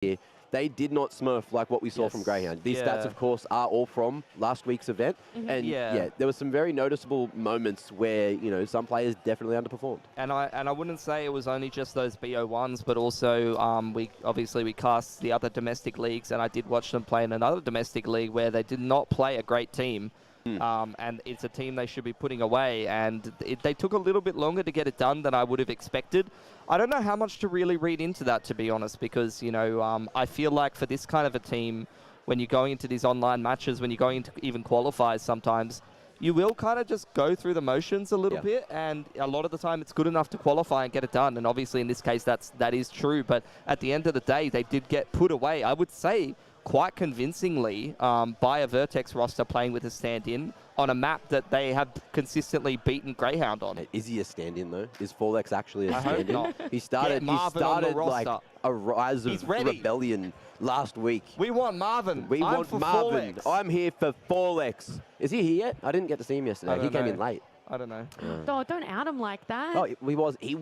here, they did not smurf like what we saw from Greyhound. These stats, of course, are all from last week's event. And there were some very noticeable moments where, you know, some players definitely underperformed. And I wouldn't say it was only just those BO1s, but also we cast the other domestic leagues, and I did watch them play in another domestic league where they did not play a great team. And it's a team they should be putting away, and they took a little bit longer to get it done than I would have expected. I don't know how much to really read into that, to be honest, because, you know, I feel like for this kind of a team, when you're going into these online matches, when you're going into even qualifiers sometimes, you will kind of just go through the motions a little bit, and a lot of the time it's good enough to qualify and get it done, and obviously in this case that is true, but at the end of the day, they did get put away, I would say, quite convincingly by a Vertex roster playing with a stand-in on a map that they have consistently beaten Greyhound on. Is he a stand-in, though? Is Forlex actually a stand-in? I hope not. He started like a rise of rebellion last week. We want Marvin. We want Marvin. Forlex. I'm here for Forlex. Is he here yet? I didn't get to see him yesterday. He came in late. I don't know. Oh, don't out him like that. Oh, wasn't his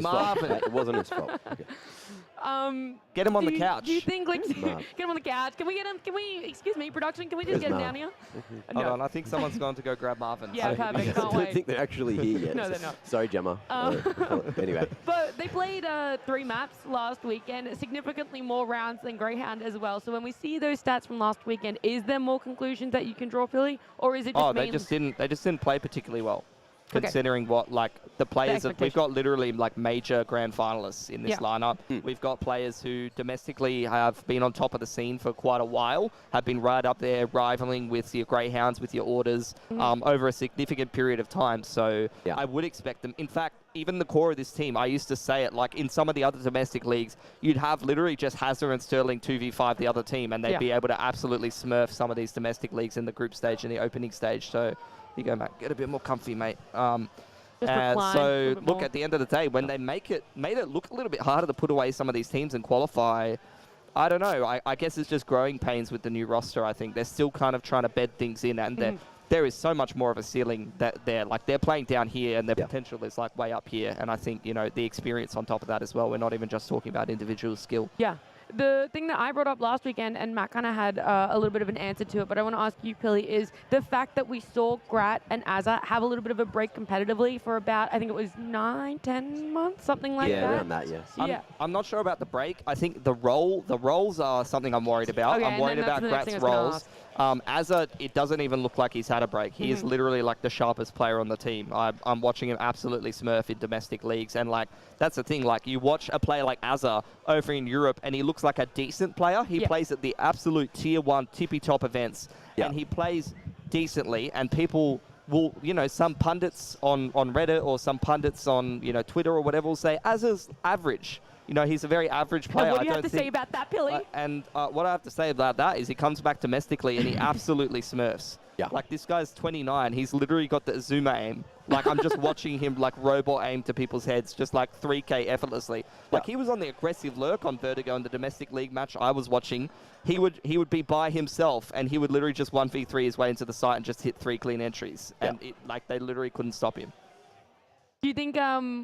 fault. It wasn't his fault. Okay. Get him on the couch. Do you think, like, get him on the couch? Can we get him? Can we, excuse me, production, can we just get him down here? Hold on, I think someone's going to go grab Marvin. Yeah, perfect. I don't think they're actually here yet. No, they're not. Sorry, Gemma. Anyway. But they played 3 maps last weekend, significantly more rounds than Greyhound as well. So when we see those stats from last weekend, is there more conclusions that you can draw, Philly? Or is it just they just didn't play particularly well. Considering what, like, the players that we've got literally like major grand finalists in this lineup. We've got players who domestically have been on top of the scene for quite a while, have been right up there rivaling with your Greyhounds, with your Orders over a significant period of time. So I would expect them. In fact, even the core of this team, I used to say it, like in some of the other domestic leagues, you'd have literally just Hazard and Sterling 2v5 the other team, and they'd be able to absolutely smurf some of these domestic leagues in the group stage and the opening stage. So you go, Matt, get a bit more comfy, mate. So look, at the end of the day, when they made it look a little bit harder to put away some of these teams and qualify, I don't know. I guess it's just growing pains with the new roster. I think they're still kind of trying to bed things in, and there is so much more of a ceiling that they're playing down here, and their potential is like way up here. And I think, you know, the experience on top of that as well. We're not even just talking about individual skill. Yeah. The thing that I brought up last weekend, and Matt kind of had a little bit of an answer to it, but I want to ask you, Pili, is the fact that we saw Grat and Azza have a little bit of a break competitively for about, I think it was 9-10 months, something like that. Yeah, around that, yes. I'm not sure about the break. I think the roles are something I'm worried about. I'm worried about Grat's roles. Azza, it doesn't even look like he's had a break. He is literally like the sharpest player on the team. I'm watching him absolutely smurf in domestic leagues, and like that's the thing. Like you watch a player like Azza over in Europe, and he looks like a decent player. He plays at the absolute tier 1 tippy top events, and he plays decently. And people will, you know, some pundits on Reddit or some pundits on, you know, Twitter or whatever will say Azza's average. You know, he's a very average player. What do you have to say about that, Pili? What I have to say about that is he comes back domestically and he absolutely smurfs. Yeah. Like, this guy's 29. He's literally got the Zuma aim. Like, I'm just watching him, like, robot aim to people's heads, just, like, 3K effortlessly. Like, he was on the aggressive lurk on Vertigo in the domestic league match I was watching. He would be by himself, and he would literally just 1v3 his way into the site and just hit 3 clean entries. And, they literally couldn't stop him. Do you think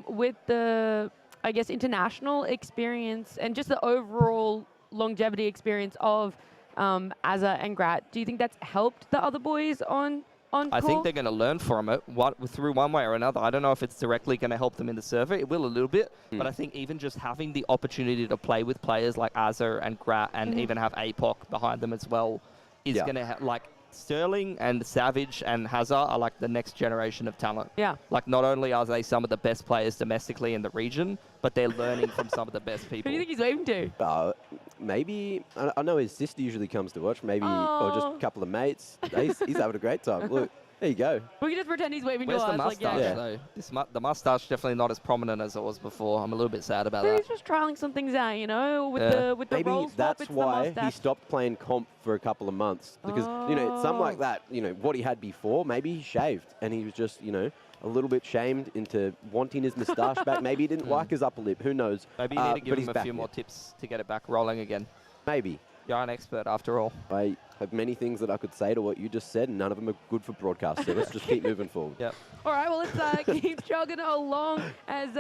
with the, I guess, international experience and just the overall longevity experience of Azza and Grat, do you think that's helped the other boys on I think they're going to learn from it through one way or another. I don't know if it's directly going to help them in the server. It will a little bit, but I think even just having the opportunity to play with players like Azza and Grat and even have APOC behind them as well is going to like Sterling and Savage and Hazard are like the next generation of talent. Yeah. Like, not only are they some of the best players domestically in the region, but they're learning from some of the best people. Who do you think he's waving to? Maybe, I know his sister usually comes to watch, maybe, or just a couple of mates. He's having a great time. Look, there you go. We can just pretend he's waving to us. us. Where's the mustache, though? The mustache definitely not as prominent as it was before. I'm a little bit sad about that. He's just trialing some things out, you know, with the maybe role swap. That's why he stopped playing comp for a couple of months. Because, you know, something like that, you know, what he had before, maybe he shaved and he was just, you know, a little bit shamed into wanting his moustache back. Maybe he didn't like his upper lip. Who knows? Maybe you need to give him a few more tips to get it back rolling again. Maybe. You're an expert after all. I have many things that I could say to what you just said, and none of them are good for broadcast. So let's just keep moving forward. Yep. All right, well, let's keep chugging along as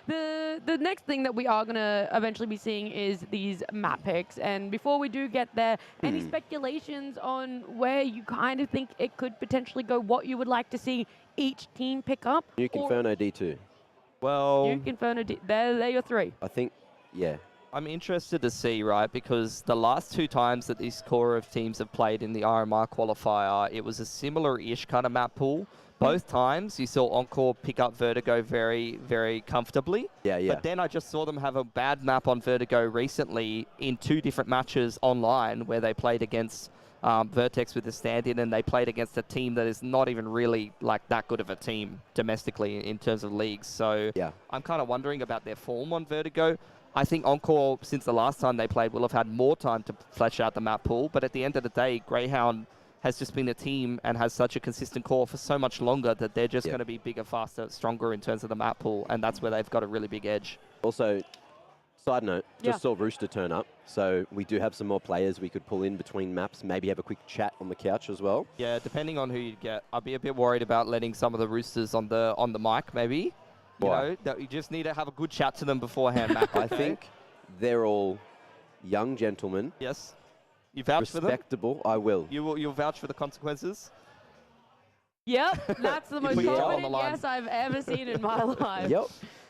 The next thing that we are going to eventually be seeing is these map picks. And before we do get there, any speculations on where you kind of think it could potentially go, what you would like to see each team pick up? Nuke Inferno D2. Well, Nuke Inferno, they're your three. I think, yeah. I'm interested to see, right, because the last 2 times that this core of teams have played in the RMR qualifier, it was a similar-ish kind of map pool. Both times you saw Encore pick up Vertigo very, very comfortably. Yeah. But then I just saw them have a bad map on Vertigo recently in 2 different matches online where they played against Vertex with the stand-in, and they played against a team that is not even really like that good of a team domestically in terms of leagues. So Yeah. I'm kind of wondering about their form on Vertigo. I think Encore, since the last time they played, will have had more time to flesh out the map pool. But at the end of the day, Greyhound has just been a team and has such a consistent core for so much longer that they're just going to be bigger, faster, stronger in terms of the map pool. And that's where they've got a really big edge. Also, side note, just saw Rooster turn up. So we do have some more players we could pull in between maps. Maybe have a quick chat on the couch as well. Yeah, depending on who you get. I'd be a bit worried about letting some of the Roosters on the mic, maybe. You know, that you just need to have a good chat to them beforehand, Mac. Okay? I think they're all young gentlemen. Yes. You vouch for them? Respectable, I will. You'll vouch for the consequences? Yep, that's the most put your jaw on confident the line. yes I've ever seen in my life.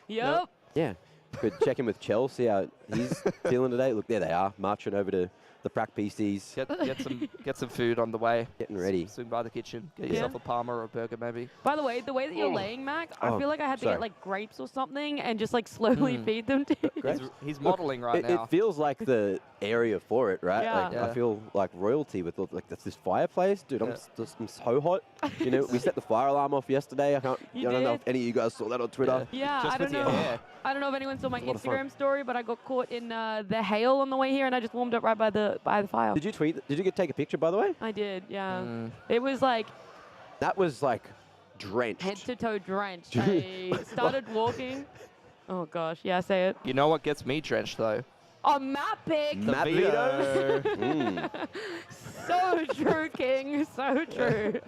Yep. Yeah. Could check in with Chell, see how he's feeling today. Look, there they are, marching over to the Prac PCs. Get some food on the way. Getting ready. Swing by the kitchen. Get yourself a Parma or a burger, maybe. By the way that you're laying, Mac, I feel like I had to get like grapes or something and just like slowly feed them to you. He's modeling right now. It feels like the area for it, right? Yeah. Like, I feel like royalty with like this fireplace. Dude, I'm so hot. You know, we set the fire alarm off yesterday. I don't know if any of you guys saw that on Twitter. Yeah, Just I don't with your know. hair. I don't know if anyone saw my It's a lot of fun. Instagram story, but I got caught in the hail on the way here, and I just warmed up right by the fire. Did you tweet? Did you take a picture, by the way? I did, yeah. It was like That was like drenched. head to toe drenched. I started walking. Oh gosh, yeah, say it. You know what gets me drenched, though? A map pick. Map Veto. So true, King. So true.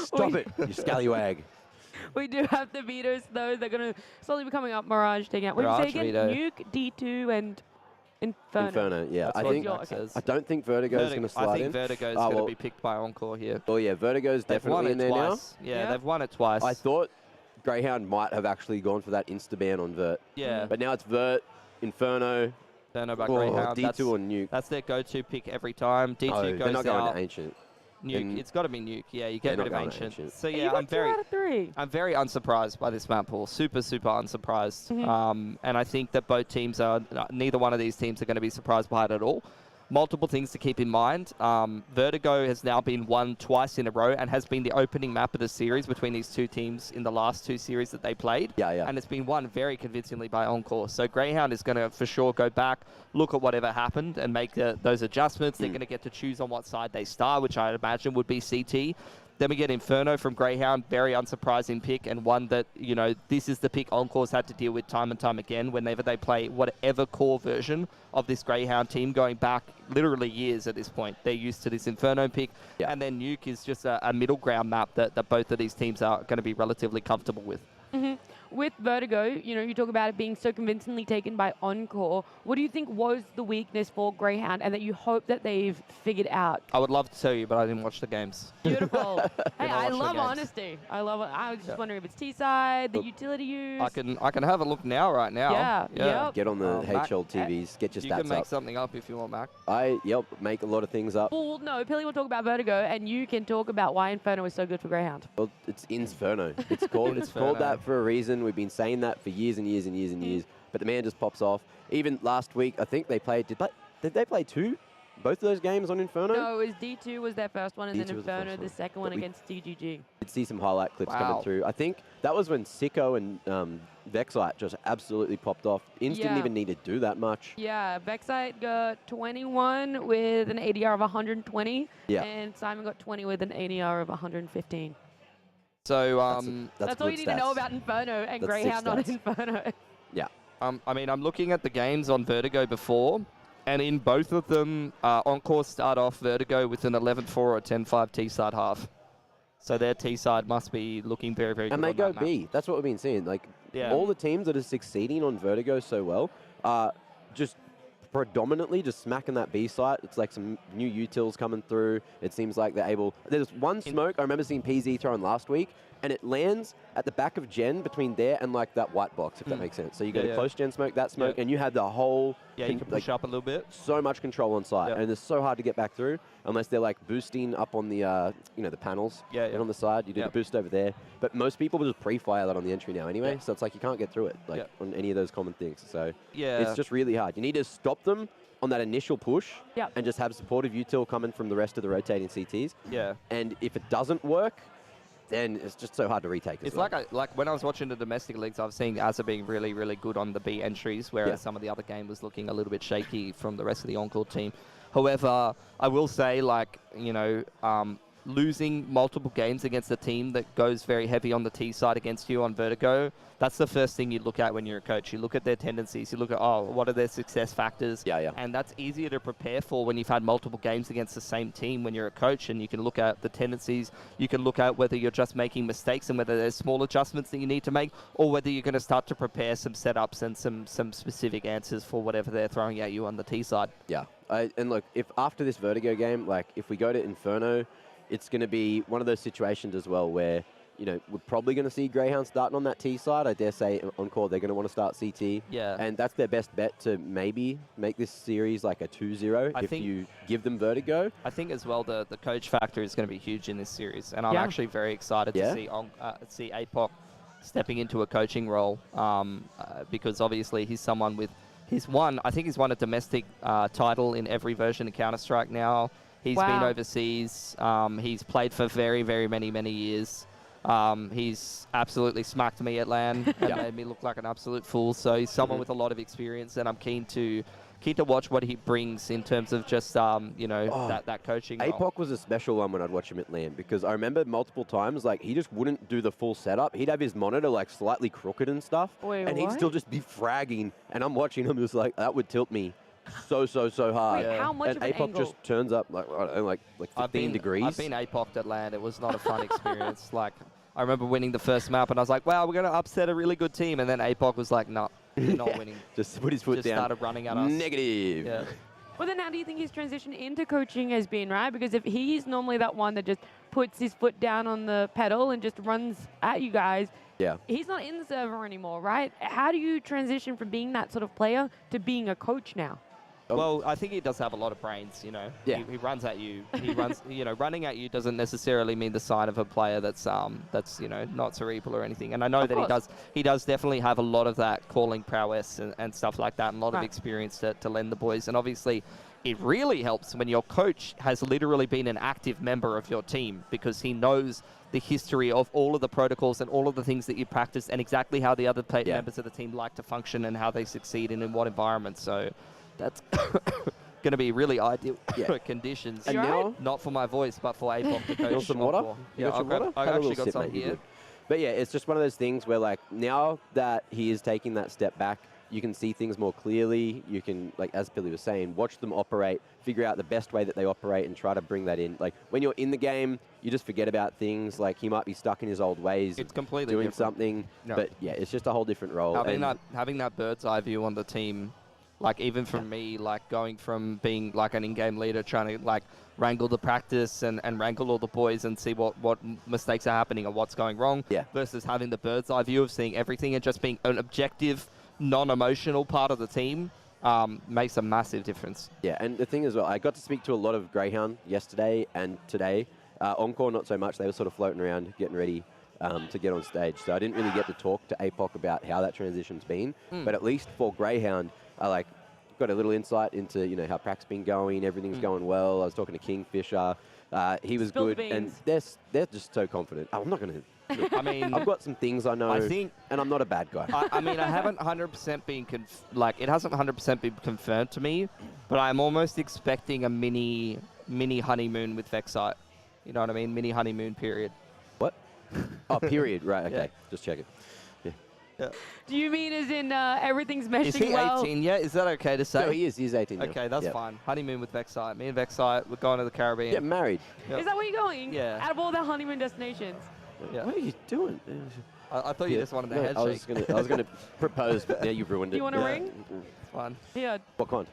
Stop it, you scallywag. We do have the vetoes, though. They're going to slowly be coming up. Mirage taking out. What did you Mirage say again? veto. Nuke, D2, and Inferno. Inferno, yeah. That's I what think Mac says. I don't think Vertigo's going to slide in. I think Vertigo's going to be picked by Encore here. Oh yeah, Vertigo's They've won definitely it in there twice. now. Yeah, they've won it twice. I thought Greyhound might have actually gone for that insta-ban on Vert. Yeah. But now it's Vert, Inferno, Don't know about Greyhound. D2 or Nuke. That's their go-to pick every time. D2 Oh, goes they're not going out. to Ancient. Nuke. It's got to be Nuke. Yeah, you get They're rid of not going to Ancient. Ancient. So You yeah, got 2 out of 3. I'm very unsurprised by this map pool. Super, super unsurprised. And I think that both teams are, neither one of these teams are going to be surprised by it at all. Multiple things to keep in mind. Vertigo has now been won twice in a row and has been the opening map of the series between these 2 teams in the last 2 series that they played. Yeah. And it's been won very convincingly by Encore. So Greyhound is going to for sure go back, look at whatever happened and make those adjustments. They're going to get to choose on what side they start, which I imagine would be CT. Then we get Inferno from Greyhound, very unsurprising pick, and one that, you know, this is the pick Encore's had to deal with time and time again whenever they play whatever core version of this Greyhound team going back literally years at this point. They're used to this Inferno pick, and then Nuke is just a middle ground map that both of these teams are going to be relatively comfortable with. With Vertigo, you know, you talk about it being so convincingly taken by Encore. What do you think was the weakness for Greyhound and that you hope that they've figured out? I would love to tell you, but I didn't watch the games. Beautiful. Hey, Didn't I watch the love games. honesty. I love it. I was just wondering if it's T-side, the utility use. I can have a look now, right now. Yeah, yep. Get on the Mac, HL TVs, get your You stats can make up. something up if you want, Mac. Make a lot of things up. Well, no, Pilly will talk about Vertigo, and you can talk about why Inferno is so good for Greyhound. Well, it's Inferno. It's called Inferno. that for a reason. We've been saying that for years and years and years and years. But the man just pops off. Even last week, I think they played. Did they play 2? Both of those games on Inferno? No, it was D2 was their first one, and then D2 was the Inferno first the one. second one But we- against DGG. Did see some highlight clips Wow. coming through. I think that was when Sicko and Vexite just absolutely popped off. Inns didn't Yeah. even need to do that much. Yeah, Vexite got 21 with an ADR of 120, Yeah. and Simon got 20 with an ADR of 115. So That's all you good need to know stats. about Inferno and That's Greyhound on stats. Inferno. Yeah. I mean, I'm looking at the games on Vertigo before, and in both of them, Encore start off Vertigo with an 11-4 or 10-5 T-side half. So their T-side must be looking very, very good And they on go that map. B. That's what we've been seeing. Like, Yeah. All the teams that are succeeding on Vertigo so well are just predominantly just smacking that B site. It's like some new utils coming through. It seems like they're able... There's one smoke I remember seeing PZ throwing last week, and it lands at the back of Gen between there and like that white box, if that makes sense. So you get a close Gen smoke, that smoke, and you have the whole... Yeah, you can push up a little bit. So much control on site, and it's so hard to get back through unless they're like boosting up on the, you know, the panels. And on the side, you do the boost over there. But most people will just pre-fire that on the entry now anyway, so it's like you can't get through it, like on any of those common things. So it's just really hard. You need to stop them on that initial push and just have supportive util coming from the rest of the rotating CTs. And if it doesn't work, then it's just so hard to retake. It's like when I was watching the domestic leagues, I was seeing Azza being really, really good on the B entries, whereas some of the other game was looking a little bit shaky from the rest of the Encore team. However, I will say, like, you know, losing multiple games against a team that goes very heavy on the T side against you on Vertigo, that's the first thing you look at when you're a coach. You look at their tendencies. You look at, oh, what are their success factors? And that's easier to prepare for when you've had multiple games against the same team when you're a coach, and you can look at the tendencies. You can look at whether you're just making mistakes and whether there's small adjustments that you need to make, or whether you're going to start to prepare some setups and some specific answers for whatever they're throwing at you on the T side. And look, if after this Vertigo game, like if we go to Inferno, it's going to be one of those situations as well where, you know, we're probably going to see Greyhound starting on that T side. I dare say Encore, they're going to want to start CT. And that's their best bet to maybe make this series like a 2-0 if you give them Vertigo. I think as well the coach factor is going to be huge in this series. And I'm actually very excited to see APOC stepping into a coaching role because obviously he's someone with... I think he's won a domestic title in every version of Counter-Strike now. He's been overseas. He's played for very, very many years. He's absolutely smacked me at LAN and made me look like an absolute fool. So he's someone with a lot of experience, and I'm keen to watch what he brings in terms of just you know, that coaching role. APOC was a special one when I'd watch him at LAN, because I remember multiple times like he just wouldn't do the full setup. He'd have his monitor like slightly crooked and stuff, and he'd still just be fragging, and I'm watching him just like that would tilt me so hard. Wait, how much and of an APOC angle? just turns up like, I don't know, like 15 degrees. I've been APOC'd at LAN. It was not a fun experience. Like, I remember winning the first map, and I was like, wow, we're going to upset a really good team. And then APOC was like, no, you're not winning. Just put his foot down. Just started running at us. Negative. Well, then how do you think his transition into coaching has been, right? Because if he's normally that one that just puts his foot down on the pedal and just runs at you guys, he's not in the server anymore, right? How do you transition from being that sort of player to being a coach now? Well, I think he does have a lot of brains, you know. He runs at you. He runs, you know, running at you doesn't necessarily mean the sign of a player that's you know, not cerebral or anything. And I know that he does definitely have a lot of that calling prowess and stuff like that, and a lot of experience to lend the boys. And obviously, it really helps when your coach has literally been an active member of your team, because he knows the history of all of the protocols and all of the things that you practice and exactly how the other members of the team like to function and how they succeed and in what environment. So that's going to be really ideal conditions. And now, not for my voice, but for APOC to coach. Some water? I actually got some here. But yeah, it's just one of those things where, like, now that he is taking that step back, you can see things more clearly. You can, like, as Billy was saying, watch them operate, figure out the best way that they operate and try to bring that in. Like, when you're in the game, you just forget about things. Like, he might be stuck in his old ways. It's completely doing different. Something. No. But yeah, it's just a whole different role. Having that bird's eye view on the team, like, even from me, like, going from being, like, an in-game leader, trying to, like, wrangle the practice and wrangle all the boys and see what mistakes are happening and what's going wrong, versus having the bird's eye view of seeing everything and just being an objective, non-emotional part of the team, makes a massive difference. Yeah, and the thing as well, I got to speak to a lot of Greyhound yesterday and today. Encore, not so much. They were sort of floating around, getting ready to get on stage. So I didn't really get to talk to APOC about how that transition's been. But at least for Greyhound, I got a little insight into, you know, how pracs been going. Everything's going well. I was talking to Kingfisher. He was Spill the good, and they're just so confident. I'm not going to. I mean, I've got some things I know, and I'm not a bad guy. I mean, I haven't 100% been it hasn't 100% been confirmed to me, but I'm almost expecting a mini honeymoon with Vexite. You know what I mean? Mini honeymoon period. What? Oh, period. Right. Okay. Just check it. Do you mean as in everything's meshing well? Is he 18 yet? Is that okay to say? No, he is. He's 18 now. Okay, that's fine. Honeymoon with Vexite. Me and Vexite, we're going to the Caribbean. Get married. Is that where you're going? Yeah. Out of all the honeymoon destinations? What are you doing? I thought you just wanted the No, handshake. I was gonna propose, but now you've ruined it. Do you want a ring? It's fine. Yeah, What kind?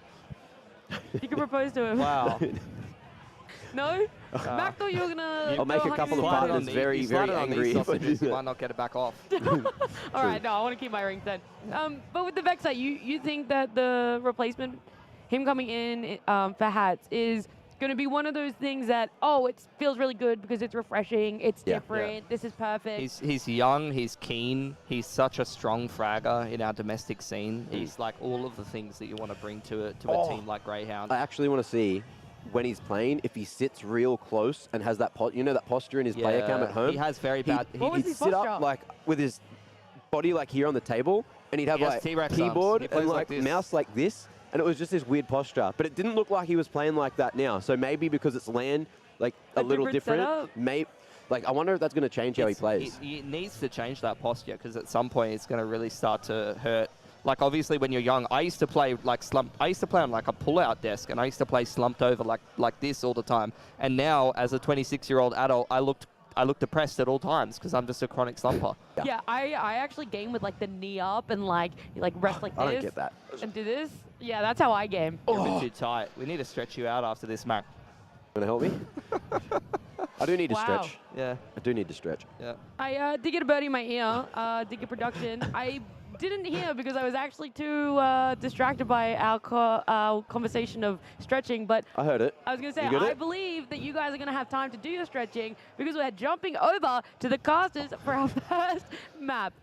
you can propose to him. Wow. No? Mac thought you were gonna. I'll make a couple of partners very, very angry. You might not get it back off. All right, no, I want to keep my rings then. But with the Vexite, you think that the replacement, him coming in for hats, is going to be one of those things that, it feels really good because it's refreshing, it's different, this is perfect. He's young, he's keen, he's such a strong fragger in our domestic scene. He's like all of the things that you want to bring to a team like Greyhound. I actually want to see when he's playing if he sits real close and has that that posture in his player cam at home. He has very bad. He'd sit up like with his body like here on the table, and he'd have like keyboard and like mouse like this. And it was just this weird posture. But it didn't look like he was playing like that now. So maybe because it's LAN, like a little different. Maybe, like, I wonder if that's going to change how he plays. He needs to change that posture because at some point it's going to really start to hurt. Like, obviously, when you're young, I used to play like slumped. I used to play on like a pull-out desk, and I used to play slumped over like this all the time. And now, as a 26-year-old adult, I look depressed at all times because I'm just a chronic slumper. Yeah, I actually game with like the knee up and like rest like this. I don't get that. And do this. Yeah, that's how I game. You're a bit too tight. We need to stretch you out after this, Mac. Gonna help me? I do need to stretch. Yeah. I do need to stretch. Yeah. I did get a birdie in my ear. Did get production. I didn't hear because I was actually too distracted by our conversation of stretching. But I heard it. I was going to say, I believe that you guys are going to have time to do your stretching because we're jumping over to the casters for our first map.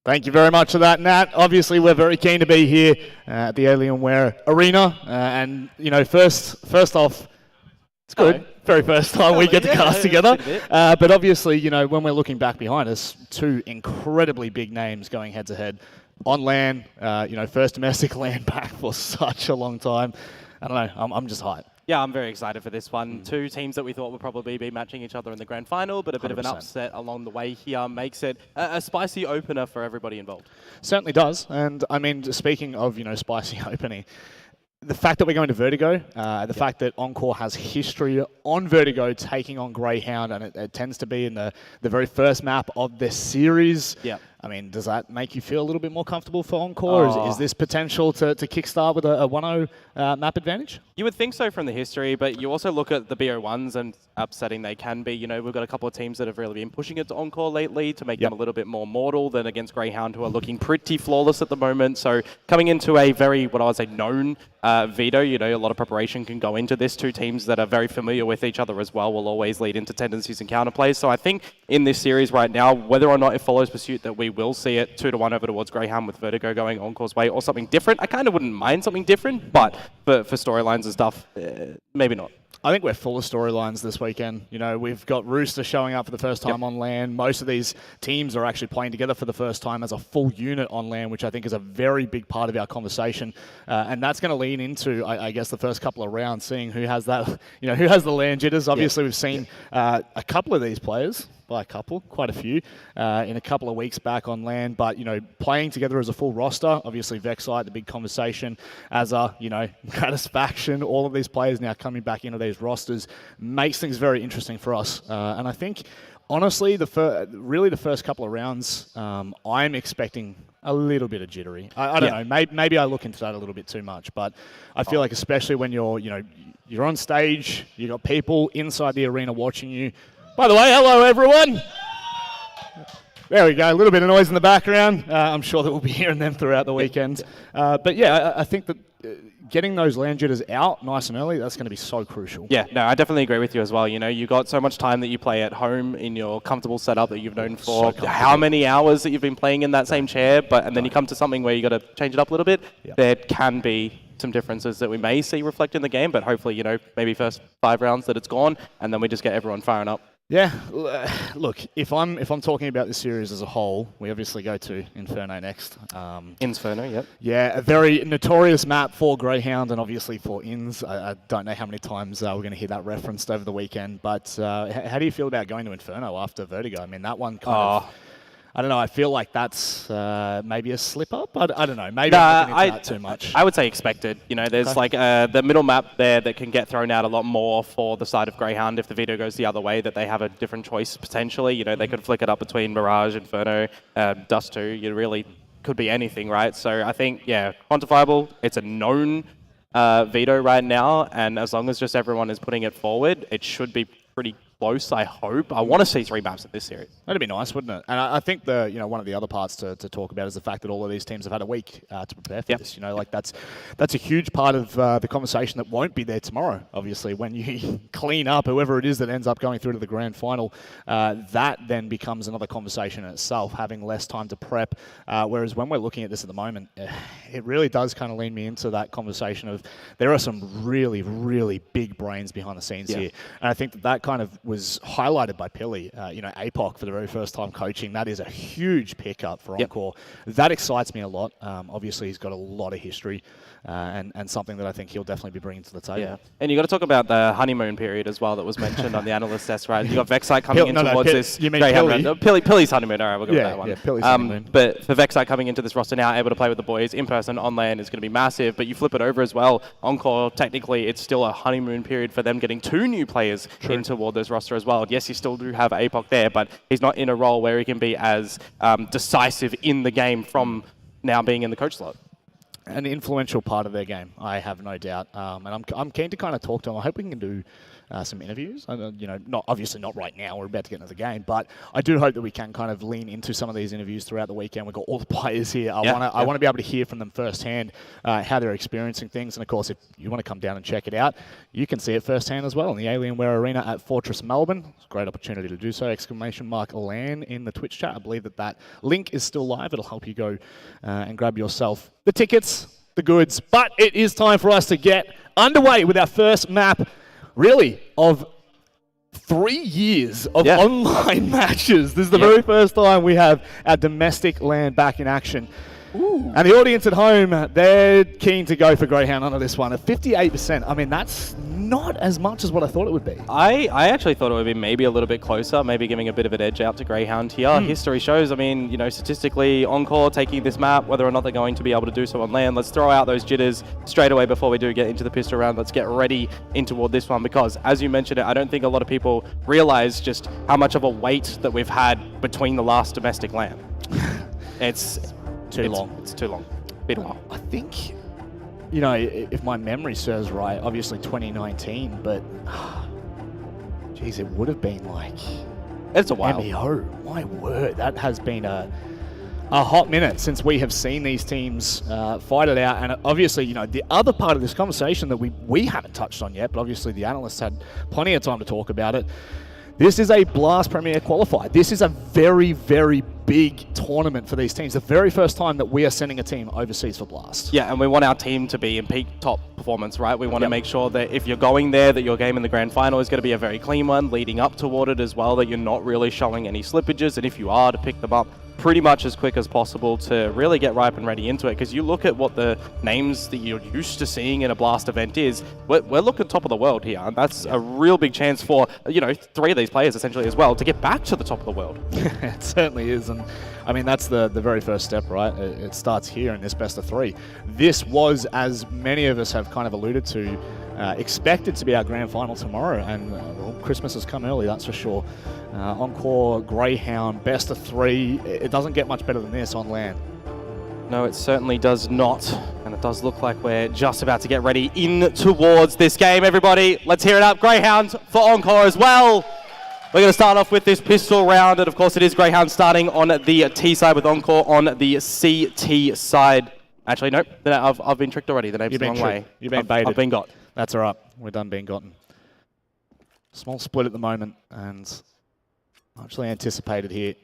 Thank you very much for that, Nat. Obviously, we're very keen to be here at the Alienware Arena. And, first off, it's good. Very first time we get to cast together. But obviously, when we're looking back behind us, two incredibly big names going head-to-head on LAN. First domestic LAN back for such a long time. I don't know. I'm just hyped. Yeah, I'm very excited for this one. Two teams that we thought would probably be matching each other in the grand final, but a bit 100%. Of an upset along the way here makes it a spicy opener for everybody involved. Certainly does. And I mean, speaking of, spicy opening, the fact that we're going to Vertigo, the fact that Encore has history on Vertigo taking on Greyhound, and it tends to be in the very first map of this series. Yeah. I mean, does that make you feel a little bit more comfortable for Encore? Is this potential to kickstart with a 1-0 map advantage? You would think so from the history, but you also look at the BO1s and upsetting they can be. We've got a couple of teams that have really been pushing it to Encore lately to make them a little bit more mortal than against Greyhound, who are looking pretty flawless at the moment. So coming into a very, what I would say, known veto, a lot of preparation can go into this. Two teams that are very familiar with each other as well will always lead into tendencies and counterplays. So I think in this series right now, whether or not it follows pursuit, that we will see it 2-1 over towards Greyhound with Vertigo going Encore's way or something different. I kind of wouldn't mind something different, but for storylines and stuff, maybe not. I think we're full of storylines this weekend. We've got Rooster showing up for the first time on LAN. Most of these teams are actually playing together for the first time as a full unit on LAN, which I think is a very big part of our conversation. And that's going to lean into, I guess, the first couple of rounds, seeing who has that, who has the LAN jitters. Obviously, we've seen a couple of these players. By a couple, quite a few, in a couple of weeks back on LAN, but, playing together as a full roster, obviously Vexite, the big conversation, as a, Gratisfaction, all of these players now coming back into these rosters makes things very interesting for us. And I think, honestly, the first couple of rounds, I'm expecting a little bit of jittery. I don't know, maybe I look into that a little bit too much, but I feel like especially when you're on stage, you've got people inside the arena watching you. By the way, hello everyone. There we go, a little bit of noise in the background. I'm sure that we'll be hearing them throughout the weekend. But yeah, I think that getting those LAN jitters out nice and early, that's going to be so crucial. Yeah, no, I definitely agree with you as well. You got so much time that you play at home in your comfortable setup that you've known for how many hours that you've been playing in that same chair, and then you come to something where you got to change it up a little bit. Yep. There can be some differences that we may see reflect in the game, but hopefully, maybe first 5 rounds that it's gone, and then we just get everyone firing up. Yeah, look, if I'm talking about the series as a whole, we obviously go to Inferno next. Inferno, yep. Yeah, a very notorious map for Greyhound and obviously for Ins. I don't know how many times we're going to hear that referenced over the weekend, but how do you feel about going to Inferno after Vertigo? I mean, that one kind of... I don't know. I feel like that's maybe a slip up. I don't know. Maybe I'm looking into that too much. I would say expected. You know, there's like the middle map there that can get thrown out a lot more for the side of Greyhound if the veto goes the other way, that they have a different choice potentially. You know, they could flick it up between Mirage, Inferno, Dust 2. You really could be anything, right? So I think, yeah, quantifiable. It's a known veto right now, and as long as just everyone is putting it forward, it should be pretty close, I hope. I want to see 3 maps in this series. That'd be nice, wouldn't it? And I think one of the other parts to talk about is the fact that all of these teams have had a week to prepare for this. You know, like that's a huge part of the conversation that won't be there tomorrow. Obviously, when you clean up whoever it is that ends up going through to the grand final, that then becomes another conversation in itself, having less time to prep. Whereas when we're looking at this at the moment, it really does kind of lean me into that conversation of there are some really, really big brains behind the scenes here, and I think that kind of was highlighted by Pilly. APOC for the very first time coaching, that is a huge pickup for Encore. That excites me a lot. Obviously, he's got a lot of history and something that I think he'll definitely be bringing to the table. Yeah, and you got to talk about the honeymoon period as well that was mentioned on the analyst test, right? You got Vexite coming in towards this. You mean Pilly? Pilly's honeymoon. All right, we'll go with that one. Yeah, Pilly's honeymoon. But for Vexite coming into this roster now, able to play with the boys in person on LAN is going to be massive. But you flip it over as well. Encore, technically, it's still a honeymoon period for them getting 2 new players in toward this roster as well. Yes, you still do have APOC there, but he's not in a role where he can be as decisive in the game from now being in the coach slot. An influential part of their game, I have no doubt. And I'm keen to kind of talk to him. I hope we can do some interviews. Obviously not right now. We're about to get into the game, but I do hope that we can kind of lean into some of these interviews throughout the weekend. We've got all the players here. I want to be able to hear from them firsthand how they're experiencing things. And of course, if you want to come down and check it out, you can see it firsthand as well in the Alienware Arena at Fortress Melbourne. It's a great opportunity to do so. !LAN in the Twitch chat. I believe that link is still live. It'll help you go and grab yourself the tickets, the goods. But it is time for us to get underway with our first map, really, of 3 years of online matches. This is the very first time we have our domestic LAN back in action. Ooh. And the audience at home, they're keen to go for Greyhound under this one. At 58%, I mean, that's not as much as what I thought it would be. I actually thought it would be maybe a little bit closer, maybe giving a bit of an edge out to Greyhound here. History shows, I mean, statistically, Encore taking this map, whether or not they're going to be able to do so on LAN, let's throw out those jitters straight away before we do get into the pistol round. Let's get ready in toward this one because, as you mentioned it, I don't think a lot of people realize just how much of a wait that we've had between the last domestic LAN. It's too long. It's too long. Been a while. I think, if my memory serves right, obviously 2019, but geez, it would have been like it's a while. MEO. My word, that has been a hot minute since we have seen these teams fight it out. And obviously, the other part of this conversation that we haven't touched on yet, but obviously the analysts had plenty of time to talk about it. This is a Blast Premier Qualifier. This is a very, very big tournament for these teams. The very first time that we are sending a team overseas for Blast. Yeah, and we want our team to be in peak top performance, right? We want to make sure that if you're going there, that your game in the grand final is going to be a very clean one, leading up toward it as well, that you're not really showing any slippages, and if you are, to pick them up pretty much as quick as possible to really get ripe and ready into it. Because you look at what the names that you're used to seeing in a Blast event is, we're looking top of the world here, and that's a real big chance for 3 of these players essentially as well to get back to the top of the world. It certainly is, and I mean that's the very first step, right? It starts here in this best of 3. This was, as many of us have kind of alluded to, expected to be our grand final tomorrow, and Christmas has come early, that's for sure. Encore, Greyhound, best of 3. It doesn't get much better than this on LAN. No, it certainly does not. And it does look like we're just about to get ready in towards this game. Everybody, let's hear it up. Greyhound for Encore as well. We're going to start off with this pistol round. And of course, it is Greyhound starting on the T side with Encore on the CT side. Actually, nope. I've been tricked already. The name's the wrong way. You've been baited. I've been got. That's all right. We're done being gotten. Small split at the moment, and actually anticipated here.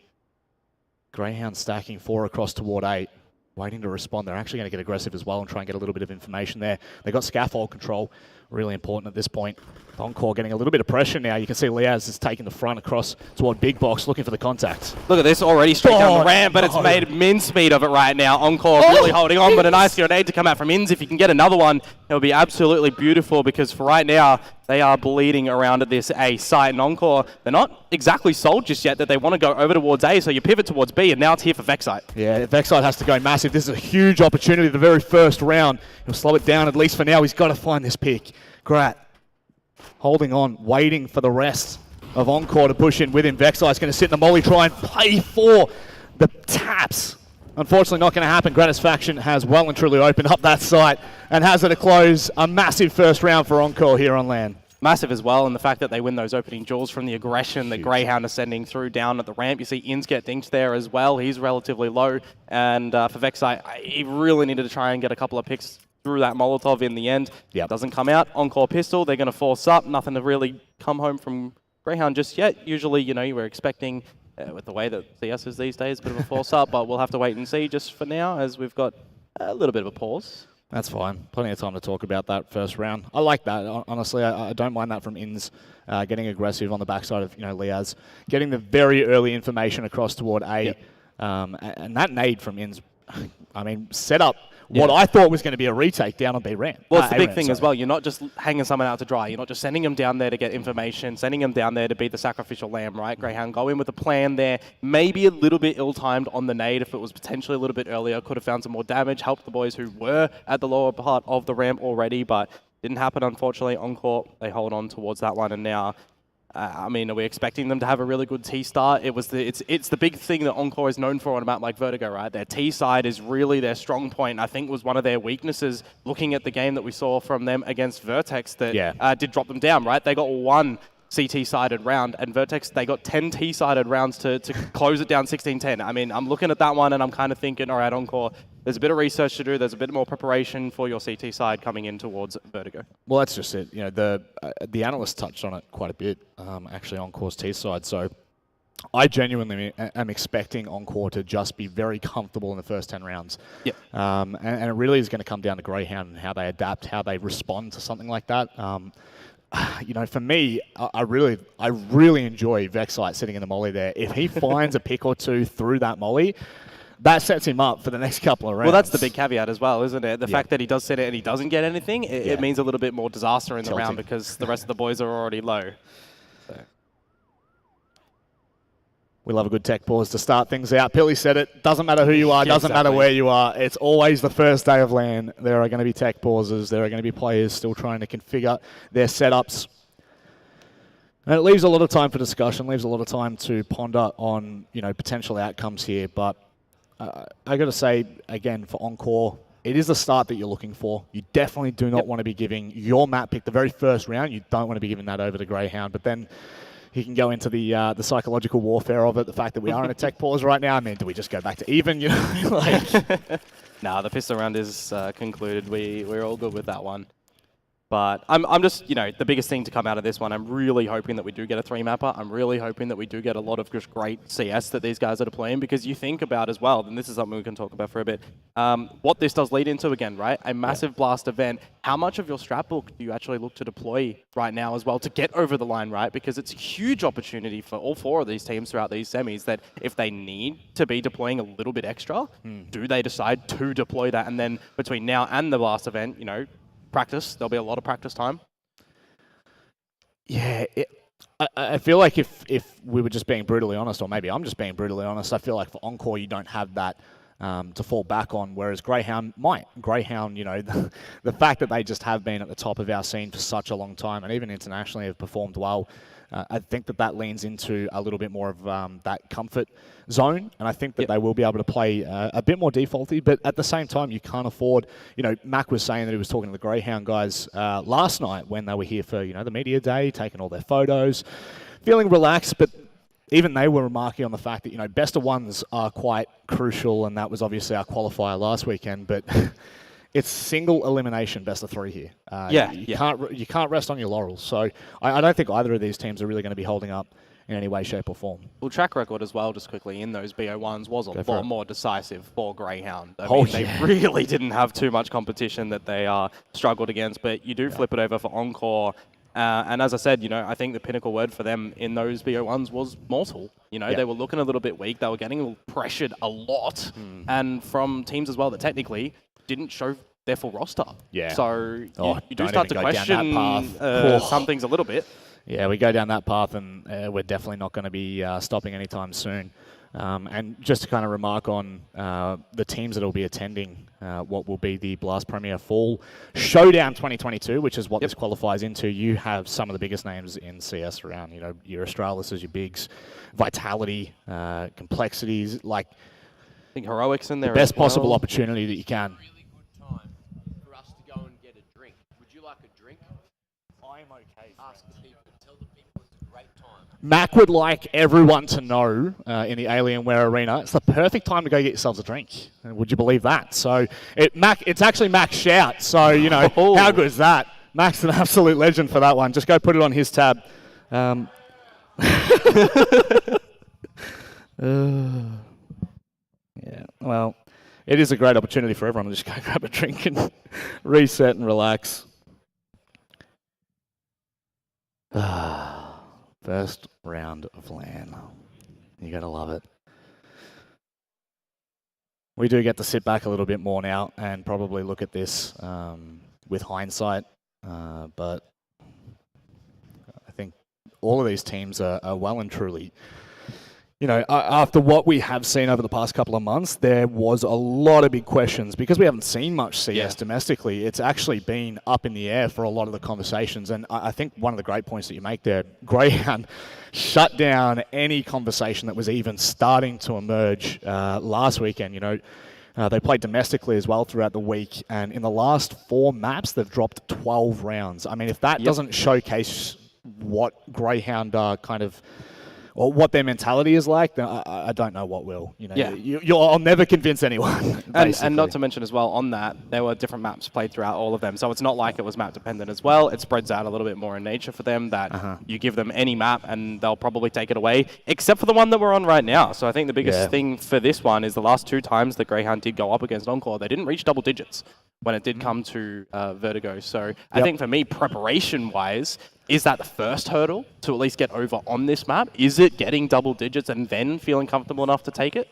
Greyhound stacking 4 across toward 8, waiting to respond. They're actually going to get aggressive as well and try and get a little bit of information there. They've got scaffold control, really important at this point. Encore getting a little bit of pressure now. You can see Liaz is taking the front across toward Big Box, looking for the contact. Look at this, already straight down the ramp, but it's made mincemeat of it right now. Encore really holding on, but a nice grenade to come out from Inns. If you can get another one, it would be absolutely beautiful, because for right now, They are bleeding around at this A site, and Encore, they're not exactly sold just yet that they want to go over towards A, so you pivot towards B, and now it's here for Vexite. Yeah, Vexite has to go massive. This is a huge opportunity, the very first round. He'll slow it down, at least for now. He's got to find this pick. Grat holding on, waiting for the rest of Encore to push in with him. Vexite's going to sit in the molly, try and play for the taps. Unfortunately, not going to happen. Gratisfaction has well and truly opened up that site and has it to close a massive first round for Encore here on LAN. Massive as well, and the fact that they win those opening duels from the aggression that Greyhound is sending through down at the ramp. You see Inns get dinked there as well. He's relatively low, and for Vexite, he really needed to try and get a couple of picks through that Molotov in the end. Yep. Doesn't come out. Encore pistol, they're going to force up. Nothing to really come home from Greyhound just yet. Usually, you know, you were expecting, with the way that CS is these days, a bit of a force up, but we'll have to wait and see just for now as we've got a little bit of a pause. That's fine. Plenty of time to talk about that first round. I like that. Honestly, I don't mind that from Inns getting aggressive on the backside of Liaz, getting the very early information across toward A, yep. And that nade from Inns, I mean, set up what I thought was going to be a retake down on B ramp. Well, it's the big thing as well. You're not just hanging someone out to dry. You're not just sending them down there to get information, sending them down there to be the sacrificial lamb, right? Greyhound go in with a plan there. Maybe a little bit ill-timed on the nade. If it was potentially a little bit earlier, could have found some more damage, helped the boys who were at the lower part of the ramp already, but didn't happen, unfortunately. Encore, they hold on towards that one, and now I mean, are we expecting them to have a really good T start? It's the big thing that Encore is known for on a map like Vertigo, right? Their T side is really their strong point. I think was one of their weaknesses looking at the game that we saw from them against Vertex that did drop them down, right? They got one CT-sided round, and Vertex, they got 10 T-sided rounds to close it down 16-10. I mean, I'm looking at that one and I'm kind of thinking, all right, Encore, there's a bit of research to do. There's a bit more preparation for your CT side coming in towards Vertigo. Well, that's just it. You know, the analyst touched on it quite a bit, actually, Encore's T side. So I genuinely am expecting Encore to just be very comfortable in the first 10 rounds. Yep. And it really is going to come down to Greyhound and how they adapt, how they respond to something like that. You know, for me, I really enjoy Vexite sitting in the molly there. If he finds a pick or two through that molly, that sets him up for the next couple of rounds. Well, that's the big caveat as well, isn't it? The fact that he does set it and he doesn't get anything, it means a little bit more disaster in the round because the rest of the boys are already low. So. We love a good tech pause to start things out. Pilly said it. Doesn't matter who you are. Doesn't matter where you are. It's always the first day of LAN. There are going to be tech pauses. There are going to be players still trying to configure their setups. And it leaves a lot of time for discussion. Leaves a lot of time to ponder on potential outcomes here. But I got to say again for Encore, it is the start that you're looking for. You definitely do not want to be giving your map pick the very first round. You don't want to be giving that over to Greyhound. But then he can go into the psychological warfare of it, the fact that we are in a tech pause right now. I mean, do we just go back to even? Nah, the pistol round is concluded. We're all good with that one. But I'm just, the biggest thing to come out of this one, I'm really hoping that we do get a 3-mapper. I'm really hoping that we do get a lot of just great CS that these guys are deploying, because you think about as well, and this is something we can talk about for a bit, what this does lead into again, right? A massive blast event. How much of your strat book do you actually look to deploy right now as well to get over the line, right? Because it's a huge opportunity for all 4 of these teams throughout these semis that if they need to be deploying a little bit extra, do they decide to deploy that? And then between now and the blast event, practice. There'll be a lot of practice time. Yeah, I feel like if we were just being brutally honest, or maybe I'm just being brutally honest, I feel like for Encore you don't have that to fall back on, whereas Greyhound might. Greyhound, the fact that they just have been at the top of our scene for such a long time, and even internationally have performed well, I think that leans into a little bit more of that comfort zone, and I think that they will be able to play a bit more defaulty, but at the same time, you can't afford, Mac was saying that he was talking to the Greyhound guys last night when they were here for, the media day, taking all their photos, feeling relaxed, but even they were remarking on the fact that, best of ones are quite crucial, and that was obviously our qualifier last weekend, but it's single elimination best of 3 here. You can't rest on your laurels. So I don't think either of these teams are really going to be holding up in any way, shape, or form. Well, track record as well, just quickly, in those BO1s was a lot more decisive for Greyhound. I mean, they really didn't have too much competition that they struggled against, but you do flip it over for Encore. And as I said, I think the pinnacle word for them in those BO1s was mortal. They were looking a little bit weak. They were getting pressured a lot. And from teams as well that technically didn't show their full roster. Yeah. So you do don't start to even go down question that path. some things a little bit. Yeah, we go down that path, and we're definitely not going to be stopping anytime soon. And just to kind of remark on the teams that will be attending what will be the Blast Premier Fall Showdown 2022, which is what this qualifies into. You have some of the biggest names in CS around, you know, your Astralis, your Bigs, Vitality, Complexities, like I think Heroics in there. The best possible opportunity that you can. Really good time for us to go and get a drink. Would you like a drink? I'm okay. Ask the people. Tell the people it's a great time. Mac would like everyone to know in the Alienware Arena, it's the perfect time to go get yourselves a drink. Would you believe that? So it's actually Mac's shout. So, you know, how good is that? Mac's an absolute legend for that one. Just go put it on his tab. Yeah, well, it is a great opportunity for everyone to just go grab a drink and reset and relax. First round of LAN. You gotta love it. We do get to sit back a little bit more now and probably look at this with hindsight, but I think all of these teams are well and truly, you know, after what we have seen over the past couple of months, there was a lot of big questions because we haven't seen much CS domestically. It's actually been up in the air for a lot of the conversations, and I think one of the great points that you make there, Greyhound shut down any conversation that was even starting to emerge last weekend. You know, they played domestically as well throughout the week, and in the last 4 maps, they've dropped 12 rounds. I mean, if that doesn't showcase what Greyhound are kind of, or what their mentality is like, then I don't know what will. You know, I'll never convince anyone. And not to mention as well, on that, there were different maps played throughout all of them. So it's not like it was map dependent as well. It spreads out a little bit more in nature for them that you give them any map and they'll probably take it away, except for the one that we're on right now. So I think the biggest thing for this one is the last 2 times that Greyhound did go up against Encore, they didn't reach double digits when it did come to Vertigo. So I think for me, preparation-wise, is that the first hurdle to at least get over on this map? Is it getting double digits and then feeling comfortable enough to take it?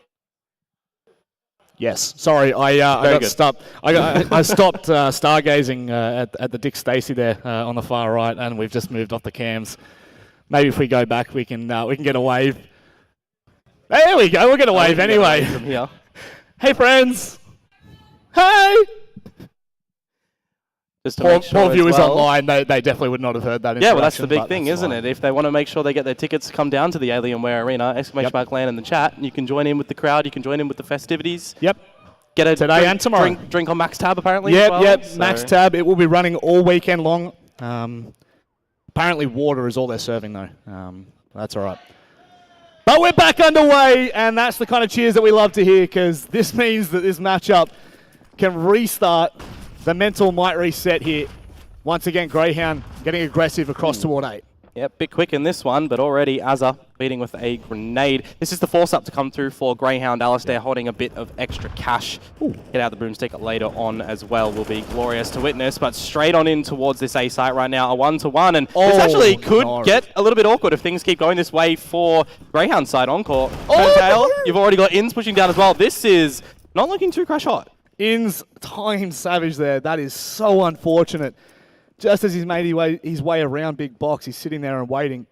Yes. Sorry, I got stopped. I stopped stargazing at the Dick Stacey there on the far right, and we've just moved off the cams. Maybe if we go back, we can get a wave. There we go. We'll get a wave anyway. From here. Hey, friends. Hey. Poor viewers online, they definitely would not have heard that. Yeah, well, that's the big thing, isn't it? If they want to make sure they get their tickets to come down to the Alienware Arena, !LAN in the chat, and you can join in with the crowd, you can join in with the festivities. Yep. Get a today and tomorrow. Drink on Max Tab, apparently. Yep, so. Max Tab. It will be running all weekend long. Apparently water is all they're serving, though. That's all right. But we're back underway, and that's the kind of cheers that we love to hear, because this means that this matchup can restart. The mental might reset here. Once again, Greyhound getting aggressive across toward 8. Yeah, bit quick in this one, but already Azza beating with a grenade. This is the force up to come through for Greyhound. Alistair holding a bit of extra cash. Get out the boomstick later on as well will be glorious to witness, but straight on in towards this A site right now, a 1-to-1, and this actually could get a little bit awkward if things keep going this way for Greyhound side Encore. Tail, you've already got Ins pushing down as well. This is not looking too crash hot. Ins tying Savage there. That is so unfortunate. Just as he's made his way around Big Box, he's sitting there and waiting.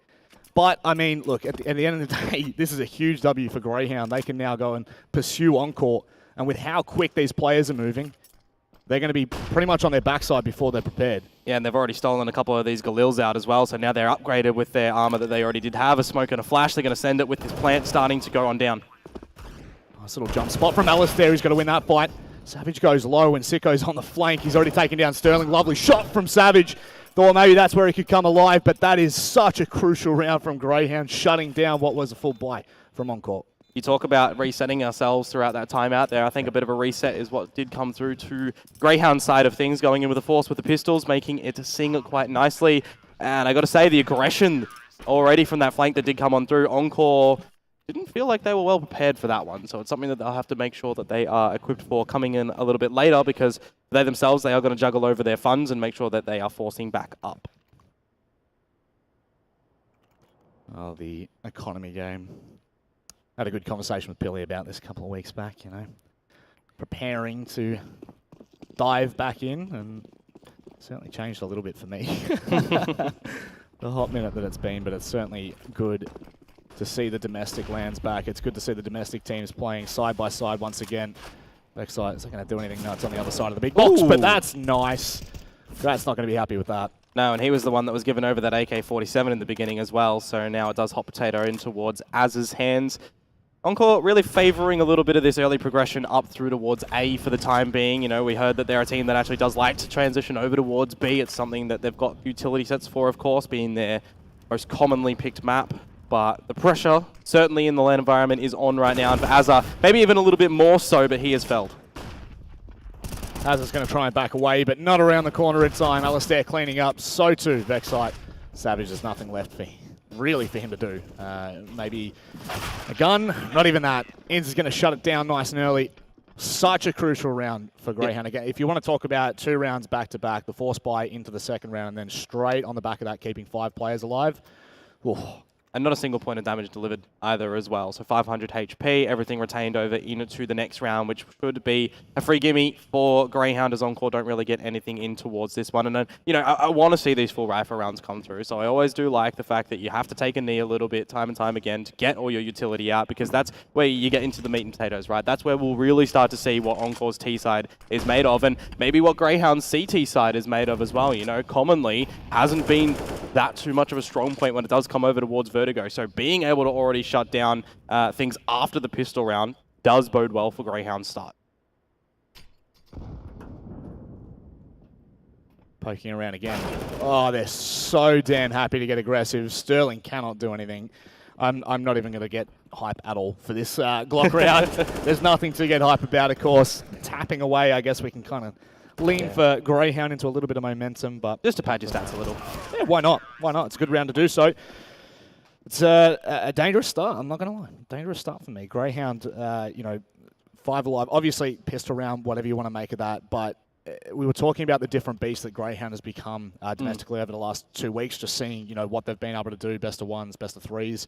But, I mean, look, at the end of the day, this is a huge W for Greyhound. They can now go and pursue Encore. And with how quick these players are moving, they're going to be pretty much on their backside before they're prepared. Yeah, and they've already stolen a couple of these Galils out as well, so now they're upgraded with their armor that they already did have. A smoke and a flash. They're going to send it with this plant starting to go on down. Nice little jump spot from Alistair. He's got to win that fight. Savage goes low and Sicko's on the flank. He's already taken down Sterling. Lovely shot from Savage. Thought maybe that's where he could come alive, but that is such a crucial round from Greyhound, shutting down what was a full buy from Encore. You talk about resetting ourselves throughout that time out there. I think a bit of a reset is what did come through to Greyhound's side of things, going in with the force with the pistols, making it sing quite nicely. And I got to say, the aggression already from that flank that did come on through, Encore didn't feel like they were well prepared for that one. So it's something that they'll have to make sure that they are equipped for coming in a little bit later, because they themselves, they are going to juggle over their funds and make sure that they are forcing back up. Oh, the economy game. Had a good conversation with Billy about this a couple of weeks back, you know. Preparing to dive back in, and certainly changed a little bit for me. The hot minute that it's been, but it's certainly good to see the domestic lands back. It's good to see the domestic teams playing side by side once again. Backside isn't going to do anything nuts on the other side of the big box, but that's nice. Grat's not going to be happy with that. No, and he was the one that was given over that AK-47 in the beginning as well, so now it does hot potato in towards Az's hands. Encore really favouring a little bit of this early progression up through towards A for the time being. You know, we heard that they're a team that actually does like to transition over towards B. It's something that they've got utility sets for, of course, being their most commonly picked map. But the pressure, certainly in the LAN environment, is on right now. And for Azza, maybe even a little bit more so, but he has felled. Azza's going to try and back away, but not around the corner in time. Alistair cleaning up. So too, Vexite. Savage, there's nothing left for him to do. Maybe a gun, not even that. Inns is going to shut it down nice and early. Such a crucial round for Greyhound. Again, if you want to talk about 2 rounds back-to-back, the force buy into the second round, and then straight on the back of that, keeping 5 players alive. Ooh. And not a single point of damage delivered either as well. So 500 HP, everything retained over into the next round, which should be a free gimme for Greyhound, as Encore don't really get anything in towards this one. And then, you know, I want to see these full rifle rounds come through. So I always do like the fact that you have to take a knee a little bit time and time again to get all your utility out, because that's where you get into the meat and potatoes, right? That's where we'll really start to see what Encore's T side is made of, and maybe what Greyhound's CT side is made of as well. You know, commonly hasn't been that too much of a strong point when it does come over towards Vertigo. So being able to already shut down things after the pistol round does bode well for Greyhound's start. Poking around again. Oh, they're so damn happy to get aggressive. Sterling cannot do anything. I'm not even going to get hype at all for this Glock round. There's nothing to get hype about, of course. Tapping away, I guess we can kind of lean for Greyhound into a little bit of momentum, but Just to pad your stats a little. Yeah, why not? Why not? It's a good round to do so. It's a dangerous start, I'm not going to lie. Dangerous start for me. Greyhound, you know, 5 alive. Obviously, pissed around, whatever you want to make of that, but we were talking about the different beasts that Greyhound has become domestically over the last 2 weeks, just seeing, you know, what they've been able to do, best of 1s, best of 3s.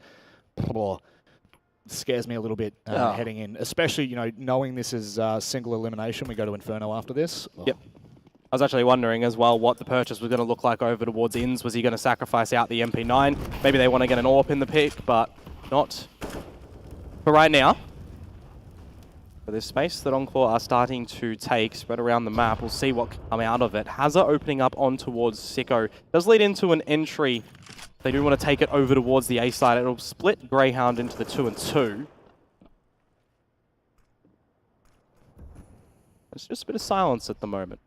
Scares me a little bit heading in, especially, you know, knowing this is single elimination. We go to Inferno after this. Yep. I was actually wondering as well what the purchase was going to look like over towards Inns. Was he going to sacrifice out the MP9? Maybe they want to get an AWP in the pick, but not for right now. For this space that Encore are starting to take, spread around the map, we'll see what can come out of it. Hazard opening up on towards Sicko. Does lead into an entry. They do want to take it over towards the A side. It'll split Greyhound into the 2 and 2. It's just a bit of silence at the moment.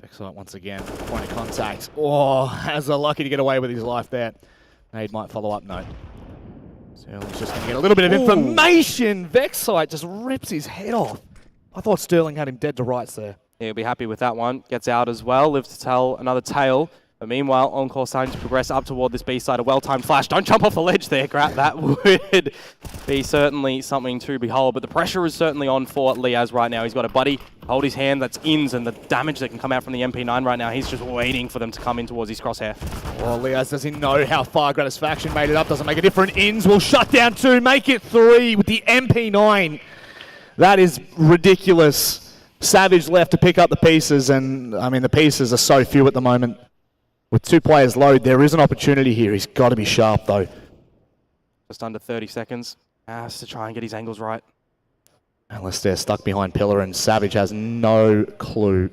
Excellent once again. Point of contact. Oh, Hazard lucky to get away with his life there. Nade might follow up. No. Sterling's just going to get a little bit of information. Vexite just rips his head off. I thought Sterling had him dead to rights there. He'll be happy with that one. Gets out as well. Lives to tell another tale. But meanwhile, Encore starting to progress up toward this B side. A well-timed flash. Don't jump off the ledge there, Grat. That would be certainly something to behold. But the pressure is certainly on for Liaz right now. He's got a buddy. Hold his hand. That's Inns, and the damage that can come out from the MP9 right now. He's just waiting for them to come in towards his crosshair. Oh, Liaz doesn't know how far Gratis Faction made it up. Doesn't make a difference. Inns will shut down 2, make it 3 with the MP9. That is ridiculous. Savage left to pick up the pieces, and I mean the pieces are so few at the moment. With 2 players low, there is an opportunity here. He's got to be sharp though. Just under 30 seconds. Has to try and get his angles right. Unless they're stuck behind pillar, and Savage has no clue.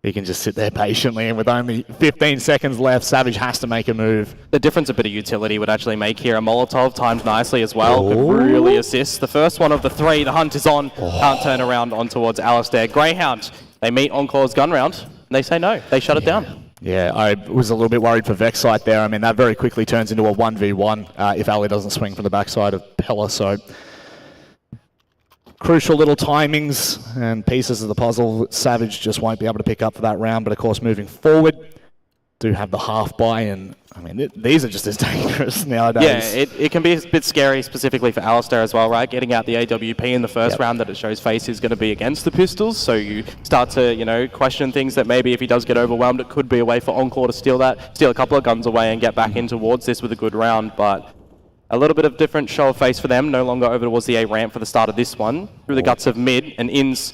He can just sit there patiently, and with only 15 seconds left, Savage has to make a move. The difference a bit of utility would actually make here. A Molotov timed nicely as well. Could really assist. The first one of the 3. The hunt is on. Can't turn around on towards Alistair. Greyhound. They meet Encore's gun round. And they say no. They shut it down. Yeah, I was a little bit worried for Vexite there. I mean, that very quickly turns into a 1v1 if Ali doesn't swing from the backside of Pella. So crucial little timings and pieces of the puzzle that Savage just won't be able to pick up for that round. But of course, moving forward, do have the half buy, and I mean, these are just as dangerous nowadays. Yeah, it can be a bit scary, specifically for Alistair as well, right? Getting out the AWP in the first round that it shows face is going to be against the pistols, so you start to, you know, question things that maybe if he does get overwhelmed, it could be a way for Encore to steal a couple of guns away and get back in towards this with a good round, but A little bit of different show of face for them. No longer over towards the A ramp for the start of this one. Through the guts of mid, and Inns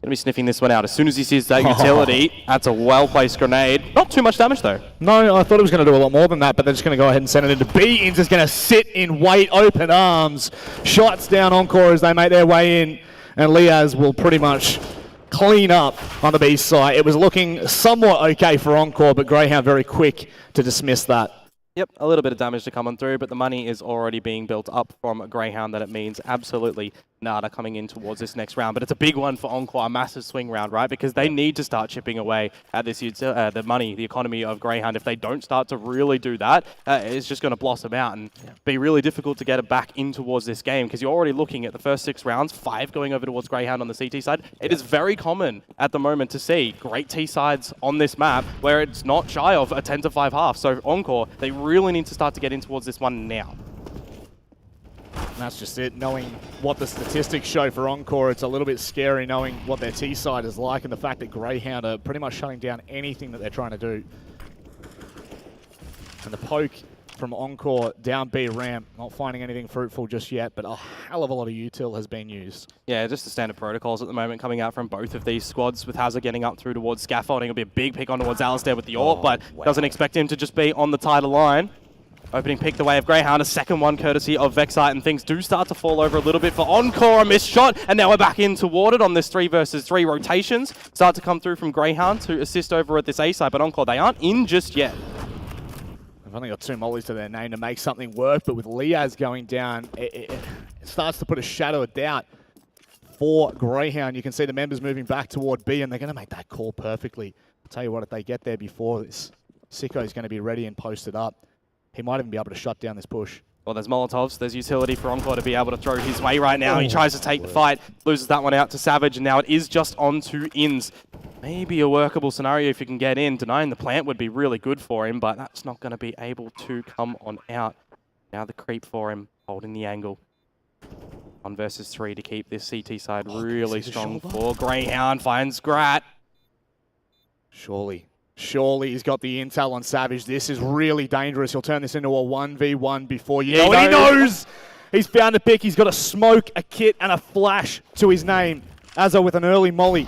going to be sniffing this one out. As soon as he sees that utility, that's a well-placed grenade. Not too much damage, though. No, I thought it was going to do a lot more than that, but they're just going to go ahead and send it into B. Inns is going to sit in wait, open arms. Shots down Encore as they make their way in, and Liaz will pretty much clean up on the B side. It was looking somewhat okay for Encore, but Greyhound very quick to dismiss that. Yep, a little bit of damage to come on through, but the money is already being built up from Greyhound that it means absolutely nada coming in towards this next round. But it's a big one for Encore, a massive swing round, right? Because they need to start chipping away at this the money, the economy of Greyhound. If they don't start to really do that, it's just going to blossom out and be really difficult to get it back in towards this game, because you're already looking at the first 6 rounds, 5 going over towards Greyhound on the CT side. It is very common at the moment to see great T sides on this map where it's not shy of a 10-5 half. So Encore, they really need to start to get in towards this one now. And that's just it. Knowing what the statistics show for Encore, it's a little bit scary knowing what their T side is like, and the fact that Greyhound are pretty much shutting down anything that they're trying to do. And the poke from Encore down B ramp, not finding anything fruitful just yet, but a hell of a lot of util has been used. Yeah, just the standard protocols at the moment coming out from both of these squads, with Hazard getting up through towards scaffolding. It'll be a big pick on towards Alistair with the AWP, but doesn't expect him to just be on the title line. Opening pick the way of Greyhound, a second one courtesy of Vexite, and things do start to fall over a little bit for Encore. A missed shot, and now we're back in toward it on this 3 versus 3 rotations. Start to come through from Greyhound to assist over at this A side, but Encore, they aren't in just yet. They've only got 2 mollies to their name to make something work, but with Liaz going down, it starts to put a shadow of doubt for Greyhound. You can see the members moving back toward B, and they're going to make that call perfectly. I'll tell you what, if they get there before this, Sicko is going to be ready and posted up. He might even be able to shut down this push. Well, there's Molotovs. There's utility for Encore to be able to throw his way right now. He tries to take the fight, loses that one out to Savage, and now it is just on to Inns. Maybe a workable scenario if you can get in. Denying the plant would be really good for him, but that's not going to be able to come on out. Now the creep for him, holding the angle. 1 versus 3 to keep this CT side really strong for Greyhound. Finds Grat. Surely he's got the intel on Savage. This is really dangerous. He'll turn this into a 1v1 before you know it. He knows! He's found a pick. He's got a smoke, a kit, and a flash to his name. Azza with an early molly.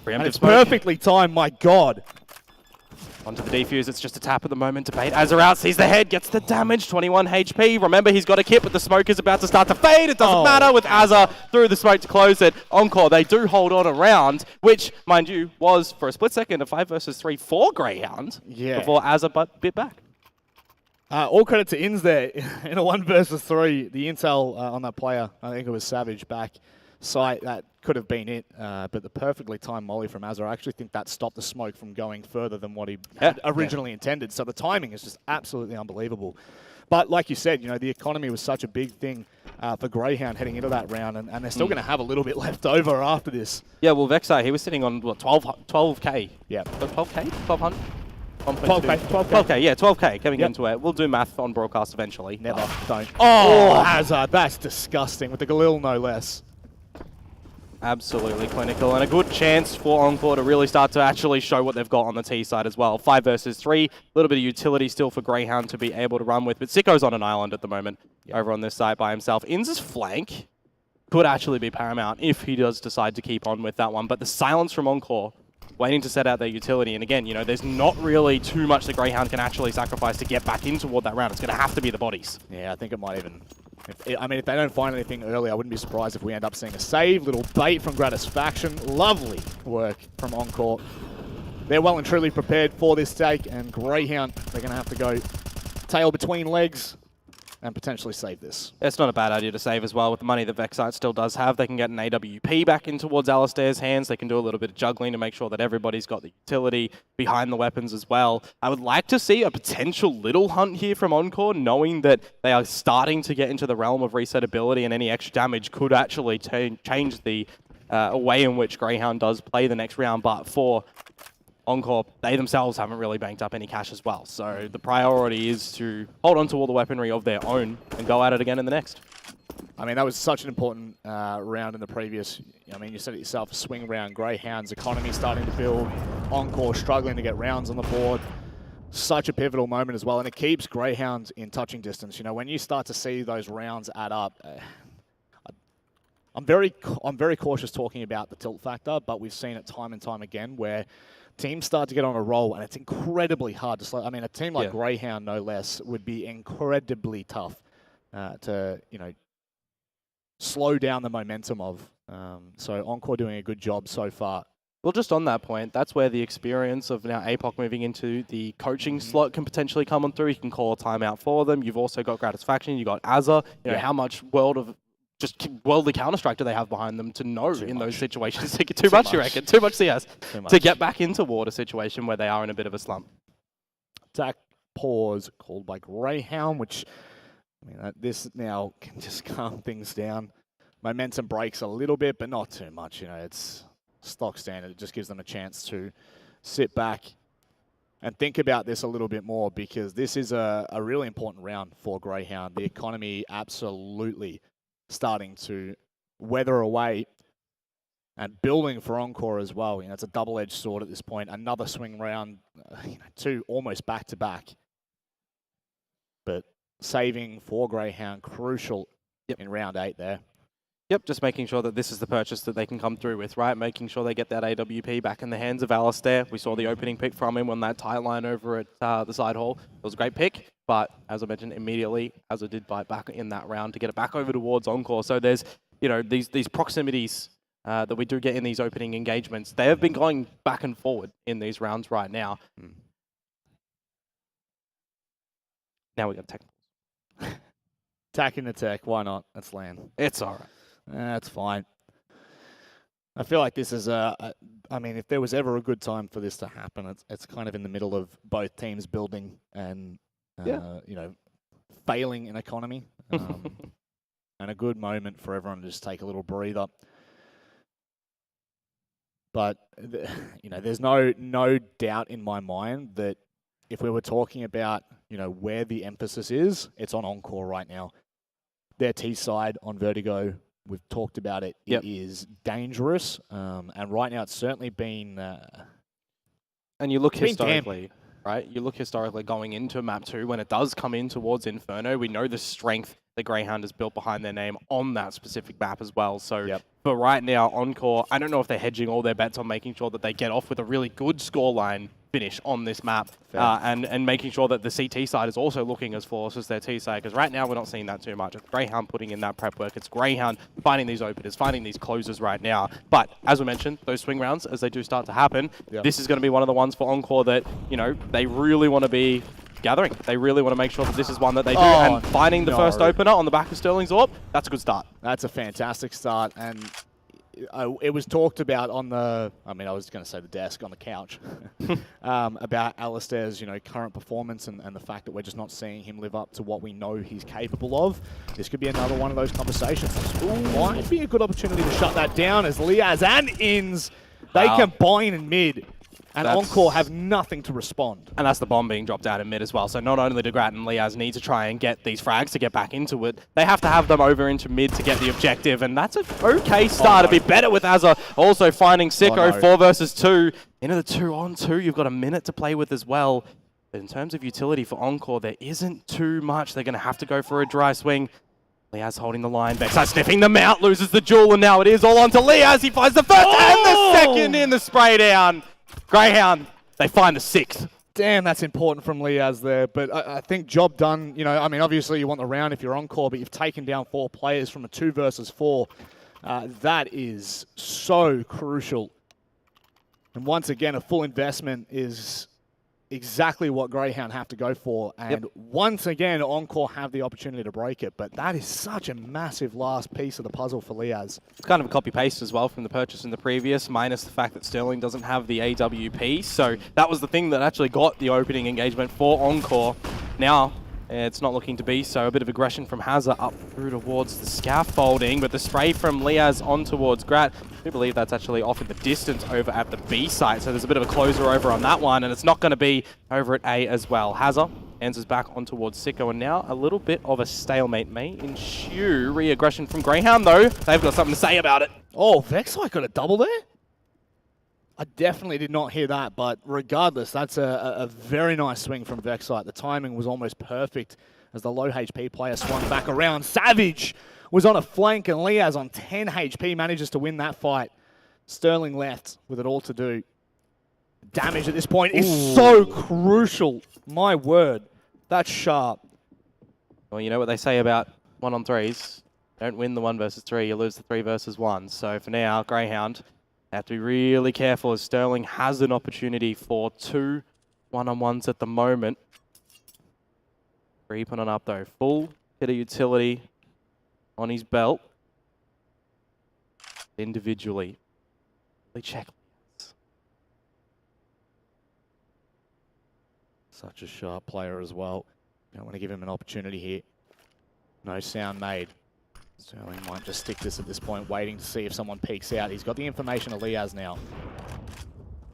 And it's perfectly timed, my God. Onto the defuse, it's just a tap at the moment to bait Azza out, sees the head, gets the damage, 21 HP. Remember, he's got a kit, but the smoke is about to start to fade. It doesn't matter with Azza through the smoke to close it. Encore, they do hold on a round, which, mind you, was for a split second a 5 versus 3 for Greyhound before Azza bit back. All credit to Inns there. In a 1 versus 3, the intel on that player, I think it was Savage back sight, that could have been it, but the perfectly timed molly from Azza, I actually think that stopped the smoke from going further than what he had originally intended. So the timing is just absolutely unbelievable. But like you said, you know, the economy was such a big thing for Greyhound heading into that round, and they're still going to have a little bit left over after this. Yeah, well, Vexai, he was sitting on, what, 12K? Yeah. 12K? 1,200? 12K, yeah, 12K coming into it. We'll do math on broadcast eventually. Never, don't. Oh, Hazard, that's disgusting, with the Galil no less. Absolutely clinical, and a good chance for Encore to really start to actually show what they've got on the T side as well. 5 versus 3, a little bit of utility still for Greyhound to be able to run with, but Sicko's on an island at the moment over on this side by himself. Inns' flank could actually be paramount if he does decide to keep on with that one, but the silence from Encore, waiting to set out their utility, and again, you know, there's not really too much that Greyhound can actually sacrifice to get back in toward that round. It's going to have to be the bodies. Yeah, I think it might even... if they don't find anything early, I wouldn't be surprised if we end up seeing a save. Little bait from Gratisfaction. Lovely work from Encore. They're well and truly prepared for this take, and Greyhound, they're going to have to go tail between legs and potentially save this. It's not a bad idea to save as well with the money that Vexite still does have. They can get an AWP back in towards Alistair's hands. They can do a little bit of juggling to make sure that everybody's got the utility behind the weapons as well. I would like to see a potential little hunt here from Encore, knowing that they are starting to get into the realm of resetability, and any extra damage could actually change the way in which Greyhound does play the next round. But for Encore, they themselves haven't really banked up any cash as well. So the priority is to hold on to all the weaponry of their own and go at it again in the next. I mean, that was such an important round in the previous. I mean, you said it yourself, a swing round. Greyhound's economy starting to build. Encore struggling to get rounds on the board. such a pivotal moment as well, and it keeps Greyhound in touching distance. You know, when you start to see those rounds add up, I'm very cautious talking about the tilt factor, but we've seen it time and time again where teams start to get on a roll, and it's incredibly hard to slow. I mean, a team like Greyhound, no less, would be incredibly tough to, you know, slow down the momentum of. So Encore doing a good job so far. Well, just on that point, that's where the experience of now APOC moving into the coaching slot can potentially come on through. You can call a timeout for them. You've also got Gratisfaction. You've got Azza. You know, how much worldly Counter-Strike do they have behind them to know those situations? Too much, you reckon? Too much CS to get back into a situation where they are in a bit of a slump. Attack pause called by Greyhound, which, I mean, this now can just calm things down. Momentum breaks a little bit, but not too much. You know, it's stock standard. It just gives them a chance to sit back and think about this a little bit more, because this is a really important round for Greyhound. The economy absolutely starting to weather away and building for Encore as well. You know, it's a double-edged sword at this point. Another swing round, two almost back-to-back. But saving for Greyhound, crucial in round 8 there. Yep, just making sure that this is the purchase that they can come through with, right? Making sure they get that AWP back in the hands of Alistair. We saw the opening pick from him on that tight line over at the side hall. It was a great pick, but as I mentioned, immediately, Azza did bite back in that round to get it back over towards Encore. So there's, you know, these proximities that we do get in these opening engagements. They have been going back and forward in these rounds right now. Now we got tech. Attacking the tech, why not? That's land. It's all right. That's fine. I feel like this is I mean, if there was ever a good time for this to happen, it's kind of in the middle of both teams building and, you know, failing in economy. And a good moment for everyone to just take a little breather. But, you know, there's no doubt in my mind that if we were talking about, you know, where the emphasis is, it's on Encore right now. Their T side on Vertigo, we've talked about it. It is dangerous, and right now it's certainly been. And you look historically, right? You look historically going into Map 2 when it does come in towards Inferno. We know the strength that Greyhound has built behind their name on that specific map as well. So, but right now Encore, I don't know if they're hedging all their bets on making sure that they get off with a really good scoreline finish on this map, and making sure that the CT side is also looking as flawless as their T side, because right now we're not seeing that too much. It's Greyhound putting in that prep work. It's Greyhound finding these openers, finding these closers right now. But as we mentioned, those swing rounds, as they do start to happen, this is going to be one of the ones for Encore that, you know, they really want to be gathering. They really want to make sure that this is one that they do, and finding the first opener on the back of Sterling's AWP, that's a good start. That's a fantastic start, and it was talked about on the, I mean, I was going to say the desk, on the couch, about Alistair's, you know, current performance and the fact that we're just not seeing him live up to what we know he's capable of. This could be another one of those conversations. Might be a good opportunity to shut that down as Liaz and Inns, they combine in mid. And Encore have nothing to respond. And that's the bomb being dropped out in mid as well. So not only do Grat and Liaz need to try and get these frags to get back into it, they have to have them over into mid to get the objective. And that's an okay start. A bit better with Azza also finding Sicko 4 versus 2. Into the 2-on-2, you've got a minute to play with as well. But in terms of utility for Encore, there isn't too much. They're going to have to go for a dry swing. Liaz holding the line. Vexar sniffing them out, loses the duel, and now it is all on to Liaz. He finds the first and the second in the spray down. Greyhound, they find the 6th. Damn, that's important from Liaz there. But I think job done. You know, I mean, obviously you want the round if you're Encore, but you've taken down 4 players from a 2 versus 4. That is so crucial. And once again, a full investment is exactly what Greyhound have to go for. And once again, Encore have the opportunity to break it. But that is such a massive last piece of the puzzle for Liaz. It's kind of a copy-paste as well from the purchase in the previous, minus the fact that Sterling doesn't have the AWP. So that was the thing that actually got the opening engagement for Encore. Now, it's not looking to be so. A bit of aggression from Hazza up through towards the scaffolding, but the spray from Liaz on towards Grat. I believe that's actually off in the distance over at the B site, so there's a bit of a closer over on that one, and it's not going to be over at A as well. Hazza answers back on towards Sicko, and now a little bit of a stalemate may ensue. Re-aggression from Greyhound, though. They've got something to say about it. Oh, Vexar got a double there? I definitely did not hear that, but regardless, that's a very nice swing from Vexite. The timing was almost perfect as the low HP player swung back around. Savage was on a flank, and Liaz on 10 HP manages to win that fight. Sterling left with it all to do. Damage at this point is so crucial. My word, that's sharp. Well, you know what they say about 1-on-3s. Don't win the 1 versus 3, you lose the 3 versus 1. So for now, Greyhound have to be really careful as Sterling has an opportunity for 2 1-on-1s at the moment. Creeping on up though. Full hit of utility on his belt. Individually. They check. Such a sharp player as well. Don't want to give him an opportunity here. No sound made. Sterling might just stick this at this point, waiting to see if someone peeks out. He's got the information of Liaz now.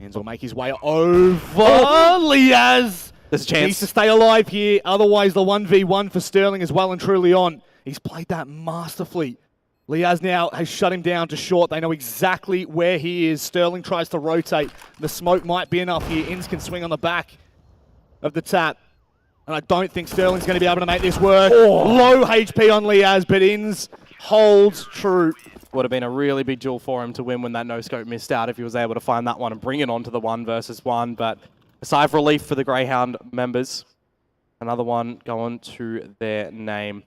Enz will make his way over. Liaz! There's a chance. Needs to stay alive here, otherwise the 1v1 for Sterling is well and truly on. He's played that masterfully. Liaz now has shut him down to short. They know exactly where he is. Sterling tries to rotate. The smoke might be enough here. Enz can swing on the back of the tap. And I don't think Sterling's going to be able to make this work. Low HP on Liaz, but Enz holds true. Would have been a really big duel for him to win when that no-scope missed out if he was able to find that one and bring it on to the 1 versus 1. But a sigh of relief for the Greyhound members. Another one going to their name.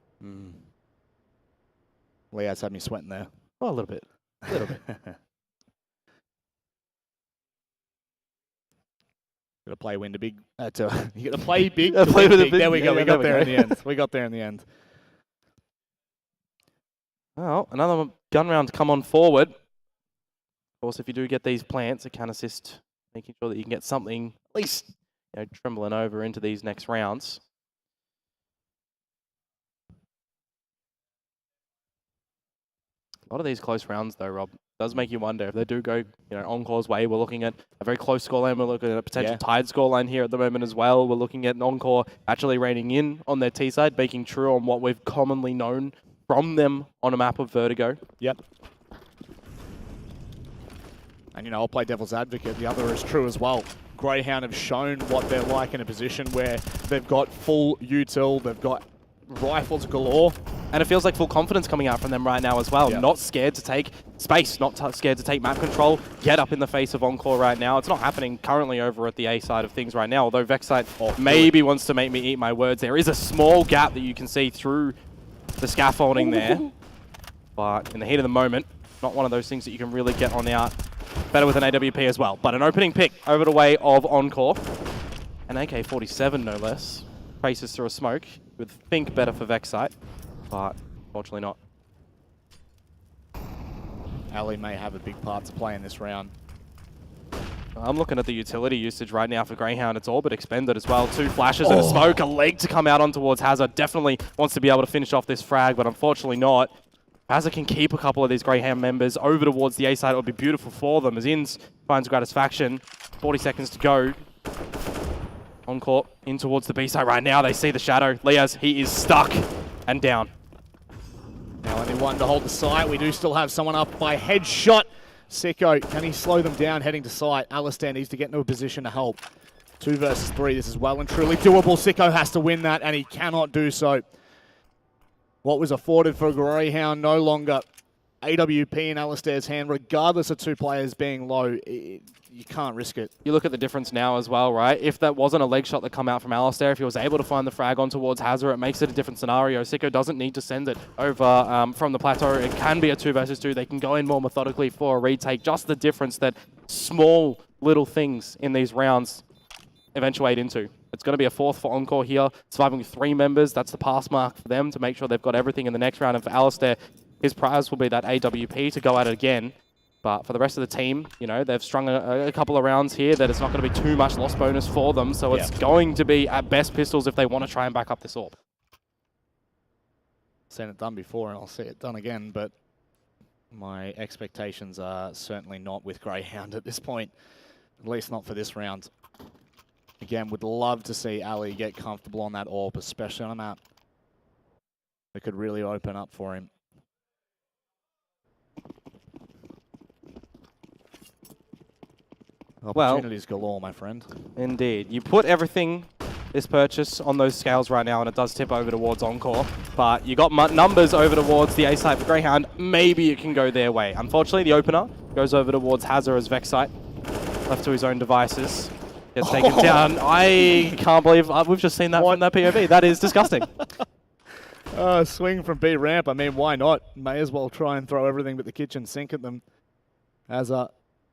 Liaz had me sweating there. Oh, a little bit. A little bit. Got to play win to big. You got to play big. Play with big. big. There we go. Yeah, we got there in the end. We got there in the end. Well, another gun round to come on forward. Of course, if you do get these plants, it can assist making sure that you can get something at least trembling over into these next rounds. A lot of these close rounds, though, Rob, does make you wonder if they do go, Encore's way. We're looking at a very close scoreline. We're looking at a potential tied scoreline here at the moment as well. We're looking at Encore actually reining in on their T side, making true on what we've commonly known from them on a map of Vertigo. Yep. And, I'll play devil's advocate. The other is true as well. Greyhound have shown what they're like in a position where they've got full util, they've got rifles galore. And it feels like full confidence coming out from them right now as well. Yep. Not scared to take space, not scared to take map control, get up in the face of Encore right now. It's not happening currently over at the A side of things right now, although Vexite maybe wants to make me eat my words. There is a small gap that you can see through the scaffolding there. But in the heat of the moment, not one of those things that you can really get on out. Better with an AWP as well. But an opening pick over the way of Encore. An AK-47 no less. Traces through a smoke. You would think better for Vexite, but unfortunately not. Ali may have a big part to play in this round. I'm looking at the utility usage right now for Greyhound. It's all but expended as well. 2 flashes and a smoke, a leg to come out on towards Hazard. Definitely wants to be able to finish off this frag, but unfortunately not. Hazard can keep a couple of these Greyhound members over towards the A side. It would be beautiful for them as Inns finds gratisfaction. 40 seconds to go. Encore in towards the B side right now. They see the shadow. Liaz, he is stuck and down. Now only one to hold the site. We do still have someone up by headshot. Sicko, can he slow them down heading to site? Alistair needs to get into a position to help. 2 versus 3. This is well and truly doable. Sicko has to win that, and he cannot do so. What was afforded for Greyhound no longer. AWP in Alistair's hand, regardless of 2 players being low, you can't risk it. You look at the difference now as well, right? If that wasn't a leg shot that come out from Alistair, if he was able to find the frag on towards Hazard, it makes it a different scenario. Sicko doesn't need to send it over from the plateau. It can be a 2 versus 2. They can go in more methodically for a retake. Just the difference that small little things in these rounds eventuate into. It's going to be a 4th for Encore here, surviving with 3 members. That's the pass mark for them to make sure they've got everything in the next round. And for Alistair, his prize will be that AWP to go at it again. But for the rest of the team, they've strung a couple of rounds here that it's not going to be too much loss bonus for them. So it's going to be, at best, pistols if they want to try and back up this orb. Seen it done before, and I'll see it done again, but my expectations are certainly not with Greyhound at this point, at least not for this round. Again, would love to see Ali get comfortable on that orb, especially on a map that could really open up for him. Opportunities galore, my friend. Indeed. You put everything, this purchase, on those scales right now, and it does tip over towards Encore. But you got numbers over towards the A site for Greyhound. Maybe it can go their way. Unfortunately, the opener goes over towards Hazard as Vexite. Left to his own devices. Gets taken down. I can't believe we've just seen that from that POV. That is disgusting. Swing from B ramp. I mean, why not? May as well try and throw everything but the kitchen sink at them.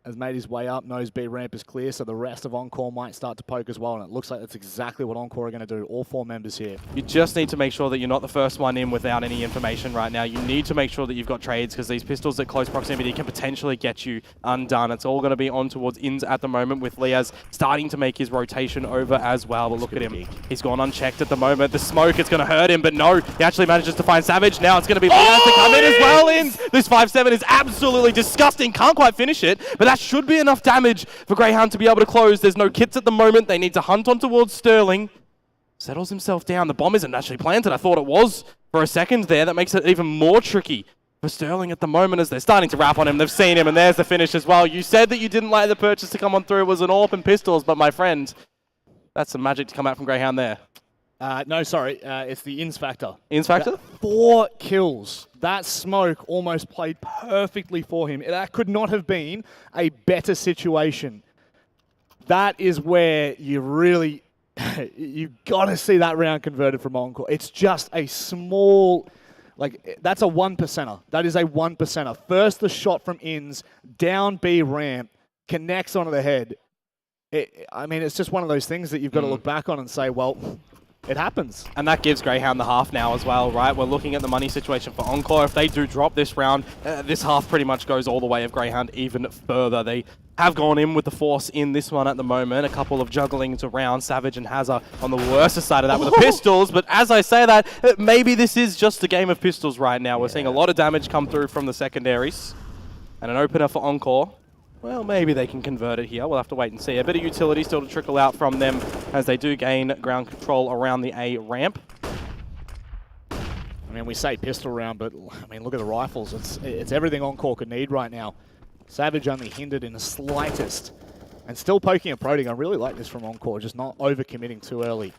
Has made his way up, knows B ramp is clear, so the rest of Encore might start to poke as well, and it looks like that's exactly what Encore are going to do, all 4 members here. You just need to make sure that you're not the first one in without any information right now. You need to make sure that you've got trades, because these pistols at close proximity can potentially get you undone. It's all going to be on towards Ins at the moment, with Liaz starting to make his rotation over as well, but look at him. He's gone unchecked at the moment. The smoke is going to hurt him, but no, he actually manages to find Savage. Now it's going to be Liaz to come in as well. Ins! This 5-7 is absolutely disgusting. Can't quite finish it, but that should be enough damage for Greyhound to be able to close. There's no kits at the moment. They need to hunt on towards Sterling. Settles himself down. The bomb isn't actually planted. I thought it was for a second there. That makes it even more tricky for Sterling at the moment, as they're starting to wrap on him. They've seen him, and there's the finish as well. You said that you didn't like the purchase to come on through. It was an AWP and pistols, but my friend, that's some magic to come out from Greyhound there. No, sorry. It's the Ins factor. Ins factor? 4 kills. That smoke almost played perfectly for him. That could not have been a better situation. That is where you really... you've got to see that round converted from Encore. It's just a small... that's a 1%er. That is a 1%er. First, the shot from Ins, down B ramp, connects onto the head. I mean, it's just one of those things that you've got to look back on and say, well... it happens. And that gives Greyhound the half now as well, right? We're looking at the money situation for Encore. If they do drop this round, this half pretty much goes all the way of Greyhound even further. They have gone in with the force in this one at the moment. A couple of jugglings around. Savage and Hazard on the worst side of that with the pistols. But as I say that, maybe this is just a game of pistols right now. We're seeing a lot of damage come through from the secondaries. And an opener for Encore. Well, maybe they can convert it here. We'll have to wait and see. A bit of utility still to trickle out from them as they do gain ground control around the A ramp. I mean, we say pistol round, but I mean, look at the rifles. It's everything Encore could need right now. Savage only hindered in the slightest. And still poking and prodding. I really like this from Encore, just not overcommitting too early.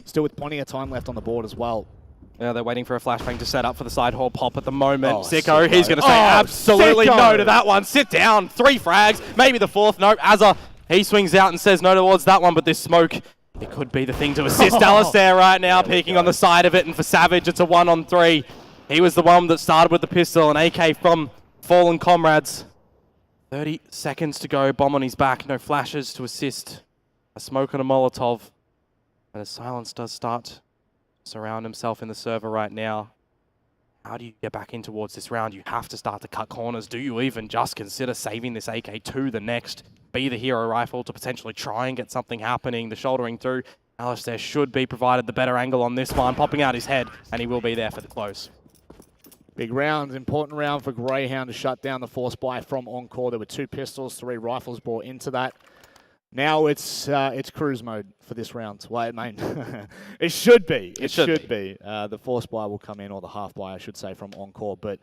Still with plenty of time left on the board as well. Yeah, they're waiting for a flashbang to set up for the side hall pop at the moment. Sicko, he's going to say absolutely no to that one. Sit down. 3 frags, maybe the 4th. Nope, Azza, he swings out and says no towards that one, but this smoke, it could be the thing to assist Alistair right now, peeking on the side of it, and for Savage, it's a 1-on-3. He was the one that started with the pistol, an AK from fallen comrades. 30 seconds to go, bomb on his back, no flashes to assist. A smoke and a Molotov, and the silence does start surround himself in the server right now. How do you get back in towards this round? You have to start to cut corners. Do you even just consider saving this AK to the next? Be the hero rifle to potentially try and get something happening. The shouldering through. Alistair should be provided the better angle on this one. Popping out his head, and he will be there for the close. Big round, important round for Greyhound to shut down the force buy from Encore. There were 2 pistols, 3 rifles brought into that. Now it's cruise mode for this round. Well, I mean, it should be. It should be. The force buy will come in, or the half buy, I should say, from Encore. But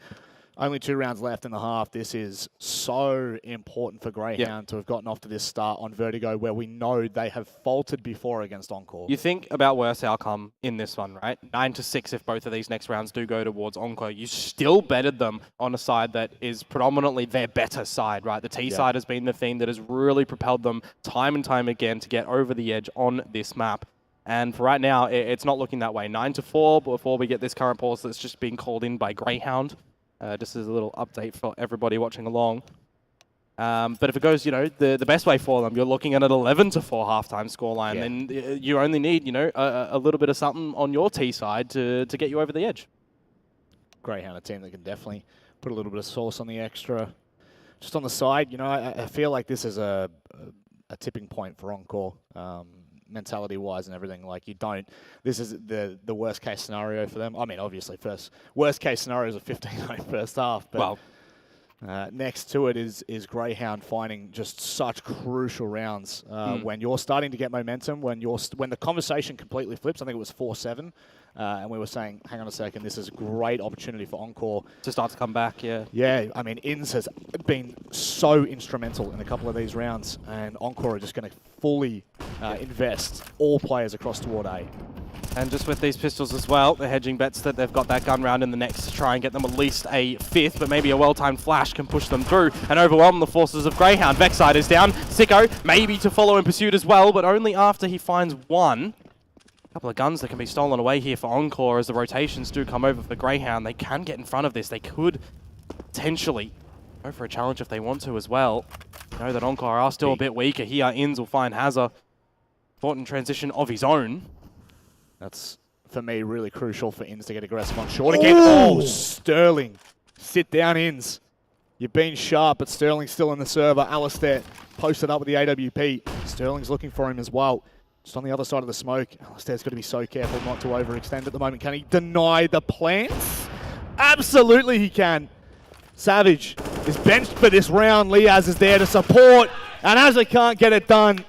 only 2 rounds left in the half. This is so important for Greyhound to have gotten off to this start on Vertigo, where we know they have faltered before against Encore. You think about worst outcome in this one, right? 9-6 if both of these next rounds do go towards Encore. You still betted them on a side that is predominantly their better side, right? The T side has been the thing that has really propelled them time and time again to get over the edge on this map. And for right now, it's not looking that way. 9-4 before we get this current pause that's just being called in by Greyhound. Just as a little update for everybody watching along. But if it goes, the best way for them, you're looking at an 11-4 halftime scoreline. Then you only need, a little bit of something on your T side to get you over the edge. Greyhound, a team that can definitely put a little bit of sauce on the extra. Just on the side, I feel like this is a tipping point for Encore. Mentality-wise and everything, this is the worst-case scenario for them. I mean, obviously, worst-case scenario is a 15-0 first half. But well, Next to it is Greyhound finding just such crucial rounds when you're starting to get momentum, when the conversation completely flips. I think it was 4-7, and we were saying, hang on a second, this is a great opportunity for Encore to start to come back. Yeah, I mean, Inns has been so instrumental in a couple of these rounds, and Encore are just going to fully invest all players across toward A. And just with these pistols as well, the hedging bets that they've got that gun round in the next to try and get them at least a 5th, but maybe a well-timed flash can push them through and overwhelm the forces of Greyhound. Vexide is down. Sicko maybe to follow in pursuit as well, but only after he finds one. A couple of guns that can be stolen away here for Encore as the rotations do come over for Greyhound. They can get in front of this. They could potentially go for a challenge if they want to as well. Know that Encore are still a bit weaker here. Inns will find Hazza. Important transition of his own. That's, for me, really crucial for Inns to get aggressive on short again. Oh, Sterling. Sit down, Inns. You've been sharp, but Sterling's still in the server. Alistair posted up with the AWP. Sterling's looking for him as well. Just on the other side of the smoke. Alistair's got to be so careful not to overextend at the moment. Can he deny the plants? Absolutely he can. Savage is benched for this round. Liaz is there to support. And as they can't get it done,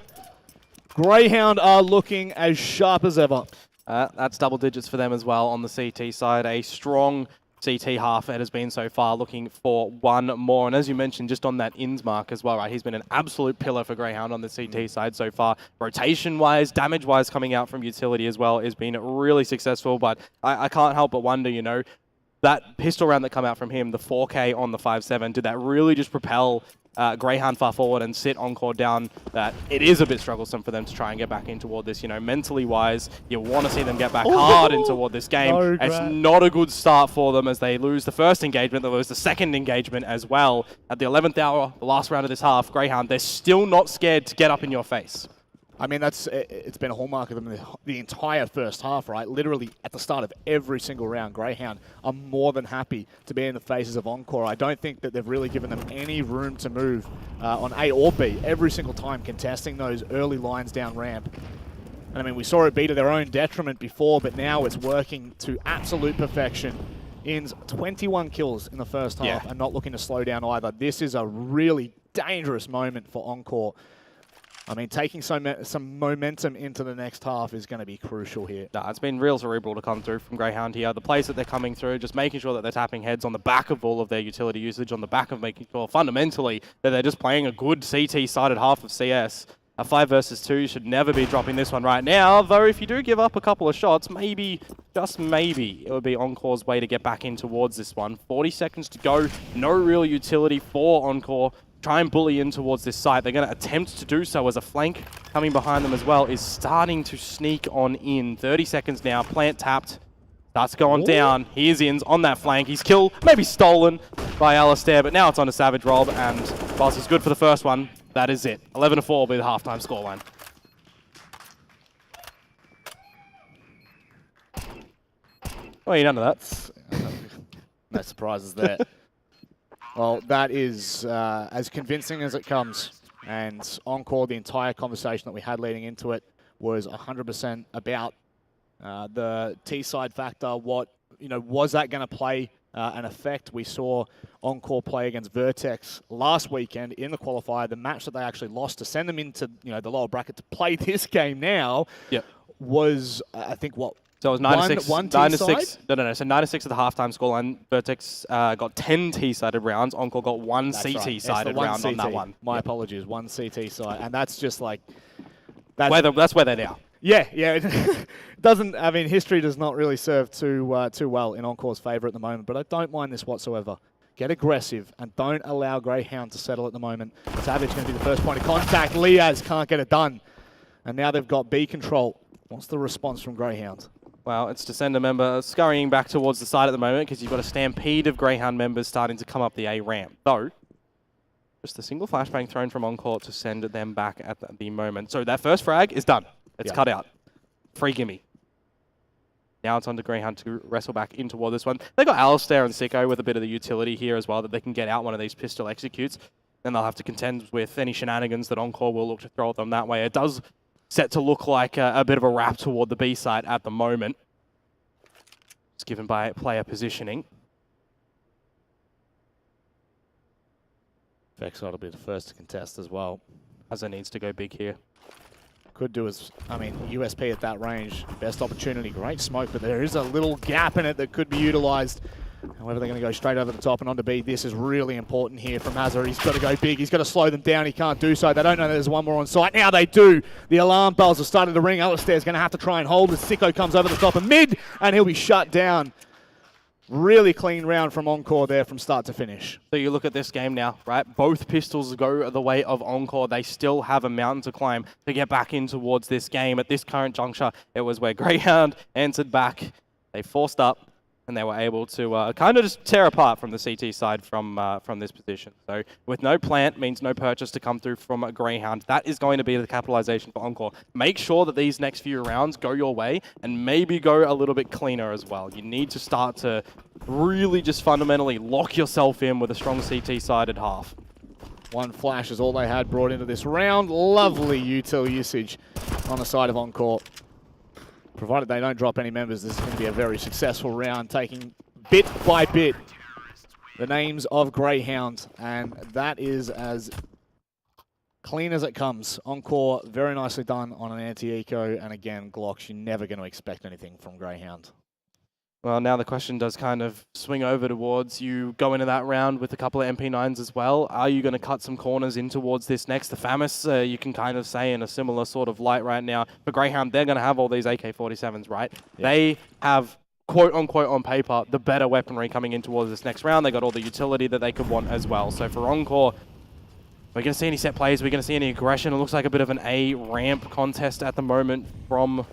Greyhound are looking as sharp as ever. That's double digits for them as well on the CT side. A strong CT half it has been so far, looking for one more. And as you mentioned, just on that Inns mark as well, right? He's been an absolute pillar for Greyhound on the CT side so far. Rotation-wise, damage-wise coming out from utility as well has been really successful. But I can't help but wonder, you know, that pistol round that come out from him, the 4K on the 5.7, did that really just propel Greyhound far forward and sit Encore down? That it is a bit strugglesome for them to try and get back in toward this. You know, mentally wise, you want to see them get back hard in toward this game. No, it's not a good start for them as they lose the first engagement. They lose the second engagement as well. At the 11th hour, the last round of this half, Greyhound, they're still not scared to get up in your face. I mean, it's been a hallmark of them the entire first half, right? Literally at the start of every single round, Greyhound are more than happy to be in the faces of Encore. I don't think that they've really given them any room to move on A or B every single time, contesting those early lines down ramp. And I mean, we saw it be to their own detriment before, but now it's working to absolute perfection. Inns 21 kills in the first half and not looking to slow down either. This is a really dangerous moment for Encore. I mean, taking some momentum into the next half is going to be crucial here. Nah, it's been real cerebral to come through from Greyhound here. The plays that they're coming through, just making sure that they're tapping heads on the back of all of their utility usage, on the back of making sure fundamentally that they're just playing a good CT-sided half of CS. A 5 versus 2 should never be dropping this one right now, though if you do give up a couple of shots, maybe, just maybe, it would be Encore's way to get back in towards this one. 40 seconds to go, no real utility for Encore. Try and bully in towards this site. They're going to attempt to do so as a flank coming behind them as well is starting to sneak on in. 30 seconds now, plant tapped. Starts going down. Here's Inns on that flank. He's killed, maybe stolen by Alistair, but now it's on to Savage Rob, and whilst he's good for the first one, that is it. 11-4 will be the halftime scoreline. Well, you none of that. No surprises there. Well, that is as convincing as it comes. And Encore, the entire conversation that we had leading into it was 100% about the T-side factor. What, you know, was that going to play an effect? We saw Encore play against Vertex last weekend in the qualifier, the match that they actually lost to send them into, you know, the lower bracket to play this game now. Was, I think, what? So it was 9-6. So 9-6 at the halftime scoreline. Vertex got 10 T-sided rounds. Encore got one CT-sided round on that one. My apologies, one CT side, and that's just like that's where they're now. Yeah. It doesn't. I mean, history does not really serve too well in Encore's favour at the moment. But I don't mind this whatsoever. Get aggressive and don't allow Greyhound to settle at the moment. Savage going to be the first point of contact. Liaz can't get it done, and now they've got B control. What's the response from Greyhound? Well, it's Descender member scurrying back towards the side at the moment because you've got a stampede of Greyhound members starting to come up the A ramp. Though, just a single flashbang thrown from Encore to send them back at the moment. So that first frag is done. It's cut out. Free gimme. Now it's on to Greyhound to wrestle back in toward this one. They got Alistair and Sicko with a bit of the utility here as well that they can get out one of these pistol executes. Then they'll have to contend with any shenanigans that Encore will look to throw at them that way. It does set to look like a bit of a wrap toward the B side at the moment. It's given by player positioning. Vexite will be the first to contest as well. Hazza needs to go big here. Could do as, I mean, USP at that range, best opportunity, great smoke, but there is a little gap in it that could be utilized. However, they're going to go straight over the top and onto B. This is really important here from Hazza. He's got to go big. He's got to slow them down. He can't do so. They don't know there's one more on site. Now they do. The alarm bells have started to ring. Alistair's going to have to try and hold as Sicko comes over the top of mid, and he'll be shut down. Really clean round from Encore there from start to finish. So you look at this game now, right? Both pistols go the way of Encore. They still have a mountain to climb to get back in towards this game. At this current juncture, it was where Greyhound answered back. They forced up, and they were able to kind of just tear apart from the CT side from this position. So with no plant means no purchase to come through from Greyhound. That is going to be the capitalization for Encore. Make sure that these next few rounds go your way and maybe go a little bit cleaner as well. You need to start to really just fundamentally lock yourself in with a strong CT-sided half. One flash is all they had brought into this round. Lovely util usage on the side of Encore. Provided they don't drop any members, this is going to be a very successful round, taking bit by bit the names of Greyhound, and that is as clean as it comes. Encore, very nicely done on an anti-eco, and again, Glocks, you're never going to expect anything from Greyhound. Well, now the question does kind of swing over towards you go into that round with a couple of MP9s as well. Are you going to cut some corners in towards this next? The FAMAS, you can kind of say in a similar sort of light right now. For Greyhound, they're going to have all these AK-47s, right? Yeah. They have, quote-unquote, on paper, the better weaponry coming in towards this next round. They got all the utility that they could want as well. So for Encore, we're going to see any set plays. We're going to see any aggression. It looks like a bit of an A-ramp contest at the moment from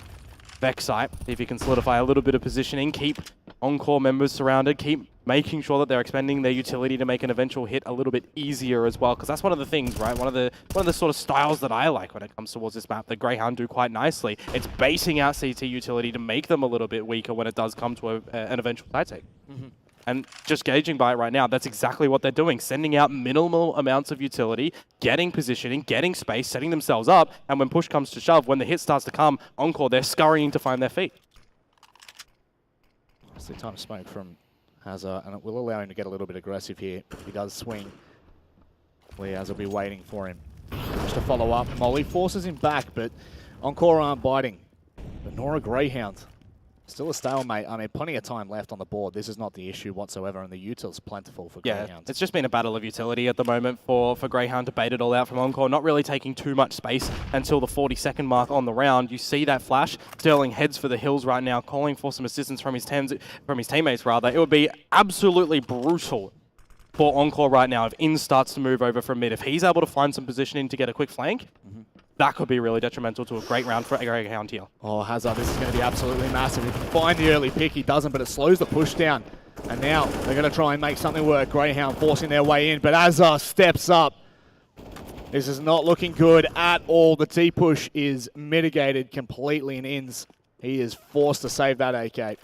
Vexite. See if he can solidify a little bit of positioning, keep Encore members surrounded, keep making sure that they're expending their utility to make an eventual hit a little bit easier as well, because that's one of the things, right? One of the sort of styles that I like when it comes towards this map that Greyhound do quite nicely. It's basing out CT utility to make them a little bit weaker when it does come to an eventual side take. Mm-hmm. And just gauging by it right now, that's exactly what they're doing. Sending out minimal amounts of utility, getting positioning, getting space, setting themselves up, and when push comes to shove, when the hit starts to come, Encore, they're scurrying to find their feet. It's the time to smoke from Hazza, and it will allow him to get a little bit aggressive here. If he does swing, Leaz will be waiting for him. Just to follow up, Molly forces him back, but Encore aren't biting. But Nora Greyhound, still a stalemate. I mean, plenty of time left on the board. This is not the issue whatsoever, and the util's plentiful for Greyhound. It's just been a battle of utility at the moment for Greyhound to bait it all out from Encore, not really taking too much space until the 40-second mark on the round. You see that flash. Sterling heads for the hills right now, calling for some assistance from his teammates, rather. It would be absolutely brutal for Encore right now if In starts to move over from mid. If he's able to find some positioning to get a quick flank, that could be really detrimental to a great round for Greyhound here. Oh, Hazza, this is going to be absolutely massive. He can find the early pick, he doesn't, but it slows the push down. And now they're going to try and make something work. Greyhound forcing their way in, but Hazza steps up. This is not looking good at all. The T-push is mitigated completely in Ins. He is forced to save that AK.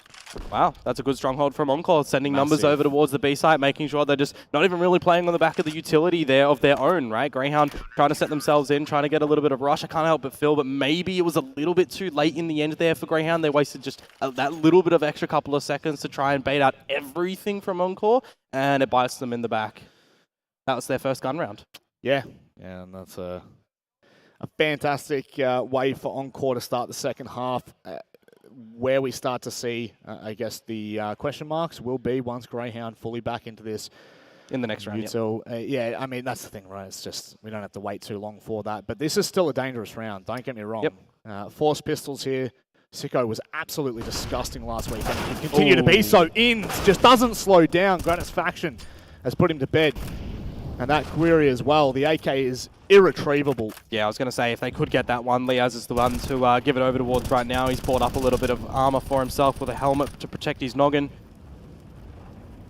Wow, that's a good stronghold from Encore, sending numbers over towards the B site, making sure they're just not even really playing on the back of the utility there of their own, right? Greyhound trying to set themselves in, trying to get a little bit of rush. I can't help but feel, but maybe it was a little bit too late in the end there for Greyhound. They wasted just that little bit of extra couple of seconds to try and bait out everything from Encore, and it bites them in the back. That was their first gun round. Yeah, and that's a fantastic way for Encore to start the second half. Where we start to see, I guess, the question marks will be once Greyhound fully back into this. In the next round, yeah, I mean, that's the thing, right? It's just, we don't have to wait too long for that. But this is still a dangerous round, don't get me wrong. Yep. Force pistols here. Sicko was absolutely disgusting last week, and he can continue to be so. Ins just doesn't slow down. Granite's faction has put him to bed. And that query as well, the AK is irretrievable. Yeah, I was going to say, if they could get that one, Leaz is the one to give it over towards right now. He's brought up a little bit of armor for himself with a helmet to protect his noggin.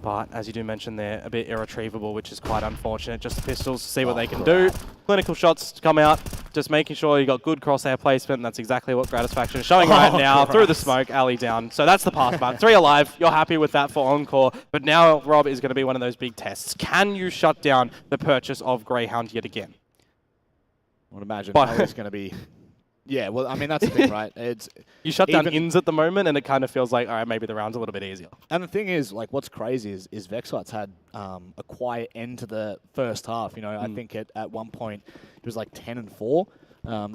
But, as you do mention, they're a bit irretrievable, which is quite unfortunate. Just the pistols to see what they can do. Clinical shots to come out. Just making sure you got good crosshair placement. And that's exactly what Gratisfaction is showing right now. Through the smoke, alley down. So that's the pass mark. 3 alive. You're happy with that for Encore. But now, Rob, is going to be one of those big tests. Can you shut down the purchase of Greyhound yet again? I would imagine Ellie's going to be Yeah, well, I mean, that's the thing, right? It's You shut down ins at the moment, and it kind of feels like, all right, maybe the round's a little bit easier. And the thing is, like, what's crazy is Vexite's had a quiet end to the first half. You know, I think at one point it was like 10-4.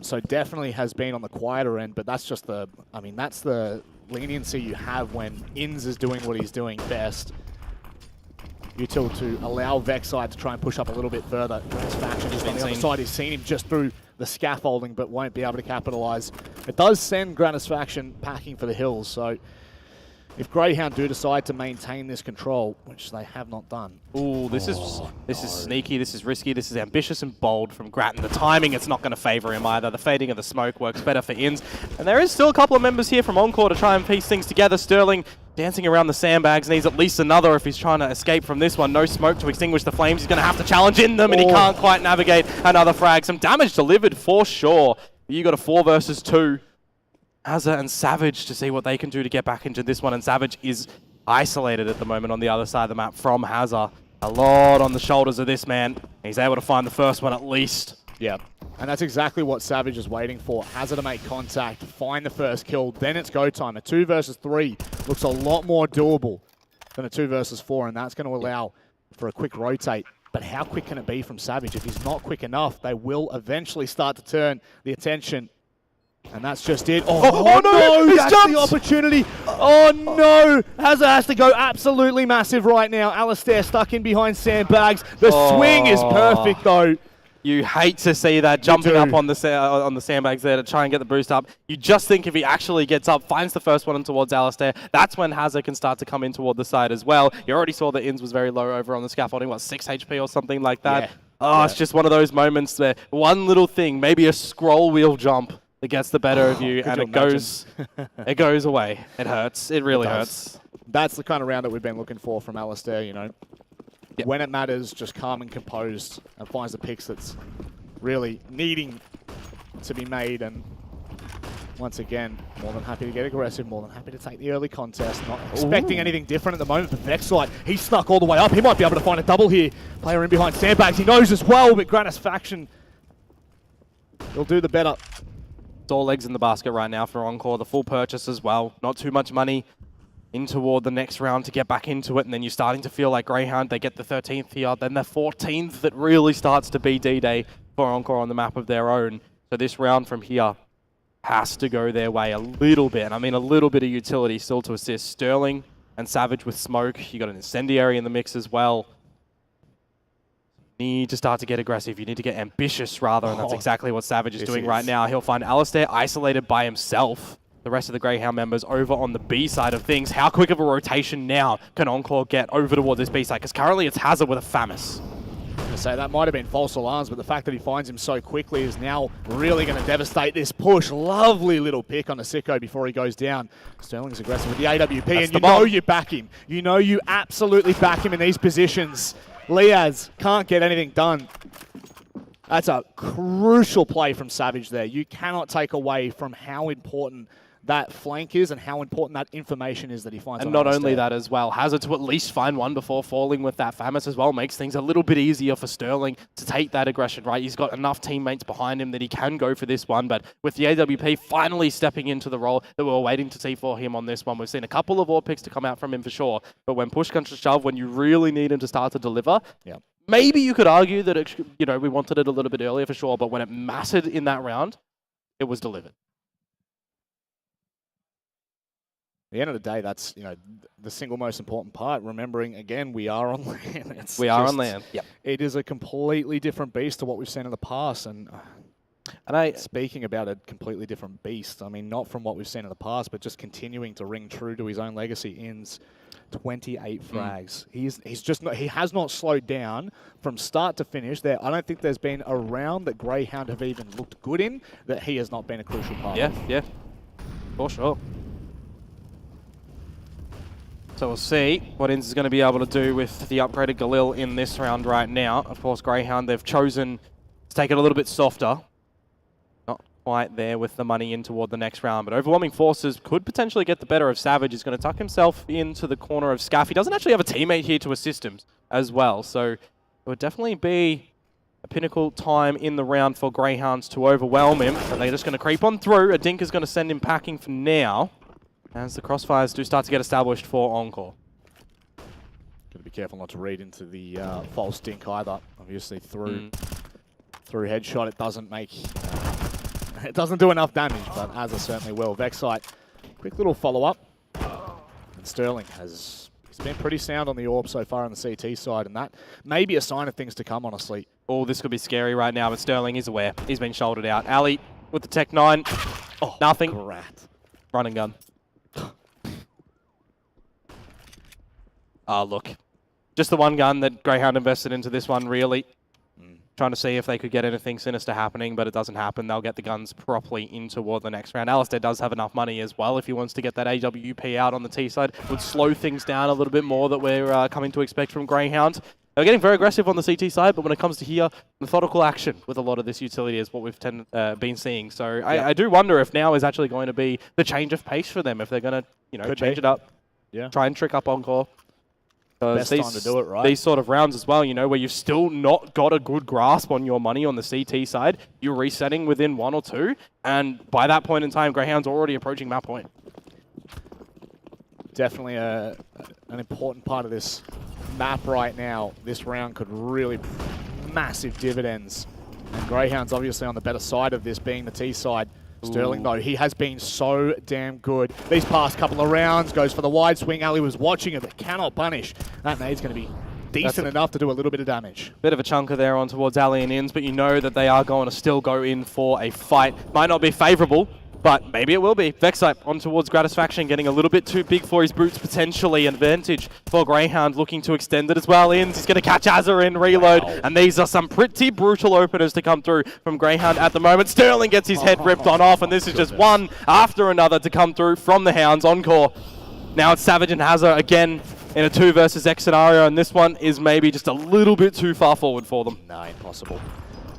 So definitely has been on the quieter end, but that's just that's the leniency you have when Inns is doing what he's doing best. Util to allow Vexite to try and push up a little bit further. His faction just on the other side. He's seen him just through the scaffolding, but won't be able to capitalize. It does send Grannis faction packing for the hills, so if Greyhound do decide to maintain this control, which they have not done. Ooh, this is sneaky, this is risky, this is ambitious and bold from Grattan. The timing, it's not going to favor him either. The fading of the smoke works better for Inns. And there is still a couple of members here from Encore to try and piece things together. Sterling dancing around the sandbags, needs at least another if he's trying to escape from this one. No smoke to extinguish the flames. He's going to have to challenge in them, and he can't quite navigate another frag. Some damage delivered for sure. You got a 4 versus 2. Hazza and Savage to see what they can do to get back into this one, and Savage is isolated at the moment on the other side of the map from Hazza. A lot on the shoulders of this man. He's able to find the first one at least. Yeah, and that's exactly what Savage is waiting for. Hazza to make contact, find the first kill, then it's go time. A 2 versus 3 looks a lot more doable than a 2 versus 4, and that's going to allow for a quick rotate. But how quick can it be from Savage? If he's not quick enough, they will eventually start to turn the attention. And that's just it. Oh no! That's jumped. The opportunity. Oh no! Hazza has to go absolutely massive right now. Alistair stuck in behind sandbags. The swing is perfect though. You hate to see that jumping up on the sandbags there to try and get the boost up. You just think if he actually gets up, finds the first one in towards Alistair, that's when Hazza can start to come in toward the side as well. You already saw that Inns was very low over on the scaffolding, what, 6 HP or something like that? Yeah. It's just one of those moments where one little thing, maybe a scroll wheel jump, that gets the better of you, and it goes away. It hurts. It really hurts. That's the kind of round that we've been looking for from Alistair, you know. Yep. When it matters, just calm and composed, and finds the picks that's really needing to be made. And once again, more than happy to get aggressive, more than happy to take the early contest. Not expecting anything different at the moment for Vexite. He's snuck all the way up. He might be able to find a double here. Player in behind sandbags. He knows as well, but Grannis faction will do the better. It's all eggs in the basket right now for Encore. The full purchase as well. Not too much money in toward the next round to get back into it. And then you're starting to feel like Greyhound, they get the 13th here. Then the 14th that really starts to be D-Day for Encore on the map of their own. So this round from here has to go their way a little bit. And I mean a little bit of utility still to assist. Sterling and Savage with smoke. You got an incendiary in the mix as well. Need to start to get aggressive. You need to get ambitious, rather, and that's exactly what Savage is doing right now. He'll find Alistair isolated by himself. The rest of the Greyhound members over on the B side of things. How quick of a rotation now can Encore get over towards this B side? Because currently it's Hazza with a Famis. So that might have been false alarms, but the fact that he finds him so quickly is now really going to devastate this push. Lovely little pick on a Sicko before he goes down. Sterling's aggressive with the AWP, and you know you back him. You know you absolutely back him in these positions. Liaz can't get anything done. That's a crucial play from Savage there. You cannot take away from how important that flank is and how important that information is that he finds. And not only that as well, Hazza to at least find one before falling with that Famis as well makes things a little bit easier for Sterling to take that aggression, right? He's got enough teammates behind him that he can go for this one, but with the AWP finally stepping into the role that we were waiting to see for him on this one, we've seen a couple of AWP picks to come out from him for sure, but when push comes to shove, when you really need him to start to deliver, maybe you could argue that it, you know, we wanted it a little bit earlier for sure, but when it mattered in that round, it was delivered. At the end of the day, that's, you know, the single most important part. Remembering, again, we are on land. We are on land. Yep. It is a completely different beast to what we've seen in the past. And speaking about a completely different beast, I mean, not from what we've seen in the past, but just continuing to ring true to his own legacy. Inns 28 frags. He has not slowed down from start to finish. I don't think there's been a round that Greyhound have even looked good in that he has not been a crucial part of. Yeah, for sure. So we'll see what Inns is going to be able to do with the upgraded Galil in this round right now. Of course, Greyhound, they've chosen to take it a little bit softer. Not quite there with the money in toward the next round, but Overwhelming Forces could potentially get the better of Savage. He's going to tuck himself into the corner of Scaff. He doesn't actually have a teammate here to assist him as well, so it would definitely be a pinnacle time in the round for Greyhounds to overwhelm him. But they're just going to creep on through. A dink is going to send him packing for now, as the crossfires do start to get established for Encore. Got to be careful not to read into the false dink either. Obviously through headshot, it doesn't make... it doesn't do enough damage, but Azza certainly will. Vexite, quick little follow-up. And Sterling he's been pretty sound on the AWP so far on the CT side, and that may be a sign of things to come, honestly. Oh, this could be scary right now, but Sterling is aware. He's been shouldered out. Ali with the Tech 9. Oh, nothing. Grat. Run and gun. Look. Just the one gun that Greyhound invested into this one, really. Trying to see if they could get anything sinister happening, but it doesn't happen. They'll get the guns properly in toward the next round. Alistair does have enough money as well if he wants to get that AWP out on the T side. Would slow things down a little bit more that we're coming to expect from Greyhound. They're getting very aggressive on the CT side, but when it comes to here, methodical action with a lot of this utility is what we've been seeing. So I do wonder if now is actually going to be the change of pace for them, if they're going to change it up, try and trick up Encore. Best time to do it, right? These sort of rounds as well, where you've still not got a good grasp on your money on the CT side, you're resetting within 1 or 2, and by that point in time, Greyhound's already approaching map point. Definitely an important part of this map right now. This round could really massive dividends. And Greyhound's obviously on the better side of this, being the T side. Sterling, though, he has been so damn good. These past couple of rounds, goes for the wide swing. Ali was watching it, but cannot punish. That nade's going to be decent enough to do a little bit of damage. Bit of a chunker there on towards Ali and Inns, but you know that they are going to still go in for a fight. Might not be favourable, but maybe it will be. Vexite on towards Gratisfaction, getting a little bit too big for his boots, potentially an advantage for Greyhound, looking to extend it as well. Inns, he's going to catch Azza in reload, and these are some pretty brutal openers to come through from Greyhound at the moment. Sterling gets his head ripped on off, and this is just one after another to come through from the Hounds. Encore. Now it's Savage and Hazza again in a 2 versus X scenario, and this one is maybe just a little bit too far forward for them. No, impossible.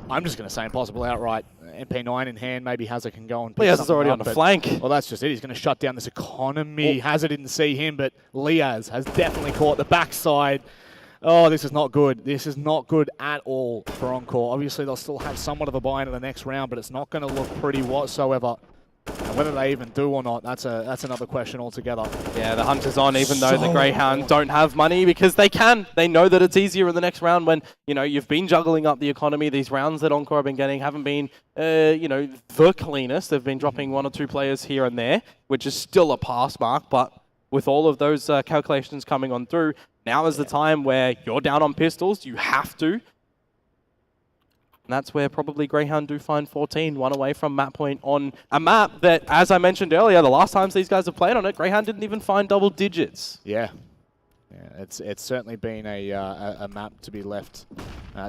I'm just going to say impossible outright. MP9 in hand, maybe Hazza can go and pick Liaz is already up, on the flank. Well, that's just it. He's going to shut down this economy. Hazza didn't see him, but Liaz has definitely caught the backside. Oh, this is not good. This is not good at all for Encore. Obviously, they'll still have somewhat of a buy into the next round, but it's not going to look pretty whatsoever. And whether they even do or not, that's another question altogether. Yeah, the hunt is on, even though the Greyhound don't have money, because they can. They know that it's easier in the next round when, you've been juggling up the economy. These rounds that Encore have been getting haven't been, the cleanest. They've been dropping 1 or 2 players here and there, which is still a pass mark. But with all of those calculations coming on through, now is the time where you're down on pistols. You have to. And that's where probably Greyhound do find 14, 1 away from map point on a map that, as I mentioned earlier, the last times these guys have played on it, Greyhound didn't even find double digits. Yeah, it's certainly been a map to be left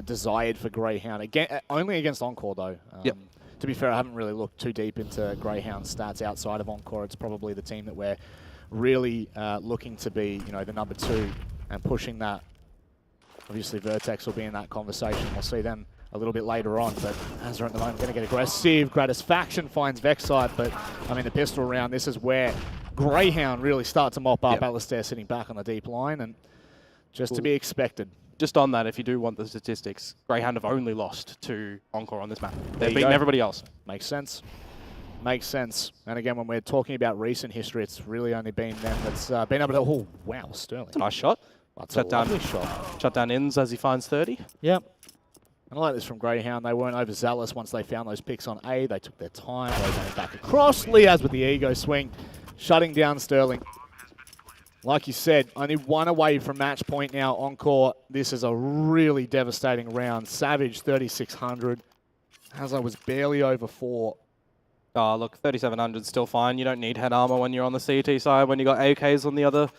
desired for Greyhound. Again, only against Encore, though. To be fair, I haven't really looked too deep into Greyhound stats outside of Encore. It's probably the team that we're really looking to be, the number 2 and pushing that. Obviously, Vertex will be in that conversation. We'll see them a little bit later on, but Azza at the moment going to get aggressive. Gratisfaction finds Vexite, but I mean the pistol round, this is where Greyhound really start to mop up. Alistair sitting back on the deep line, and just to be expected. Just on that, if you do want the statistics, Greyhound have only lost to Encore on this map. They've beaten everybody else. Makes sense. Makes sense. And again, when we're talking about recent history, it's really only been them that's been able to... Oh, wow, Sterling. That's a nice shot. That's a lovely shot. Shut down Inns as he finds 30. Yep. And I like this from Greyhound. They weren't overzealous once they found those picks on A. They took their time. They went back across. Liaz with the ego swing, shutting down Sterling. Like you said, only 1 away from match point now. Encore, this is a really devastating round. Savage, 3,600. Hazza was barely over 4. Oh, look, 3,700 still fine. You don't need head armor when you're on the CT side, when you got AKs on the other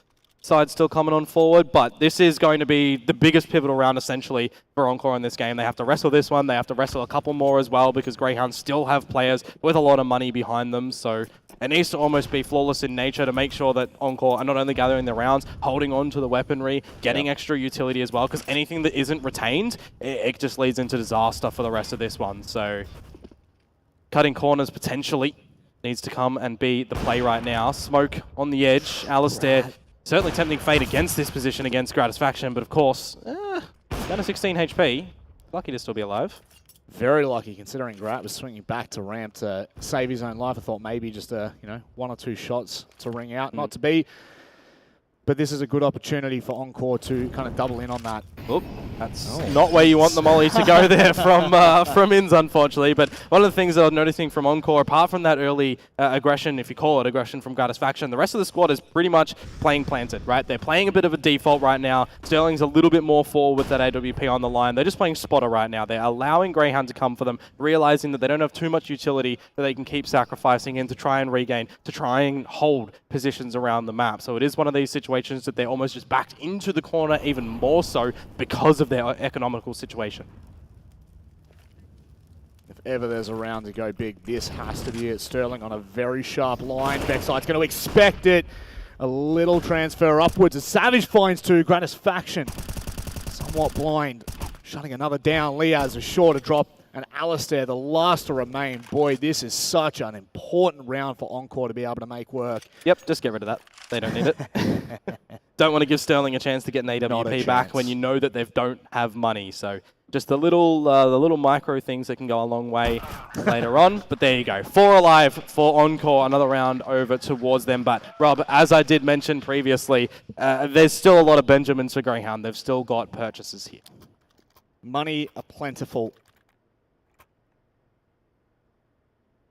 side still coming on forward, but this is going to be the biggest pivotal round essentially for Encore in this game. They have to wrestle this one, they have to wrestle a couple more as well, because Greyhounds still have players with a lot of money behind them, so it needs to almost be flawless in nature to make sure that Encore are not only gathering the rounds, holding on to the weaponry, getting extra utility as well, because anything that isn't retained, it just leads into disaster for the rest of this one. So cutting corners potentially needs to come and be the play right now. Smoke on the edge, Alistair certainly tempting fate against this position against Gratisfaction, but of course, down to 16 HP. Lucky to still be alive. Very lucky, considering Grat was swinging back to ramp to save his own life. I thought maybe just one or two shots to ring out, not to be. But this is a good opportunity for Encore to kind of double in on that. Oop, that's not where you want the molly to go there from Inns, unfortunately. But one of the things that I'm noticing from Encore, apart from that early aggression, if you call it aggression from Gratisfaction, the rest of the squad is pretty much playing planted, right? They're playing a bit of a default right now. Sterling's a little bit more forward with that AWP on the line. They're just playing spotter right now. They're allowing Greyhound to come for them, realizing that they don't have too much utility that they can keep sacrificing in to try and regain, to try and hold positions around the map. So it is one of these situations that they're almost just backed into the corner even more so because of their economical situation. If ever there's a round to go big, this has to be it. Sterling on a very sharp line. Backside's going to expect it. A little transfer upwards as Savage finds two. Gratisfaction somewhat blind. Shutting another down. Liaz is sure to drop. And Alistair, the last to remain. Boy, this is such an important round for Encore to be able to make work. Yep, just get rid of that. They don't need it. Don't want to give Sterling a chance to get an AWP back when you know that they don't have money. So just the little micro things that can go a long way later on. But there you go. 4 alive for Encore. Another round over towards them. But Rob, as I did mention previously, there's still a lot of Benjamins for Greyhound. They've still got purchases here. Money are plentiful.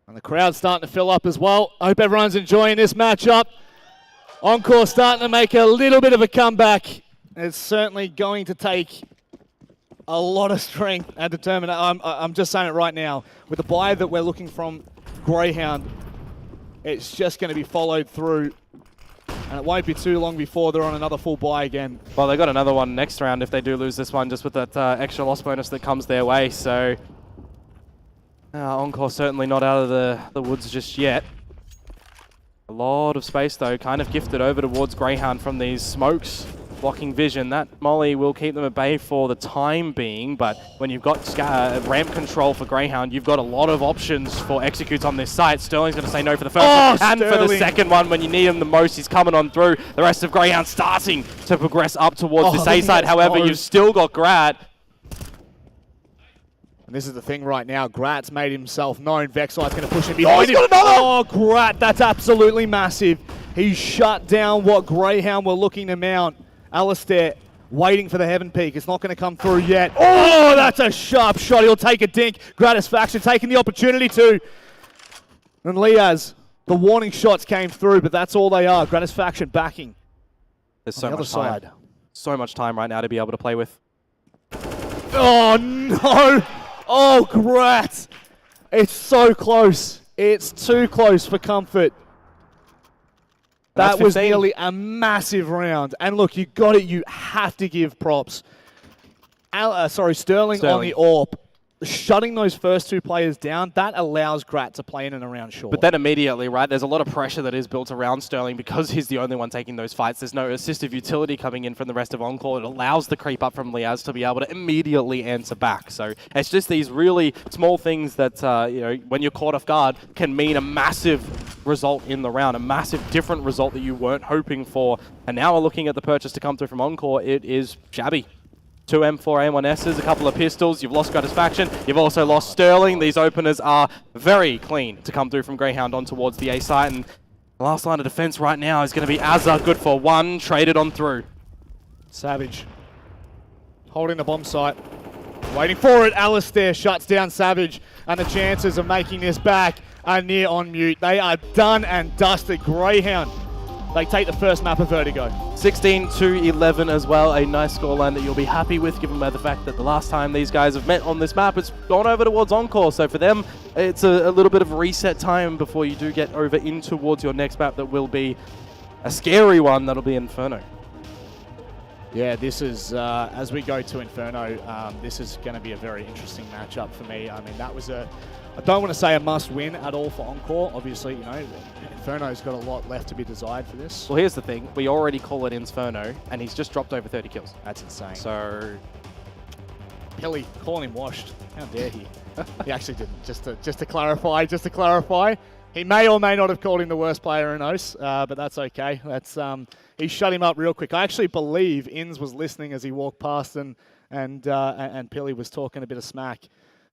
And the crowd's starting to fill up as well. I hope everyone's enjoying this matchup. Encore starting to make a little bit of a comeback. It's certainly going to take a lot of strength and determination. I'm just saying it right now. With the buy that we're looking from Greyhound, it's just going to be followed through. And it won't be too long before they're on another full buy again. Well, they got another one next round if they do lose this one, just with that extra loss bonus that comes their way. So Encore certainly not out of the woods just yet. A lot of space, though, kind of gifted over towards Greyhound from these smokes, blocking vision. That molly will keep them at bay for the time being, but when you've got ramp control for Greyhound, you've got a lot of options for executes on this site. Sterling's going to say no for the first one, and for the second one, when you need him the most, he's coming on through. The rest of Greyhound starting to progress up towards this A side. However, you've still got Grat. And this is the thing right now. Grat's made himself known. Vexite's going to push him behind him. Oh, Grat, that's absolutely massive. He shut down what Greyhound were looking to mount. Alistair waiting for the Heaven Peak. It's not going to come through yet. Oh, that's a sharp shot. He'll take a dink. Gratisfaction taking the opportunity to. And Liaz, the warning shots came through, but that's all they are. Gratisfaction backing. There's so much time. So much time right now to be able to play with. Oh, no. Oh, Grat. It's so close. It's too close for comfort. That was nearly a massive round. And look, you got it. You have to give props. Sterling on the AWP. Shutting those first two players down, that allows Grat to play in and around short. But then immediately, right, there's a lot of pressure that is built around Sterling because he's the only one taking those fights. There's no assistive utility coming in from the rest of Encore. It allows the creep up from Liaz to be able to immediately answer back. So it's just these really small things that, when you're caught off guard, can mean a massive result in the round, a massive different result that you weren't hoping for. And now we're looking at the purchase to come through from Encore. It is shabby. 2 M4 A1Ss, a couple of pistols. You've lost Gratisfaction. You've also lost Sterling. These openers are very clean to come through from Greyhound on towards the A site. And the last line of defense right now is going to be Azza. Good for one. Traded on through. Savage holding the bomb site. Waiting for it. Alistair shuts down Savage. And the chances of making this back are near on mute. They are done and dusted. Greyhound, they take the first map of Vertigo. 16-11 as well. A nice scoreline that you'll be happy with, given by the fact that the last time these guys have met on this map, it's gone over towards Encore. So for them, it's a little bit of reset time before you do get over in towards your next map that will be a scary one. That'll be Inferno. Yeah, this is, as we go to Inferno, this is going to be a very interesting matchup for me. I mean, that was I don't want to say a must-win at all for Encore. Obviously, Inferno's got a lot left to be desired for this. Well, here's the thing. We already call it Inferno, and he's just dropped over 30 kills. That's insane. So, Pilly, calling him washed. How dare he? He actually didn't. Just to clarify, he may or may not have called him the worst player in OCE, but that's okay. He shut him up real quick. I actually believe Inns was listening as he walked past and and Pilly was talking a bit of smack.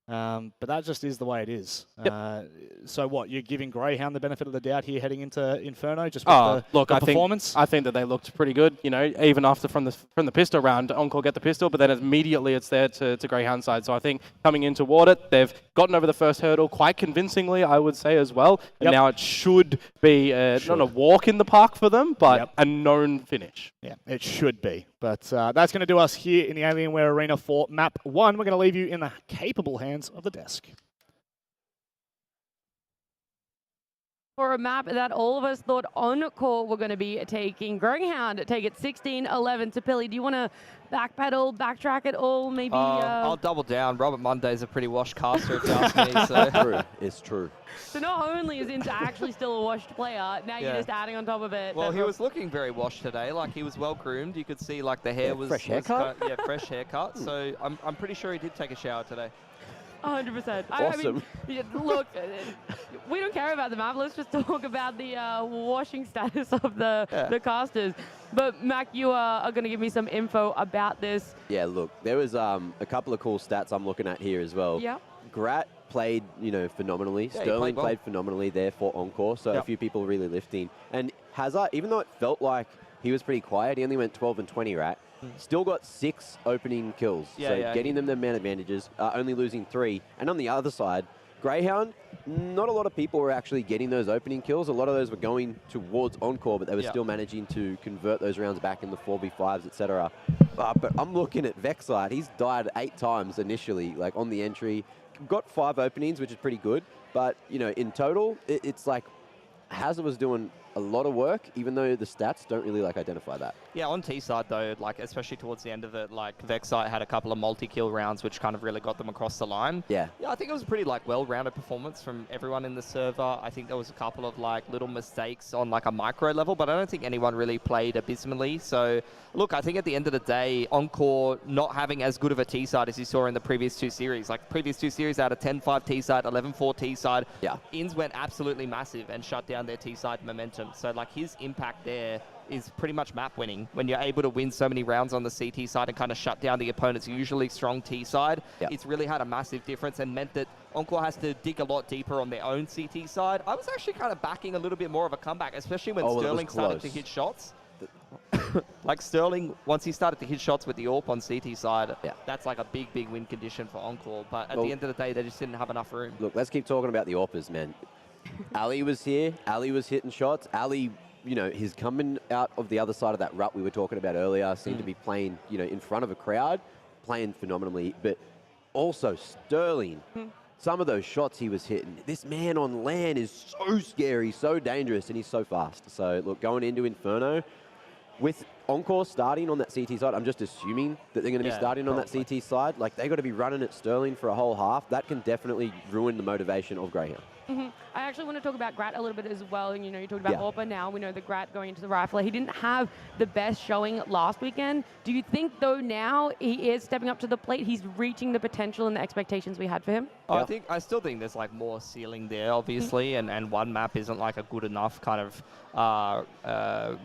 But that just is the way it is. Yep. So what, you're giving Greyhound the benefit of the doubt here heading into Inferno, just with the performance? I think that they looked pretty good. You know, even after from the pistol round, Encore get the pistol, but then immediately it's there to Greyhound side. So I think coming in toward it, they've gotten over the first hurdle quite convincingly, I would say as well. And now it should be not a walk in the park for them, but a known finish. Yeah, it should be. But that's going to do us here in the Alienware Arena for Map 1. We're going to leave you in the capable hands of the desk. For a map that all of us thought Encore were going to be taking, Greyhound take it 16-11 to Pilly. Do you want to backpedal, backtrack it all? Maybe. I'll double down. Robert Monday's a pretty washed caster, if you ask me. So. True. It's true. So not only is Inter actually still a washed player, now you're just adding on top of it. Well, he was looking very washed today. Like, he was well groomed. You could see, like, the hair was fresh haircut. Fresh haircut. So I'm pretty sure he did take a shower today. 100%. Awesome. I mean, look, we don't care about the map. Let's just talk about the washing status of the casters. But Mac, you are going to give me some info about this. Yeah, look, there was a couple of cool stats I'm looking at here as well. Yeah. Grat played, phenomenally. Yeah, Sterling well. played phenomenally there for Encore, so a few people really lifting. And Hazard, even though it felt like he was pretty quiet, he only went 12 and 20, right? Still got 6 opening kills. Getting them the man advantages, only losing 3. And on the other side, Greyhound, not a lot of people were actually getting those opening kills. A lot of those were going towards Encore, but they were still managing to convert those rounds back in the 4v5s, etc. But I'm looking at Vexite. He's died 8 times initially, like on the entry. Got 5 openings, which is pretty good. But, in total, it's like Hazard was doing a lot of work, even though the stats don't really identify that. Yeah, on T side though, especially towards the end of it, Vexite had a couple of multi-kill rounds, which kind of really got them across the line. Yeah. Yeah, I think it was a pretty well-rounded performance from everyone in the server. I think there was a couple of little mistakes on a micro level, but I don't think anyone really played abysmally. So look, I think at the end of the day, Encore not having as good of a T side as you saw in the previous 2 series. Previous 2 series out of 10-5 T side, 11-4 T side. Yeah. Ins went absolutely massive and shut down their T side momentum. So his impact there is pretty much map winning. When you're able to win so many rounds on the CT side and kind of shut down the opponent's usually strong T side, it's really had a massive difference and meant that Encore has to dig a lot deeper on their own CT side. I was actually kind of backing a little bit more of a comeback, especially when Sterling started to hit shots. Sterling, once he started to hit shots with the AWP on CT side, that's a big, big win condition for Encore. But at the end of the day, they just didn't have enough room. Look, let's keep talking about the AWPers, man. Ali was here. Ali was hitting shots. Ali, he's coming out of the other side of that rut we were talking about earlier. Seemed to be playing, in front of a crowd, playing phenomenally. But also Sterling, some of those shots he was hitting. This man on LAN is so scary, so dangerous, and he's so fast. So, look, going into Inferno, with Encore starting on that CT side, I'm just assuming that they're going to be starting on that CT side. They got to be running at Sterling for a whole half. That can definitely ruin the motivation of Greyhound. I actually want to talk about Grat a little bit as well. You talked about Orpa now. We know that Grat going into the rifle. He didn't have the best showing last weekend. Do you think, though, now he is stepping up to the plate, he's reaching the potential and the expectations we had for him? I still think there's more ceiling there, obviously, and one map isn't a good enough kind of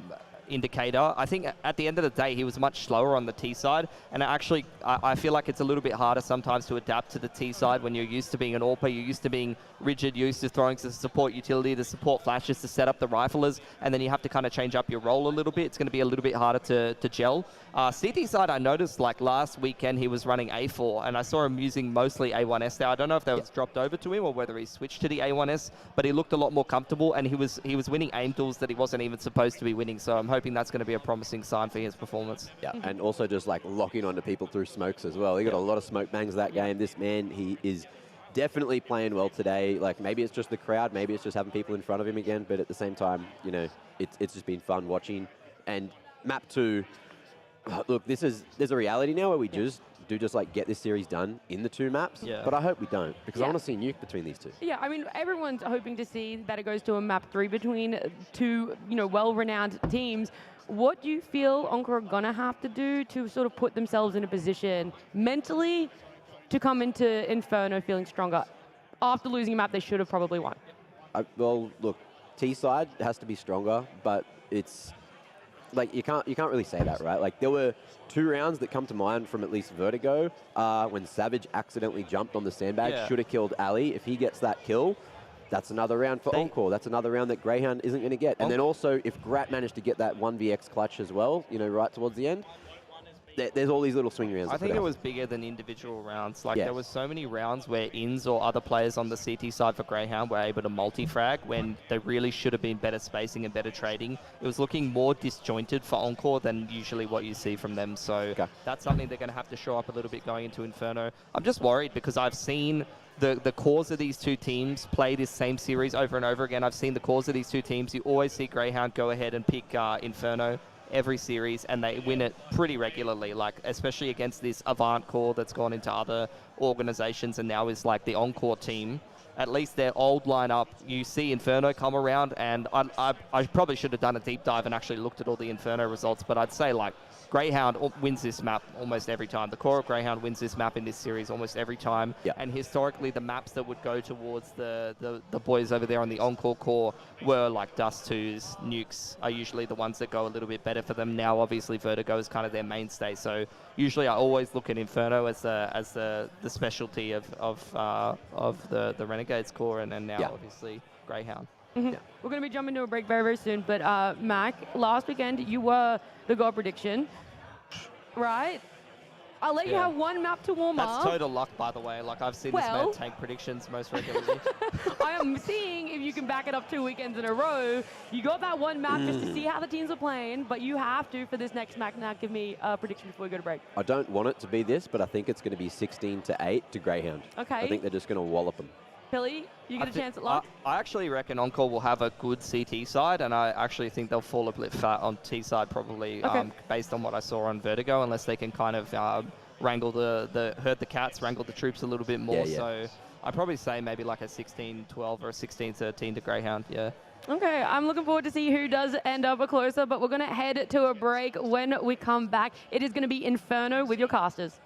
indicator. I think at the end of the day, he was much slower on the T side, and actually, I feel like it's a little bit harder sometimes to adapt to the T side when you're used to being an AWPer, you're used to being rigid, used to throwing to support utility, to support flashes, to set up the riflers, and then you have to kind of change up your role a little bit. It's going to be a little bit harder to gel. CT side, I noticed last weekend he was running A4, and I saw him using mostly A1S there. I don't know if that was dropped over to him or whether he switched to the A1S, but he looked a lot more comfortable, and he was winning aim tools that he wasn't even supposed to be winning. So I'm hoping that's going to be a promising sign for his performance. Yeah, and also just locking onto people through smokes as well. He got a lot of smoke bangs that game. This man, he is definitely playing well today. Maybe it's just the crowd, maybe it's just having people in front of him again, but at the same time, it's just been fun watching. And map 2, look, there's a reality now where we just get this series done in the 2 maps, but I hope we don't, because I want to see nuke between these 2. Yeah, I mean, everyone's hoping to see that it goes to a map 3 between 2, well-renowned teams. What do you feel Encore are going to have to do to sort of put themselves in a position mentally to come into Inferno feeling stronger? After losing a map they should have probably won. Well, look, T side has to be stronger, but like you can't really say that, right? Like there were 2 rounds that come to mind from at least Vertigo when Savage accidentally jumped on the sandbag, should have killed Ali. If he gets that kill, that's another round for Encore. That's another round that Greyhound isn't going to get. And then also, if Grat managed to get that 1vx clutch as well, you know, right towards the end, there's all these little swing rounds. I think it was bigger than individual rounds. Like there was so many rounds where Inns or other players on the CT side for Greyhound were able to multi-frag when they really should have been better spacing and better trading. It was looking more disjointed for Encore than usually what you see from them. So that's something they're going to have to show up a little bit going into Inferno. I'm just worried because I've seen the cores of these 2 teams play this same series over and over again. I've seen the cores of these 2 teams. You always see Greyhound go ahead and pick Inferno every series, and they win it pretty regularly, like especially against this Avant core that's gone into other organizations and now is like the Encore team. At least their old lineup, you see Inferno come around, and I probably should have done a deep dive and actually looked at all the Inferno results, but I'd say like Greyhound wins this map almost every time. The core of Greyhound wins this map in this series almost every time. And historically, the maps that would go towards the boys over there on the Encore core were like Dust 2s, Nukes are usually the ones that go a little bit better for them. Now, obviously, Vertigo is kind of their mainstay. So usually I always look at Inferno as the specialty of the Renegades core, and then now obviously Greyhound. We're going to be jumping to a break very, very soon. But Mac, last weekend you were the goal prediction, right? I'll let you have 1 map to warm up. That's total luck, by the way. Like I've seen this man tank predictions most regularly. I am seeing if you can back it up 2 weekends in a row. You got that 1 map just to see how the teams are playing, but you have to, for this next map, now give me a prediction before we go to break. I don't want it to be this, but I think it's going to be 16-8 to Greyhound. Okay. I think they're just going to wallop them. Billy, you get a chance at luck? I actually reckon Encore will have a good CT side, and I actually think they'll fall a bit fat on T side probably, based on what I saw on Vertigo, unless they can kind of wrangle herd the cats, wrangle the troops a little bit more. So I'd probably say maybe like a 16-12 or a 16-13 to Greyhound, Okay, I'm looking forward to see who does end up closer, but we're going to head to a break. When we come back, it is going to be Inferno with your casters.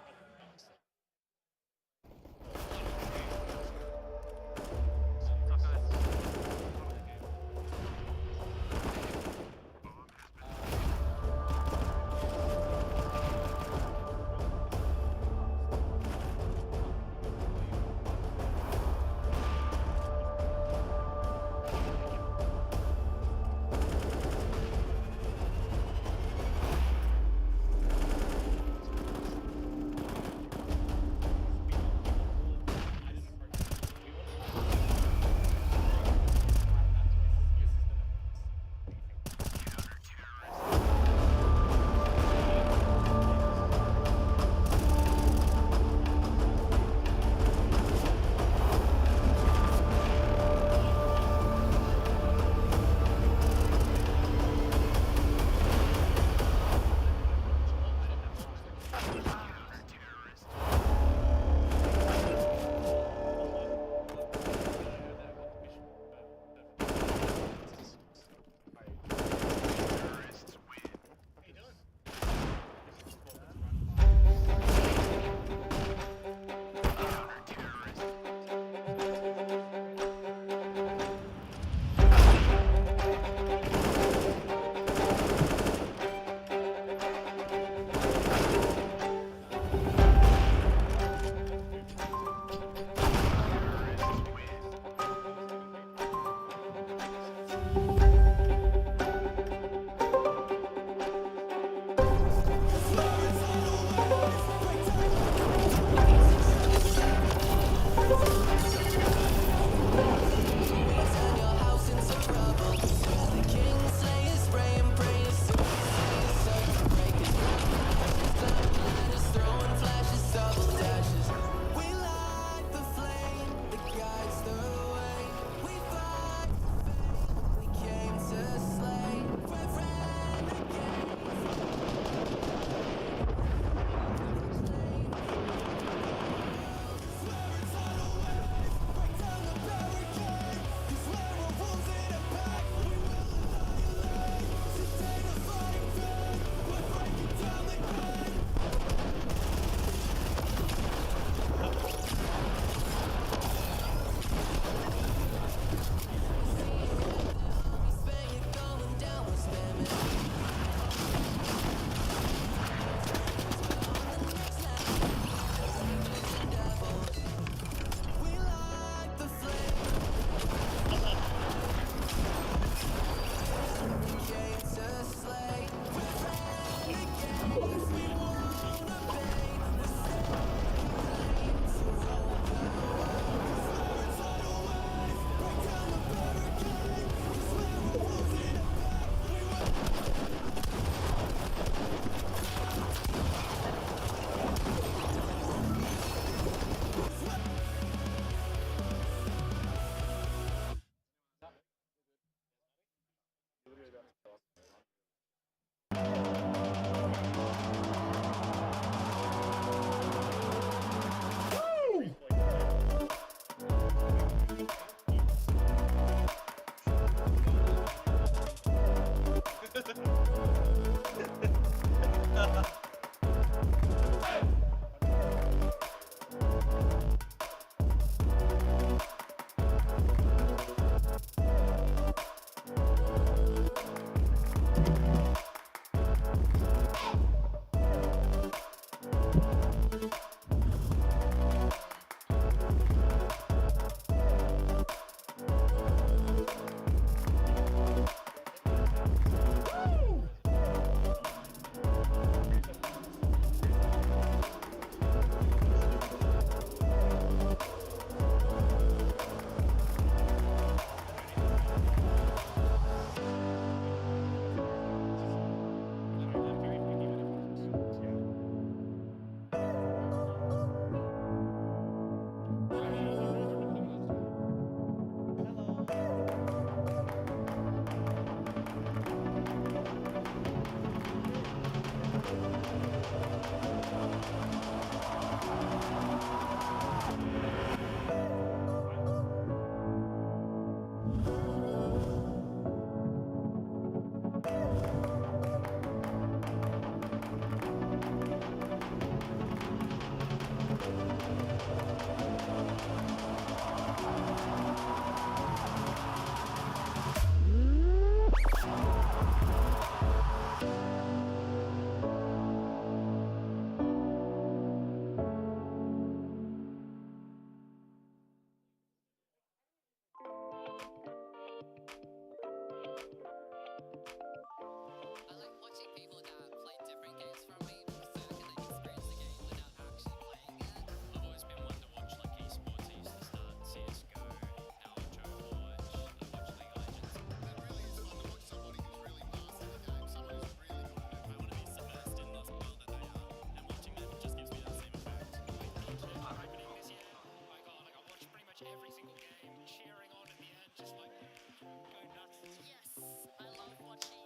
watch every single game, cheering on at the end, just like go nuts. Yes, I love watching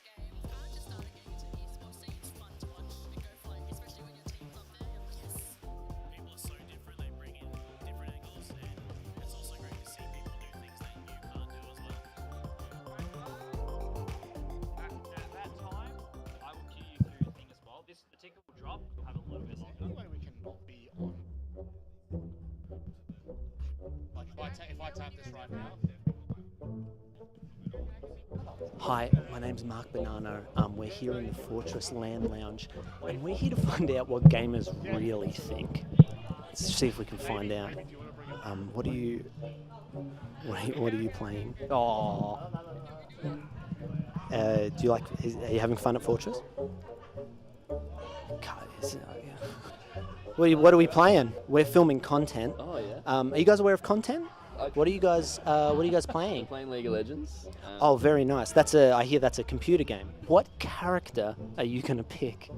games. Kind of just started getting into the esports scene. It's fun to watch and go for it, especially when your team's up there. Yes. People are so different, they bring in different angles, and it's also great to see people do things that you can't do as well. At that time, I will cue you through the thing as well. This particular drop will have a little bit longer. Any way we can be on? Like if I tap this right now. Hi, my name's Mark Bonanno. We're here in the Fortress LAN Lounge, and we're here to find out what gamers really think. Let's see if we can find out. What are you playing? Oh, Do you like? Are you having fun at Fortress? What are we playing? We're filming content. Oh yeah. Are you guys aware of content? What are you guys playing? Playing League of Legends. Oh, very nice. I hear that's a computer game. What character are you gonna pick?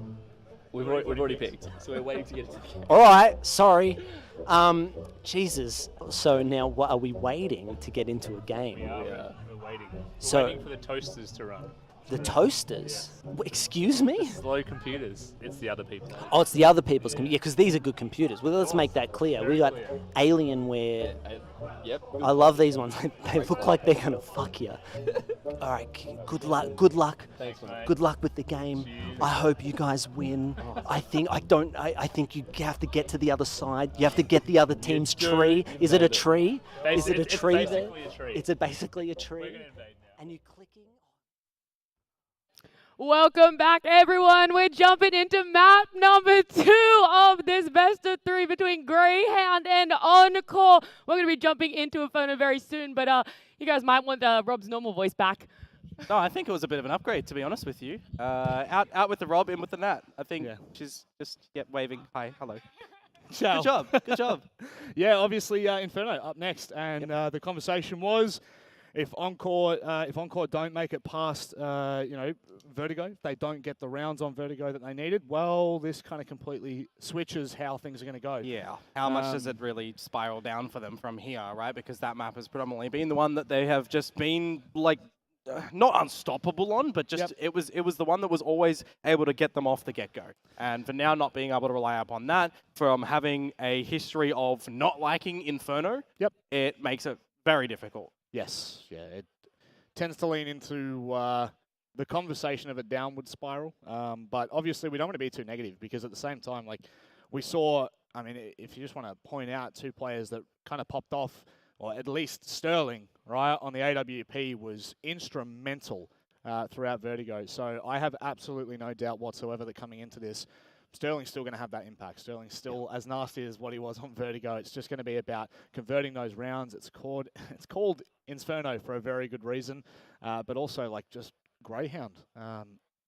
We've already picked, so we're waiting to get into the game. All right, sorry. Jesus. So now, what are we waiting to get into a game? Yeah. We're waiting. So Waiting for the toasters to run. the toasters. Excuse me? Slow computers. It's the other people. Oh, it's the other people's computers. Yeah, because these are good computers. Well, let's make that clear. We got clear. Alienware. Yep. I love these ones. They look like they're gonna fuck you. All right, good luck. Good luck. Thanks, mate. Good luck with the game. I hope you guys win. I think you have to get to the other side. You have to get the other team's tree. Is it a tree? Is it a tree there? It's basically a tree. It's basically a We're tree. going to invade now. And you clicking. Welcome back, everyone. We're jumping into map number 2 of this best of 3 between Greyhound and Encore. We're going to be jumping into Inferno very soon, but you guys might want Rob's normal voice back. No, I think it was a bit of an upgrade, to be honest with you. Out with the Rob, in with the Nat. I think she's just waving. Hi, hello. Ciao. Good job. Good job. Yeah, obviously Inferno up next, and the conversation was if Encore don't make it past Vertigo, if they don't get the rounds on Vertigo that they needed, well, this kind of completely switches how things are going to go. Yeah. How much does it really spiral down for them from here, right? Because that map has predominantly been the one that they have just been like not unstoppable on, but just it was the one that was always able to get them off the get-go. And for now not being able to rely upon that, from having a history of not liking Inferno, it makes it very difficult. Yes, yeah, it tends to lean into the conversation of a downward spiral. But obviously we don't want to be too negative, because at the same time, like we saw, I mean, if you just want to point out 2 players that kind of popped off, or at least Sterling, right, on the AWP was instrumental throughout Vertigo. So I have absolutely no doubt whatsoever that coming into this, Sterling's still going to have that impact. Sterling's still as nasty as what he was on Vertigo. It's just going to be about converting those rounds. It's called Inferno for a very good reason, but also like just Greyhound,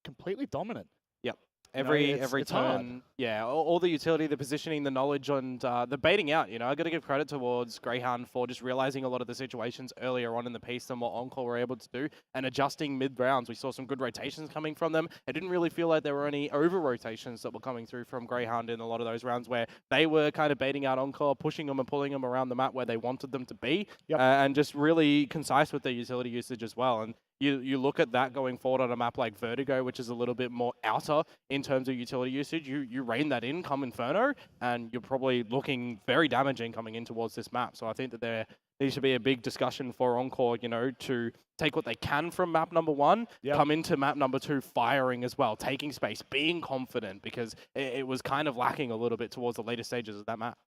completely dominant. Yep. Every Every turn, yeah, all the utility, the positioning, the knowledge, and the baiting out. You know, I got to give credit towards Greyhound for just realizing a lot of the situations earlier on in the piece than what Encore were able to do, and adjusting mid-rounds. We saw some good rotations coming from them. It didn't really feel like there were any over-rotations that were coming through from Greyhound in a lot of those rounds, where they were kind of baiting out Encore, pushing them and pulling them around the map where they wanted them to be, and just really concise with their utility usage as well. And you look at that going forward on a map like Vertigo, which is a little bit more outer in terms of utility usage. You rein that in come Inferno, and you're probably looking very damaging coming in towards this map. So I think that there needs to be a big discussion for Encore, you know, to take what they can from map number 1, come into map number 2 firing as well, taking space, being confident, because it was kind of lacking a little bit towards the later stages of that map.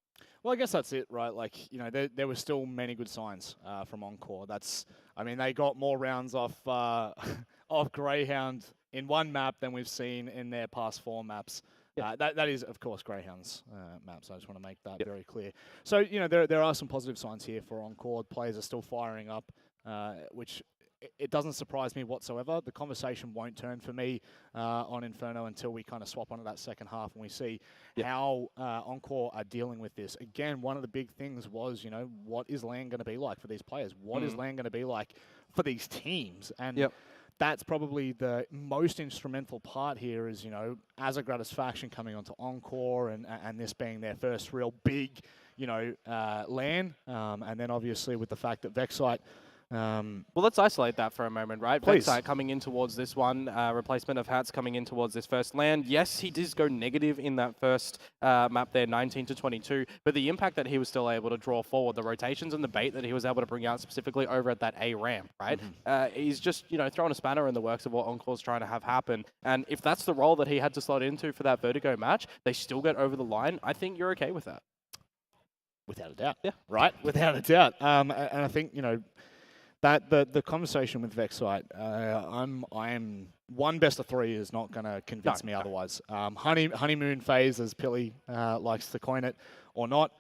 Well, I guess that's it, right? Like, you know, there were still many good signs from Encore. They got more rounds off off Greyhound in one map than we've seen in their past 4 maps. That is, of course, Greyhound's map, so I just want to make that very clear. So, you know, there are some positive signs here for Encore. Players are still firing up, which it doesn't surprise me whatsoever. The conversation won't turn for me on Inferno until we kind of swap onto that second half and we see how Encore are dealing with this. Again, one of the big things was, you know, what is LAN going to be like for these players? What is LAN going to be like for these teams? And that's probably the most instrumental part here is, you know, as a Gratisfaction coming onto Encore and this being their first real big, you know, LAN. And then obviously with the fact that Vexite. Well, let's isolate that for a moment, right? Please. Vexite coming in towards this one, replacement of Hats coming in towards this first land. Yes, he did go negative in that first map there, 19 to 22, but the impact that he was still able to draw forward, the rotations and the bait that he was able to bring out specifically over at that A ramp, right? He's just, throwing a spanner in the works of what Encore's trying to have happen. And if that's the role that he had to slot into for that Vertigo match, they still get over the line. I think you're okay with that. Without a doubt. Yeah. Right? Without a doubt. And I think, that the conversation with Vexite, I'm one best of three is not going to convince me otherwise. Honeymoon phase, as Pilly likes to coin it, or not,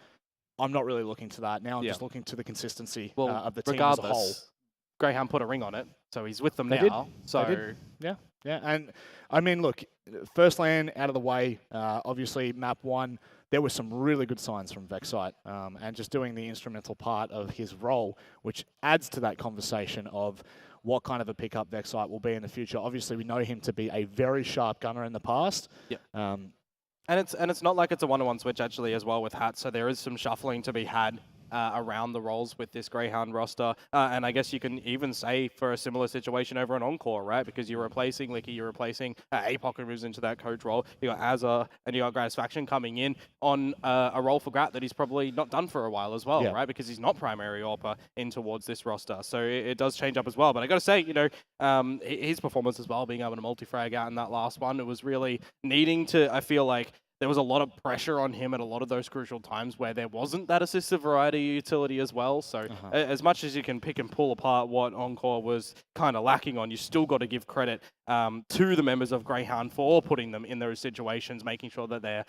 I'm not really looking to that. Now I'm just looking to the consistency of the team as a whole. Greyhound put a ring on it, so he's with them They now. did. So They did. Yeah. And I mean, look, first land out of the way, obviously map 1, there were some really good signs from Vexite, and just doing the instrumental part of his role, which adds to that conversation of what kind of a pickup Vexite will be in the future. Obviously, we know him to be a very sharp gunner in the past. Yeah. And it's not like it's a one-on-one switch actually as well with Hats, so there is some shuffling to be had around the roles with this Greyhound roster. And I guess you can even say for a similar situation over an Encore, right? Because you're replacing Licky, you're replacing APOC, who moves into that coach role. You got Azza and you got Gratisfaction coming in on a role for Grat that he's probably not done for a while as well, right? Because he's not primary AWPer in towards this roster. So it does change up as well. But I got to say, his performance as well, being able to multi-frag out in that last one, it was really needing to, I feel like, there was a lot of pressure on him at a lot of those crucial times where there wasn't that assistive variety utility as well. So as much as you can pick and pull apart what Encore was kind of lacking on, you still got to give credit to the members of Greyhound for putting them in those situations, making sure that they're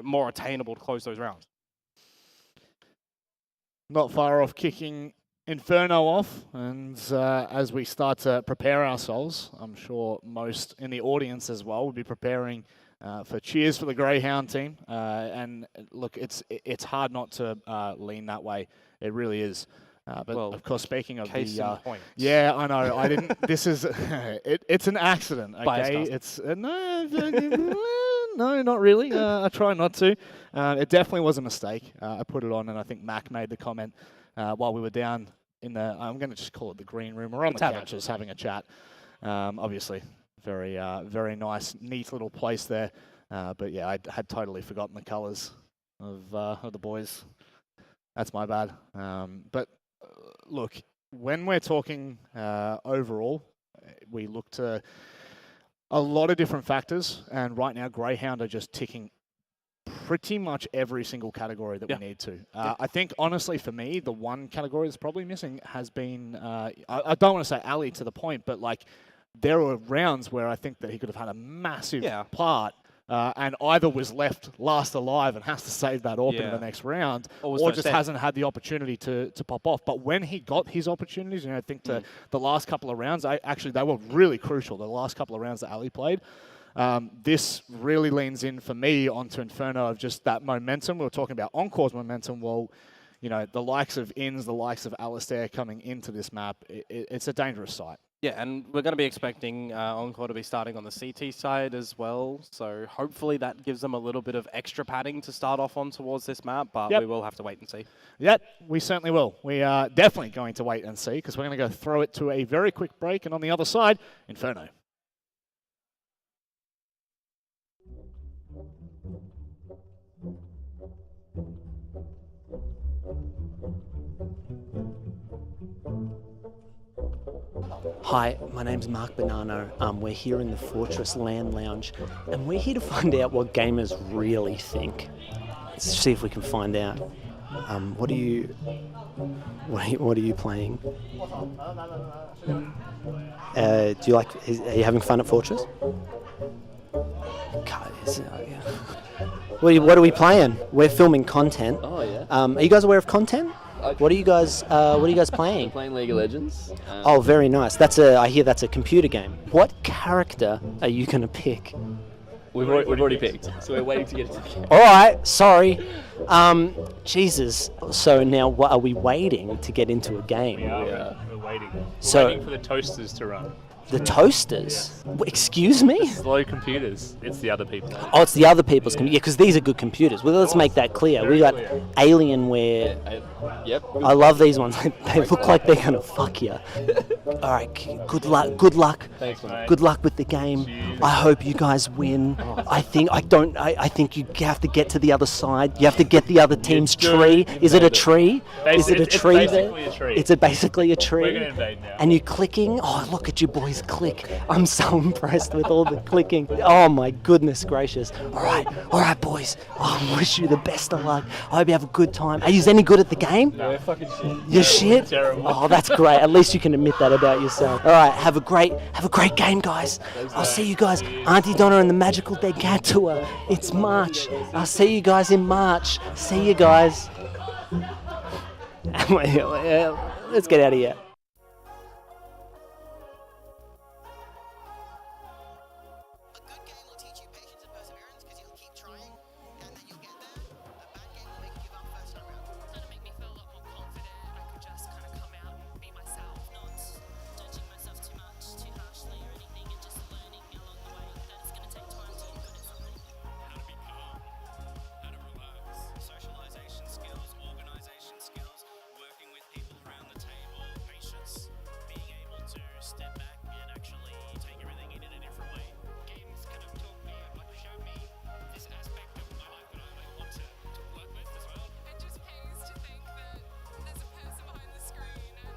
more attainable to close those rounds. Not far off kicking Inferno off, and as we start to prepare ourselves, I'm sure most in the audience as well will be preparing for cheers for the Greyhound team. And look, it's hard not to lean that way. It really is. But well, of course, speaking of the yeah, I know. I didn't. This is it's an accident. Okay, it's no, not really. I try not to. It definitely was a mistake. I put it on, and I think Mac made the comment while we were down in the. I'm going to just call it the green room. We're on the couches having a chat. Obviously. Very nice, neat little place there. But yeah, I had totally forgotten the colours of the boys. That's my bad. But look, when we're talking overall, we look to a lot of different factors, and right now Greyhound are just ticking pretty much every single category that we need to. I think, honestly, for me, the one category that's probably missing has been, I don't want to say Ali to the point, but like, there were rounds where I think that he could have had a massive part and either was left last alive and has to save that AWP in the next round, or just hasn't had the opportunity to pop off. But when he got his opportunities, I think the last couple of rounds, they were really crucial, the last couple of rounds that Ali played. This really leans in for me onto Inferno of just that momentum. We were talking about Encore's momentum. Well, the likes of Inns, the likes of Alistair coming into this map, it's a dangerous sight. Yeah, and we're going to be expecting Encore to be starting on the CT side as well. So hopefully that gives them a little bit of extra padding to start off on towards this map, but we will have to wait and see. Yep, we certainly will. We are definitely going to wait and see, because we're going to go throw it to a very quick break, and on the other side, Inferno. Hi, my name's Mark Bonanno. We're here in the Fortress LAN Lounge, and we're here to find out what gamers really think. Let's see if we can find out. What are you playing? Do you like? Are you having fun at Fortress? What are we playing? We're filming content. Oh yeah. Are you guys aware of content? What are you guys playing? I'm playing League of Legends. Oh, very nice. I hear that's a computer game. What character are you going to pick? We've already picked, so we're waiting to get into the game. All right, sorry. Jesus. So now, what are we waiting to get into a game? We're waiting. We're So- waiting for the toasters to run. The toasters? Excuse me? Slow computers. It's the other people. Oh, it's the other people's computers. Yeah, because these are good computers. Well, let's make that clear. We got Alienware. Yep. I love these ones. They look like they're gonna fuck you. All right, good luck. Good luck. Thanks, mate. Good luck with the game. I hope you guys win. I think you have to get to the other side. You have to get the other team's tree. Is it a tree? Is it a tree It's there? basically a tree. It's basically a tree. We're gonna invade now. And you're clicking. Oh, look at you boys click. I'm so impressed with all the clicking. Oh my goodness gracious. All right, boys. I wish you the best of luck. I hope you have a good time. Are you any good at the game? No, we're fucking shit. You're shit? Terrible. Oh, that's great. At least you can admit that about yourself. All right, have a great game, guys. I'll see you guys. Auntie Donna and the Magical Dead Cat Tour. It's March. I'll see you guys in March. See you guys. Let's get out of here. A good game will teach you patience and perseverance because you'll keep trying and then you'll get there. A bad game will make you give up first time round. Kind of make me feel a lot more confident. I could just kind of come out and be myself, not judging myself too much, too harshly or anything, and just learning along the way that it's going to take time to get good at something. How to be calm, how to relax, socialization skills, organization skills, working with people around the table, patience, being able to step back and actually take everything in a different way. Games kind of taught me, like showed me this aspect of my life that I want to work with as well. It just pays to think that there's a person behind the screen and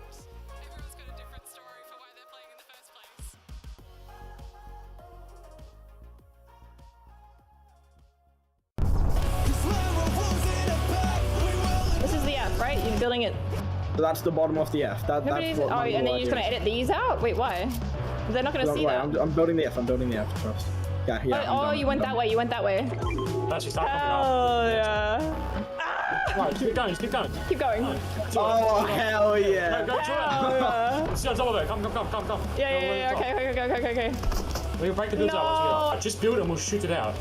everyone's got a different story for why they're playing in the first place. This is the F, right? You're building it. So that's the bottom of the F. That's what my And then you're just idea gonna is. edit these out? Wait, why? They're not gonna Don't see worry, that. I'm building the F. I'm building the F. Trust. Yeah. I'm Oh, done, you went I'm that done. way. You went that way. Actually, start Hell yeah. Come on, keep going, keep going. Keep going. Oh hell yeah! Go, Hell yeah. Let's go on top of it. Come. Yeah. Okay. We'll break the builds out once we get up. Just build it and we'll shoot it out.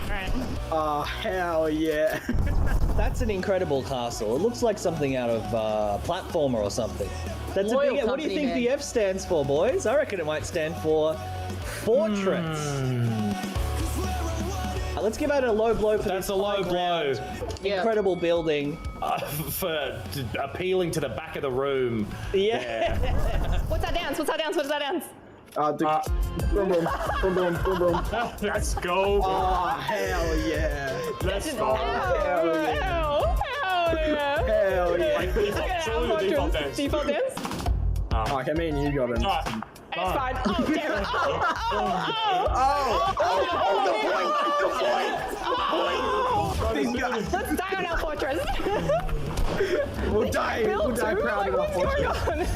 Alright. Oh hell yeah! That's an incredible castle. It looks like something out of platformer or something. That's a Loyal big. What do you company, think man. the F stands for, boys? I reckon it might stand for fortress. Let's give out a low blow for That's this a low blow. incredible building. For appealing to the back of the room. Yeah. What's that dance? What does that dance? Boom, boom, boom, boom. Let's go. Oh hell yeah! Let's go. Hell yeah! Hell yeah! Default dance. Default dance? Okay, me and you got him. It's fine. Oh, damn it. Let's die on our fortress. We'll die proud of our fortress.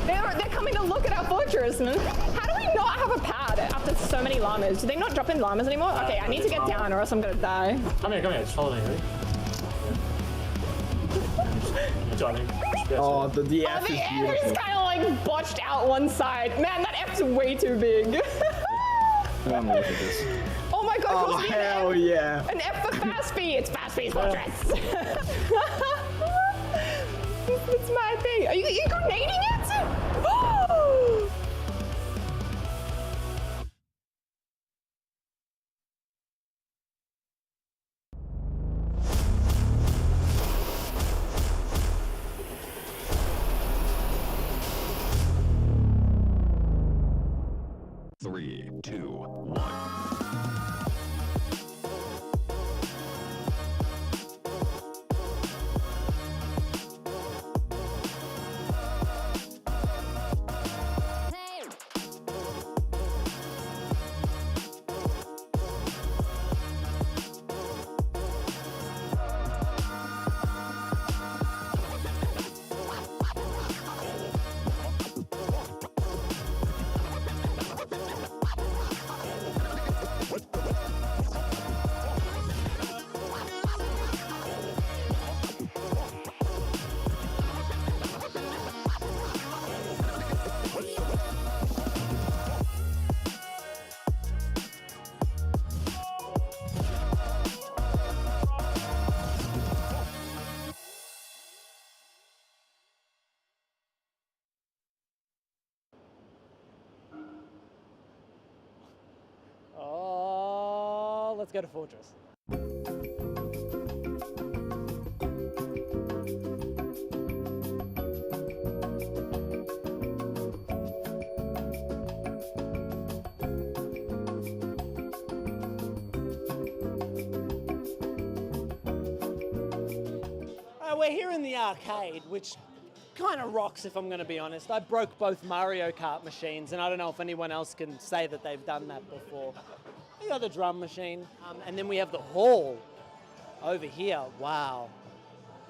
They're coming to look at our fortress, man. How do we not have a pad after so many llamas? Do they not drop in llamas anymore? Okay, I need to get down or else I'm gonna die. Come here. Just follow me, ready? Johnny. Oh, the F is The F beautiful. is kind of like botched out one side. Man, that F's way too big. I'm look at this. Oh my god, Oh who's hell yeah! an F for fast speed. It's fast speed fortress. It's my thing. Are you grenading it? Three, two, one. Let's go to Fortress. We're here in the arcade, which kind of rocks if I'm going to be honest. I broke both Mario Kart machines, and I don't know if anyone else can say that they've done that before. We got the drum machine, and then we have the hall over here. Wow.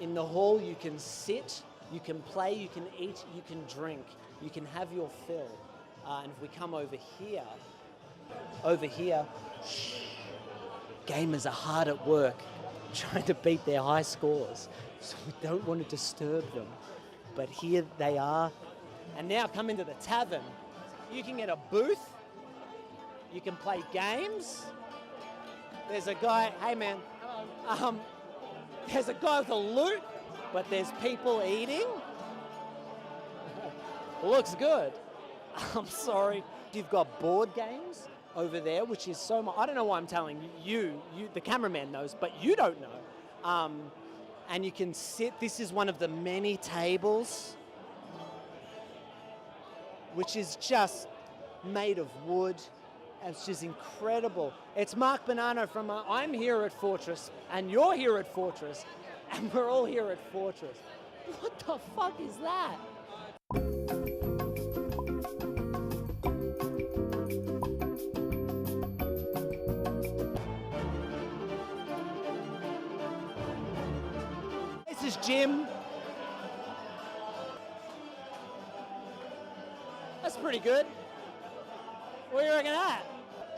In the hall you can sit, you can play, you can eat, you can drink, you can have your fill. And if we come over here, gamers are hard at work trying to beat their high scores. So we don't want to disturb them. But here they are. And now come into the tavern. You can get a booth. You can play games. There's a guy, hey man. There's a guy with a loot, but there's people eating. Looks good. I'm sorry. You've got board games over there, which is so much. I don't know why I'm telling you, the cameraman knows, but you don't know. And you can sit, this is one of the many tables, which is just made of wood. It's just incredible. It's Mark Bonanno from I'm here at Fortress, and you're here at Fortress, and we're all here at Fortress. What the fuck is that? This is Jim. That's pretty good. What do you reckon of that?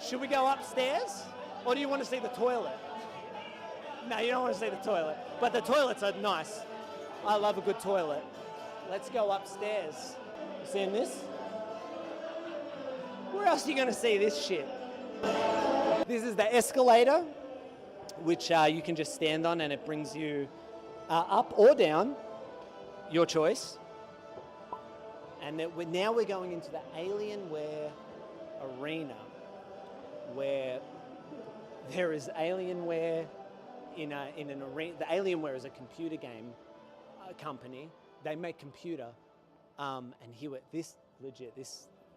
Should we go upstairs? Or do you want to see the toilet? No, you don't want to see the toilet. But the toilets are nice. I love a good toilet. Let's go upstairs. You seeing this? Where else are you going to see this shit? This is the escalator, which you can just stand on and it brings you up or down, your choice. And now we're going into the Alienware arena, where there is Alienware in an arena. The Alienware is a computer game company. They make computer, and here this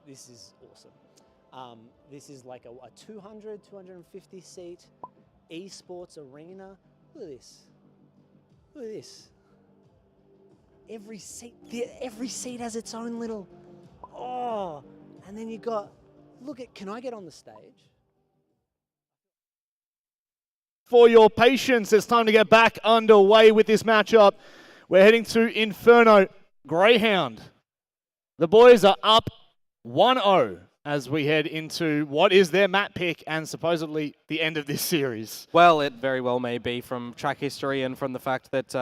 is awesome. This is like a 250 seat esports arena. Look at this. Look at this. Every seat has its own little, and then you got, can I get on the stage? For your patience, it's time to get back underway with this matchup. We're heading to Inferno Greyhound. The boys are up 1-0 as we head into what is their map pick and supposedly the end of this series. Well, it very well may be from track history and from the fact that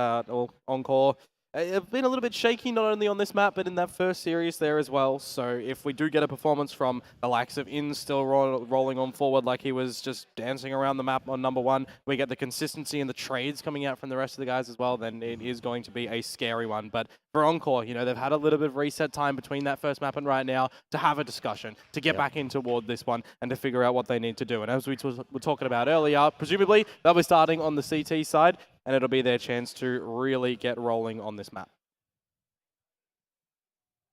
Encore have been a little bit shaky, not only on this map, but in that first series there as well. So if we do get a performance from the likes of In still rolling on forward like he was just dancing around the map on number one, we get the consistency and the trades coming out from the rest of the guys as well, then it is going to be a scary one. But for Encore, you know, they've had a little bit of reset time between that first map and right now to have a discussion, to get back in toward this one and to figure out what they need to do. And as we were talking about earlier, presumably they'll be starting on the CT side, and it'll be their chance to really get rolling on this map.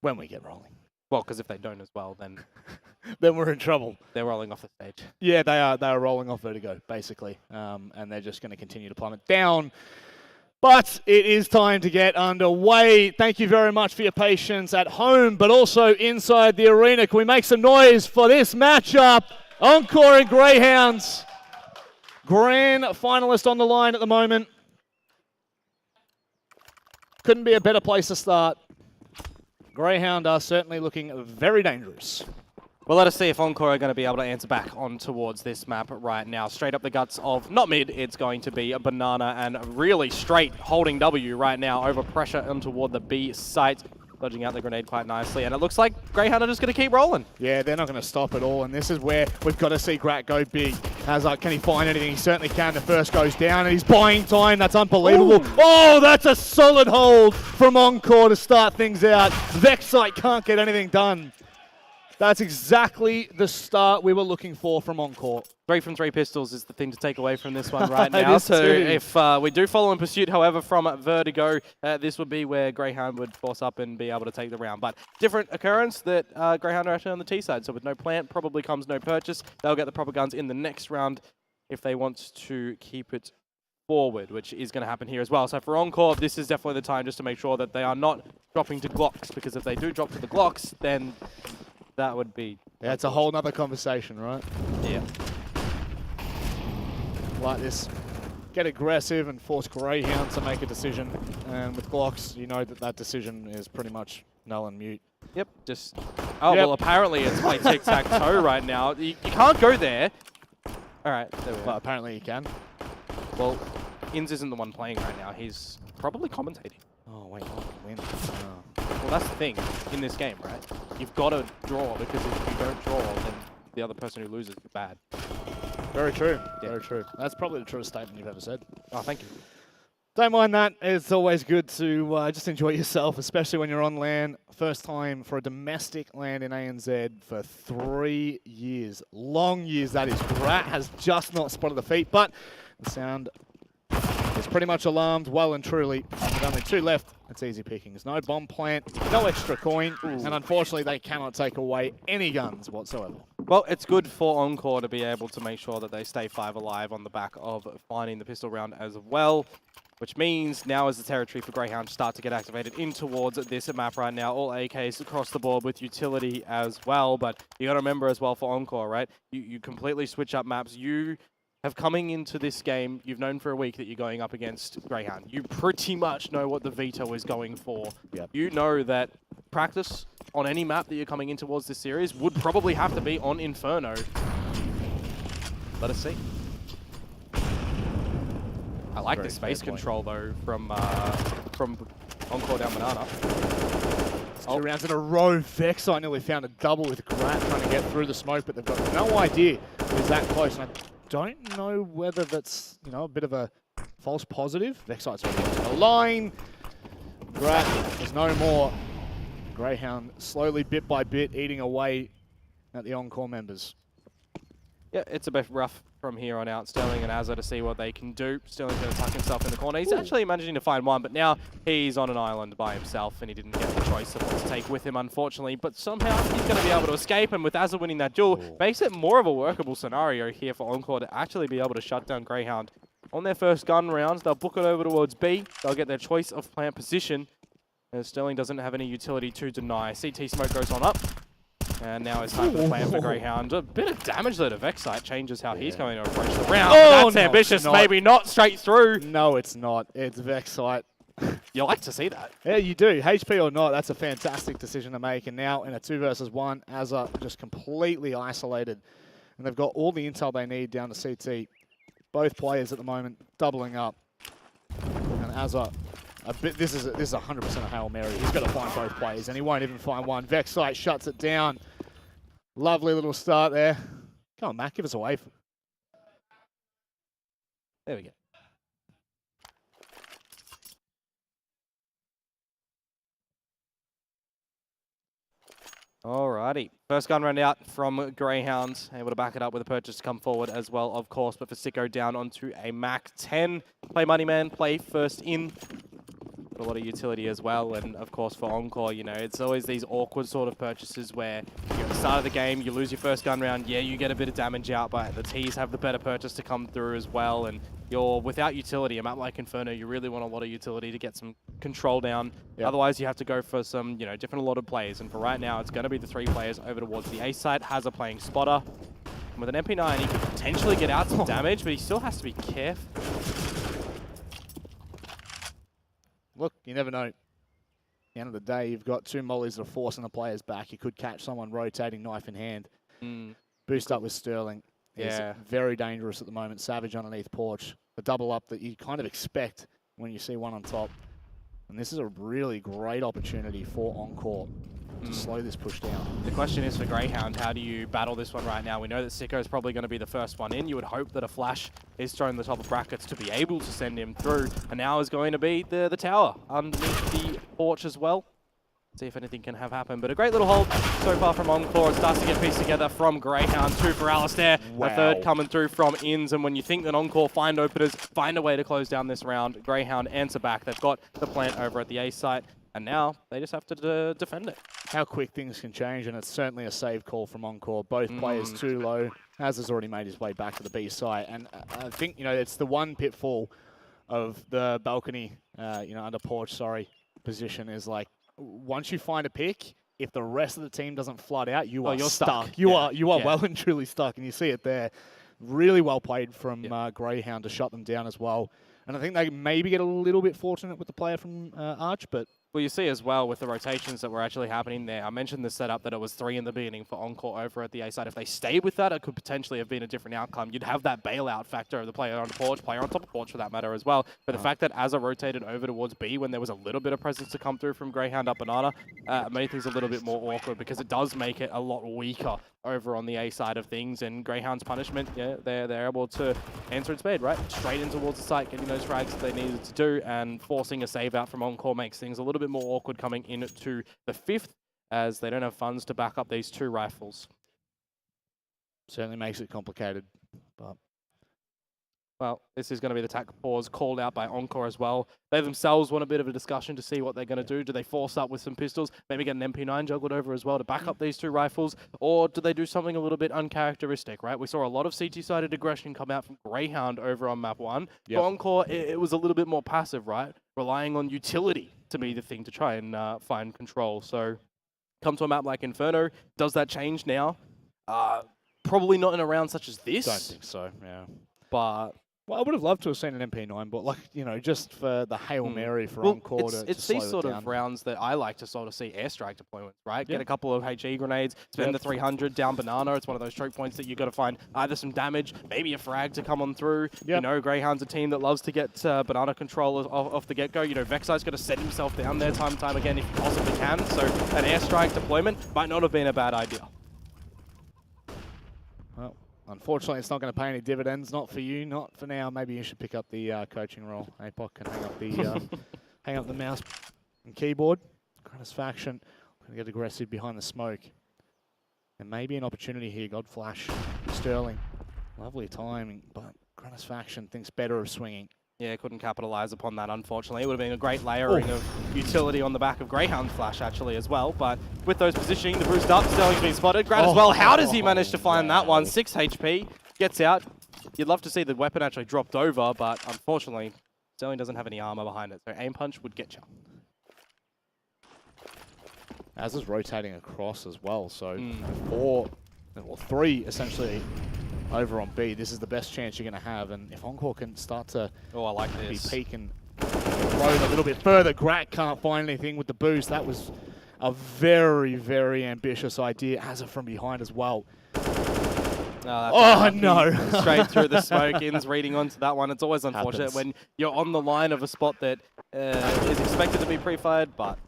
When we get rolling. Well, because if they don't as well, then then we're in trouble. They're rolling off the stage. Yeah, they are rolling off Vertigo, basically. And they're just going to continue to plummet down. But it is time to get underway. Thank you very much for your patience at home, but also inside the arena. Can we make some noise for this matchup? Encore and Greyhounds. Grand finalist on the line at the moment. Couldn't be a better place to start. Greyhound are certainly looking very dangerous. Well, let us see if Encore are going to be able to answer back on towards this map right now. Straight up the guts of, not mid, it's going to be a Banana, and really straight holding W right now over pressure on toward the B site. Dodging out the grenade quite nicely, and it looks like Greyhound are just going to keep rolling. Yeah, they're not going to stop at all, and this is where we've got to see Grat go big. Can he find anything? He certainly can. The first goes down, and he's buying time. That's unbelievable. Ooh. Oh, that's a solid hold from Encore to start things out. Vexite can't get anything done. That's exactly the start we were looking for from Encore. 3 from 3 pistols is the thing to take away from this one right It now. is So too. if we do follow in pursuit, however, from Vertigo, this would be where Greyhound would force up and be able to take the round. But different occurrence that Greyhound are actually on the T side. So with no plant, probably comes no purchase. They'll get the proper guns in the next round if they want to keep it forward, which is going to happen here as well. So for Encore, this is definitely the time just to make sure that they are not dropping to Glocks, because if they do drop to the Glocks, then that would be... Yeah, it's a whole nother conversation, right? Yeah. Like this, get aggressive and force Greyhound to make a decision. And with Glocks, you know that that decision is pretty much null and mute. Yep, just... Oh, well, apparently it's like tic-tac-toe right now. You can't go there. All right, there we go. Well, apparently you can. Well, Inns isn't the one playing right now. He's probably commentating. Oh, wait, I can win. Well, that's the thing in this game, right? You've got to draw, because if you don't draw, then the other person who loses is bad. Very true. Yeah. Very true. That's probably the truest statement you've ever said. Oh, thank you. Don't mind that. It's always good to just enjoy yourself, especially when you're on LAN. First time for a domestic LAN in ANZ for 3 years. Long years, that is. Grat has just not spotted the feet, but the sound is pretty much alarmed well and truly. With only 2 left, it's easy pickings. No bomb plant, no extra coin, and unfortunately they cannot take away any guns whatsoever. Well, it's good for Encore to be able to make sure that they stay 5 alive on the back of finding the pistol round as well, which means now is the territory for Greyhound to start to get activated in towards this map right now. All AKs across the board with utility as well, but you got to remember as well for Encore, right? You completely switch up maps. You have coming into this game, you've known for a week that you're going up against Greyhound. You pretty much know what the veto is going for. Yep. You know that practice on any map that you're coming in towards this series would probably have to be on Inferno. Let us see. I like the space control though from Encore down Banana. 2 rounds in a row. Vexite nearly found a double with Grat trying to get through the smoke, but they've got no idea it was that close. And I don't know whether that's, you know, a bit of a false positive. Vexite's already on the line. Grat is no more. Greyhound slowly, bit by bit, eating away at the Encore members. Yeah, it's a bit rough from here on out. Sterling and Azza to see what they can do. Sterling's going to tuck himself in the corner. He's actually managing to find one, but now he's on an island by himself, and he didn't get the choice of what to take with him, unfortunately. But somehow he's going to be able to escape, and with Azza winning that duel, makes it more of a workable scenario here for Encore to actually be able to shut down Greyhound. On their first gun rounds, they'll book it over towards B. They'll get their choice of plant position, as Sterling doesn't have any utility to deny. CT smoke goes on up. And now it's time for the plan for Greyhound. A bit of damage there to Vexite changes how he's going to approach the round. Oh, that's no, ambitious, not. maybe not straight through. No, it's not. It's Vexite. You like to see that. Yeah, you do. HP or not, that's a fantastic decision to make. And now in a 2 versus 1, Azza just completely isolated. And they've got all the intel they need down to CT. Both players at the moment doubling up. And Azza, this is 100% a Hail Mary. He's got to find both players, and he won't even find one. Vexite shuts it down. Lovely little start there. Come on, Matt, give us a wave. There we go. Alrighty. First gun round out from Greyhound. Able to back it up with a purchase to come forward as well, of course. But for Sicko down onto a Mac 10. Play money man, play first in. A lot of utility as well, and of course for Encore, you know, it's always these awkward sort of purchases where you're at the start of the game, you lose your first gun round, yeah, you get a bit of damage out, but the T's have the better purchase to come through as well, and you're without utility. A map like Inferno, you really want a lot of utility to get some control down. Yep. Otherwise, you have to go for some, you know, different allotted players, and for right now, it's going to be the 3 players over towards the A site. Hazza playing spotter. And with an MP9, he can potentially get out some damage, but he still has to be careful. Look, you never know. At the end of the day, you've got 2 mollies that are forcing the players back. You could catch someone rotating knife in hand. Boost up with Sterling. Yeah. He's very dangerous at the moment. Savage underneath porch. The double up that you kind of expect when you see one on top. And this is a really great opportunity for Encore to slow this push down. The question is for Greyhound, how do you battle this one right now? We know that Sicko is probably going to be the first one in. You would hope that a flash is thrown in the top of brackets to be able to send him through. And now is going to be the tower underneath the porch as well. See if anything can have happen. But a great little hold so far from Encore. It starts to get pieced together from Greyhound. 2 for Alistair. Wow. A third coming through from Inns. And when you think that Encore find openers, find a way to close down this round, Greyhound answer back. They've got the plant over at the A site. And now they just have to defend it. How quick things can change, and it's certainly a save call from Encore. Both players too low. Az has already made his way back to the B site. And I think, it's the one pitfall of the balcony, under porch, position is like, once you find a pick, if the rest of the team doesn't flood out, you're stuck. You are well and truly stuck, and you see it there. Really well played from Greyhound to shut them down as well. And I think they maybe get a little bit fortunate with the player from Arch, but... Well, you see as well with the rotations that were actually happening there. I mentioned the setup that it was 3 in the beginning for Encore over at the A side. If they stayed with that, it could potentially have been a different outcome. You'd have that bailout factor of the player on the porch, player on top of porch for that matter as well. But the fact that Azza rotated over towards B when there was a little bit of presence to come through from Greyhound up Banana made things a little bit more awkward because it does make it a lot weaker over on the A side of things. And Greyhound's punishment, they're able to answer in spade, right? Straight in towards the site, getting those frags that they needed to do, and forcing a save out from Encore makes things a little bit more awkward coming into the 5th, as they don't have funds to back up these 2 rifles. Certainly makes it complicated, but... Well, this is going to be the attack pause called out by Encore as well. They themselves want a bit of a discussion to see what they're going to do. Do they force up with some pistols, maybe get an MP9 juggled over as well to back up these 2 rifles, or do they do something a little bit uncharacteristic, right? We saw a lot of CT-sided aggression come out from Greyhound over on map 1. For Encore, it was a little bit more passive, right? Relying on utility to be the thing to try and find control. So come to a map like Inferno, does that change now? Probably not in a round such as this. Don't think so, yeah. But... Well, I would have loved to have seen an MP9, but just for the Hail Mary for Encore to it's slow these sort it of down. rounds that I like to sort of see airstrike deployments, right? Get a couple of HE grenades, spend the 300 down Banana. It's one of those choke points that you got to find either some damage, maybe a frag to come on through. Greyhound's a team that loves to get Banana control off the get-go. Vexite's got to set himself down there time and time again if he possibly can. So an airstrike deployment might not have been a bad idea. Well, unfortunately, it's not going to pay any dividends. Not for you, not for now. Maybe you should pick up the coaching role. APOC can hang up the mouse and keyboard. Gratisfaction going to get aggressive behind the smoke. And maybe an opportunity here. God Flash, Sterling. Lovely timing, but Gratisfaction thinks better of swinging. Yeah, couldn't capitalize upon that, unfortunately. It would have been a great layering of utility on the back of Greyhound Flash, actually, as well. But with those positioning, the boost up, Sterling's been spotted. Grad as well. How does he manage to find that one? 6 HP, gets out. You'd love to see the weapon actually dropped over, but unfortunately, Sterling doesn't have any armor behind it. So aim punch would get you. Az is rotating across as well, so 3 essentially over on B. This is the best chance you're going to have, and if Encore can start to be peeking road a little bit further, Grat can't find anything with the boost. That was a very, very ambitious idea. Az from behind as well. No. Straight through the smoke. Inns reading onto that one. It's always unfortunate when you're on the line of a spot that is expected to be pre-fired, but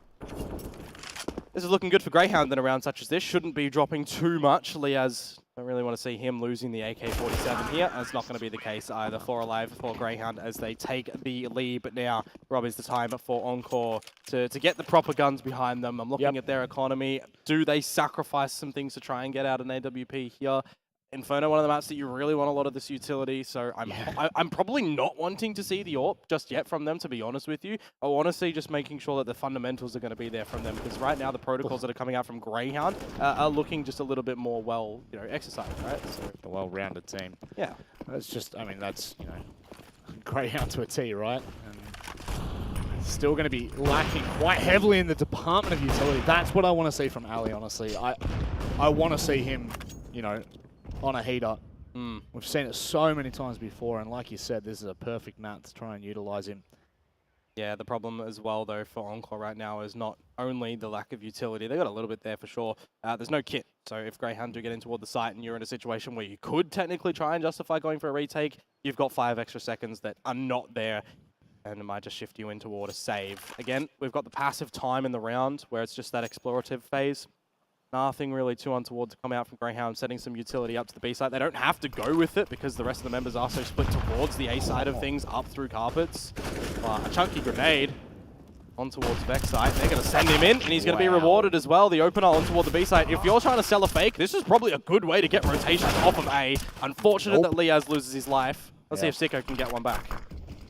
this is looking good for Greyhound in a round such as this. Shouldn't be dropping too much. Liaz, I don't really want to see him losing the AK-47 here. That's not going to be the case either for Alive for Greyhound as they take the lead. But now, Rob, is the time for Encore to get the proper guns behind them. I'm looking at their economy. Do they sacrifice some things to try and get out an AWP here? Inferno, one of the maps that you really want a lot of this utility, so I'm probably not wanting to see the AWP just yet from them, to be honest with you. I want to see just making sure that the fundamentals are going to be there from them, because right now the protocols that are coming out from Greyhound are looking just a little bit more well, exercised, right? So a well-rounded team. Yeah. That's just, that's, Greyhound to a T, right? And still going to be lacking quite heavily in the department of utility. That's what I want to see from Ali, honestly. I want to see him, on a heater. We've seen it so many times before, and like you said, this is a perfect map to try and utilize him. Yeah, the problem as well, though, for Encore right now is not only the lack of utility. They got a little bit there for sure. There's no kit, so if Greyhound do get in toward the site and you're in a situation where you could technically try and justify going for a retake, you've got 5 extra seconds that are not there, and it might just shift you in toward a save. Again, we've got the passive time in the round where it's just that explorative phase. Nothing really too untoward to come out from Greyhound, setting some utility up to the B side. They don't have to go with it because the rest of the members are so split towards the A side of things, up through carpets. A chunky grenade. on towards Vex side. They're going to send him in, and he's going to be rewarded as well. The opener on toward the B side. If you're trying to sell a fake, this is probably a good way to get rotations off of A. Unfortunate that Liaz loses his life. Let's see if Sicko can get one back.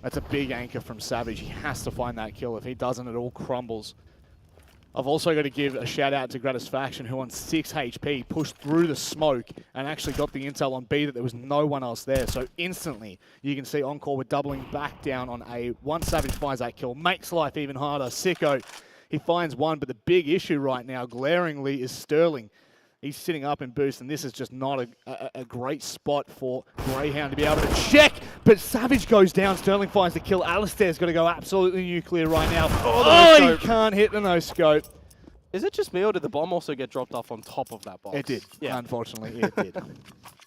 That's a big anchor from Savage. He has to find that kill. If he doesn't, it all crumbles. I've also got to give a shout out to Gratisfaction, who on 6 HP pushed through the smoke and actually got the intel on B that there was no one else there. So instantly, you can see Encore were doubling back down on A. Once Savage finds that kill, makes life even harder. Sicko, he finds one, but the big issue right now, glaringly, is Sterling. He's sitting up in boost, and this is just not a great spot for Greyhound to be able to check. But Savage goes down. Sterling finds the kill. Alistair's got to go absolutely nuclear right now. Oh, he can't hit the no-scope. Is it just me, or did the bomb also get dropped off on top of that box? It did. Yeah. Unfortunately, it did.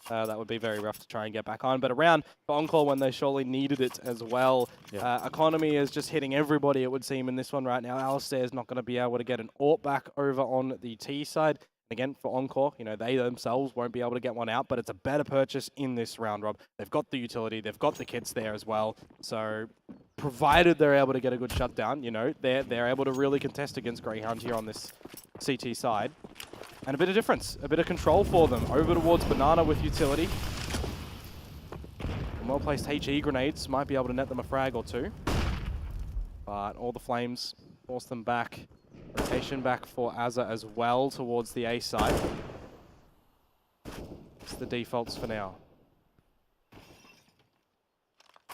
That would be very rough to try and get back on. But around for Encore when they surely needed it as well. Yeah. Economy is just hitting everybody, it would seem, in this one right now. Alistair is not going to be able to get an AWP back over on the T side. Again, for Encore, you know, they themselves won't be able to get one out, but it's a better purchase in this round, Rob. They've got the utility, they've got the kits there as well. So, provided they're able to get a good shutdown, you know, they're able to really contest against Greyhound here on this CT side. And a bit of difference, a bit of control for them. Over towards Banana with utility. And well-placed HE grenades might be able to net them a frag or two. But all the flames force them back. Rotation back for Azza as well towards the A side. It's the defaults for now.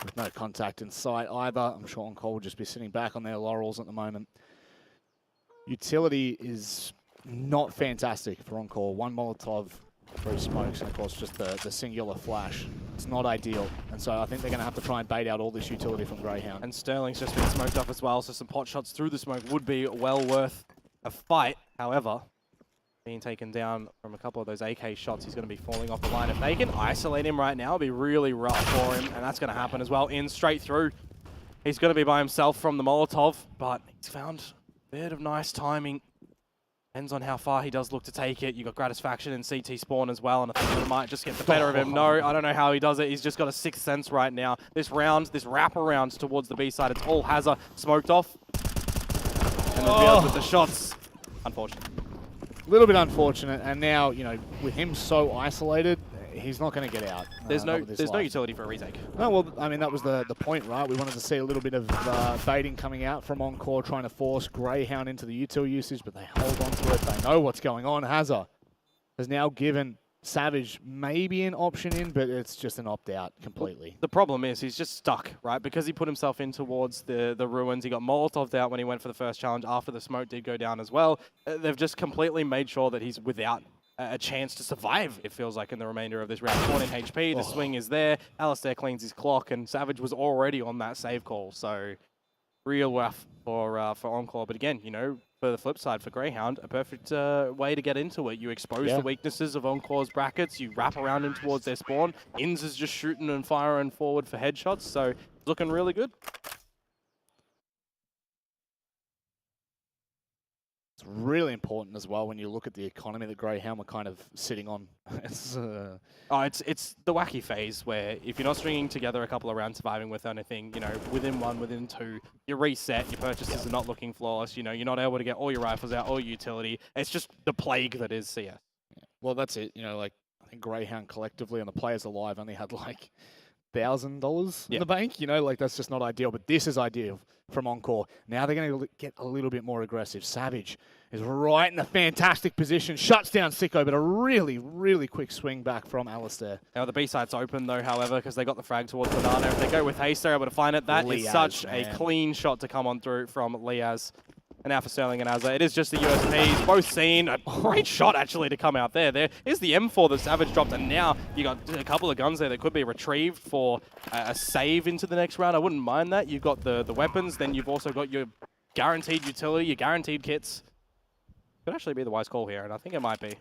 With no contact in sight either. I'm sure Encore will just be sitting back on their laurels at the moment. Utility is not fantastic for Encore. One Molotov, 3 smokes, and of course just the singular flash. It's not ideal, and so I think they're going to have to try and bait out all this utility from Greyhound. And Sterling's just been smoked up as well, so some pot shots through the smoke would be well worth a fight. However, being taken down from a couple of those AK shots, he's going to be falling off the line. If they can isolate him right now, it'll be really rough for him, and that's going to happen as well. In straight through. He's going to be by himself from the Molotov, but he's found a bit of nice timing. Depends on how far he does look to take it. You got Gratisfaction and CT spawn as well, and I think it might just get the better of him. No, I don't know how he does it. He's just got a 6th sense right now. This round, this wraparound towards the B side, it's all Hazard smoked off. And they'll be up with the shots. Unfortunate. A little bit unfortunate, and now, you know, with him so isolated, he's not going to get out. There's no utility for a retake. No, well, I mean, that was the point, right? We wanted to see a little bit of baiting coming out from Encore, trying to force Greyhound into the util usage, but they hold on to it. They know what's going on. Hazard has now given Savage maybe an option in, but it's just an opt-out completely. The problem is he's just stuck, right? Because he put himself in towards the ruins. He got Molotov'd out when he went for the first challenge after the smoke did go down as well. They've just completely made sure that he's without a chance to survive, it feels like, in the remainder of this round. 14 HP, the swing is there. Alistair cleans his clock, and Savage was already on that save call. So, real rough for Encore. But again, you know, for the flip side, for Greyhound, a perfect way to get into it. You expose the weaknesses of Encore's brackets. You wrap around in towards their spawn. Inns is just shooting and firing forward for headshots. So, looking really good. It's really important as well when you look at the economy that Greyhound were kind of sitting on. It's the wacky phase where if you're not stringing together a couple of rounds surviving with anything, you know, within 1, within 2, you reset, your purchases are not looking flawless, you know, you're not able to get all your rifles out, all your utility. It's just the plague that is CS. Yeah. Well, that's it. You know, like, I think Greyhound collectively and the players alive only had like $1,000 in the bank. You know, like, that's just not ideal. But this is ideal from Encore. Now they're going to get a little bit more aggressive. Savage is right in the fantastic position. Shuts down Sicko, but a really, really quick swing back from Alistair. Now the B side's open though, however, because they got the frag towards Banana. If they go with haste, they're able to find it. That is such a clean shot to come on through from Liaz. And now for Sterling and Azza, it is just the USPs, both seen. A great shot, actually, to come out there. There is the M4 that Savage dropped, and now you got a couple of guns there that could be retrieved for a save into the next round. I wouldn't mind that. You've got the weapons, then you've also got your guaranteed utility, your guaranteed kits. Could actually be the wise call here, and I think it might be.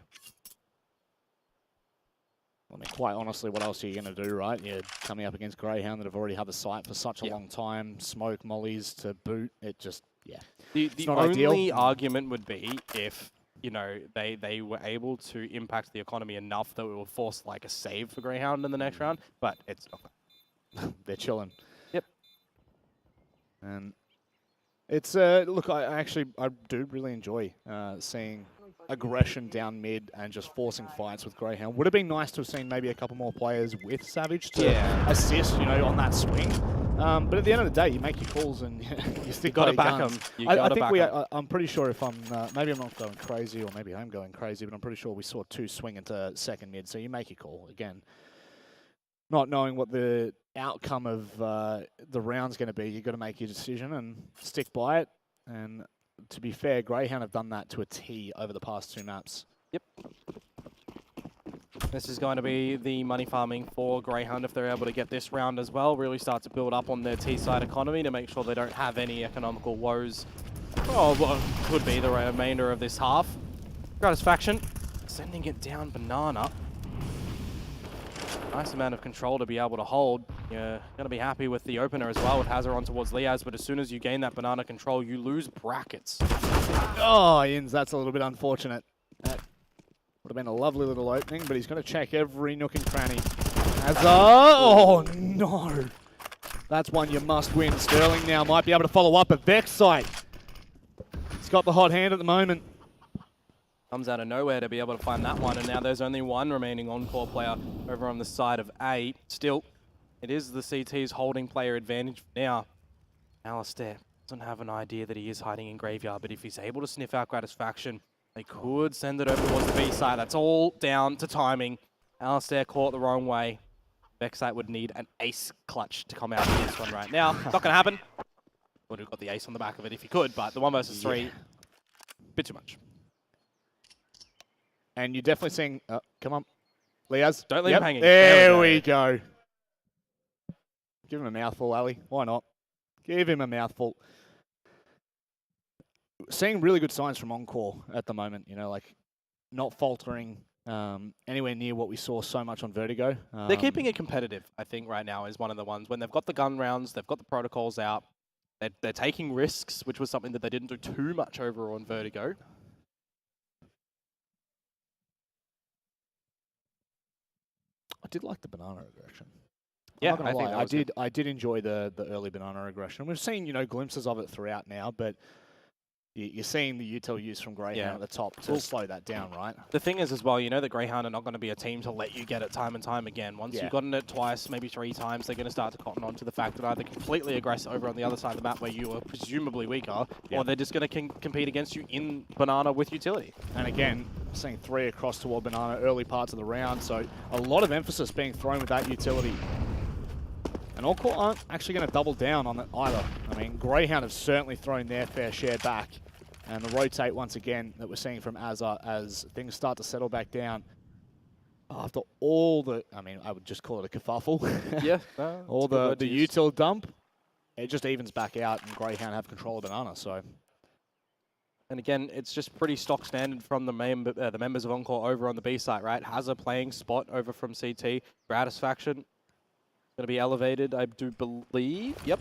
I mean, quite honestly, what else are you going to do, right? You're coming up against Greyhound that have already had the site for such a long time. Smoke mollies to boot. It just, The only argument would be if, you know, they were able to impact the economy enough that it will force like a save for Greyhound in the next round, but it's not. They're chilling. Yep. And It's look, I do really enjoy seeing aggression down mid and just forcing fights with Greyhound. Would have been nice to have seen maybe a couple more players with Savage to assist, on that swing. But at the end of the day, you make your calls and you stick by your guns. I think I'm pretty sure if maybe I'm not going crazy, or maybe I'm going crazy, but I'm pretty sure we saw 2 swing into second mid. So you make your call again. Not knowing what the outcome of the round's going to be, you've got to make your decision and stick by it. And to be fair, Greyhound have done that to a T over the past 2 maps. Yep. This is going to be the money farming for Greyhound if they're able to get this round as well. Really start to build up on their T-side economy to make sure they don't have any economical woes. Oh, what could be the remainder of this half. Gratisfaction sending it down Banana. Nice amount of control to be able to hold. You're going to be happy with the opener as well, with Hazard on towards Liaz, but as soon as you gain that Banana control, you lose brackets. Oh, Inns, that's a little bit unfortunate. That would have been a lovely little opening, but he's going to check every nook and cranny. Hazard! Oh, no! That's one you must win. Sterling now might be able to follow up a Vex site. He's got the hot hand at the moment. Comes out of nowhere to be able to find that one, and now there's only one remaining Encore player over on the side of A. Still, it is the CT's holding player advantage now. Alistair doesn't have an idea that he is hiding in Graveyard, but if he's able to sniff out Gratisfaction, they could send it over towards the B side. That's all down to timing. Alistair caught the wrong way. Vexite would need an ace clutch to come out of this one right now. Not going to happen. Would have got the ace on the back of it if he could, but the 1 versus 3, bit too much. And you're definitely seeing... come on. Liaz. Don't leave him hanging. There we go. Give him a mouthful, Ali. Why not? Give him a mouthful. Seeing really good signs from Encore at the moment. Not faltering anywhere near what we saw so much on Vertigo. They're keeping it competitive, I think, right now is one of the ones. When they've got the gun rounds, they've got the protocols out, they're taking risks, which was something that they didn't do too much over on Vertigo. I did like the Banana aggression. Yeah, I'm not gonna lie. I did enjoy the early Banana aggression. We've seen glimpses of it throughout now, but you're seeing the util use from Greyhound at the top to slow that down, right? The thing is as well, that Greyhound are not going to be a team to let you get it time and time again. Once you've gotten it twice, maybe 3 times, they're going to start to cotton on to the fact that either completely aggressive over on the other side of the map where you are presumably weaker, or they're just going to compete against you in Banana with utility. And again, seeing 3 across toward Banana early parts of the round, so a lot of emphasis being thrown with that utility. And Encore aren't actually going to double down on it either. I mean, Greyhound have certainly thrown their fair share back. And the rotate once again that we're seeing from Azza as things start to settle back down. After all the, I would just call it a kerfuffle. All the util dump, it just evens back out and Greyhound have control of Banana, so. And again, it's just pretty stock standard from the members of Encore over on the B site, right? Hazza playing spot over from CT. Gratisfaction going to be elevated, I do believe. Yep.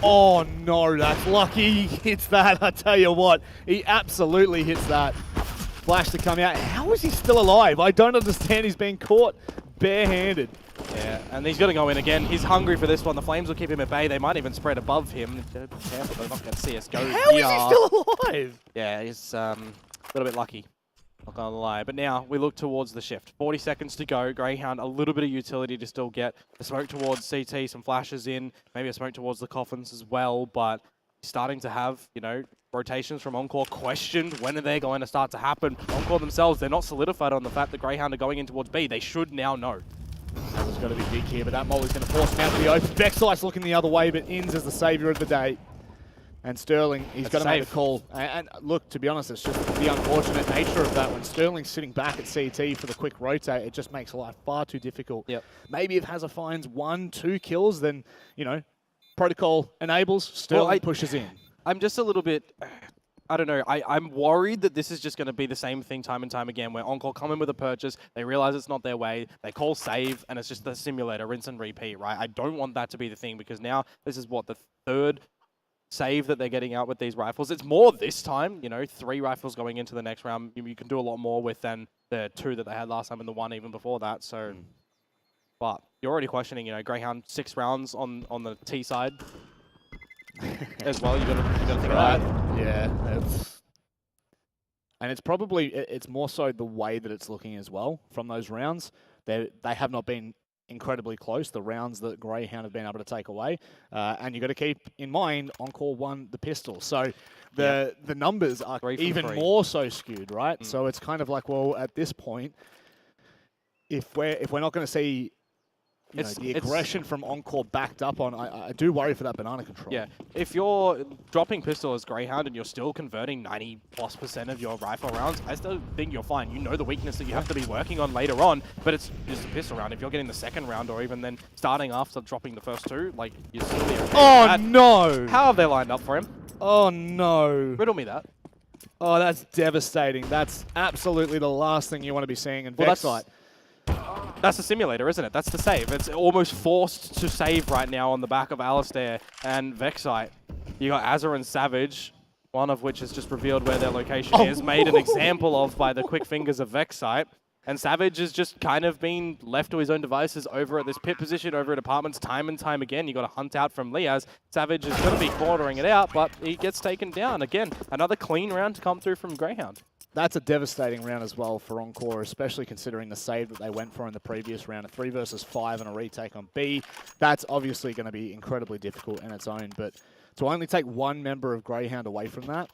Oh no, that's lucky. He hits that, I tell you what. He absolutely hits that. Flash to come out. How is he still alive? I don't understand. He's being caught barehanded. Yeah, and he's going to go in again. He's hungry for this one. The Flames will keep him at bay. They might even spread above him. Careful, they're not going to see us go. How is he still alive? Yeah, he's a little bit lucky. Not going to lie. But now we look towards the shift. 40 seconds to go. Greyhound, a little bit of utility to still get. The smoke towards CT, some flashes in. Maybe a smoke towards the coffins as well. But starting to have, rotations from Encore questioned. When are they going to start to happen? Encore themselves, they're not solidified on the fact that Greyhound are going in towards B. They should now know. That got to be big here, but that Molly's going to force him out to the open. Vexite's looking the other way, but Inns is the saviour of the day. And Sterling, he's got to make the call. And look, to be honest, it's just the unfortunate nature of that. When Sterling's sitting back at CT for the quick rotate, it just makes life far too difficult. Yep. Maybe if Hazza finds 1-2 kills, then, protocol enables, Sterling pushes in. I'm just a little bit... I don't know. I'm worried that this is just going to be the same thing time and time again, where Encore come in with a purchase, they realize it's not their way, they call save, and it's just the simulator, rinse and repeat, right? I don't want that to be the thing, because now this is, the third save that they're getting out with these rifles. It's more this time, 3 rifles going into the next round. You can do a lot more with than the 2 that they had last time and the 1 even before that. So, but you're already questioning, Greyhound 6 rounds on the T side. as well. You got to think about that. Yeah, and it's probably it's more so the way that it's looking as well from those rounds. They have not been incredibly close, the rounds that Greyhound have been able to take away. And you've got to keep in mind, Encore won the pistol. So the numbers are even more so skewed, right? So it's kind of like, well, at this point, if we're not going to see the aggression from Encore backed up on, I do worry for that banana control. Yeah, if you're dropping pistol as Greyhound and you're still converting 90+% of your rifle rounds, I still think you're fine. You know the weakness that you have to be working on later on, but it's just a pistol round. If you're getting the second round or even then starting after dropping the first two, like, you're still okay with that. No! How have they lined up for him? Oh, no. Riddle me that. Oh, that's devastating. That's absolutely the last thing you want to be seeing in Vexite. That's the simulator, isn't it? That's the save. It's almost forced to save right now on the back of Alistair and Vexite. You got Azza and Savage, one of which has just revealed where their location is, made an example of by the quick fingers of Vexite. And Savage has just kind of been left to his own devices over at this pit position, over at apartments time and time again. You got to hunt out from Liaz. Savage is going to be cornering it out, but he gets taken down. Again, another clean round to come through from Greyhound. That's a devastating round as well for Encore, especially considering the save that they went for in the previous round, a 3 versus 5 and a retake on B. That's obviously going to be incredibly difficult in its own, but to only take one member of Greyhound away from that,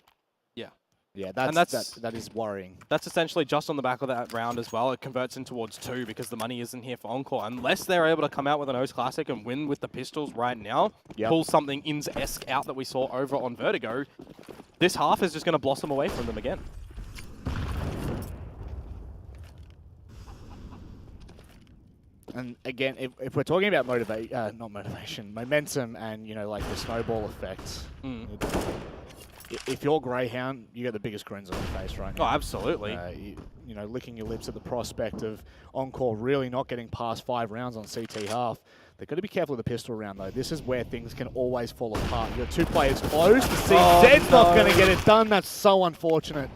yeah, that is worrying. That's essentially just on the back of that round as well. It converts in towards 2 because the money isn't here for Encore. Unless they're able to come out with an OCE Classic and win with the pistols right now, pull something Inns-esque out that we saw over on Vertigo, this half is just going to blossom away from them again. And again, if we're talking about momentum and, like the snowball effect, if you're Greyhound, you get the biggest grins on your face right now. Oh, absolutely. Licking your lips at the prospect of Encore really not getting past 5 rounds on CT half. They've got to be careful with the pistol round, though. This is where things can always fall apart. You've got 2 players close. The CZ's not going to get it done. That's so unfortunate.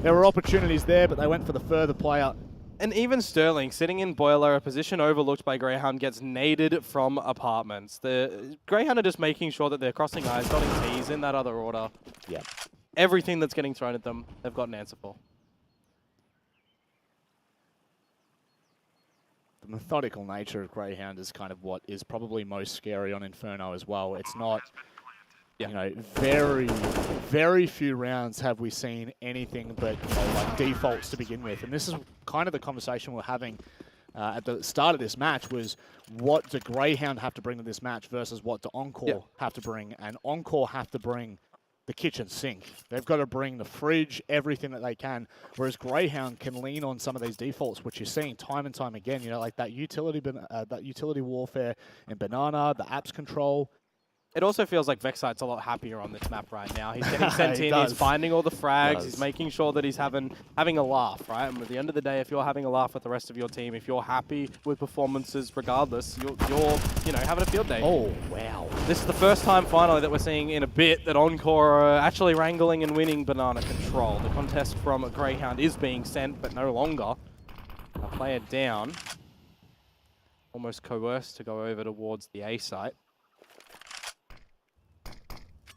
There were opportunities there, but they went for the further player. And even Sterling, sitting in Boiler, a position overlooked by Greyhound, gets naded from apartments. The Greyhound are just making sure that they're crossing I's, dotting T's in that other order. Yeah. Everything that's getting thrown at them, they've got an answer for. The methodical nature of Greyhound is kind of what is probably most scary on Inferno as well. It's not... very, very few rounds have we seen anything but like defaults to begin with. And this is kind of the conversation we're having at the start of this match was what do Greyhound have to bring to this match versus what do Encore have to bring? And Encore have to bring the kitchen sink. They've got to bring the fridge, everything that they can, whereas Greyhound can lean on some of these defaults, which you're seeing time and time again, like that utility warfare in Banana, the apps control. It also feels like Vexite's a lot happier on this map right now. He's getting sent in, he's finding all the frags, he's making sure that he's having a laugh, right? And at the end of the day, if you're having a laugh with the rest of your team, if you're happy with performances regardless, you're having a field day. Oh, wow. This is the first time finally that we're seeing in a bit that Encore are actually wrangling and winning Banana Control. The contest from Greyhound is being sent, but no longer. A player down. Almost coerced to go over towards the A site.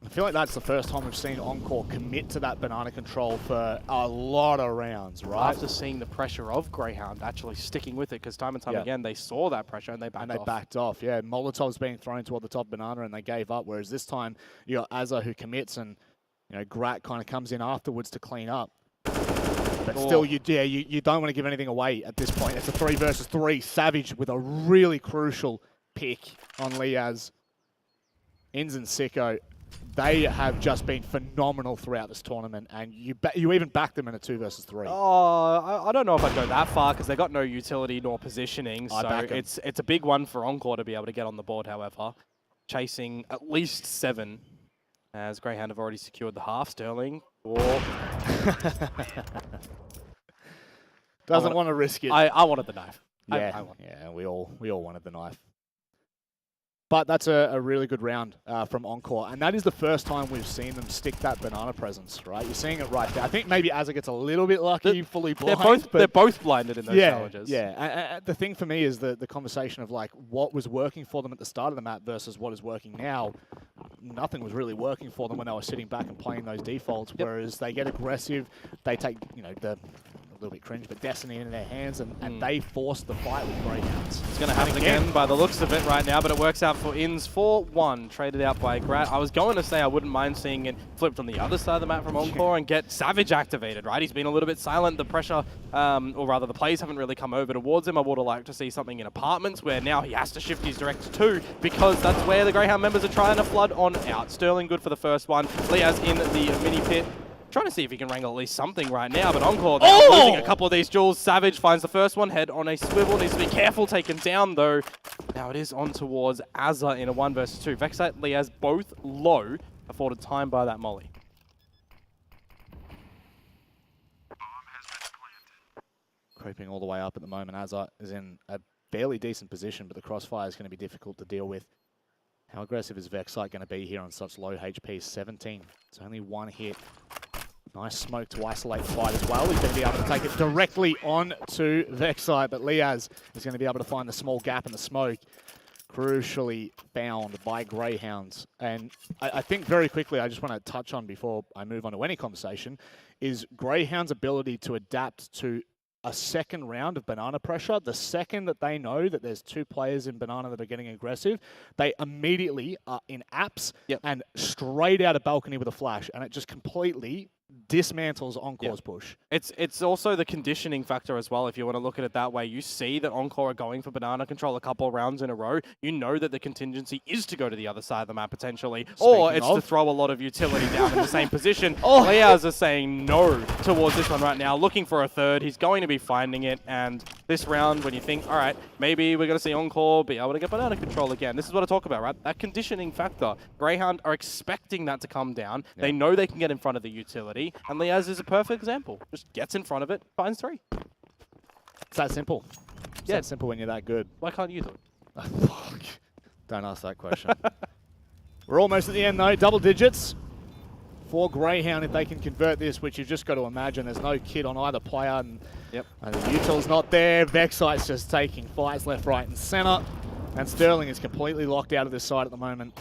I feel like that's the first time we've seen Encore commit to that banana control for a lot of rounds, right? After seeing the pressure of Greyhound actually sticking with it, because time and time again they saw that pressure and they backed off. Yeah. Molotovs being thrown toward the top banana and they gave up, whereas this time you got Azza who commits and Grat kind of comes in afterwards to clean up. But still, you don't want to give anything away at this point. It's a 3 versus 3. Savage with a really crucial pick on Liaz. Inns and Sicko. They have just been phenomenal throughout this tournament, and you even back them in a 2 versus 3. Oh, I don't know if I'd go that far because they've got no utility nor positioning, so it's a big one for Encore to be able to get on the board, however. Chasing at least 7, as Greyhound have already secured the half. Sterling, doesn't want to risk it. I wanted the knife. Yeah, we all wanted the knife. But that's a really good round from Encore, and that is the first time we've seen them stick that banana presence, right? You're seeing it right there. I think maybe Azza gets a little bit lucky, fully blind. They're both blinded in those challenges. Yeah, the thing for me is the conversation of like what was working for them at the start of the map versus what is working now. Nothing was really working for them when they were sitting back and playing those defaults, whereas they get aggressive, they take, a little bit cringe, but Destiny in their hands, and they force the fight with Greyhounds. It's going to happen again by the looks of it right now, but it works out for Inns 4-1, traded out by Grat. I was going to say I wouldn't mind seeing it flipped on the other side of the map from Encore and get Savage activated, right? He's been a little bit silent. The pressure, or rather the plays haven't really come over towards him. I would have liked to see something in Apartments where now he has to shift his director to, because that's where the Greyhound members are trying to flood on out. Sterling good for the first one. Liaz in the mini pit. Trying to see if he can wrangle at least something right now, but Encore losing a couple of these duels. Savage finds the first one, head on a swivel, needs to be careful, taken down though. Now it is on towards Azza in a 1 versus 2. Vexite, Liaz both low, afforded time by that molly. Creeping all the way up at the moment. Azza is in a fairly decent position, but the crossfire is going to be difficult to deal with. How aggressive is Vexite going to be here on such low HP? 17. It's only 1 hit. Nice smoke to isolate the fight as well. He's going to be able to take it directly on to Vexite, but Liaz is going to be able to find the small gap in the smoke. Crucially found by Greyhounds. And I think very quickly, I just want to touch on before I move on to any conversation, is Greyhounds' ability to adapt to a second round of banana pressure. The second that they know that there's 2 players in banana that are getting aggressive, they immediately are in apps and straight out of balcony with a flash, and it just completely dismantles Encore's push. It's also the conditioning factor as well, if you want to look at it that way. You see that Encore are going for banana control a couple of rounds in a row. You know that the contingency is to go to the other side of the map potentially, or it's to throw a lot of utility down in the same position. Liaz is saying no towards this one right now, looking for a third. He's going to be finding it, and this round, when you think, all right, maybe we're going to see Encore be able to get banana control again. This is what I talk about, right? That conditioning factor. Greyhound are expecting that to come down. They know they can get in front of the utility. And Liaz is a perfect example. Just gets in front of it, finds 3. It's that simple. It's that simple when you're that good. Why can't you do it? Fuck. Don't ask that question. We're almost at the end though. Double digits for Greyhound if they can convert this, which you've just got to imagine. There's no kid on either player, and the util's not there. Vexite's just taking fights left, right, and center. And Sterling is completely locked out of this side at the moment.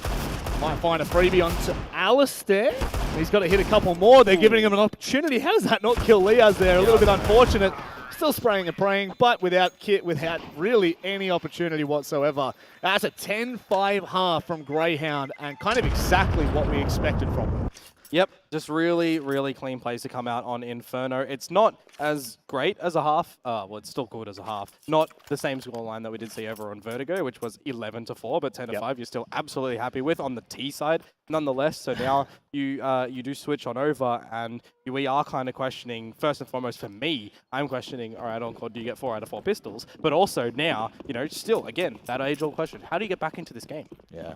Might find a freebie onto Alistair. He's got to hit a couple more. They're giving him an opportunity. How does that not kill Liaz there? A little bit unfortunate. Still spraying and praying, but without kit, without really any opportunity whatsoever. That's a 10-5 half from Greyhound, and kind of exactly what we expected from them. Yep, just really, really clean plays to come out on Inferno. It's not as great as a half. Well, it's still good as a half. Not the same scoreline that we did see over on Vertigo, which was 11-4, but 10-5 you're still absolutely happy with on the T side, nonetheless. So now you do switch on over, and we are kind of questioning, first and foremost for me, I'm questioning, all right, Encore, do you get 4 out of 4 pistols? But also now, still, again, that age-old question, how do you get back into this game? Yeah.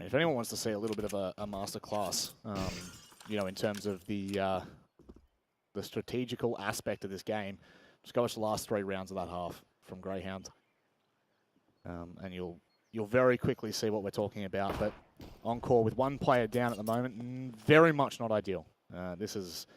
If anyone wants to see a little bit of a masterclass, in terms of the strategical aspect of this game, just go watch the last 3 rounds of that half from Greyhound, and you'll very quickly see what we're talking about. But Encore with 1 player down at the moment, very much not ideal. This is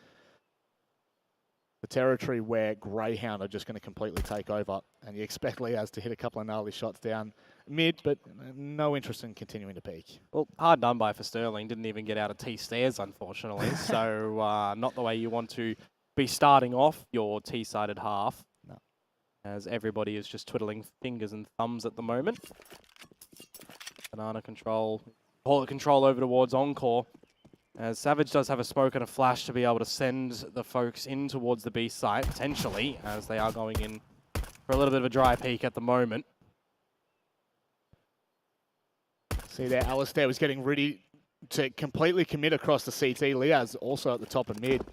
the territory where Greyhound are just going to completely take over, and you expect Liaz to hit a couple of gnarly shots down mid, but no interest in continuing to peak. Well, hard done by for Sterling. Didn't even get out of T stairs, unfortunately. So not the way you want to be starting off your T-sided half. No. As everybody is just twiddling fingers and thumbs at the moment. Banana control. Bullet control over towards Encore. As Savage does have a smoke and a flash to be able to send the folks in towards the B site, potentially, as they are going in for a little bit of a dry peak at the moment. See there, Alistair was getting ready to completely commit across the CT. Liaz also at the top of mid.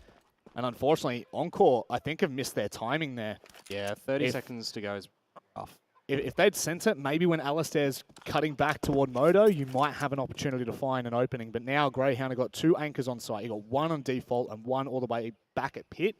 And unfortunately, Encore, I think, have missed their timing there. Yeah, 30 seconds to go is rough. If they'd sent it, maybe when Alistair's cutting back toward Moto, you might have an opportunity to find an opening. But now Greyhound have got 2 anchors on site. You got 1 on default and 1 all the way back at pit.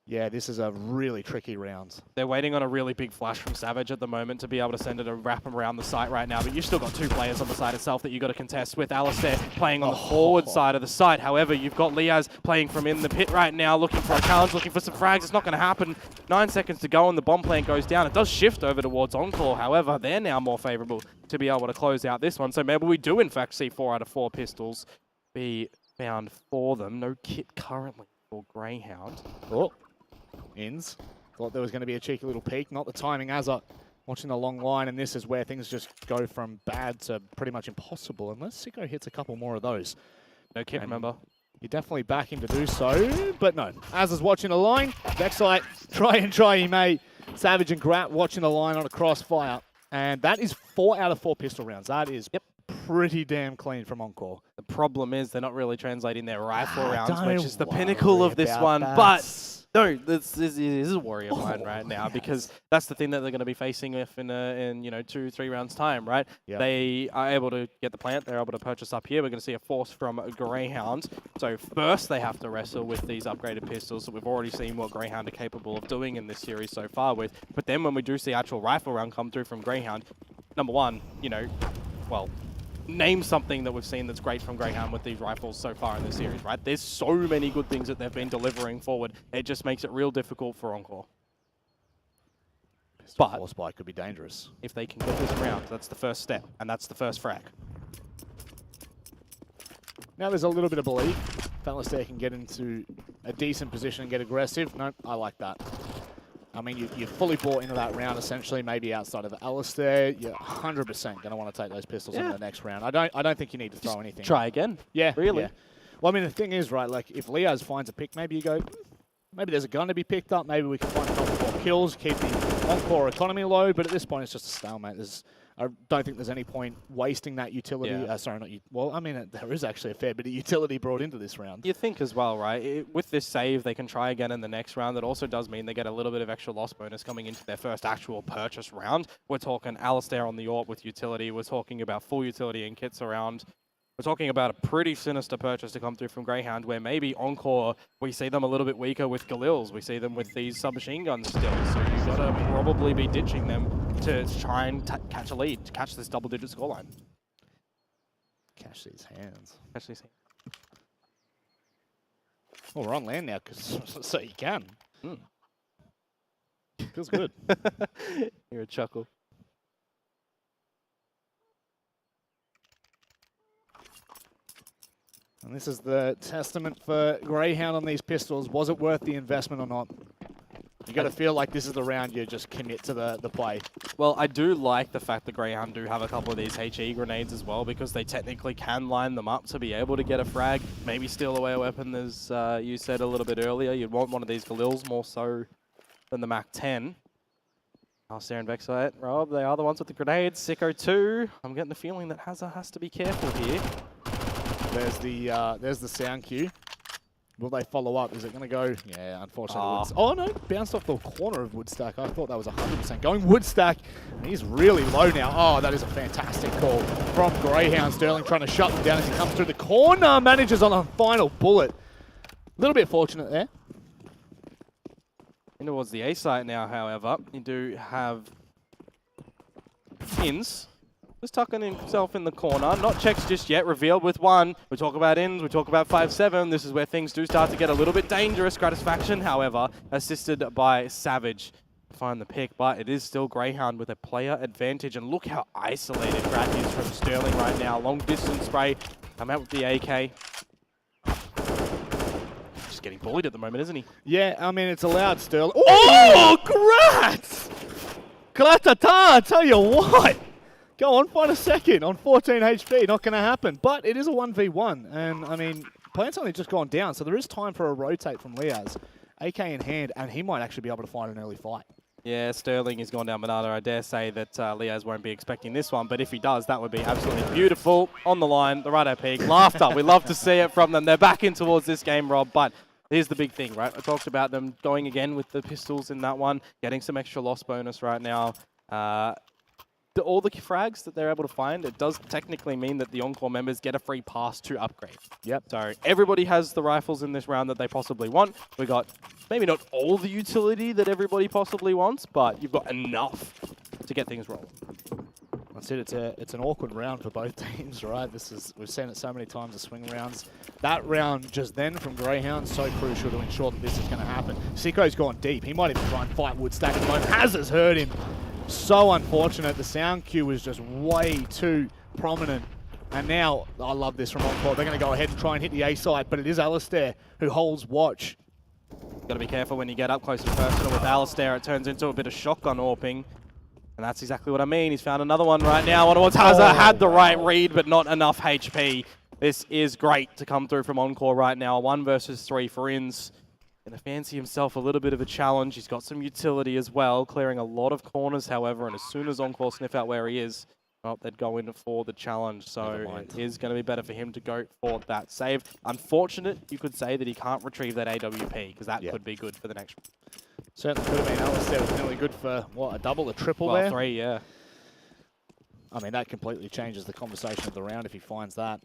Yeah, this is a really tricky round. They're waiting on a really big flash from Savage at the moment to be able to send it and wrap around the site right now. But you've still got 2 players on the side itself that you've got to contest with. Alistair playing on the forward side of the site. However, you've got Liaz playing from in the pit right now, looking for a challenge, looking for some frags. It's not going to happen. 9 seconds to go and the bomb plant goes down. It does shift over towards Encore. However, they're now more favorable to be able to close out this one. So maybe we do, in fact, see 4 out of 4 pistols be found for them. No kit currently for Greyhound. Oh. Ins. Thought there was going to be a cheeky little peek. Not the timing as watching the long line, and this is where things just go from bad to pretty much impossible, unless Sicko hits a couple more of those. No kit, remember. You're definitely backing to do so, but no. Az is watching the line. Vexite, try he may. Savage and Grat watching the line on a crossfire. And that is 4 out of 4 pistol rounds. That is pretty damn clean from Encore. The problem is they're not really translating their rifle rounds, don't which is the pinnacle of this about one. that. But no, this is a worry of mine right now, because that's the thing that they're going to be facing if in 2-3 rounds time, right? Yep. They are able to get the plant, they're able to purchase up here. We're going to see a force from Greyhound. So first they have to wrestle with these upgraded pistols that we've already seen what Greyhound are capable of doing in this series so far with. But then when we do see actual rifle round come through from Greyhound, number one, well, name something that we've seen that's great from Greyhound with these rifles so far in the series, right? There's so many good things that they've been delivering forward. It just makes it real difficult for Encore. But force spike could be dangerous. If they can get this round, that's the first step, and that's the first frag. Now there's a little bit of belief. Alistair can get into a decent position and get aggressive. Nope, I like that. I mean, you're fully bought into that round, essentially, maybe outside of Alistair. You're 100% going to want to take those pistols in the next round. I don't think you need to throw anything. Try again. Yeah. Really? Yeah. Well, I mean, the thing is, right, like, if Liaz finds a pick, maybe you go, maybe there's a gun to be picked up. Maybe we can find a couple more kills, keep the Encore economy low. But at this point, it's just a stalemate. I don't think there's any point wasting that utility. Yeah. Well, I mean, there is actually a fair bit of utility brought into this round. You think as well, right? With this save, they can try again in the next round. That also does mean they get a little bit of extra loss bonus coming into their first actual purchase round. We're talking Alistair on the AWP with utility. We're talking about full utility and kits around. We're talking about a pretty sinister purchase to come through from Greyhound, where maybe Encore, we see them a little bit weaker with Galils. We see them with these submachine guns still. So you've got to probably be ditching them to try and catch a lead, to catch this double-digit scoreline. Catch these hands. Catch these hands. Well, we're on land now, so you can. Feels good. You're a chuckle. And this is the testament for Greyhound on these pistols. Was it worth the investment or not? You got to feel like this is the round you just commit to the play. Well, I do like the fact that Greyhound do have a couple of these HE grenades as well, because they technically can line them up to be able to get a frag, maybe steal away a weapon, as you said a little bit earlier. You'd want one of these Galils more so than the MAC-10. Alistair and Vexite, Rob, they are the ones with the grenades. Sicko too. I'm getting the feeling that Hazza has to be careful here. There's the sound cue. Will they follow up? Is it going to go? Yeah, unfortunately. Oh, no. Bounced off the corner of Woodstack. I thought that was 100% going Woodstack. And he's really low now. Oh, that is a fantastic call from Greyhound. Sterling trying to shut him down as he comes through the corner. Manages on a final bullet. A little bit fortunate there. In towards the A site now, however, you do have Ins. Just tucking himself in the corner. Not checks just yet. Revealed with one. We talk about Ins. We talk about 5-7. This is where things do start to get a little bit dangerous. Gratisfaction, however, assisted by Savage to find the pick. But it is still Greyhound with a player advantage. And look how isolated Grat is from Sterling right now. Long distance spray. Come out with the AK. Just getting bullied at the moment, isn't he? Yeah, I mean, it's allowed Sterling. Oh, Grat! Gratata, I tell you what. Go on, find a second on 14 HP. Not going to happen. But it is a 1v1. And, I mean, plant's only just gone down, so there is time for a rotate from Liaz. AK in hand, and he might actually be able to find an early fight. Yeah, Sterling has gone down banana. I dare say that Liaz won't be expecting this one, but if he does, that would be absolutely beautiful. On the line, the right peak, laughter. We love to see it from them. They're back in towards this game, Rob, but here's the big thing, right? I talked about them going again with the pistols in that one, getting some extra loss bonus right now. all the frags that they're able to find, it does technically mean that the Encore members get a free pass to upgrade. Yep. So everybody has the rifles in this round that they possibly want. We got maybe not all the utility that everybody possibly wants, but you've got enough to get things rolling. That's it. It's an awkward round for both teams, right? We've seen it so many times, the swing rounds. That round just then from Greyhound, so crucial to ensure that this is going to happen. Siko's gone deep. He might even try and fight Woodstack at the moment. Hazard's heard him. So unfortunate. The sound cue was just way too prominent. And now, I love this from Encore. They're going to go ahead and try and hit the A side, but it is Alistair who holds watch. Got to be careful when you get up close and personal with Alistair. It turns into a bit of shotgun AWPing. And that's exactly what I mean. He's found another one right now. On towards Hazard, had the right read, but not enough HP. This is great to come through from Encore right now. 1 versus 3 for Inns. Gonna fancy himself a little bit of a challenge. He's got some utility as well, clearing a lot of corners, however, and as soon as Encore sniff out where he is, well, they'd go in for the challenge. So it is going to be better for him to go for that save. Unfortunate, you could say, that he can't retrieve that AWP, because that could be good for the next one. Certainly could have been. Alistair was nearly good for, what, a double, a triple there? 3, yeah. I mean, that completely changes the conversation of the round if he finds that.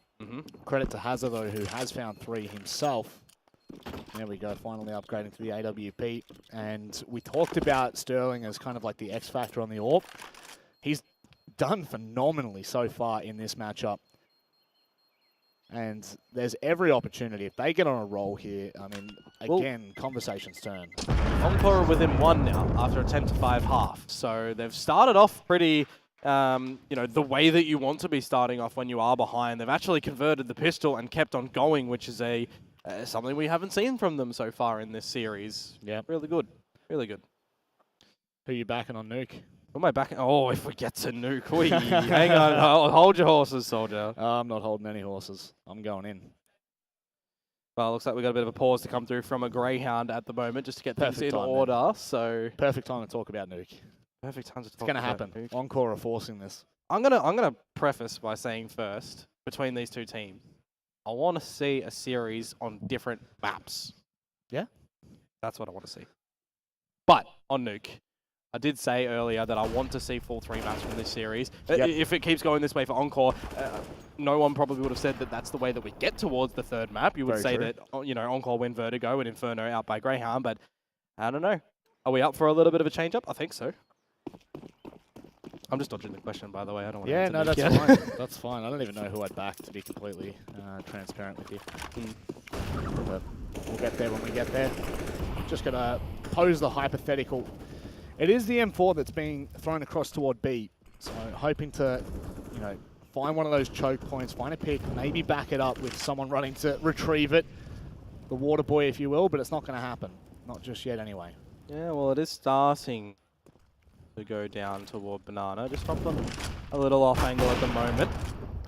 Credit to Hazard, though, who has found 3 himself. There we go, finally upgrading to the AWP. And we talked about Sterling as kind of like the X factor on the AWP. He's done phenomenally so far in this matchup. And there's every opportunity. If they get on a roll here, I mean, again, conversations turn. Encore are within 1 now after a 10-5 half. So they've started off pretty, the way that you want to be starting off when you are behind. They've actually converted the pistol and kept on going, which is something we haven't seen from them so far in this series. Yeah. Really good. Really good. Who are you backing on Nuke? Who am I backing? Oh, if we get to Nuke. Wee. Hang on. Hold your horses, soldier. I'm not holding any horses. I'm going in. Well, looks like we've got a bit of a pause to come through from a Greyhound at the moment just to get things in order. So perfect time to talk about Nuke. Perfect time to talk about Nuke. It's going to happen. Nuke. Encore are forcing this. I'm gonna preface by saying first, between these two teams, I want to see a series on different maps. Yeah? That's what I want to see. But on Nuke, I did say earlier that I want to see full 3 maps from this series. If it keeps going this way for Encore, no one probably would have said that that's the way that we get towards the 3rd map. You would say that, Encore win Vertigo and Inferno out by Greyhound, but I don't know. Are we up for a little bit of a change-up? I think so. I'm just dodging the question, by the way. I don't want to no, that's fine. That's fine. I don't even know who I'd back, to be completely transparent with you. But we'll get there when we get there. Just going to pose the hypothetical. It is the M4 that's being thrown across toward B. So hoping to, find one of those choke points, find a pick, maybe back it up with someone running to retrieve it. The water boy, if you will, but it's not going to happen. Not just yet anyway. Yeah, well, it is starting to go down toward Banana. Just hopped on a little off angle at the moment.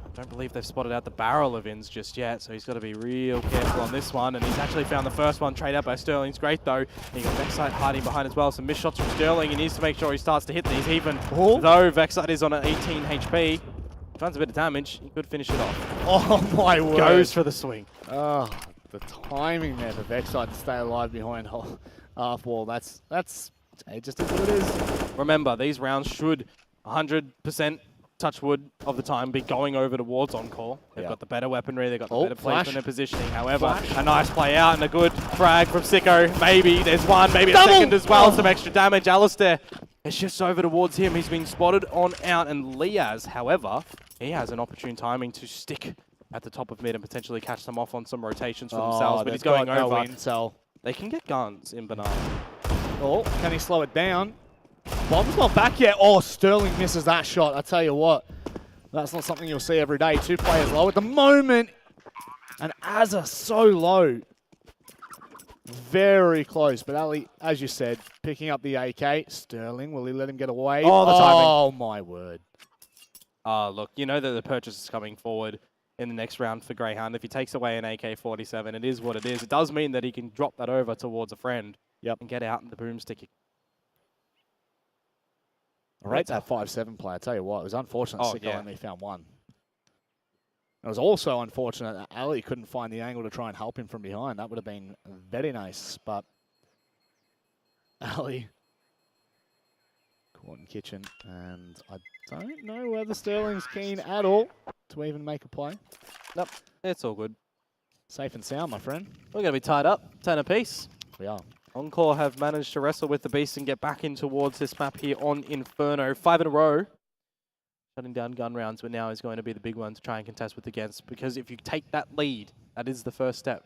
I don't believe they've spotted out the barrel of Inns just yet, so he's got to be real careful on this one. And he's actually found the first one. Trade out by Sterling's great, though. He got Vexite hiding behind as well. Some missed shots from Sterling. He needs to make sure he starts to hit these, even though Vexite is on an 18 HP. Finds a bit of damage. He could finish it off. Oh, my word. Goes for the swing. Oh, the timing there for Vexite to stay alive behind half wall. That's it just is what it is. Remember, these rounds should 100% touch wood of the time be going over towards Encore. They've got the better weaponry, they've got the better placement and positioning. However, a nice play out and a good frag from Sicko. Maybe there's one, maybe a second as well. Some extra damage. Alistair, it shifts over towards him. He's being spotted on out. And Liaz, however, he has an opportune timing to stick at the top of mid and potentially catch them off on some rotations for themselves. But he's going over. Intel. They can get guns in Banana. Oh, can he slow it down? Bomb's not back yet. Oh, Sterling misses that shot. I tell you what, that's not something you'll see every day. 2 players low at the moment. And Azza so low. Very close. But Ali, as you said, picking up the AK. Sterling, will he let him get away? Oh, the timing. Oh, my word. Look, you know that the purchase is coming forward in the next round for Greyhound. If he takes away an AK-47, it is what it is. It does mean that he can drop that over towards a friend and get out in the boomstick. I rate that 5-7 play. I tell you what, it was unfortunate Sicko only found 1. It was also unfortunate that Ali couldn't find the angle to try and help him from behind. That would have been very nice, but Ali Morton Kitchen, and I don't know whether Sterling's keen at all to even make a play. Nope, it's all good. Safe and sound, my friend. We're going to be tied up, 10 apiece. We are. Encore have managed to wrestle with the Beast and get back in towards this map here on Inferno. 5 in a row. Shutting down gun rounds, but now is going to be the big one to try and contest with against, because if you take that lead, that is the first step.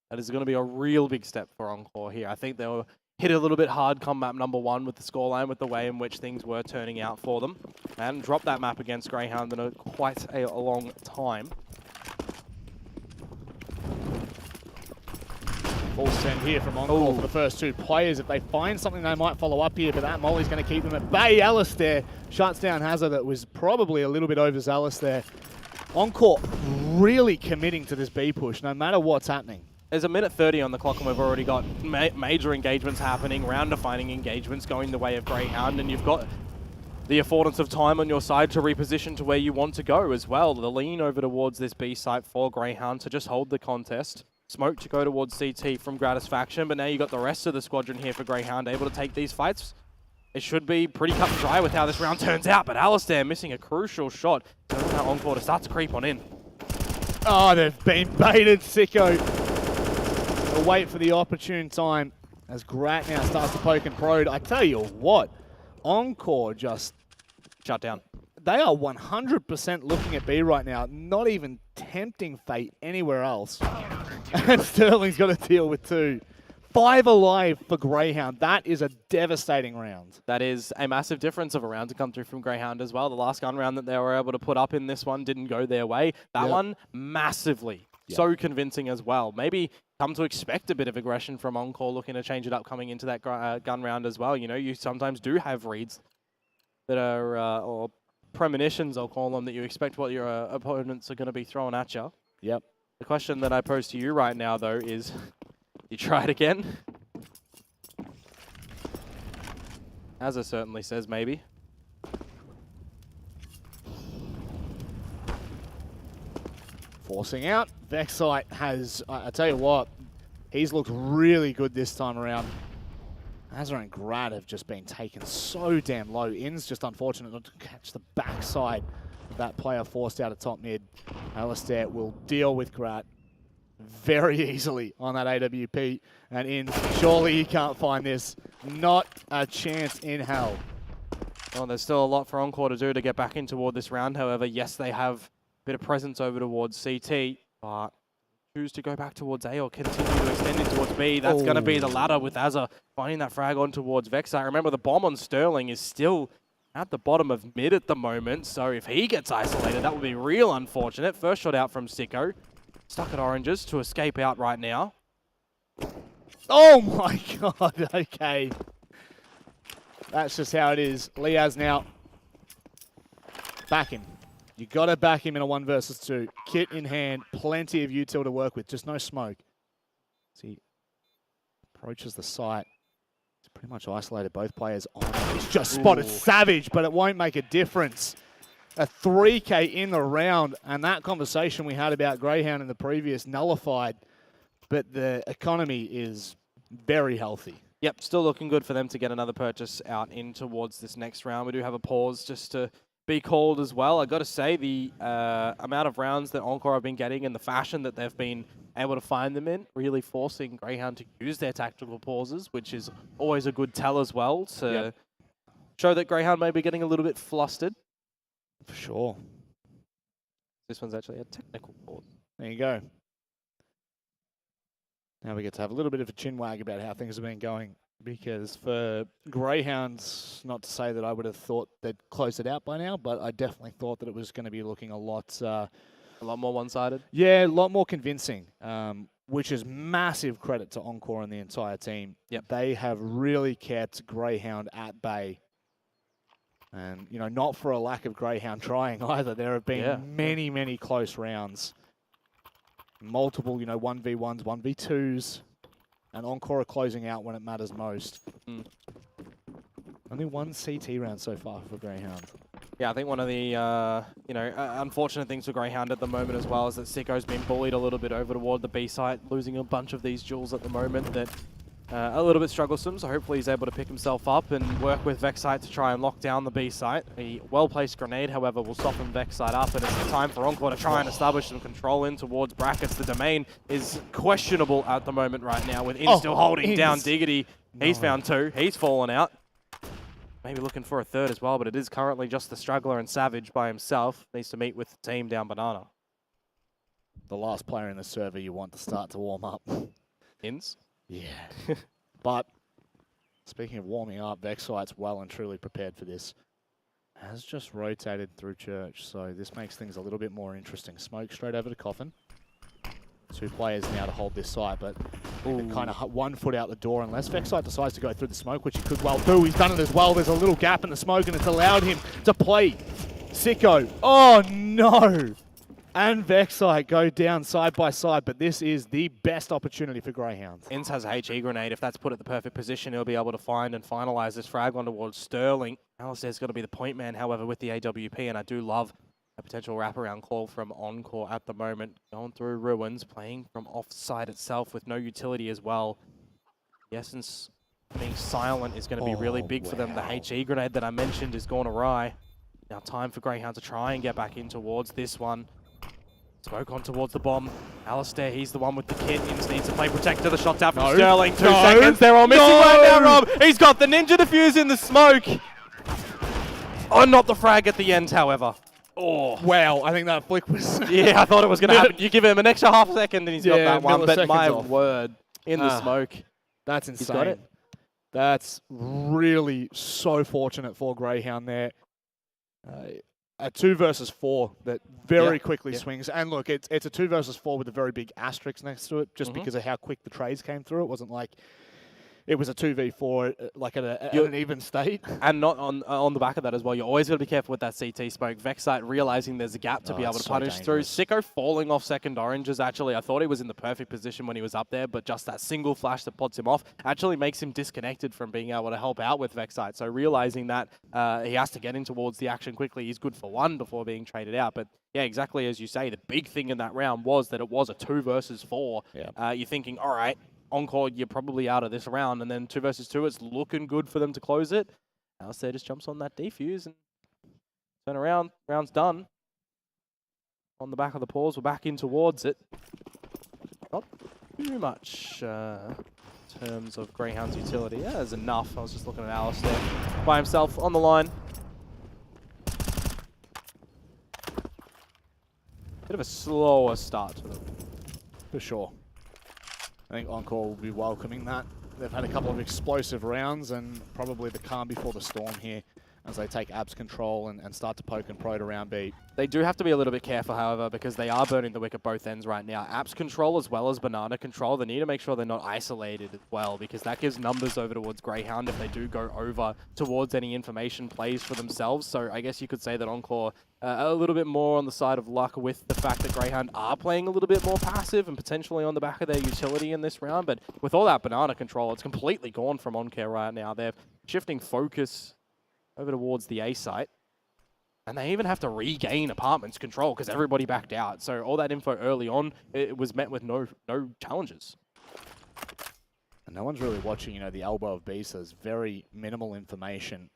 That is going to be a real big step for Encore here. I think they were hit a little bit hard come map number 1 with the scoreline, with the way in which things were turning out for them. And dropped that map against Greyhound in quite a long time. Full send here from Encore for the first 2 players. If they find something, they might follow up here, but that molly's going to keep them at bay. Alistair shuts down Hazard. That was probably a little bit overzealous there. Encore really committing to this B push, no matter what's happening. There's a minute 30 on the clock, and we've already got major engagements happening, round-defining engagements going the way of Greyhound, and you've got the affordance of time on your side to reposition to where you want to go as well. The lean over towards this B site for Greyhound to just hold the contest. Smoke to go towards CT from Gratisfaction, but now you got the rest of the squadron here for Greyhound able to take these fights. It should be pretty cut and dry with how this round turns out, but Alistair missing a crucial shot to allow Encore to start to creep on in. Oh, they've been baited, Sicko. They'll wait for the opportune time as Grat now starts to poke and prod. I tell you what, Encore just shut down. They are 100% looking at B right now, not even tempting fate anywhere else. And Sterling's got to deal with 2. 5 alive for Greyhound. That is a devastating round. That is a massive difference of a round to come through from Greyhound as well. The last gun round that they were able to put up in this one didn't go their way. That one, massively. So convincing as well. Maybe come to expect a bit of aggression from Encore, looking to change it up coming into that gun round as well. You know, you sometimes do have reads that are, or premonitions, I'll call them, that you expect what your opponents are going to be throwing at you. Yep. The question that I pose to you right now, though, is you try it again? Azza certainly says maybe. Forcing out. Vexite has, I tell you what, he's looked really good this time around. Azza and Grad have just been taken so damn low. In's just unfortunate not to catch the backside of that player forced out of top mid. Alistair will deal with Grad very easily on that AWP. And In, surely he can't find this. Not a chance in hell. Well, there's still a lot for Encore to do to get back in toward this round. However, yes, they have a bit of presence over towards CT, but choose to go back towards A or continue to extend it towards B. That's going to be the ladder with Azza finding that frag on towards Vexite. Remember, the bomb on Sterling is still at the bottom of mid at the moment, so if he gets isolated, that would be real unfortunate. First shot out from Sicko. Stuck at Oranges to escape out right now. Oh my god, okay. That's just how it is. Liaz now. Back him. You got to back him in a 1 versus 2. Kit in hand, plenty of util to work with, just no smoke. As he approaches the site, he's pretty much isolated both players on him. He's just spotted Savage, but it won't make a difference. A 3K in the round, and that conversation we had about Greyhound in the previous nullified, but the economy is very healthy. Yep, still looking good for them to get another purchase out in towards this next round. We do have a pause just to be called as well. I got to say, the amount of rounds that Encore have been getting and the fashion that they've been able to find them in, really forcing Greyhound to use their tactical pauses, which is always a good tell as well to show that Greyhound may be getting a little bit flustered. For sure. This one's actually a technical pause. There you go. Now we get to have a little bit of a chin wag about how things have been going, because for Greyhounds, not to say that I would have thought they'd close it out by now, but I definitely thought that it was going to be looking a lot more one-sided. Yeah, a lot more convincing, which is massive credit to Encore and the entire team. Yep. They have really kept Greyhound at bay. And, you know, not for a lack of Greyhound trying either. There have been many, many close rounds. Multiple, you know, 1v1s, 1v2s. And Encore are closing out when it matters most. Only 1 CT round so far for Greyhound. Yeah, I think one of the, unfortunate things for Greyhound at the moment as well is that Sicko's been bullied a little bit over toward the B site, losing a bunch of these jewels at the moment that a little bit strugglesome, so hopefully he's able to pick himself up and work with Vexite to try and lock down the B site. A well-placed grenade, however, will soften Vexite up, and it's time for Encore to try and establish some control in towards brackets. The domain is questionable at the moment right now, with In still holding down Diggity. He's found 2. He's fallen out. Maybe looking for a 3rd as well, but it is currently just the Straggler and Savage by himself. Needs to meet with the team down Banana. The last player in the server you want to start to warm up. Ins? Yeah. But speaking of warming up, Vexite's well and truly prepared for this. Has just rotated through Church, so this makes things a little bit more interesting. Smoke straight over to Coffin. 2 players now to hold this site, but kind of 1 foot out the door unless Vexite decides to go through the smoke, which he could well do. He's done it as well. There's a little gap in the smoke, and it's allowed him to play Sicko. Oh, no! And Vexite go down side by side, but this is the best opportunity for Greyhounds. Ins has a HE grenade. If that's put at the perfect position, he'll be able to find and finalize this frag one towards Sterling. Alistair's got to be the point man, however, with the AWP, and I do love a potential wraparound call from Encore at the moment. Going through Ruins, playing from offside itself with no utility as well. The essence being silent is going to be really big for them. The HE grenade that I mentioned is gone awry. Now time for Greyhound to try and get back in towards this one. Smoke on towards the bomb. Alistair, he's the one with the kit. Ins needs to play protector. The shot's out from Sterling. 2 seconds. They're all missing right now, Rob. He's got the ninja defuse in the smoke. Oh, not the frag at the end, however. Oh. Wow, I think that flick was... Yeah, I thought it was going to happen. You give him an extra half second and he's got that one. But my off. word, in the smoke. That's insane. He's got it. That's really so fortunate for Greyhound there. A 2 versus 4 that very quickly swings. And look, it's a 2 versus 4 with a very big asterisk next to it, just because of how quick the trades came through. It wasn't like it was a 2v4 like at an even state. And not on the back of that as well, you're always got to be careful with that CT smoke. Vexite realizing there's a gap to be able to punish through. Sicko falling off second oranges, actually. I thought he was in the perfect position when he was up there, but just that single flash that pods him off actually makes him disconnected from being able to help out with Vexite. So realizing that he has to get in towards the action quickly, he's good for 1 before being traded out. But yeah, exactly as you say, the big thing in that round was that it was a 2 versus 4. You're thinking, all right, Encore, you're probably out of this round, and then 2 versus 2, it's looking good for them to close it. Alistair just jumps on that defuse and turn around. Round's done. On the back of the pause, we're back in towards it. Not too much in terms of Greyhound's utility. Yeah, there's enough. I was just looking at Alistair by himself on the line. Bit of a slower start to them. For sure. I think Encore will be welcoming that. They've had a couple of explosive rounds and probably the calm before the storm here as they take abs control and start to poke and probe around B. They do have to be a little bit careful, however, because they are burning the wick at both ends right now. Apps control as well as banana control. They need to make sure they're not isolated as well, because that gives numbers over towards Greyhound if they do go over towards any information plays for themselves. So I guess you could say that Encore a little bit more on the side of luck with the fact that Greyhound are playing a little bit more passive and potentially on the back of their utility in this round. But with all that banana control, it's completely gone from Encore right now. They're shifting focus over towards the A site. And they even have to regain apartments control because everybody backed out. So all that info early on, it was met with no challenges. And no one's really watching, the elbow of B, so there's very minimal information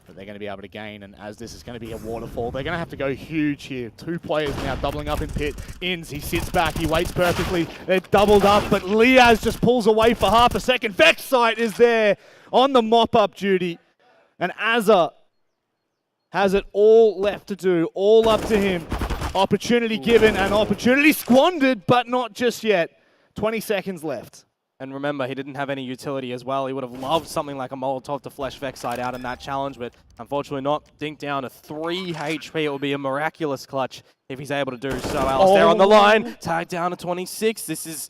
that they're going to be able to gain. And as this is going to be a waterfall, they're going to have to go huge here. 2 players now doubling up in pit. Ins, he sits back, he waits perfectly. They're doubled up, but Liaz just pulls away for half a second. Vexite is there on the mop-up duty. And Azza has it all left to do, all up to him. Opportunity given and opportunity squandered, but not just yet. 20 seconds left. And remember, he didn't have any utility as well. He would have loved something like a Molotov to flesh Vexite out in that challenge, but unfortunately not. Dink down to 3 HP. It will be a miraculous clutch if he's able to do so. Alistair on the line, tagged down to 26. This is...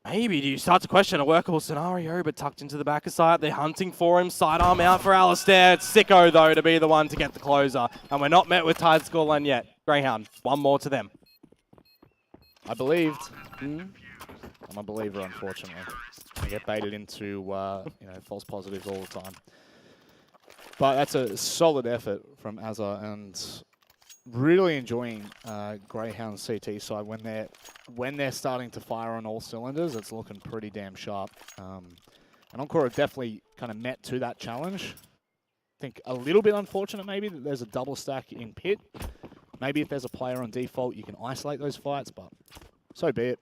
Maybe do you start to question a workable scenario, but tucked into the back of side. They're hunting for him. Sidearm out for Alistair. It's Sicko, though, to be the one to get the closer. And we're not met with tied scoreline yet. Greyhound, 1 more to them. I believed. I'm a believer, unfortunately. I get baited into false positives all the time. But that's a solid effort from Azza, and really enjoying Greyhound's CT side when they're starting to fire on all cylinders. It's looking pretty damn sharp. And Encore have definitely kind of met to that challenge. I think a little bit unfortunate maybe that there's a double stack in pit. Maybe if there's a player on default, you can isolate those fights, but so be it.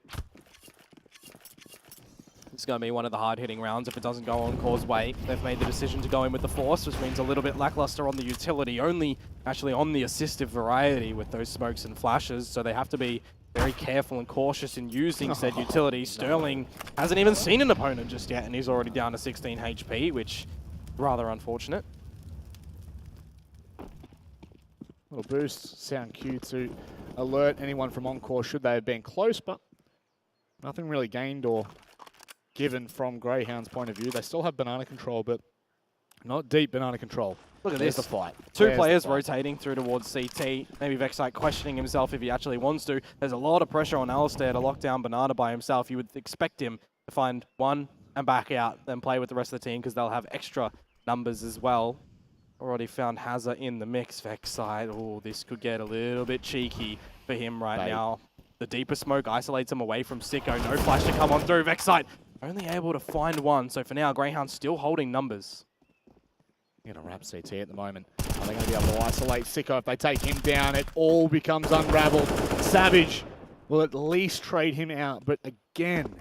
It's going to be one of the hard-hitting rounds if it doesn't go Encore's way. They've made the decision to go in with the Force, which means a little bit lackluster on the utility, only actually on the assistive variety with those smokes and flashes, so they have to be very careful and cautious in using said utility. Sterling hasn't even seen an opponent just yet, and he's already down to 16 HP, which is rather unfortunate. Little boost, sound cue to alert anyone from Encore should they have been close, but nothing really gained or given from Greyhound's point of view. They still have banana control, but not deep banana control. Look at There's this. the fight. Two There's players the fight. rotating through towards CT. Maybe Vexite questioning himself if he actually wants to. There's a lot of pressure on Alistair to lock down Banana by himself. You would expect him to find one and back out, then play with the rest of the team because they'll have extra numbers as well. Already found Hazza in the mix. Vexite, oh, this could get a little bit cheeky for him right now. The deeper smoke isolates him away from Sicko. No flash to come on through. Vexite only able to find one. So for now, Greyhound's still holding numbers. Going to wrap CT at the moment. Are they going to be able to isolate Sicko? If they take him down, it all becomes unraveled. Savage will at least trade him out. But again,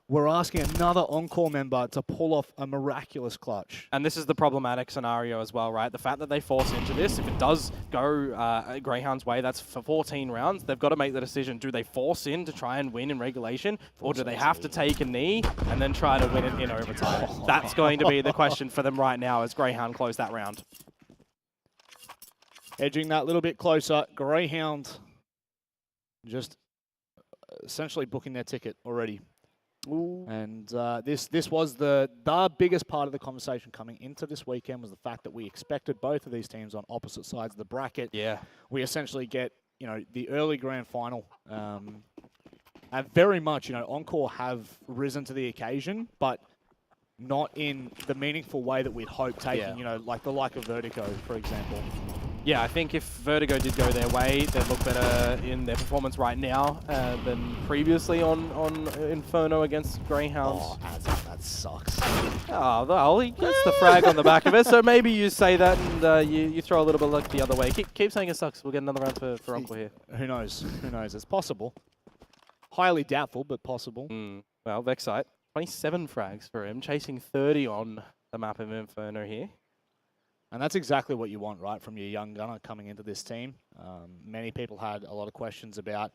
we're asking another Encore member to pull off a miraculous clutch. And this is the problematic scenario as well, right? The fact that they force into this, if it does go Greyhound's way, that's for 14 rounds. They've got to make the decision. Do they force in to try and win in regulation? Or do they have to take a knee and then try to win it in overtime? That's going to be the question for them right now as Greyhound close that round. Edging that little bit closer. Greyhound just essentially booking their ticket already. Ooh. And this was the biggest part of the conversation coming into this weekend was the fact that we expected both of these teams on opposite sides of the bracket. Yeah. We essentially get, the early grand final. And very much, Encore have risen to the occasion, but not in the meaningful way that we'd hoped taking, like the like of Vertigo, for example. Yeah, I think if Vertigo did go their way, they'd look better in their performance right now than previously on Inferno against Greyhounds. Oh, that sucks. Oh, well, he gets the frag on the back of it, so maybe you say that and you throw a little bit of luck the other way. Keep saying it sucks. We'll get another round for Encore here. Who knows? Who knows? It's possible. Highly doubtful, but possible. Well, Vexite, 27 frags for him, chasing 30 on the map of Inferno here. And that's exactly what you want, right, from your young gunner coming into this team. Many people had a lot of questions about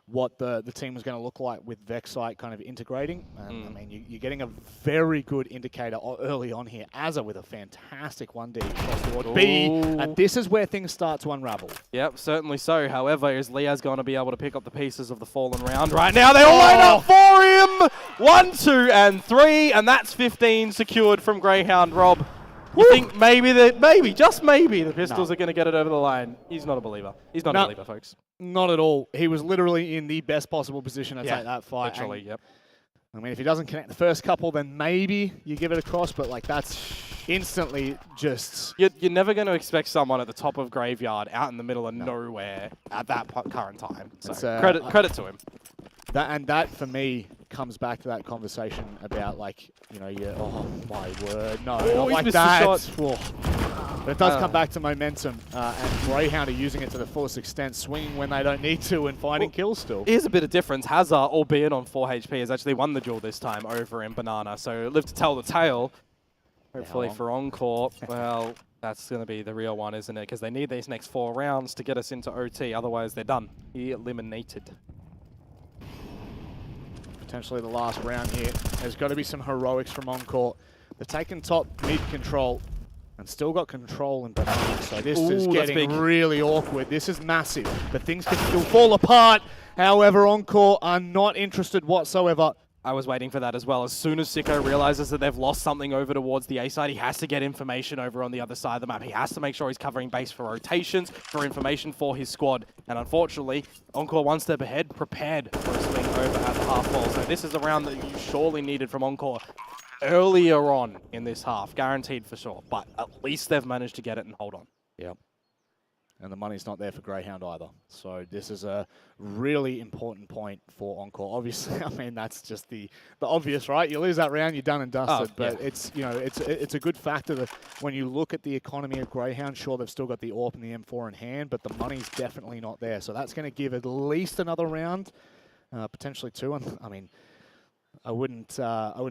what the team was going to look like with Vexite kind of integrating. I mean, you're getting a very good indicator early on here. Azza with a fantastic 1D across the board. B, and this is where things start to unravel. Yep, certainly so. However, is Leah's going to be able to pick up the pieces of the fallen round right now? They all line up for him! 1, 2, and 3, and that's 15 secured from Greyhound Rob. You think just maybe, the Pistols are going to get it over the line. He's not a believer. He's not a believer, folks. Not at all. He was literally in the best possible position to take that fight. Literally, yep. I mean, if he doesn't connect the first couple, then maybe you give it a cross, but like that's instantly just... You're never going to expect someone at the top of Graveyard out in the middle of nowhere at that current time. So credit to him. That for me comes back to that conversation about like, oh my word, no, not like that. But it does come back to momentum, and Greyhound are using it to the fullest extent, swinging when they don't need to and finding kills still. Here's a bit of difference. Hazza, albeit on 4 HP, has actually won the duel this time over in Banana. So live to tell the tale. Hopefully for Encore, well, that's going to be the real one, isn't it? Because they need these next 4 rounds to get us into OT. Otherwise, they're done. Eliminated. Potentially the last round here. There's got to be some heroics from Encore. They're taking top mid control and still got control in Banana. So this is getting really awkward. This is massive, but things can still fall apart. However, Encore are not interested whatsoever. I was waiting for that as well. As soon as Sicko realizes that they've lost something over towards the A side, he has to get information over on the other side of the map. He has to make sure he's covering base for rotations, for information for his squad. And unfortunately, Encore one step ahead, prepared for a swing over at the half wall. So this is the round that you surely needed from Encore earlier on in this half. Guaranteed for sure. But at least they've managed to get it and hold on. Yep. And the money's not there for Greyhound either. So this is a really important point for Encore. Obviously, I mean, that's just the obvious, right? You lose that round, you're done and dusted. But it's, you know, it's a good factor that when you look at the economy of Greyhound, sure, they've still got the AWP and the M4 in hand, but the money's definitely not there. So that's going to give at least another round, potentially 2. And I mean, I wouldn't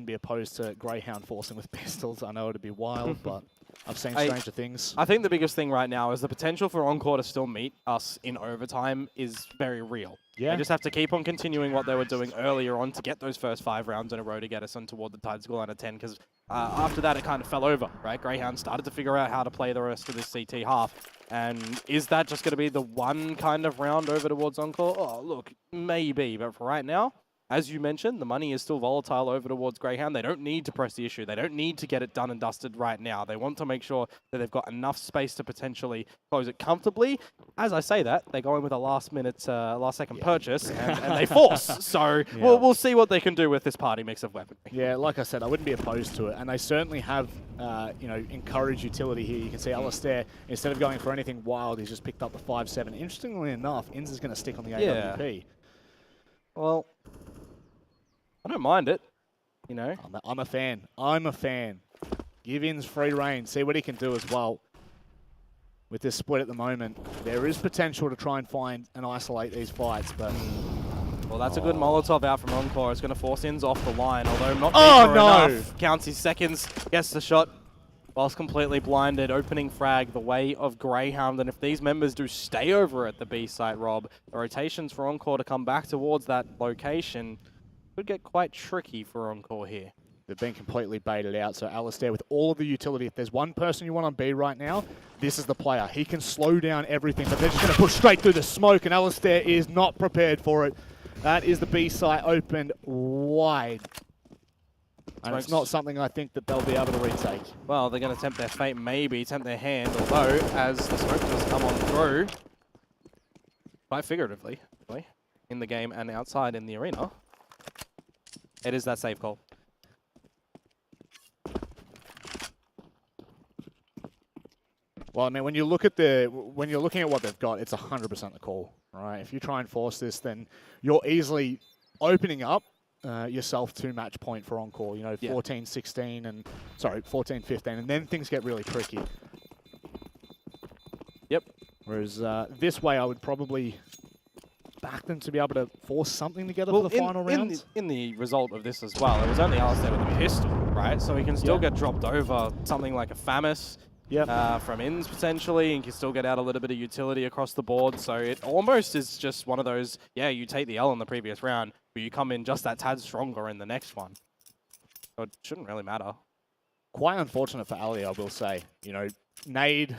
be opposed to Greyhound forcing with pistols. I know it'd be wild, but I've seen stranger things. I think the biggest thing right now is the potential for Encore to still meet us in overtime is very real. Yeah. They just have to keep on continuing what they were doing earlier on to get those first 5 rounds in a row to get us on toward the tied scoreline of 10, because after that it kind of fell over, right? Greyhound started to figure out how to play the rest of this CT half. And is that just going to be the one kind of round over towards Encore? Oh, look, maybe. But for right now, as you mentioned, the money is still volatile over towards Greyhound. They don't need to press the issue. They don't need to get it done and dusted right now. They want to make sure that they've got enough space to potentially close it comfortably. As I say that, they go in with a last-second purchase, and they force. So we'll see what they can do with this party mix of weaponry. Yeah, like I said, I wouldn't be opposed to it. And they certainly have, you know, encouraged utility here. You can see Alistair, instead of going for anything wild, he's just picked up the 5-7. Interestingly enough, Inns is going to stick on the AWP. Well, I don't mind it, you know. I'm a fan. I'm a fan. Give Inns free reign. See what he can do as well. With this split at the moment, there is potential to try and find and isolate these fights, but... Well, that's a good Molotov out from Encore. It's going to force Inns off the line, although not enough. Counts his seconds, gets the shot, whilst completely blinded. Opening frag the way of Greyhound, and if these members do stay over at the B site, Rob, the rotations for Encore to come back towards that location could get quite tricky for Encore here. They've been completely baited out, so Alistair with all of the utility, if there's one person you want on B right now, this is the player. He can slow down everything, but they're just going to push straight through the smoke, and Alistair is not prepared for it. That is the B site opened wide. And it's not something I think that they'll be able to retake. Well, they're going to tempt their fate, maybe tempt their hand, although as the smoke does come on through, quite figuratively, in the game and outside in the arena, it is that safe call. Well, I mean, when you're looking at what they've got, it's 100% the call, right? If you try and force this, then you're easily opening up yourself to match point for Encore. You know, 14-16 and 14-15, and then things get really tricky. Yep. Whereas this way, I would probably back them to be able to force something together for the final round. In the result of this as well, it was only Alistair with a pistol, right? So he can still get dropped over something like a Famis from Inns potentially, and can still get out a little bit of utility across the board. So it almost is just one of those, you take the L in the previous round, but you come in just that tad stronger in the next one. So it shouldn't really matter. Quite unfortunate for Ali, I will say. You know, nade,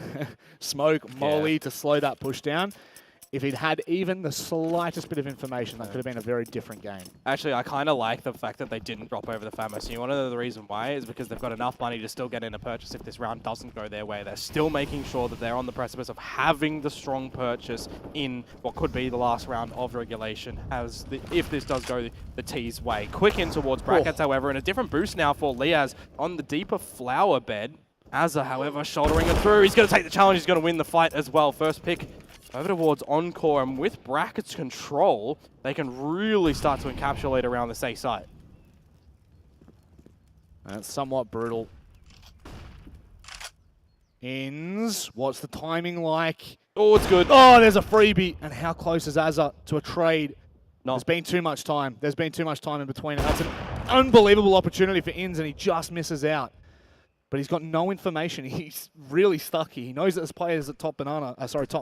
smoke, molly to slow that push down. If he'd had even the slightest bit of information, that could have been a very different game. Actually, I kind of like the fact that they didn't drop over the Famis. You want to know the reason why is because they've got enough money to still get in a purchase if this round doesn't go their way. They're still making sure that they're on the precipice of having the strong purchase in what could be the last round of regulation if this does go the T's way. Quick in towards brackets, however, and a different boost now for Liaz on the deeper flower bed. Azza, however, shouldering it through. He's going to take the challenge. He's going to win the fight as well. First pick over towards Encore, and with brackets control, they can really start to encapsulate around this A site. That's somewhat brutal. Inns, what's the timing like? Oh, it's good. Oh, there's a freebie. And how close is Azza to a trade? There's been too much time. There's been too much time in between. And that's an unbelievable opportunity for Inns, and he just misses out. But he's got no information. He's really stuck here. He knows that there's players at top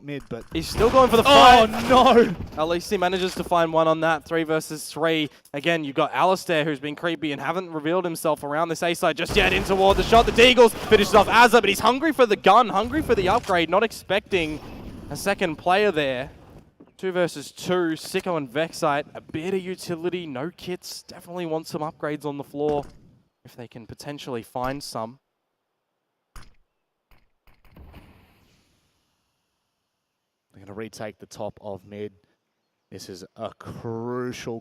mid, but... He's still going for the fight. Oh, no! At least he manages to find one on that. 3 versus 3. Again, you've got Alistair, who's been creepy and haven't revealed himself around this A side just yet in toward the shot. The Deagles finishes off Azza, but he's hungry for the gun, hungry for the upgrade, not expecting a second player there. 2 versus 2. Sicko and Vexite, a bit of utility, no kits. Definitely want some upgrades on the floor if they can potentially find some. They're going to retake the top of mid. This is a crucial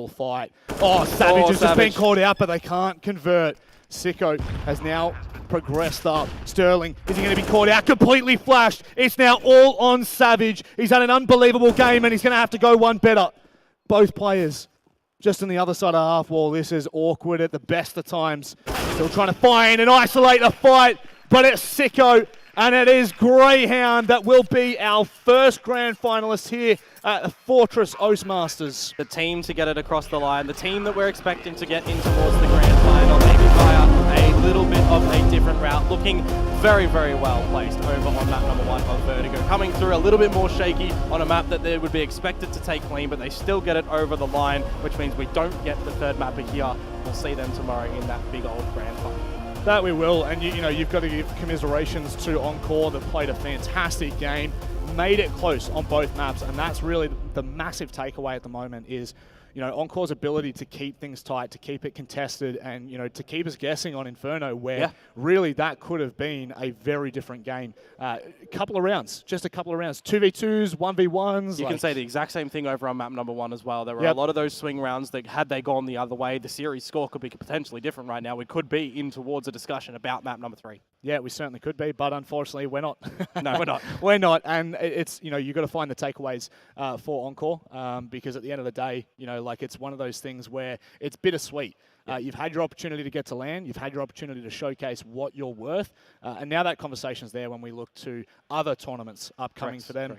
fight. Oh, Savage has just been called out, but they can't convert. Sicko has now progressed up. Sterling, is he going to be caught out? Completely flashed. It's now all on Savage. He's had an unbelievable game, and he's going to have to go one better. Both players just on the other side of half wall. This is awkward at the best of times. Still trying to find and isolate a fight, but it's Sicko. And it is Greyhound that will be our first grand finalist here at the Fortress OCE Masters. The team to get it across the line, the team that we're expecting to get in towards the grand final, maybe via a little bit of a different route, looking very, very well placed over on map number 1 of Vertigo. Coming through a little bit more shaky on a map that they would be expected to take clean, but they still get it over the line, which means we don't get the third mapper here. We'll see them tomorrow in that big old grand final. That we will, and you know, you've got to give commiserations to Encore that played a fantastic game, made it close on both maps, and that's really the massive takeaway at the moment is, you know, Encore's ability to keep things tight, to keep it contested, and, you know, to keep us guessing on Inferno, where really that could have been a very different game. A couple of rounds, just a couple of rounds. 2v2s, 1v1s. You can say the exact same thing over on map number 1 as well. There were a lot of those swing rounds that, had they gone the other way, the series score could be potentially different right now. We could be in towards a discussion about map number 3. Yeah, we certainly could be, but unfortunately we're not. No, we're not. We're not, and it's, you know, you've got to find the takeaways for Encore, because at the end of the day, you know, like, it's one of those things where it's bittersweet. You've had your opportunity to get to land, you've had your opportunity to showcase what you're worth, and now that conversation's there when we look to other tournaments upcoming for them.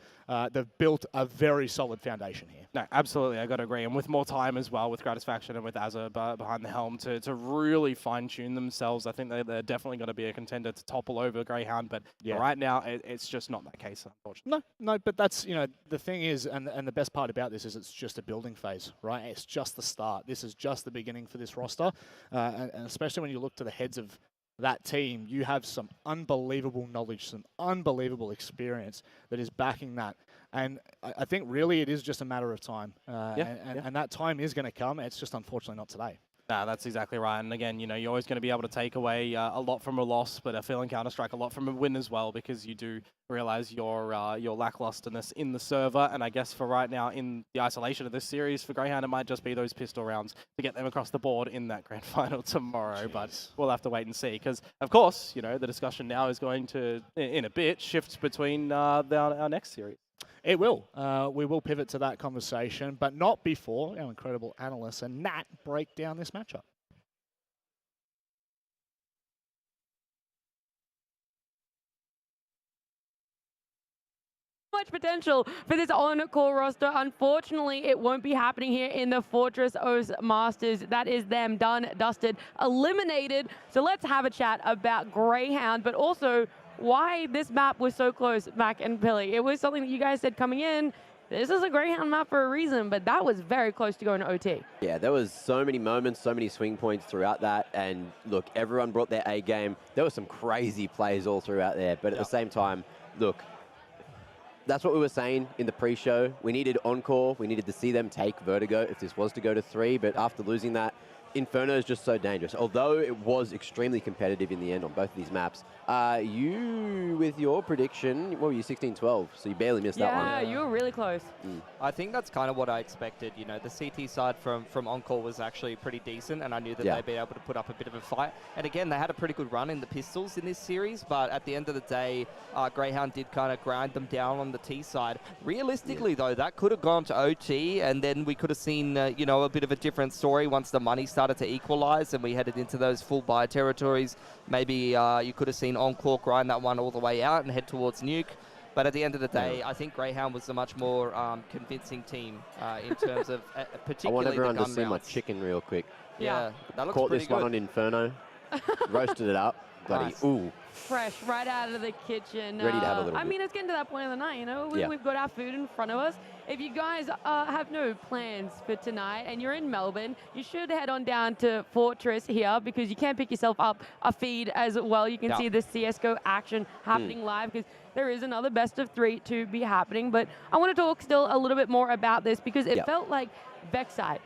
They've built a very solid foundation here. No, absolutely, I got to agree. And with more time as well, with Gratisfaction and with Azza behind the helm to really fine-tune themselves, I think they're definitely going to be a contender to topple over Greyhound, but right now it's just not that case, unfortunately. No, but that's, you know, the thing is, and the best part about this is it's just a building phase, right? It's just the start. This is just the beginning for this roster. And especially when you look to the heads of that team, you have some unbelievable knowledge, some unbelievable experience that is backing that. And I think really it is just a matter of time. And that time is going to come. It's just unfortunately not today. No, that's exactly right. And again, you know, you're always going to be able to take away a lot from a loss, but I feel in Counter-Strike a lot from a win as well, because you do realize your lacklusterness in the server. And I guess for right now, in the isolation of this series, for Greyhound, it might just be those pistol rounds to get them across the board in that grand final tomorrow. But we'll have to wait and see, because, of course, you know, the discussion now is going to, in a bit, shift between our next series. It will. We will pivot to that conversation, but not before our incredible analysts and Nat break down this matchup. Much potential for this on-call roster. Unfortunately, it won't be happening here in the Fortress OCE Masters. That is them done, dusted, eliminated. So let's have a chat about Greyhound, but also why this map was so close, Mac and Billy. It was something that you guys said coming in. This is a Greyhound map for a reason, but that was very close to going to OT. Yeah, there was so many moments, so many swing points throughout that. And look, everyone brought their A game. There were some crazy plays all throughout there. But at the same time, look, that's what we were saying in the pre-show. We needed Encore. We needed to see them take Vertigo if this was to go to 3. But after losing that, Inferno is just so dangerous. Although it was extremely competitive in the end on both of these maps. You, with your prediction, what were you, 16-12? So you barely missed that one. Yeah, you were really close. I think that's kind of what I expected. You know, the CT side from Encore was actually pretty decent, and I knew that they'd be able to put up a bit of a fight. And again, they had a pretty good run in the pistols in this series, but at the end of the day, Greyhound did kind of grind them down on the T side. Realistically, though, that could have gone to OT, and then we could have seen, you know, a bit of a different story once the money started to equalize and we headed into those full buy territories. Maybe you could have seen Encore grind that one all the way out and head towards Nuke. But at the end of the day, I think Greyhound was a much more convincing team in terms of particularly I want everyone the to gun see rounds. my chicken real quick. Yeah, that looks Caught pretty this good. one on Inferno, roasted it up. Bloody, Nice. ooh. Fresh, right out of the kitchen. Ready to have a little I bit. mean, it's getting to that point of the night, you know? We've got our food in front of us. If you guys have no plans for tonight and you're in Melbourne, you should head on down to Fortress here, because you can pick yourself up a feed as well. You can see the CSGO action happening live, because there is another best of 3 to be happening. But I want to talk still a little bit more about this, because it felt like Vexite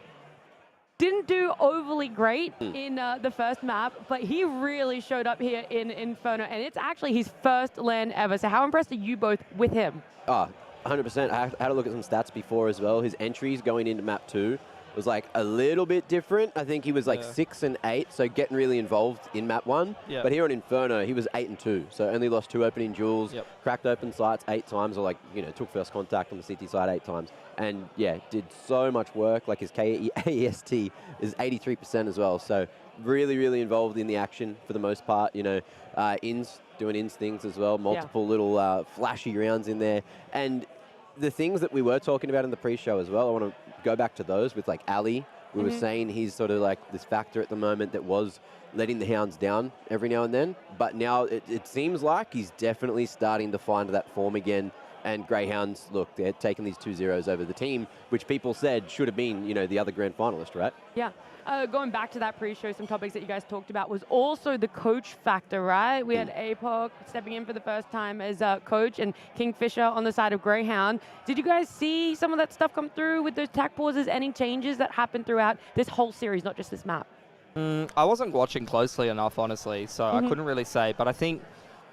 didn't do overly great in the first map, but he really showed up here in Inferno, and it's actually his first LAN ever. So how impressed are you both with him? 100%. I had to look at some stats before as well. His entries going into map 2 was like a little bit different. I think he was like 6 and 8, so getting really involved in map 1. Yeah. But here on Inferno, he was 8 and 2, so only lost 2 opening duels, cracked open sights 8 times, or like, took first contact on the CT side 8 times. And yeah, did so much work. Like his KAST is 83% as well. So really, really involved in the action for the most part. Doing ins things as well. Multiple little flashy rounds in there. And the things that we were talking about in the pre-show as well, I want to go back to those with like Ali. We were saying he's sort of like this factor at the moment that was letting the Hounds down every now and then. But now it seems like he's definitely starting to find that form again. And Greyhounds, look, they're taking these 2-0s over the team, which people said should have been, the other grand finalist, right? Yeah. Going back to that pre-show, some topics that you guys talked about was also the coach factor, right? We had APOC stepping in for the first time as coach and Kingfisher on the side of Greyhound. Did you guys see some of that stuff come through with those tack pauses? Any changes that happened throughout this whole series, not just this map? I wasn't watching closely enough, honestly, so I couldn't really say. But I think,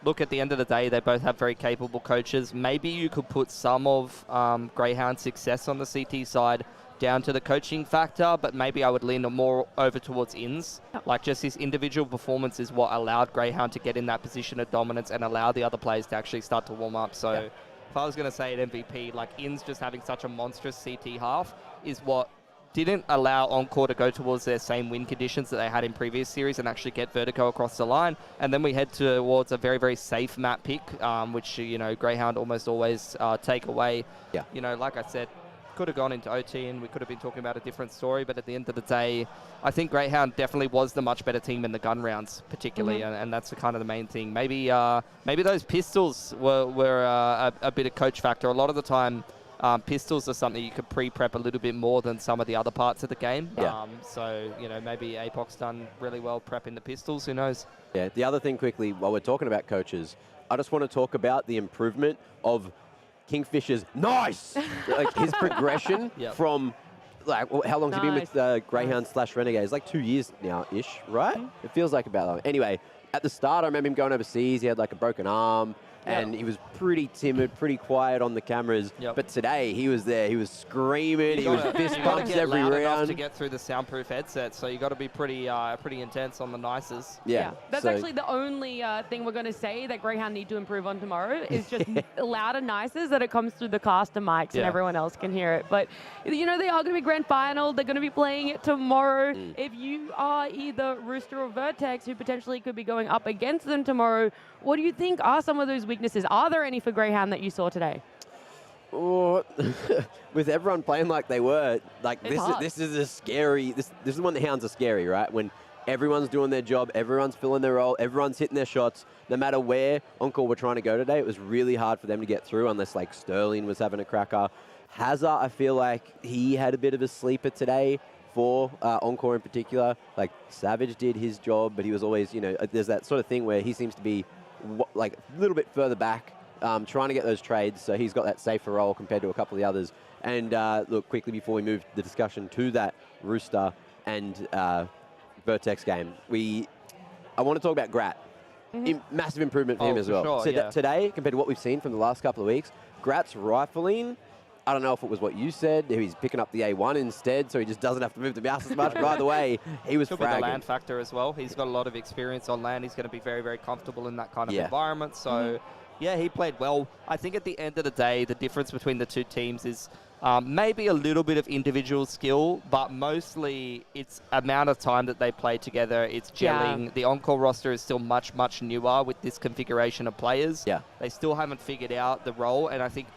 look, at the end of the day, they both have very capable coaches. Maybe you could put some of Greyhound's success on the CT side down to the coaching factor, but maybe I would lean more over towards ins. Like, just his individual performance is what allowed Greyhound to get in that position of dominance and allow the other players to actually start to warm up. So if I was going to say an MVP, like ins just having such a monstrous CT half is what didn't allow Encore to go towards their same win conditions that they had in previous series and actually get Vertigo across the line. And then we head towards a very, very safe map pick, which, Greyhound almost always take away. Yeah. Like I said, could have gone into OT and we could have been talking about a different story, but at the end of the day, I think Greyhound definitely was the much better team in the gun rounds, particularly, and that's the kind of the main thing. Maybe those pistols were a bit of coach factor. A lot of the time, pistols are something you could pre-prep a little bit more than some of the other parts of the game. Yeah. So, maybe APOC's done really well prepping the pistols, who knows? Yeah, the other thing quickly, while we're talking about coaches, I just want to talk about the improvement of Kingfisher's like his progression from, like, how long's he been with Greyhound/Renegades? Like 2 years now-ish, right? It feels like about that. Anyway, at the start, I remember him going overseas. He had like a broken arm. And he was pretty timid, pretty quiet on the cameras. But today, he was there. He was screaming. He was fist bumps every loud round. Enough to get through the soundproof headset, so you got to be pretty intense on the nices. Yeah. That's actually the only thing we're going to say that Greyhound need to improve on tomorrow is just louder nices that it comes through the caster mics and everyone else can hear it. But, they are going to be grand final. They're going to be playing it tomorrow. If you are either Rooster or Vertex, who potentially could be going up against them tomorrow, what do you think are some of those weaknesses? Are there any for Greyhound that you saw today? Oh, with everyone playing like they were, like this is a scary. This is when the Hounds are scary, right? When everyone's doing their job, everyone's filling their role, everyone's hitting their shots. No matter where Encore were trying to go today, it was really hard for them to get through unless like Sterling was having a cracker. Hazard, I feel like he had a bit of a sleeper today for Encore in particular. Like Savage did his job, but he was always, there's that sort of thing where he seems to be like a little bit further back, trying to get those trades, so he's got that safer role compared to a couple of the others. And look, quickly before we move the discussion to that Rooster and Vertex game, I want to talk about Grat. Massive improvement for him as well. Sure, today, compared to what we've seen from the last couple of weeks, Grat's rifling, I don't know if it was what you said, he's picking up the A1 instead, so he just doesn't have to move the mouse as much. By the way, he was Could fragging. be the land factor as well. He's got a lot of experience on land. He's going to be very, very comfortable in that kind of environment. So, yeah, he played well. I think at the end of the day, the difference between the two teams is maybe a little bit of individual skill, but mostly it's amount of time that they play together. It's gelling. Yeah. The Encore roster is still much, much newer with this configuration of players. Yeah. They still haven't figured out the role, and I think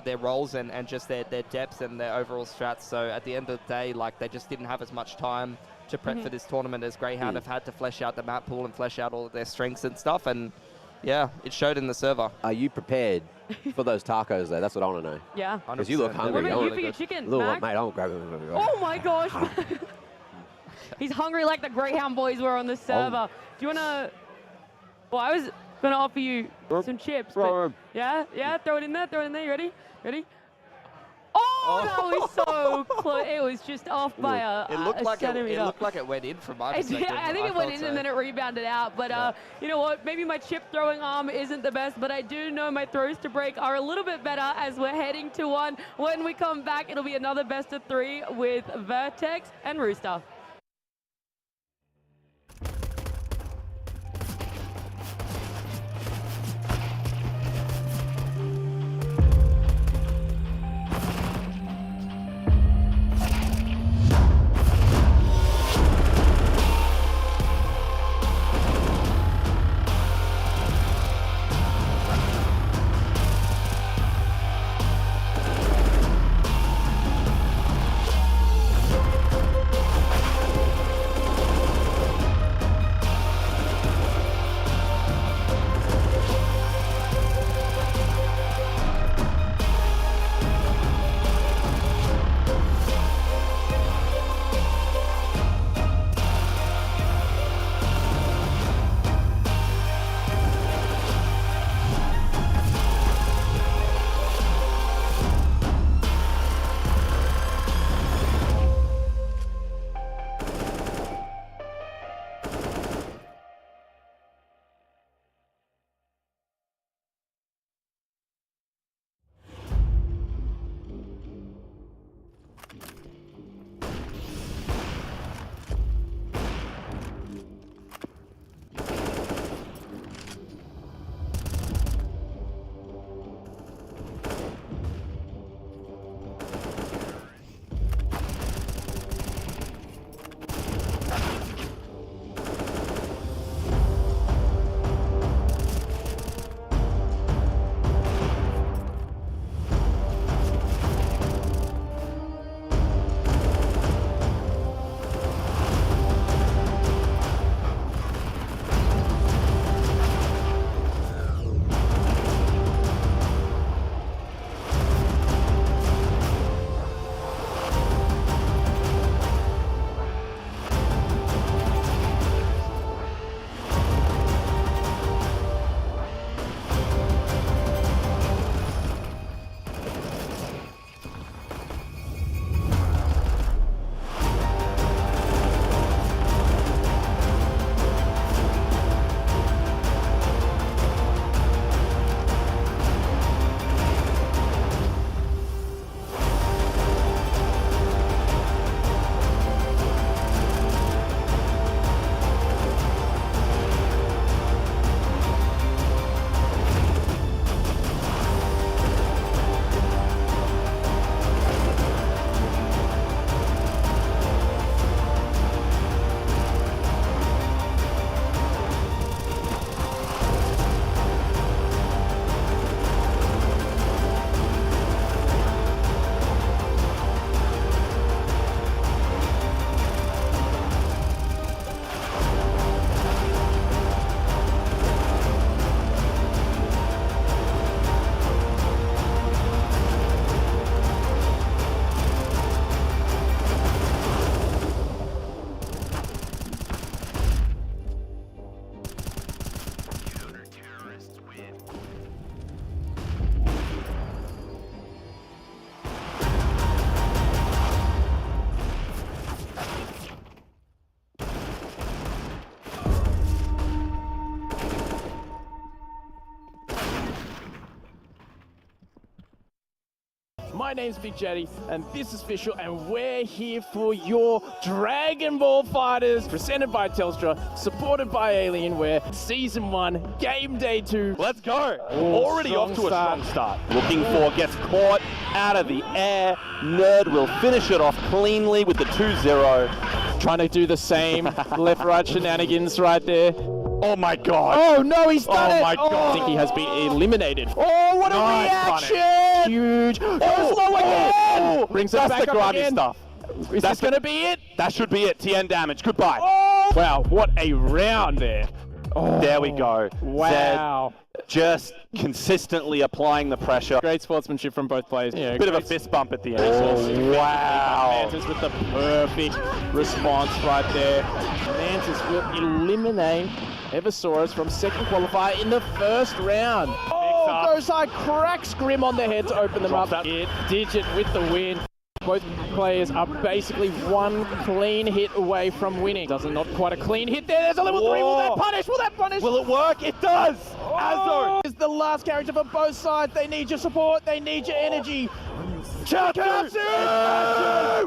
their roles and just their depth and their overall strats. So at the end of the day, like, they just didn't have as much time to prep for this tournament as Greyhound have had to flesh out the map pool and flesh out all of their strengths and stuff. And yeah, it showed in the server. Are you prepared for those tacos, though? That's what I want to know. Yeah. Because you look hungry. What about you for your chicken, Mac? Mate, I'll grab it. Oh, my gosh. He's hungry like the Greyhound boys were on the server. Do you want to... Well, I was going to offer you some chips. But yeah, throw it in there. You ready? Oh! Oh, that was so close. It was just off by It looked a like centimeter. it looked like it went in from my perspective. I think it went in and then it rebounded out. But you know what? Maybe my chip throwing arm isn't the best, but I do know my throws to break are a little bit better as we're heading to one. When we come back, it'll be another best of 3 with Vertex and Rooster. My name's Big Jetty, and this is Official, and we're here for your Dragon Ball Fighters, presented by Telstra, supported by Alienware, Season 1, Game Day 2. Let's go! Already off to a strong start. Looking for, gets caught out of the air. Nerd will finish it off cleanly with the 2-0. Trying to do the same left-right shenanigans right there. Oh my god! Oh no, he's done it! Oh my god! I think he has been eliminated. Oh, what a Nice reaction! Huge! Goes low again! Brings it That's back the up grimy again. stuff. Is this going to be it? That should be it. TN damage. Goodbye. Oh! Wow, what a round there. Oh, there we go. Wow. Zed just consistently applying the pressure. Great sportsmanship from both players. Yeah, Bit of a fist bump at the end. Oh, wow. Mantis with the perfect response right there. Mantis will eliminate Eversaurus from second qualifier in the first round. Oh, goes high, cracks Grim on the head to open them up. Digit with the win. Both players are basically one clean hit away from winning. Not quite a clean hit there. There's a level 3. Will that punish? Will that punish? Will it work? It does. Azo is the last character for both sides. They need your support. They need your energy. Katsu!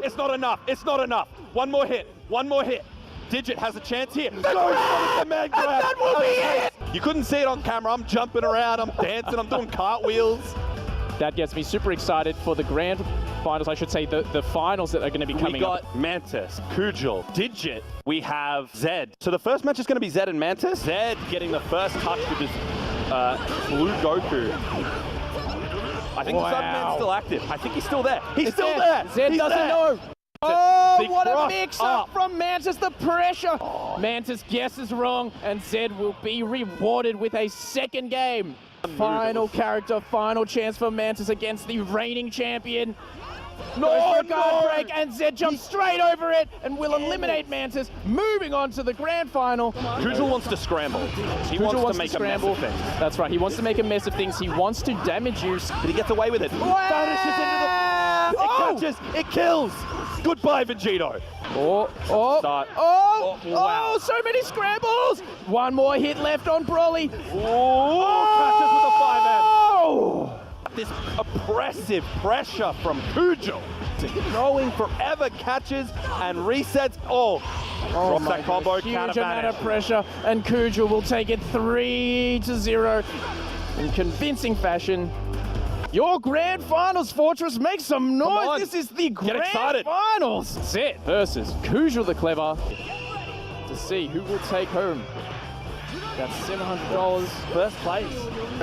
It's not enough. It's not enough. One more hit. One more hit. Digit has a chance here. The man grab. And that will be it! You couldn't see it on camera. I'm jumping around. I'm dancing. I'm doing cartwheels. That gets me super excited for the grand finals. I should say the finals that are going to be coming up. We got Mantis, Kujal, Digit. We have Zed. So the first match is going to be Zed and Mantis. Zed getting the first touch with his blue Goku. I think the Sunman's still active. I think he's still there. He's still there. Zed doesn't know. Oh, what a mix-up from Mantis, the pressure. Mantis guesses wrong, and Zed will be rewarded with a second game. Final character, final chance for Mantis against the reigning champion. No guard break, and Zed jumps straight over it and will eliminate Mantis, moving on to the grand final. Kujal wants to scramble. He wants to make a mess of things. That's right, he wants to make a mess of things. He wants to damage you. But he gets away with it. Vanishes into the... It catches, it kills. Goodbye, Vegito. Oh, so many scrambles. One more hit left on Broly. Catches with a 5M. This oppressive pressure from Kujal. Throwing forever, catches and resets. Drops that combo. Huge amount of pressure, and Kujal will take it 3-0 in convincing fashion. Your grand finals, Fortress, make some noise. This is the grand finals. Zed versus Kujal the Clever to see who will take home. That's $700 first place.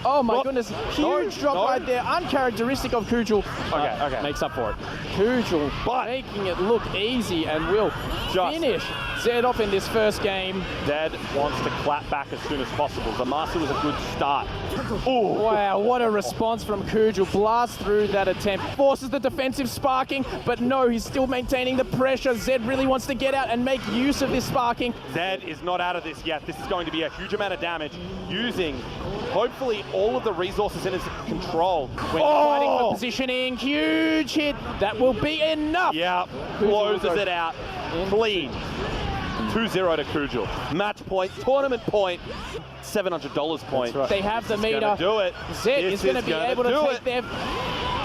Oh my goodness, huge drop right there, uncharacteristic of Kujal. Okay, makes up for it. Kujal making it look easy and will finish Zed off in this first game. Zed wants to clap back as soon as possible. The Master was a good start. Wow, what a response from Kujal. Blasts through that attempt, forces the defensive sparking, but no, he's still maintaining the pressure. Zed really wants to get out and make use of this sparking. Zed is not out of this yet. This is going to be a huge amount of damage, using hopefully all of the resources in his control. When fighting for positioning, huge hit. That will be enough. Yeah, closes it out. Clean. 2-0 to Kujal. Match point, tournament point, $700 point. Right. They have the meter. Do it. Zed is going to be able to take their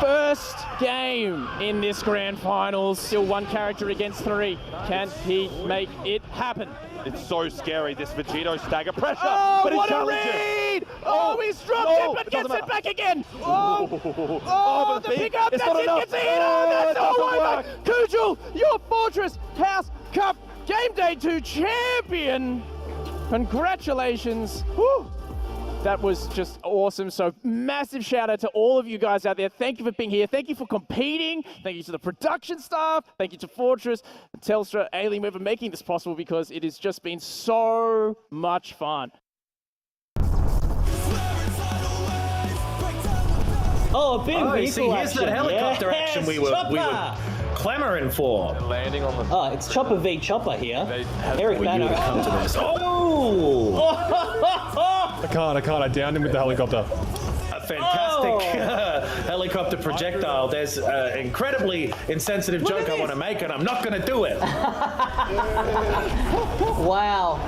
first game in this grand finals. Still one character against 3. Can he make it happen? It's so scary, this Vegito stagger pressure. But what a read! He's dropped it, but gets it back again. The pick up, that's it, gets a hit on, that's all over. Kujal, your Fortress House Cup Game Day 2 champion. Congratulations. Woo. That was just awesome. So massive shout out to all of you guys out there. Thank you for being here. Thank you for competing. Thank you to the production staff. Thank you to Fortress, Telstra, Alienware for making this possible, because it has just been so much fun. Oh, a big vehicle see, here's action. that helicopter action we were clamoring for. Landing on the... Oh, it's Chopper v Chopper here. Eric Banner. Come to this. I can't. I downed him with the helicopter. A fantastic helicopter projectile. There's an incredibly insensitive joke I want to make, and I'm not going to do it. Wow.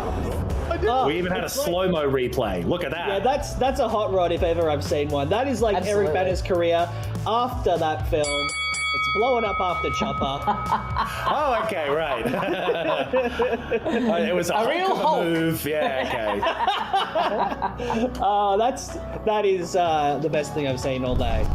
We even had a slow-mo replay. Look at that. Yeah, that's a hot rod if ever I've seen one. That is like Eric Banner's career after that film. It's blowing up after Chopper. Oh, okay, right. It was a real Hulk move. Yeah, okay. Oh, that is the best thing I've seen all day.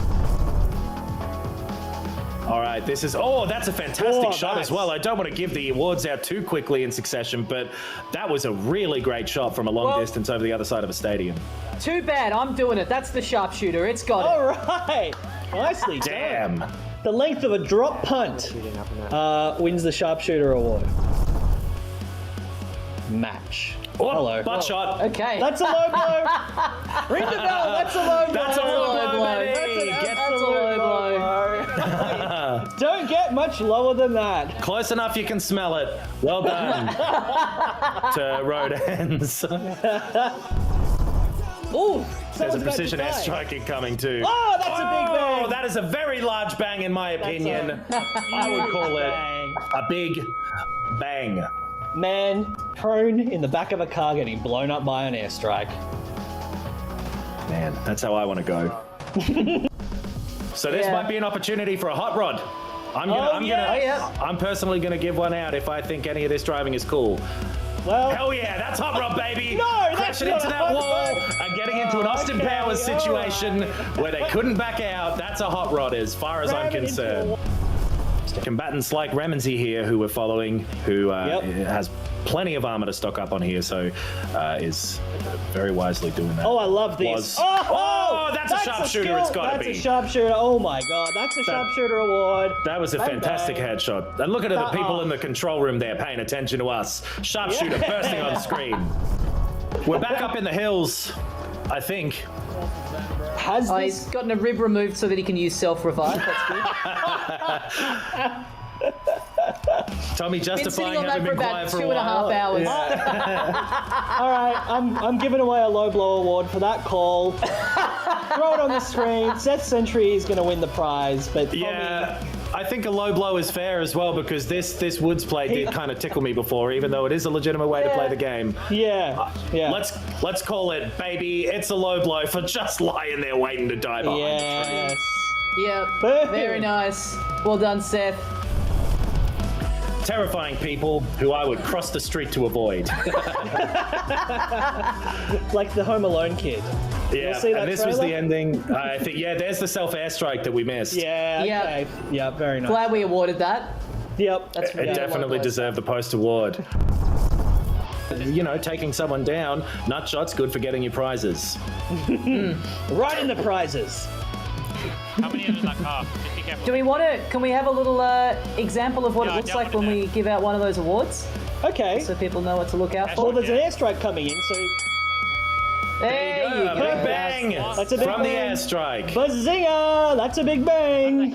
All right, this is... that's a fantastic shot as well. I don't want to give the awards out too quickly in succession, but that was a really great shot from a long distance over the other side of a stadium. Too bad, I'm doing it. That's the sharpshooter. It's got it. All right. Nicely done. Damn. The length of a drop punt wins the sharpshooter award. Match. Hello. Butt shot. Okay. That's a low blow. Ring the bell. That's a low blow. That's a low blow. That's a low blow. Don't get much lower than that. Close enough you can smell it. Well done to Road Ends. Ooh! There's a precision airstrike incoming too. Oh, that's a big bang! Oh, that is a very large bang in my opinion. I would call it a big bang. Man, prone in the back of a car getting blown up by an airstrike. Man, that's how I want to go. So this might be an opportunity for a hot rod. I'm personally gonna give one out if I think any of this driving is cool. Well, hell yeah, that's hot rod, baby. No, crashing that's into not that a wall hot rod. and getting into an Austin Powers situation where they couldn't back out. That's a hot rod, as far as I'm concerned. Combatants like Remensy here, who we're following, who has plenty of armor to stock up on here, so is very wisely doing that. Oh, I love this. That's a sharpshooter. It's got to be. That's a sharpshooter. Oh my god, that's a sharpshooter award. That was a fantastic headshot. And look at the people in the control room there paying attention to us. Sharpshooter bursting on screen. We're back up in the hills, I think. He's gotten a rib removed so that he can use self-revive. That's good. Tommy justifying on that having for been about quiet for a 2.5 hours. All right, I'm giving away a low blow award for that call. Throw it on the screen. Seth Sentry is going to win the prize, but I think a low blow is fair as well, because this Woods play did kind of tickle me before, even though it is a legitimate way to play the game. Yeah. Let's call it, baby. It's a low blow for just lying there waiting to die behind the tree. Yep. Very nice. Well done, Seth. Terrifying people who I would cross the street to avoid. Like the Home Alone kid. Yeah, see that and this was trailer? the ending. I think, there's the self-airstrike that we missed. Yeah, okay. Yeah, very nice. Glad we awarded that. Yep. That's It definitely deserved the post award. You know, taking someone down, nutshot's good for getting your prizes. Right in the prizes. How many are in that car? Just be careful. Do we want to? Can we have a little example of what it looks like when we give out one of those awards? Okay. So people know what to look out for. Well, there's an airstrike coming in, so. There you go. Big bang! That's a big From bang. the airstrike. Bazinga! That's a big bang.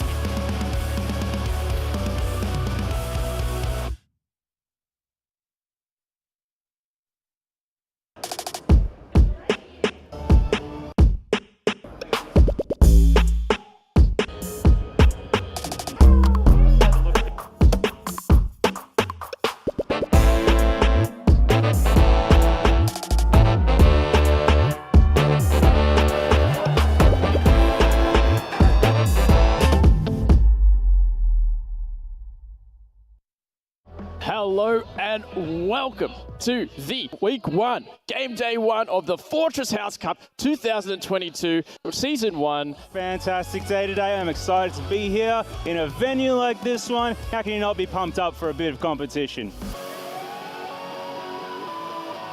Hello and welcome to the Week 1, Game Day 1 of the Fortress House Cup 2022, Season 1. Fantastic day today. I'm excited to be here in a venue like this one. How can you not be pumped up for a bit of competition?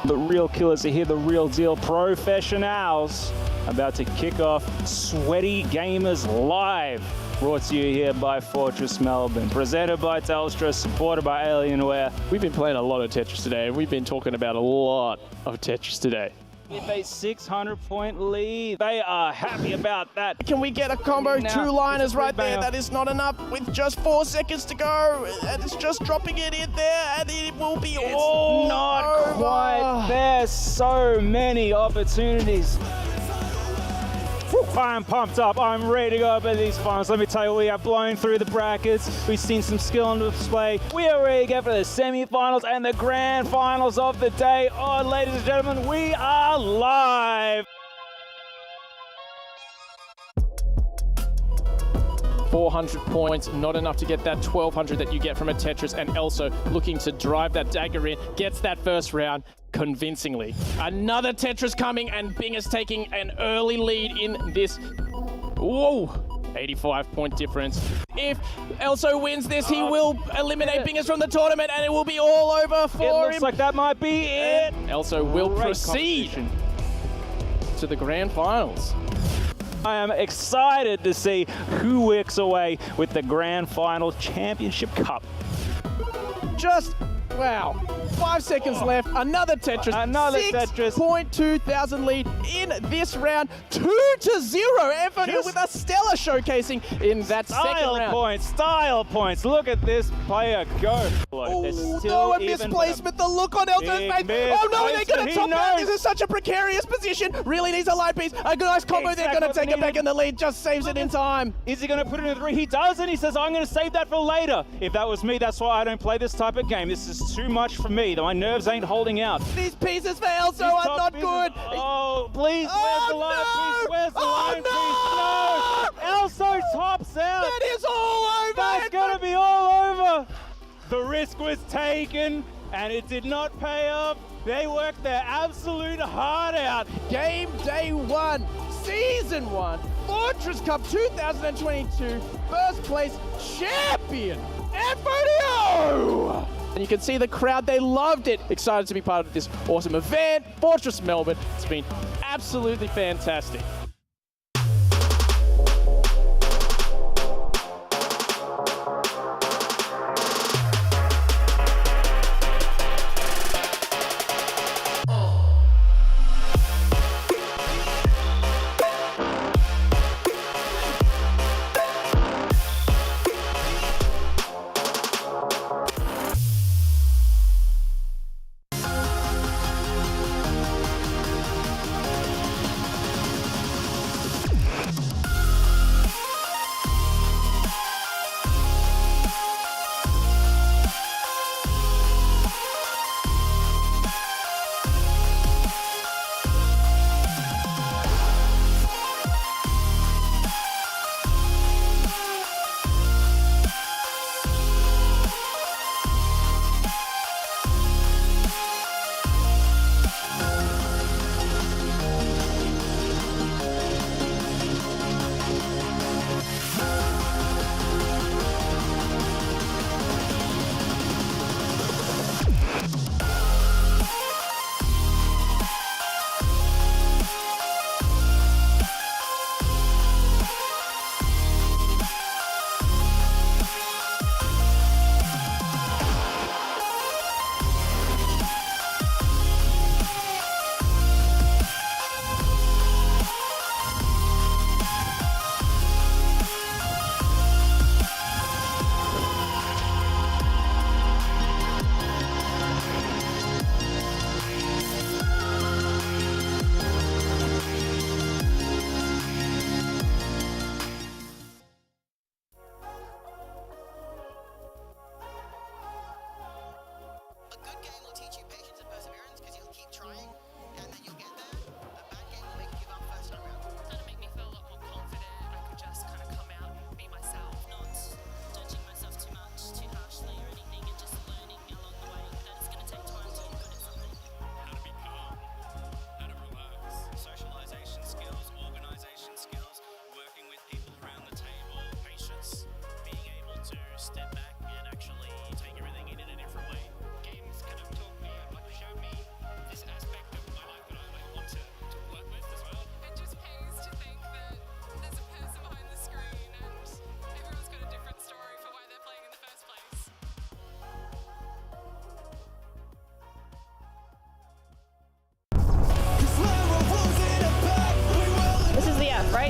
The real killers are here, the real deal professionals, about to kick off Sweaty Gamers Live. Brought to you here by Fortress Melbourne, presented by Telstra, supported by Alienware. We've been playing a lot of Tetris today, and we've been talking about a lot of Tetris today. With a 600-point lead, they are happy about that. Can we get a combo? Now, Two-liners it's a right there. banger. That is not enough with just 4 seconds to go. And it's just dropping it in there, and it will be all Not over. quite there. So many opportunities. I'm pumped up. I'm ready to go up at these finals. Let me tell you, we are blowing through the brackets. We've seen some skill on display. We are ready to go for the semi-finals and the grand finals of the day. Oh, ladies and gentlemen, we are live. 400 points, not enough to get that 1200 that you get from a Tetris, and Elso looking to drive that dagger in, gets that first round convincingly. Another Tetris coming, and Bing is taking an early lead in this. Whoa! 85-point difference. If Elso wins this, he will eliminate Bingers from the tournament, and it will be all over for him. It looks like that might be it. Elso will Great proceed competition. to the grand finals. I am excited to see who works away with the Grand Final Championship Cup. Just Wow. 5 seconds left. Another Tetris. Another Tetris. 6.2 thousand lead in this round. 2-0. Effort with a stellar showcasing in that second round. Style points. Look at this player go. Oh, a misplacement. The look on Elto's face. Oh no, they're going to top out. This is such a precarious position. Really needs a light piece. A nice combo. They're going to take it back in the lead. Just saves it in time. Is he going to put it in a 3? He does, and he says, I'm going to save that for later. If that was me, that's why I don't play this type of game. This is too much for me. My nerves ain't holding out. These pieces for Elso are not good. Oh, please, where's the line piece? Where's the line piece? No! Elso tops out. That is all over. That's going to be all over. The risk was taken, and it did not pay off. They worked their absolute heart out. Game day 1, season 1, Fortress Cup 2022, first place champion, FODO! And you can see the crowd, they loved it. Excited to be part of this awesome event. Fortress Melbourne, it's been absolutely fantastic.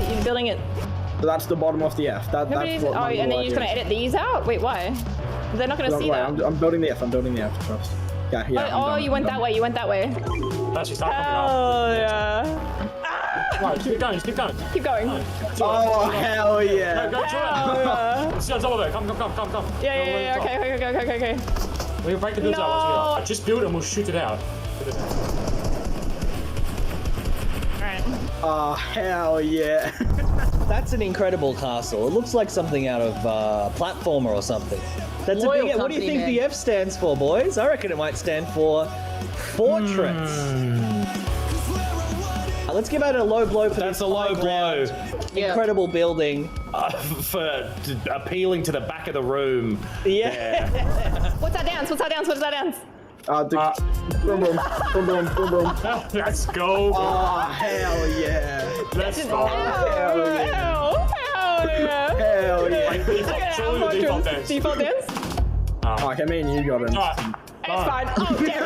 You're building it. So that's the bottom of the F. That's what and then you're just going to edit these out? Wait, why? They're not going to see that. I'm building the F. I'm building the F, trust. Yeah, you went that way. You went that way. That's just happening. Oh, yeah. Right, just keep going, just keep going. Keep going. Oh, hell yeah. Go, let's see on top of it. Come. Yeah. Okay. We'll break the builds out. Just build it and we'll shoot it out. Alright. Oh, hell yeah. That's an incredible castle. It looks like something out of Platformer or something. That's a big. What do you think the F stands for, boys? I reckon it might stand for Fortress. Let's give out a low blow for That's a low blow. Incredible building. For appealing to the back of the room. Yeah. What's that dance? Boom. Let's go. Oh, hell yeah. Let's go. Hell yeah. Default dance. Default dance? Oh, I mean, you got it. It's fine. Oh, damn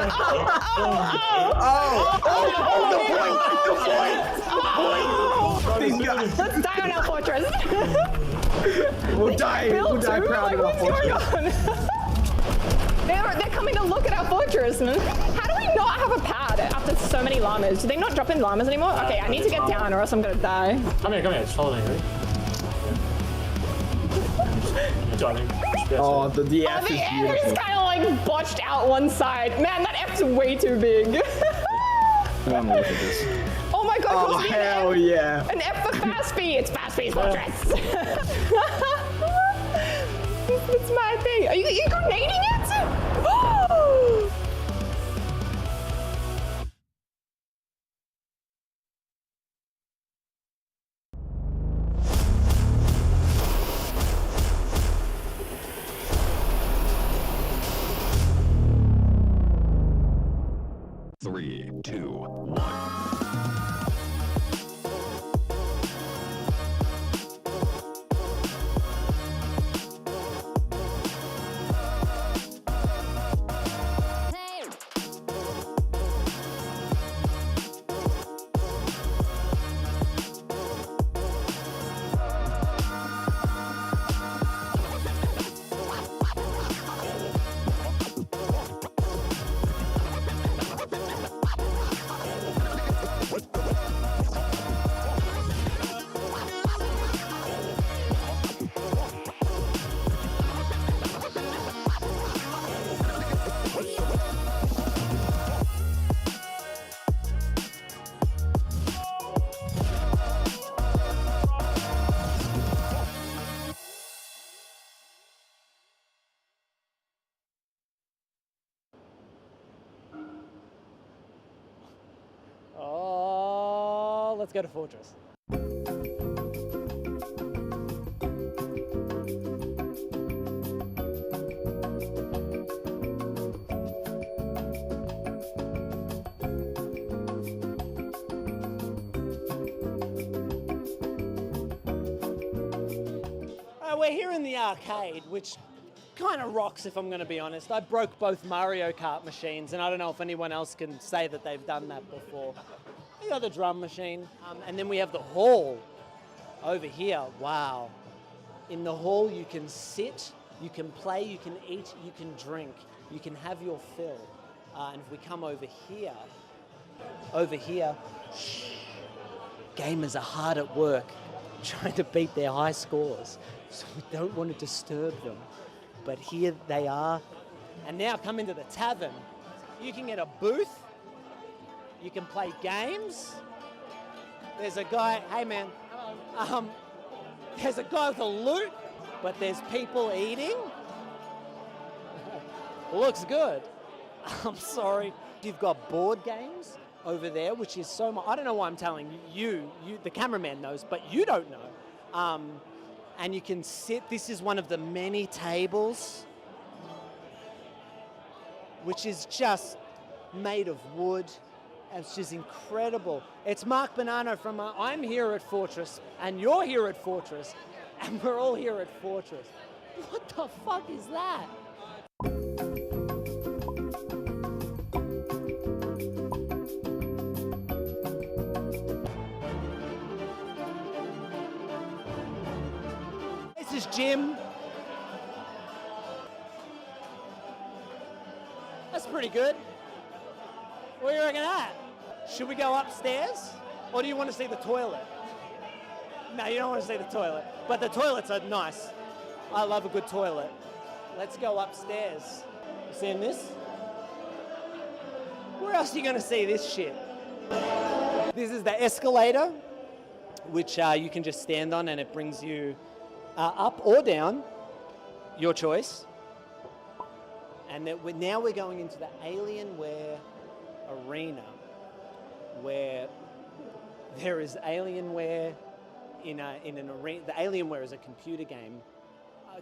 it. Let's die on our fortress. We'll die. We'll die proud of our fortress. They're coming to look at our fortress, man. How do we not have a pad after so many llamas? Do they not drop in llamas anymore? Okay, I need to get down or else I'm gonna die. Come here, just follow me, ready? Darling. Oh, the F The is F beautiful. is kind of like botched out one side. Man, that F's way too big. Look at this. Oh my god, Oh, what's the hell F? yeah. An F for Fastbee. It's Fastbee's fortress. It's my thing. Are you grenading it? Oh! 3, 2, 1. Oh, let's go to Fortress. We're here in the arcade, which kind of rocks if I'm going to be honest. I broke both Mario Kart machines, and I don't know if anyone else can say that they've done that before. We got the drum machine, and then we have the hall over here. Wow. In the hall you can sit, you can play, you can eat, you can drink, you can have your fill. And if we come over here, gamers are hard at work trying to beat their high scores, so we don't want to disturb them. But here they are. And now come into the tavern. You can get a booth. You can play games. There's a guy, hey man. There's a guy with a loot, but there's people eating. Looks good. I'm sorry. You've got board games over there, which is so much. I don't know why I'm telling you, the cameraman knows, but you don't know. And you can sit, this is one of the many tables, which is just made of wood. It's just incredible. It's Mark Bonanno from I'm here at Fortress, and you're here at Fortress, and we're all here at Fortress. What the fuck is that? This is Jim. That's pretty good. What do you reckon of that? Should we go upstairs? Or do you want to see the toilet? No, you don't want to see the toilet. But the toilets are nice. I love a good toilet. Let's go upstairs. You seeing this? Where else are you going to see this shit? This is the escalator, which you can just stand on and it brings you up or down, your choice. And now we're going into the Alienware arena, where there is Alienware in an arena. The Alienware is a computer game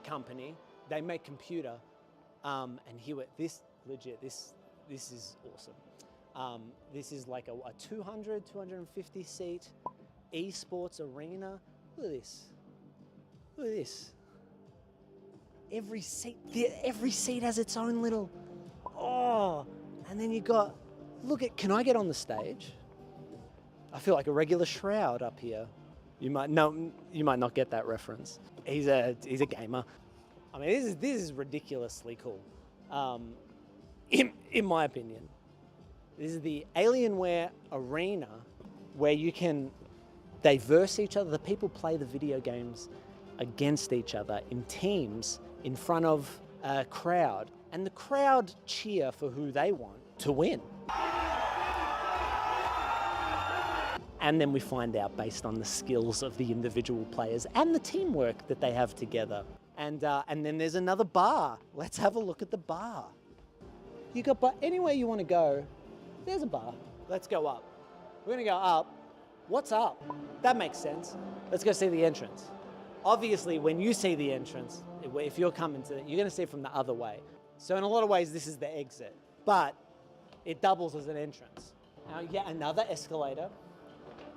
company. They make computer, and here this is awesome. This is like a 250 seat esports arena. Look at this. Look at this. Every seat has its own little. Oh, and then you got, look at, can I get on the stage? I feel like a regular Shroud up here. You might not get that reference. He's a gamer. I mean, this is ridiculously cool. In my opinion, this is the Alienware arena where you can, they verse each other. The people play the video games against each other in teams in front of a crowd, and the crowd cheer for who they want to win. And then we find out based on the skills of the individual players and the teamwork that they have together. And then there's another bar. Let's have a look at the bar. You got bar anywhere you want to go. There's a bar. Let's go up. We're gonna go up. What's up? That makes sense. Let's go see the entrance. Obviously, when you see the entrance, if you're coming to it, you're gonna see it from the other way. So in a lot of ways, this is the exit, but it doubles as an entrance. Now, yet another escalator.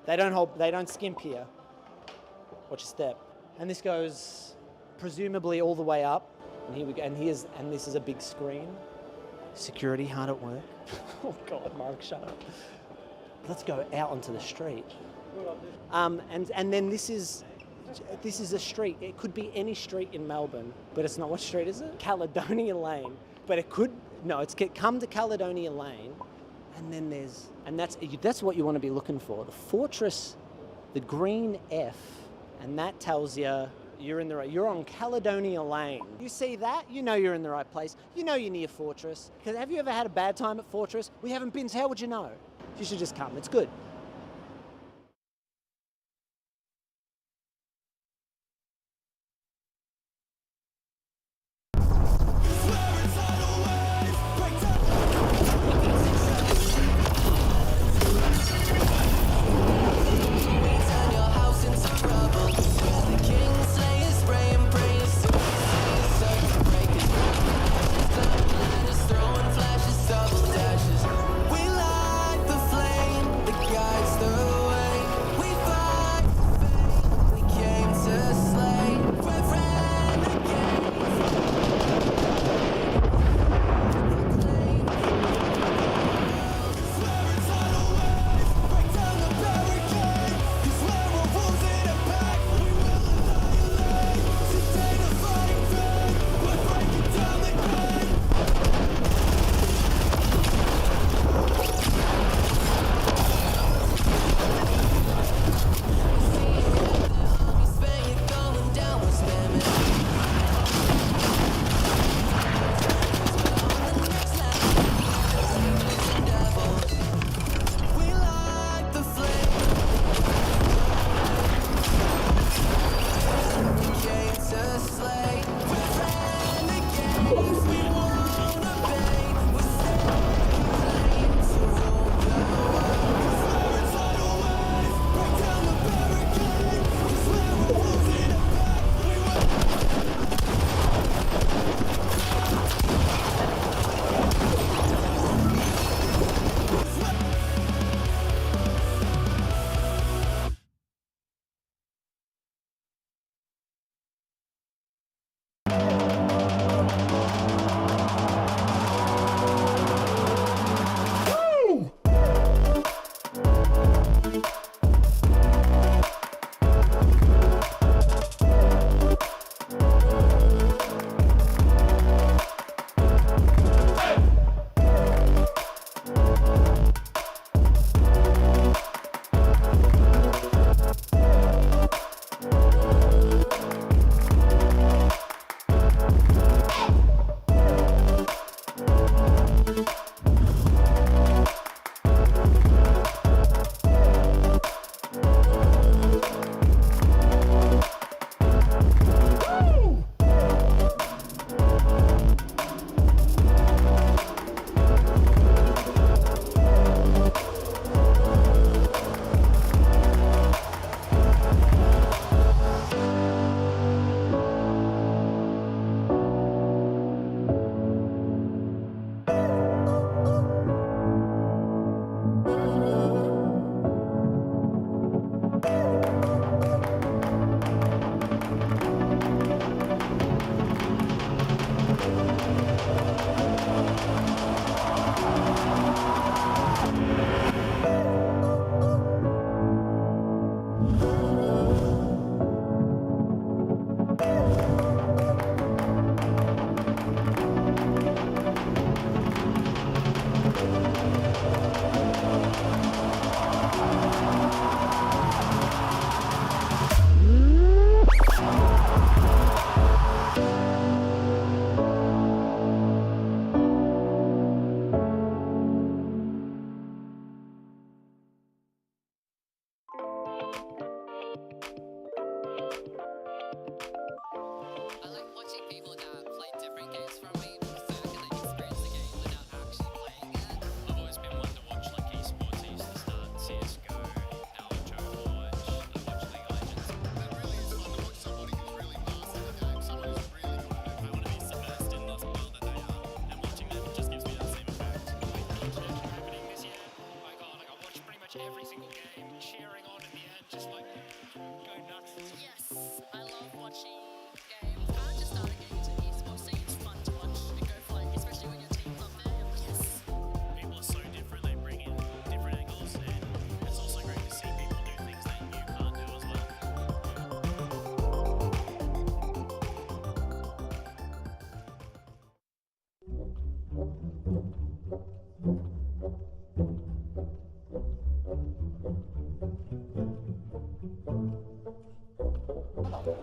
They don't skimp here. Watch your step. And this goes presumably all the way up. And here we go. And this is a big screen. Security hard at work. Oh God, Mark, shut up. Let's go out onto the street. And then this is a street. It could be any street in Melbourne, but it's not. What street is it? Caledonia Lane. But it could, no, it's come to Caledonia Lane. And then that's what you want to be looking for. The fortress, the green F, and that tells you you're on Caledonia Lane. You see that, you know you're in the right place. You know you're near Fortress. Because have you ever had a bad time at Fortress? We haven't been, so how would you know? You should just come, it's good. We light the flame, the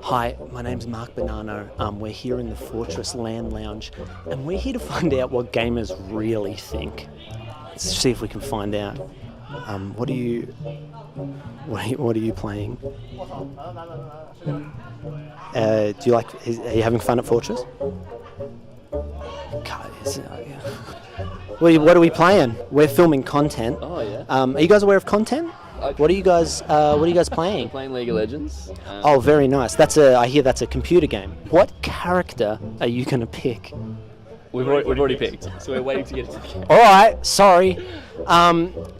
Hi, my name's Mark Bonanno. We're here in the Fortress Land Lounge, and we're here to find out what gamers really think. Let's see if we can find out. What are you playing? Do you like? Are you having fun at Fortress? God, what are we playing? We're filming content. Oh yeah. Are you guys aware of content? What are you guys playing? We're playing League of Legends. Oh, very nice. I hear that's a computer game. What character are you going to pick? We've already picked, so we're waiting to get into the game. All right, sorry.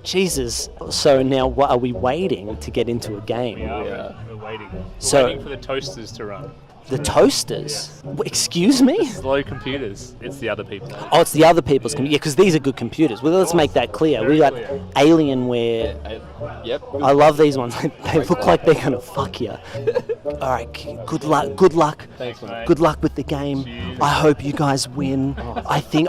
Jesus. So now, what are we waiting to get into a game? We're waiting. So- We're waiting for the toasters to run. The toasters? Excuse me? Slow computers. It's the other people. Oh, it's the other people's computers. Yeah, because these are good computers. Well, let's make that clear. We got Alienware. Yep. I love these ones. They look like they're gonna fuck you. All right, good luck. Good luck. Thanks, mate. Good luck with the game. I hope you guys win. I think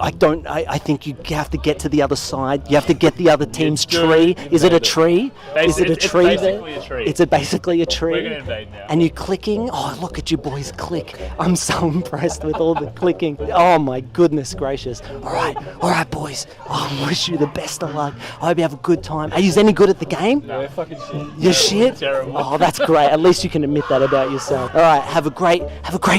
you have to get to the other side. You have to get the other team's tree. Is it a tree? Is it a tree? It's basically a tree. Is it basically a tree? We're gonna invade now. And you're clicking. Oh, look at you boys click. I'm so impressed with all the clicking. Oh my goodness gracious. All right, boys. I wish you the best of luck. I hope you have a good time. Are you any good at the game? No, we're fucking shit. You're shit? Terrible. Oh, that's great. At least you can admit that about yourself. All right, have a great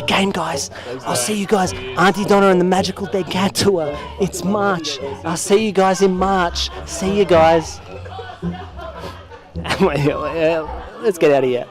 game, guys. I'll see you guys. Auntie Donna and the Magical Dead Cat Tour. It's March. I'll see you guys in March. See you guys. Let's get out of here.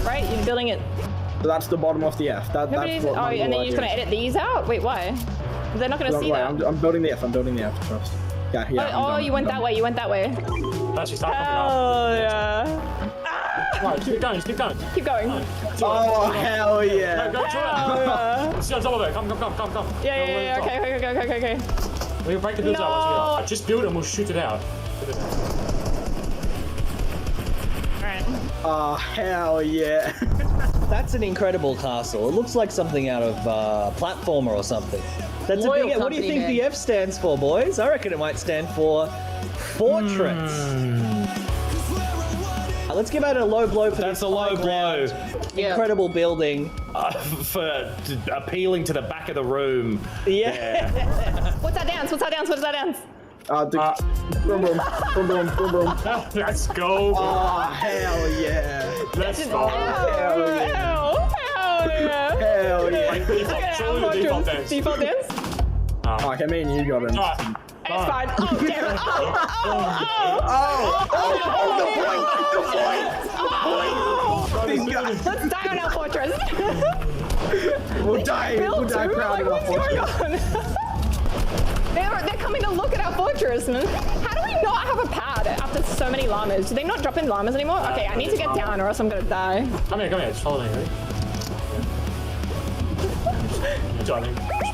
Right? You're building it. That's the bottom of the F. That's what And then you're just going to edit these out? Wait, why? They're not going to see that. I'm building the F. I'm building the F. Trust. Yeah. Oh, you went that way. You went that way. Actually, start coming up. Oh yeah. Right, keep it going. Keep going. Keep going. Oh hell yeah. Go, sit on top of it. Come. Yeah. Okay. We'll break the builds out. Just build and we'll shoot it out. Alright. Oh hell yeah. That's an incredible castle. It looks like something out of platformer or something. That's a big. What do you think the F stands for, boys? I reckon it might stand for Fortress. Let's give out a low blow for this. That's a low blow. Incredible building. for appealing to the back of the room. Yeah. What's that dance? What's that dance? What's that dance? Boom, boom, boom, boom, boom, boom. Let's go. Oh, hell yeah. Let's go. Hell yeah. Hell yeah. Hell yeah. Like default, surely the default dance. Default dance? Okay, me and you got him. It's fine. Oh, damn it. Let's die on our fortress. We'll die proud of our fortress. They're coming to look at our fortress, man. How do we not have a pad after so many llamas? Do they not drop in llamas anymore? Okay, I need to get down or else I'm gonna die. Come here, just follow me, ready?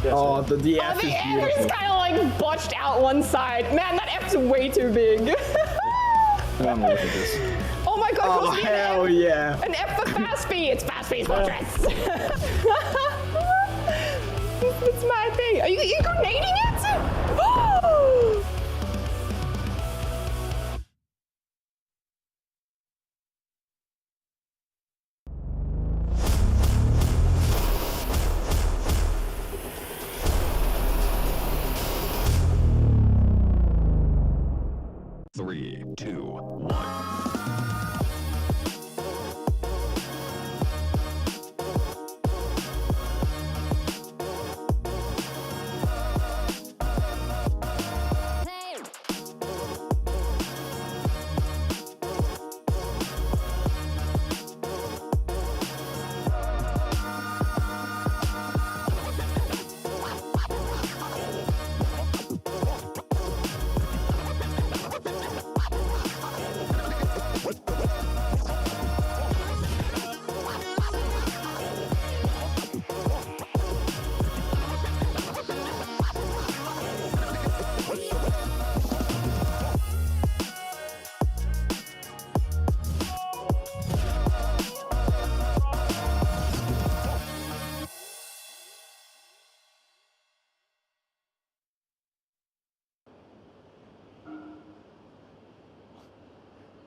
Oh, the F is The beautiful. F is kind of like botched out one side. Man, that F's way too big. I'm gonna look at this. Oh my god, Oh, hell yeah. An F for fast speed. It's fast speed fortress. It's my thing. Are you grenading it? Oh! Three, two, one.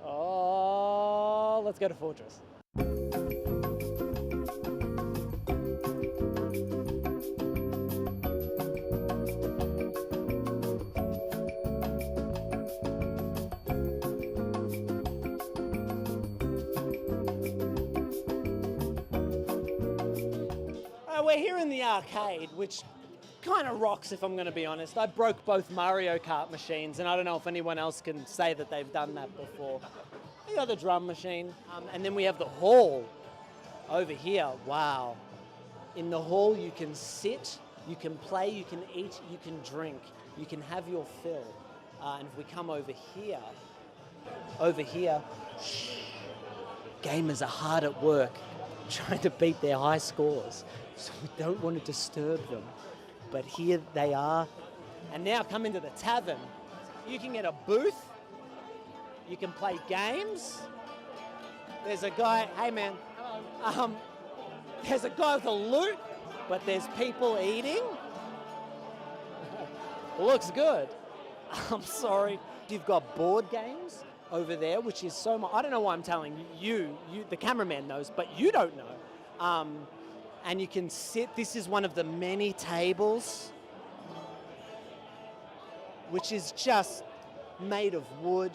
Oh, let's go to fortress. We're here in the arcade, which kind of rocks if I'm going to be honest. I broke both Mario Kart machines, and I don't know if anyone else can say that they've done that before. We got the drum machine, and then we have the hall over here. Wow. In the hall you can sit, you can play, you can eat, you can drink, you can have your fill. And if we come over here, gamers are hard at work trying to beat their high scores, so we don't want to disturb them. But here they are. And now come into the tavern. You can get a booth. You can play games. There's a guy, hey man. There's a guy with a loot, but there's people eating. Looks good. I'm sorry. You've got board games over there, which is so much. I don't know why I'm telling you, the cameraman knows, but you don't know. And you can sit, this is one of the many tables, which is just made of wood.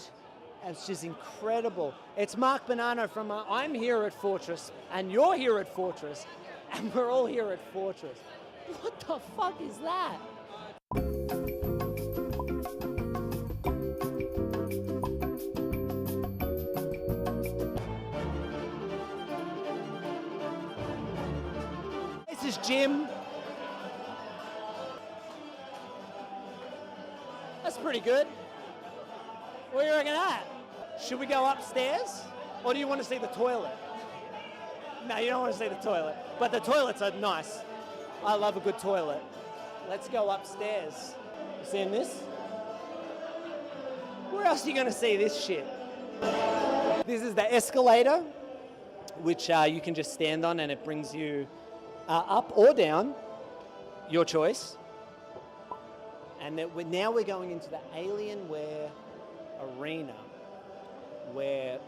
It's just incredible. It's Mark Bonanno from I'm here at Fortress, and you're here at Fortress, and we're all here at Fortress. What the fuck is that? This is Jim. That's pretty good. What do you reckon of that? Should we go upstairs? Or do you want to see the toilet? No, you don't want to see the toilet. But the toilets are nice. I love a good toilet. Let's go upstairs. You seeing this? Where else are you going to see this shit? This is the escalator, which you can just stand on and it brings you up or down, your choice. And now we're going into the Alienware Arena, where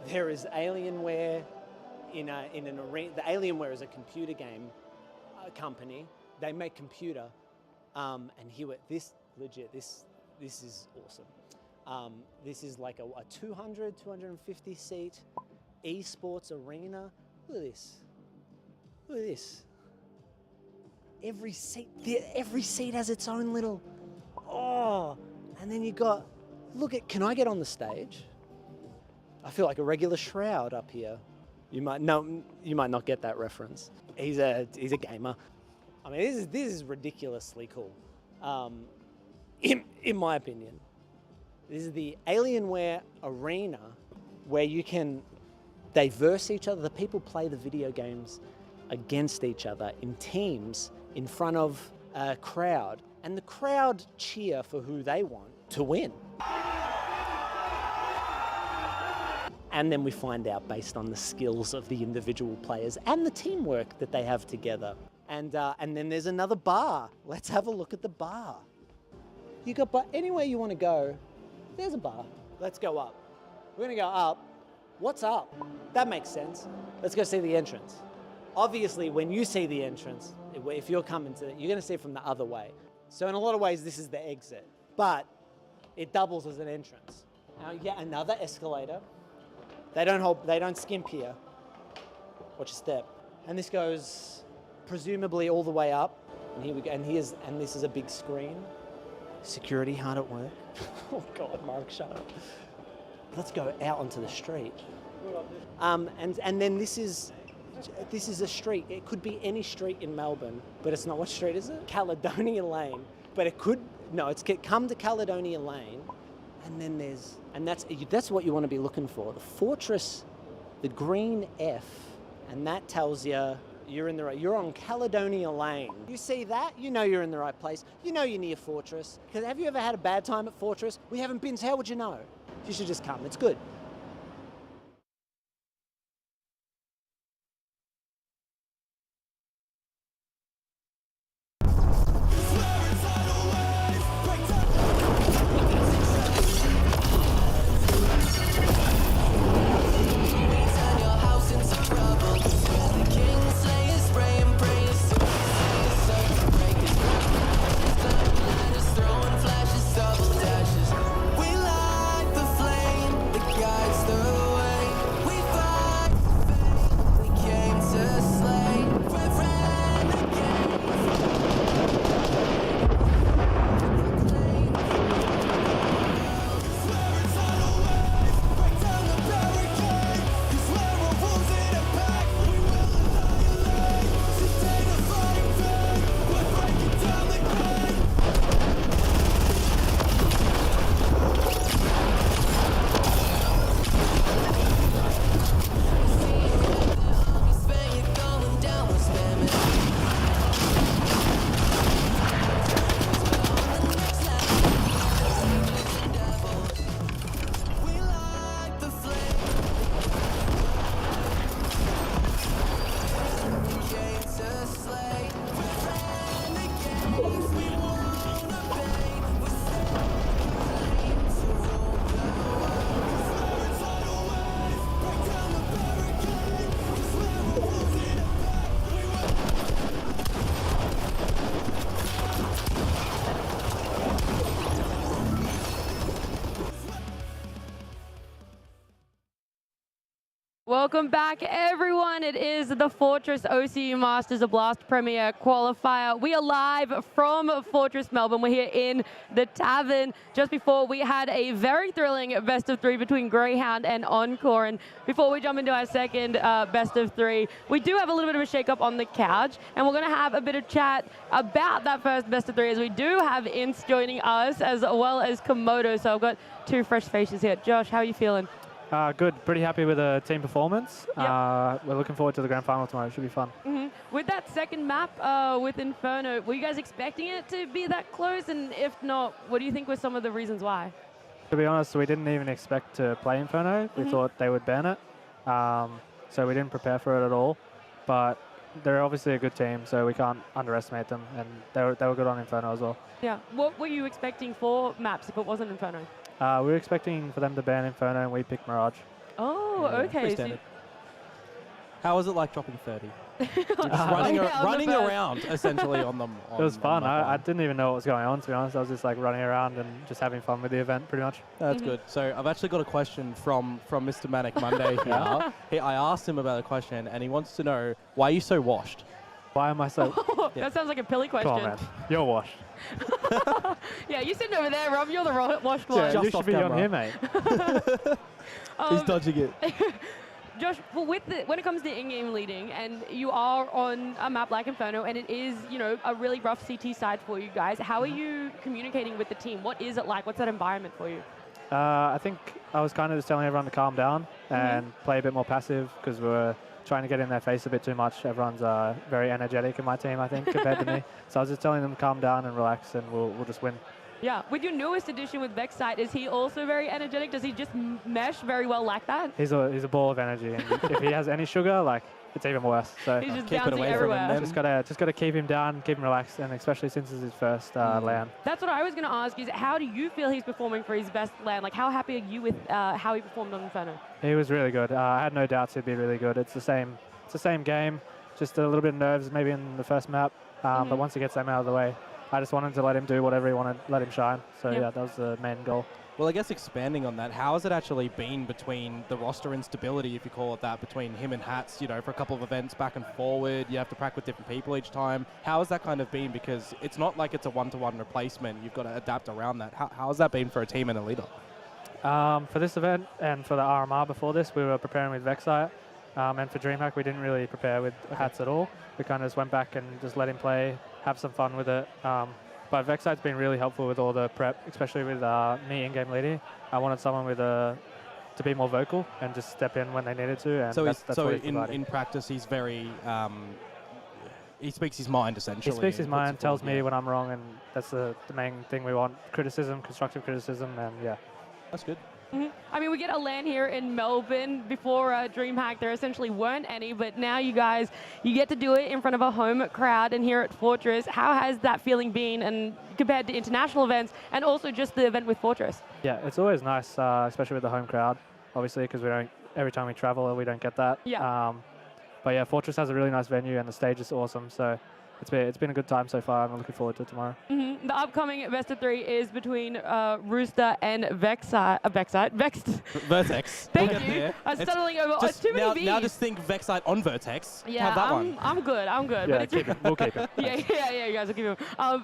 there is Alienware in an arena. The Alienware is a computer game company. They make computer, and this is awesome. This is like a 250 seat esports arena. Look at this. Look at this. Every seat has its own little. Oh, and then you got. Can I get on the stage? I feel like a regular Shroud up here. You might not get that reference. He's a gamer. I mean, this is ridiculously cool. In my opinion, this is the Alienware arena where you can they verse each other. The people play the video games against each other in teams in front of a crowd, and the crowd cheer for who they want to win. And then we find out based on the skills of the individual players and the teamwork that they have together. And then there's another bar. Let's have a look at the bar. You got anywhere you want to go, there's a bar. Let's go up. We're gonna go up. What's up? That makes sense. Let's go see the entrance. Obviously, when you see the entrance, if you're coming to it, you're gonna see it from the other way. So in a lot of ways, this is the exit, but it doubles as an entrance. Now, yet another escalator. They don't skimp here. Watch your step. And this goes presumably all the way up. And here we go. And this is a big screen. Security hard at work. Oh God, Mark, shut up. Let's go out onto the street. And then this is a street. It could be any street in Melbourne, but it's not. What street is it? Caledonia Lane. But it could, no, it's come to Caledonia Lane, and then that's what you want to be looking for. The fortress, the green F, and that tells you you're on Caledonia Lane. You see that, you know you're in the right place. You know you're near Fortress. Because have you ever had a bad time at Fortress? We haven't been, so how would you know? You should just come, it's good. Welcome back, everyone. It is the Fortress OCE Masters of Blast Premier Qualifier. We are live from Fortress Melbourne. We're here in the Tavern. Just before, we had a very thrilling best of three between Greyhound and Encore. And before we jump into our second best of three, we do have a little bit of a shake-up on the couch. And we're going to have a bit of chat about that first best of three, as we do have Ince joining us, as well as Komodo. So I've got two fresh faces here. Josh, how are you feeling? Good. Pretty happy with the team performance. Yep. We're looking forward to the grand final tomorrow. It should be fun. Mm-hmm. With that second map with Inferno, were you guys expecting it to be that close? And if not, what do you think were some of the reasons why? To be honest, we didn't even expect to play Inferno. We thought they would ban it. So we didn't prepare for it at all. But they're obviously a good team, so we can't underestimate them. And they were good on Inferno as well. Yeah. What were you expecting for maps if it wasn't Inferno? We were expecting for them to ban Inferno, and we picked Mirage. Oh, yeah, okay. How was it like dropping 30? Just running around essentially on them. It was fun. I didn't even know what was going on, to be honest. I was just like running around and just having fun with the event, pretty much. That's good. So I've actually got a question from Mr. Manic Monday here. I asked him about a question, and he wants to know, why are you so washed? Why am I so... That sounds like a Pilly question. Come on, man. You're washed. Yeah, you're sitting over there, Rob. You're the washed one. Yeah, you should be on here, mate. He's dodging it. Josh, well, when it comes to in-game leading, and you are on a map like Inferno, and it is, a really rough CT side for you guys, how are you communicating with the team? What is it like? What's that environment for you? I think I was kind of just telling everyone to calm down and play a bit more passive, because we were trying to get in their face a bit too much. Everyone's very energetic in my team, I think, compared to me. So I was just telling them to calm down and relax, and we'll just win. Yeah, with your newest addition with Vexite, is he also very energetic? Does he just mesh very well like that? He's a ball of energy, and if he has any sugar, it's even worse. So he's just keep it away from him. Just gotta keep him down, keep him relaxed, and especially since it's his first LAN. That's what I was going to ask. Is how do you feel he's performing for his best LAN? Like, how happy are you with how he performed on Inferno? He was really good. I had no doubts he'd be really good. It's the same game, just a little bit of nerves maybe in the first map, but once he gets them out of the way, I just wanted to let him do whatever he wanted, let him shine. So yeah, that was the main goal. Well, I guess expanding on that, how has it actually been between the roster instability, if you call it that, between him and Hats, for a couple of events back and forward, you have to practice with different people each time. How has that kind of been? Because it's not like it's a one-to-one replacement. You've got to adapt around that. How has that been for a team and a leader? For this event and for the RMR before this, we were preparing with Vexite. And for DreamHack, we didn't really prepare with Hats at all. We kind of just went back and just let him play, have some fun with it. But Vexite's been really helpful with all the prep, especially with me in-game leading. I wanted someone with to be more vocal and just step in when they needed to. And that's what he's in practice, he's very he speaks his mind essentially. He speaks his mind, tells me when I'm wrong, and that's the main thing we want: criticism, constructive criticism, and yeah. That's good. I mean, we get a LAN here in Melbourne. Before DreamHack, there essentially weren't any, but now you guys, you get to do it in front of a home crowd and here at Fortress. How has that feeling been, and compared to international events, and also just the event with Fortress? Yeah, it's always nice, especially with the home crowd, obviously, because every time we travel, we don't get that. Yeah. But yeah, Fortress has a really nice venue, and the stage is awesome, so it's been a good time so far. I'm looking forward to tomorrow. The upcoming best of 3 is between Rooster and Vexite. Vertex. Thank you. I'm stuttering over too many V's. Now just think Vexite on Vertex. Yeah, have that one. I'm good. Yeah, we'll keep it. Yeah, you guys will keep it.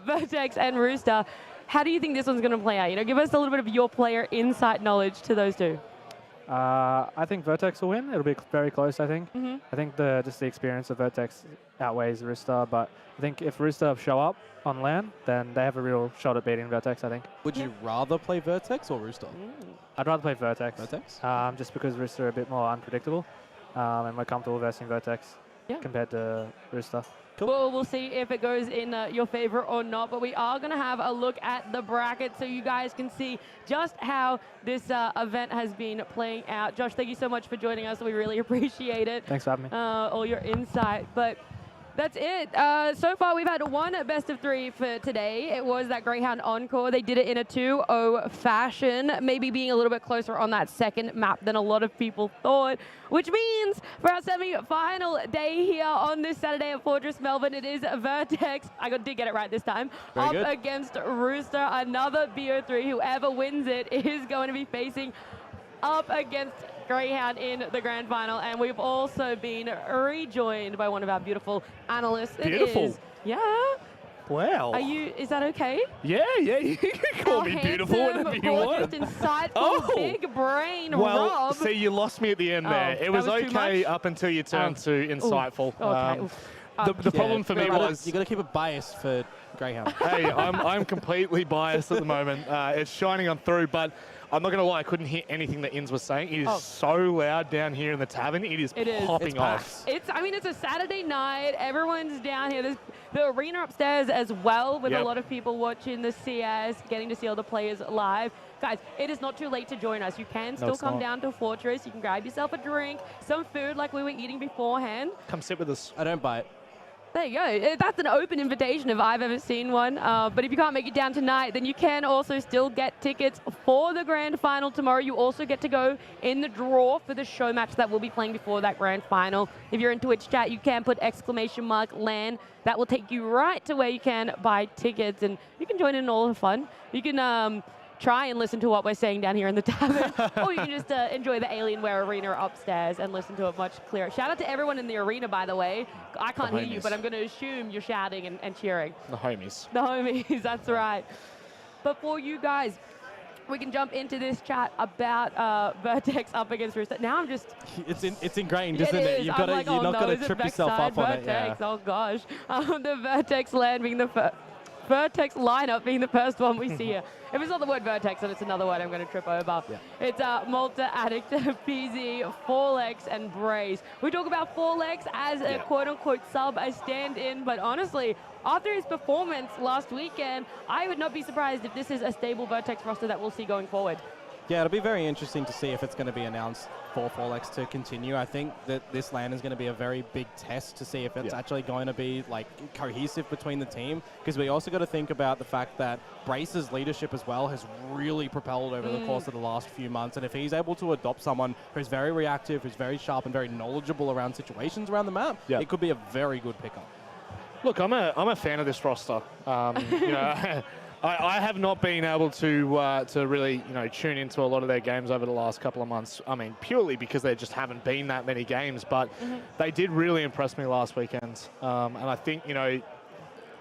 Vertex and Rooster. How do you think this one's going to play out? Give us a little bit of your player insight knowledge to those two. I think Vertex will win. It'll be very close, I think. I think just the experience of Vertex outweighs Rooster, but I think if Rooster show up on LAN, then they have a real shot at beating Vertex, I think. Would you rather play Vertex or Rooster? I'd rather play Vertex. Vertex? Just because Rooster are a bit more unpredictable, and we're comfortable versing Vertex compared to Rooster. Cool. Well, we'll see if it goes in your favor or not, but we are going to have a look at the bracket so you guys can see just how this event has been playing out. Josh, thank you so much for joining us. We really appreciate it. Thanks for having me. All your insight. But that's it. So far, we've had one best of 3 for today. It was that Greyhound Encore. They did it in a 2-0 fashion, maybe being a little bit closer on that second map than a lot of people thought, which means for our semi-final day here on this Saturday at Fortress Melbourne, it is Vertex. I did get it right this time. Up against Rooster, another BO3. Whoever wins it is going to be facing up against Greyhound in the grand final, and we've also been rejoined by one of our beautiful analysts. Beautiful. Yeah. Wow. Is that okay? Yeah, you can call me beautiful whenever you want. Insightful, big brain, Rob. See, you lost me at the end there. It was okay up until you turned to insightful. Okay. The problem for me was you got to keep it biased for Greyhound. Hey, I'm completely biased at the moment. It's shining on through, but I'm not going to lie, I couldn't hear anything that Inns was saying. It is so loud down here in the tavern. It is popping off. It's a Saturday night. Everyone's down here. There's the arena upstairs as well, with a lot of people watching the CS, getting to see all the players live. Guys, it is not too late to join us. You can still come down to Fortress. You can grab yourself a drink, some food like we were eating beforehand. Come sit with us. I don't buy it. There you go. That's an open invitation if I've ever seen one. But if you can't make it down tonight, then you can also still get tickets for the grand final tomorrow. You also get to go in the draw for the show match that we'll be playing before that grand final. If you're in Twitch chat, you can put !LAN. That will take you right to where you can buy tickets, and you can join in all the fun. You can try and listen to what we're saying down here in the tavern, or you can just enjoy the Alienware Arena upstairs and listen to it much clearer. Shout out to everyone in the arena, by the way. I can't hear you, but I'm going to assume you're shouting and cheering. The homies. The homies, that's right. But for you guys, we can jump into this chat about Vertex up against Rooster. Now I'm just... It's ingrained, isn't it? You've got to, you're not going to trip yourself up on it. Yeah. Oh, gosh. The Vertex land being the first... Vertex lineup being the first one we see here. If it's not the word Vertex, then it's another word I'm going to trip over. Yeah. It's Malta, Addict, PZ, Forlex, and Brace. We talk about Forlex as a quote-unquote sub, a stand-in, but honestly, after his performance last weekend, I would not be surprised if this is a stable Vertex roster that we'll see going forward. Yeah, it'll be very interesting to see if it's going to be announced for Forlex to continue. I think that this LAN is going to be a very big test to see if it's actually going to be like cohesive between the team, because we also got to think about the fact that Brace's leadership as well has really propelled over the course of the last few months, and if he's able to adopt someone who's very reactive, who's very sharp and very knowledgeable around situations around the map, it could be a very good pickup. Look, I'm a fan of this roster. You know, I have not been able to really, tune into a lot of their games over the last couple of months. I mean, purely because there just haven't been that many games, but they did really impress me last weekend. And I think,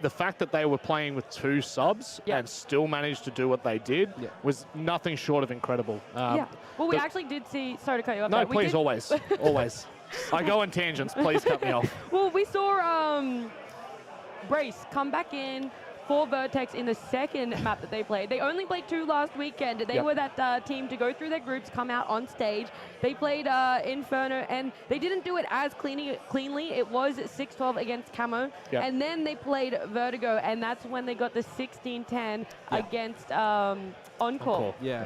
the fact that they were playing with 2 subs and still managed to do what they did was nothing short of incredible. Well, we actually did see... Sorry to cut you off. No, please, always. Always. I go on tangents. Please cut me off. Well, we saw Brace come back in for Vertex in the second map that they played. They only played 2 last weekend. They were that team to go through their groups, come out on stage. They played Inferno, and they didn't do it as cleanly. It was 6-12 against Camo. And then they played Vertigo, and that's when they got the 16-10 against Encore. Yeah,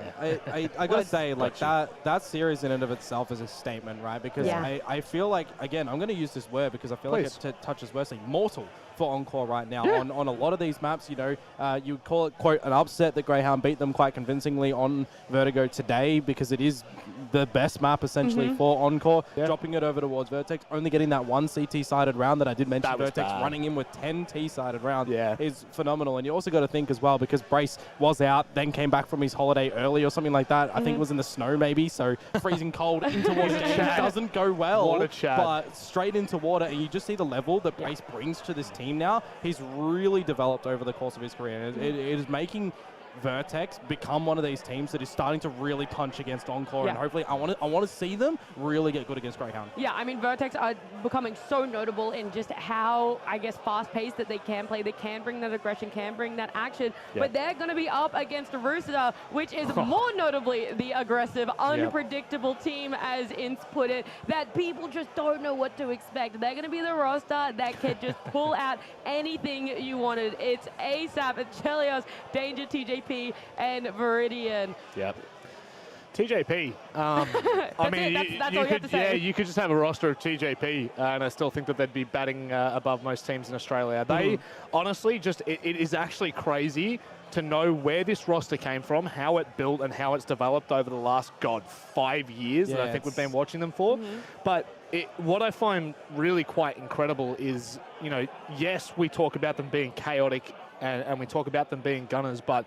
I got to say, like, that series in and of itself is a statement, right? Because I feel like, again, I'm going to use this word because I feel like it touches worse, mortal for Encore right now on a lot of these maps. You would call it, quote, an upset that Greyhound beat them quite convincingly on Vertigo today, because it is the best map essentially for Encore. Dropping it over towards Vertex, only getting that 1 CT-sided round that I did mention. Vertex running in with 10 T-sided rounds is phenomenal. And you also got to think as well, because Brace was out, then came back from his holiday early or something like that. I think it was in the snow maybe, so freezing cold into water doesn't go well. What a chat. But straight into water, and you just see the level that Brace brings to this team now. He's really developed over the course of his career. It is making Vertex become one of these teams that is starting to really punch against Encore, and hopefully I want to see them really get good against Greyhound. Yeah, I mean, Vertex are becoming so notable in just how, I guess, fast-paced that they can play. They can bring that aggression, can bring that action, but they're going to be up against Rooster, which is more notably the aggressive, unpredictable team, as Ince put it, that people just don't know what to expect. They're going to be the roster that can just pull out anything you wanted. It's ASAP, it's Chelios, Danger, TJP, and Viridian. Yep. TJP. I mean, that's all you have to say. Yeah, you could just have a roster of TJP, and I still think that they'd be batting above most teams in Australia. They honestly it is actually crazy to know where this roster came from, how it built, and how it's developed over the last, 5 years that I think we've been watching them for. But what I find really quite incredible is, yes, we talk about them being chaotic and we talk about them being gunners, but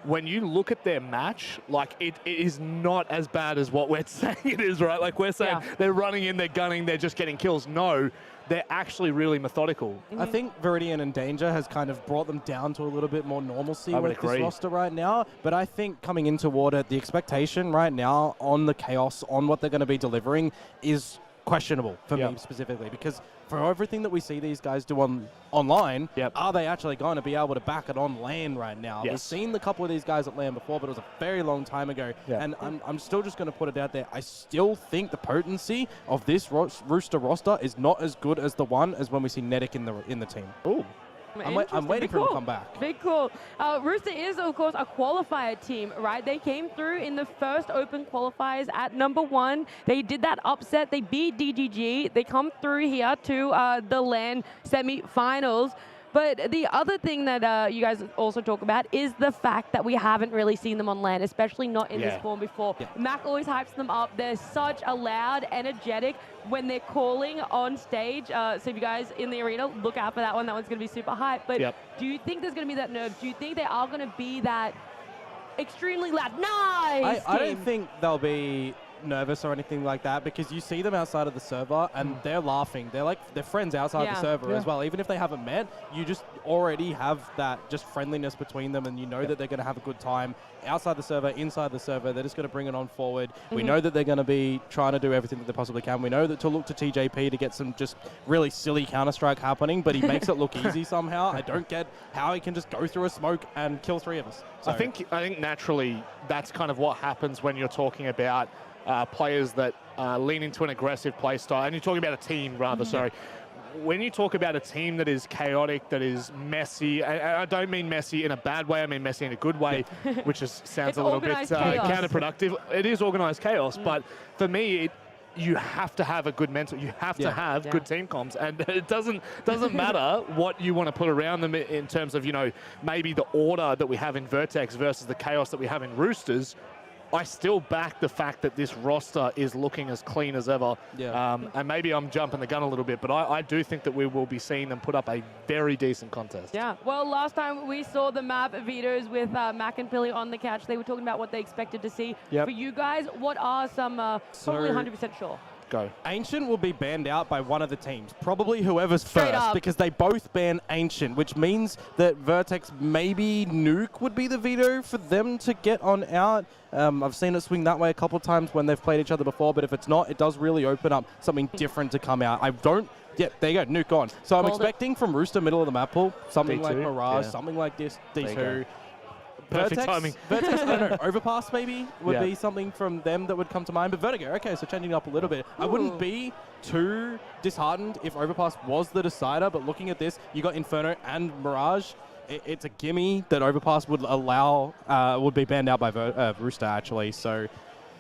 when you look at their match, like, it is not as bad as what we're saying it is, right? Like, we're saying they're running in, they're gunning, they're just getting kills. No, they're actually really methodical. I think Viridian and Danger has kind of brought them down to a little bit more normalcy with this roster right now. But I think coming into Water, the expectation right now on the Chaos, on what they're going to be delivering, is questionable for me specifically, because for everything that we see these guys do online, are they actually going to be able to back it on LAN right now? We've seen a couple of these guys at LAN before, but it was a very long time ago. And I'm still just going to put it out there. I still think the potency of this Rooster roster is not as good as the one as when we see Nedic in the team. Ooh. I'm waiting for him to come back. Big cool. Rooster is, of course, a qualifier team, right? They came through in the first open qualifiers at #1. They did that upset. They beat DGG. They come through here to the LAN semi-finals. But the other thing that you guys also talk about is the fact that we haven't really seen them on LAN, especially not in this form before. Mac always hypes them up. They're such a loud, energetic when they're calling on stage. So if you guys in the arena, look out for that one. That one's going to be super hype. But do you think there's going to be that nerve? Do you think they are going to be that extremely loud? Nice! I don't think they'll be nervous or anything like that, because you see them outside of the server and they're laughing. They're friends outside the server as well. Even if they haven't met, you just already have that just friendliness between them, and you know that they're going to have a good time outside the server, inside the server. They're just going to bring it on forward. We know that they're going to be trying to do everything that they possibly can. We know that to look to TJP to get some just really silly Counter-Strike happening, but he makes it look easy somehow. I don't get how he can just go through a smoke and kill 3 of us. So I think naturally that's kind of what happens when you're talking about players that lean into an aggressive play style. And you're talking about a team, rather, sorry. When you talk about a team that is chaotic, that is messy, and I don't mean messy in a bad way, I mean messy in a good way, which sounds a little bit counterproductive. It is organized chaos, but for me, you have to have a good mental, you have to have good team comms, and it doesn't matter what you want to put around them in terms of, you know, maybe the order that we have in Vertex versus the chaos that we have in Roosters. I still back the fact that this roster is looking as clean as ever. And maybe I'm jumping the gun a little bit, but I do think that we will be seeing them put up a very decent contest. Yeah, well, last time we saw the map vetoes with Mac and Pilly on the couch, they were talking about what they expected to see. For you guys, what are some, probably 100% sure? Go. Ancient will be banned out by one of the teams, probably whoever's first, because they both ban Ancient, which means that Vertex, maybe Nuke would be the veto for them to get on out. I've seen it swing that way a couple of times when they've played each other before, but if it's not, it does really open up something different to come out. I don't... Yeah, there you go, Nuke on. So I'm expecting from Rooster middle of the map pool, something like Mirage, something like this, D2. Perfect timing. Vertex, I don't know, Overpass maybe would be something from them that would come to mind. But Vertigo, okay, so changing it up a little bit. I wouldn't be too disheartened if Overpass was the decider, but looking at this, you got Inferno and Mirage. It's a gimme that Overpass would allow, would be banned out by Rooster, actually. So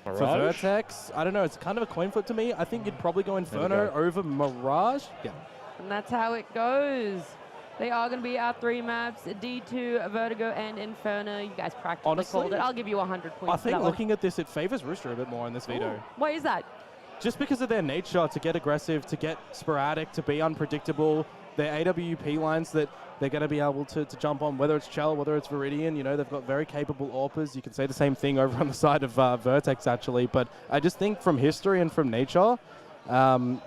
Mirage? for Vertex, I don't know, it's kind of a coin flip to me. I think you'd probably go Inferno over Mirage. Yeah. And that's how it goes. They are going to be our 3 maps, D2, Vertigo, and Inferno. You guys practically called it. I'll give you 100 points. I think looking at this, it favors Rooster a bit more in this veto. Why is that? Just because of their nature to get aggressive, to get sporadic, to be unpredictable. Their AWP lines that they're going to be able to jump on, whether it's Chell, whether it's Viridian. You know, they've got very capable AWPers. You can say the same thing over on the side of Vertex, actually. But I just think from history and from nature,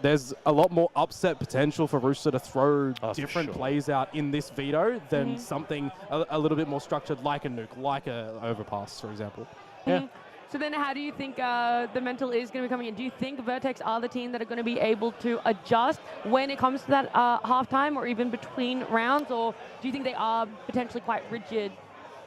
there's a lot more upset potential for Rooster to throw different plays out in this veto than something a little bit more structured, like a Nuke, like a Overpass, for example. So then how do you think the mental is going to be coming in? Do you think Vertex are the team that are going to be able to adjust when it comes to that halftime or even between rounds? Or do you think they are potentially quite rigid?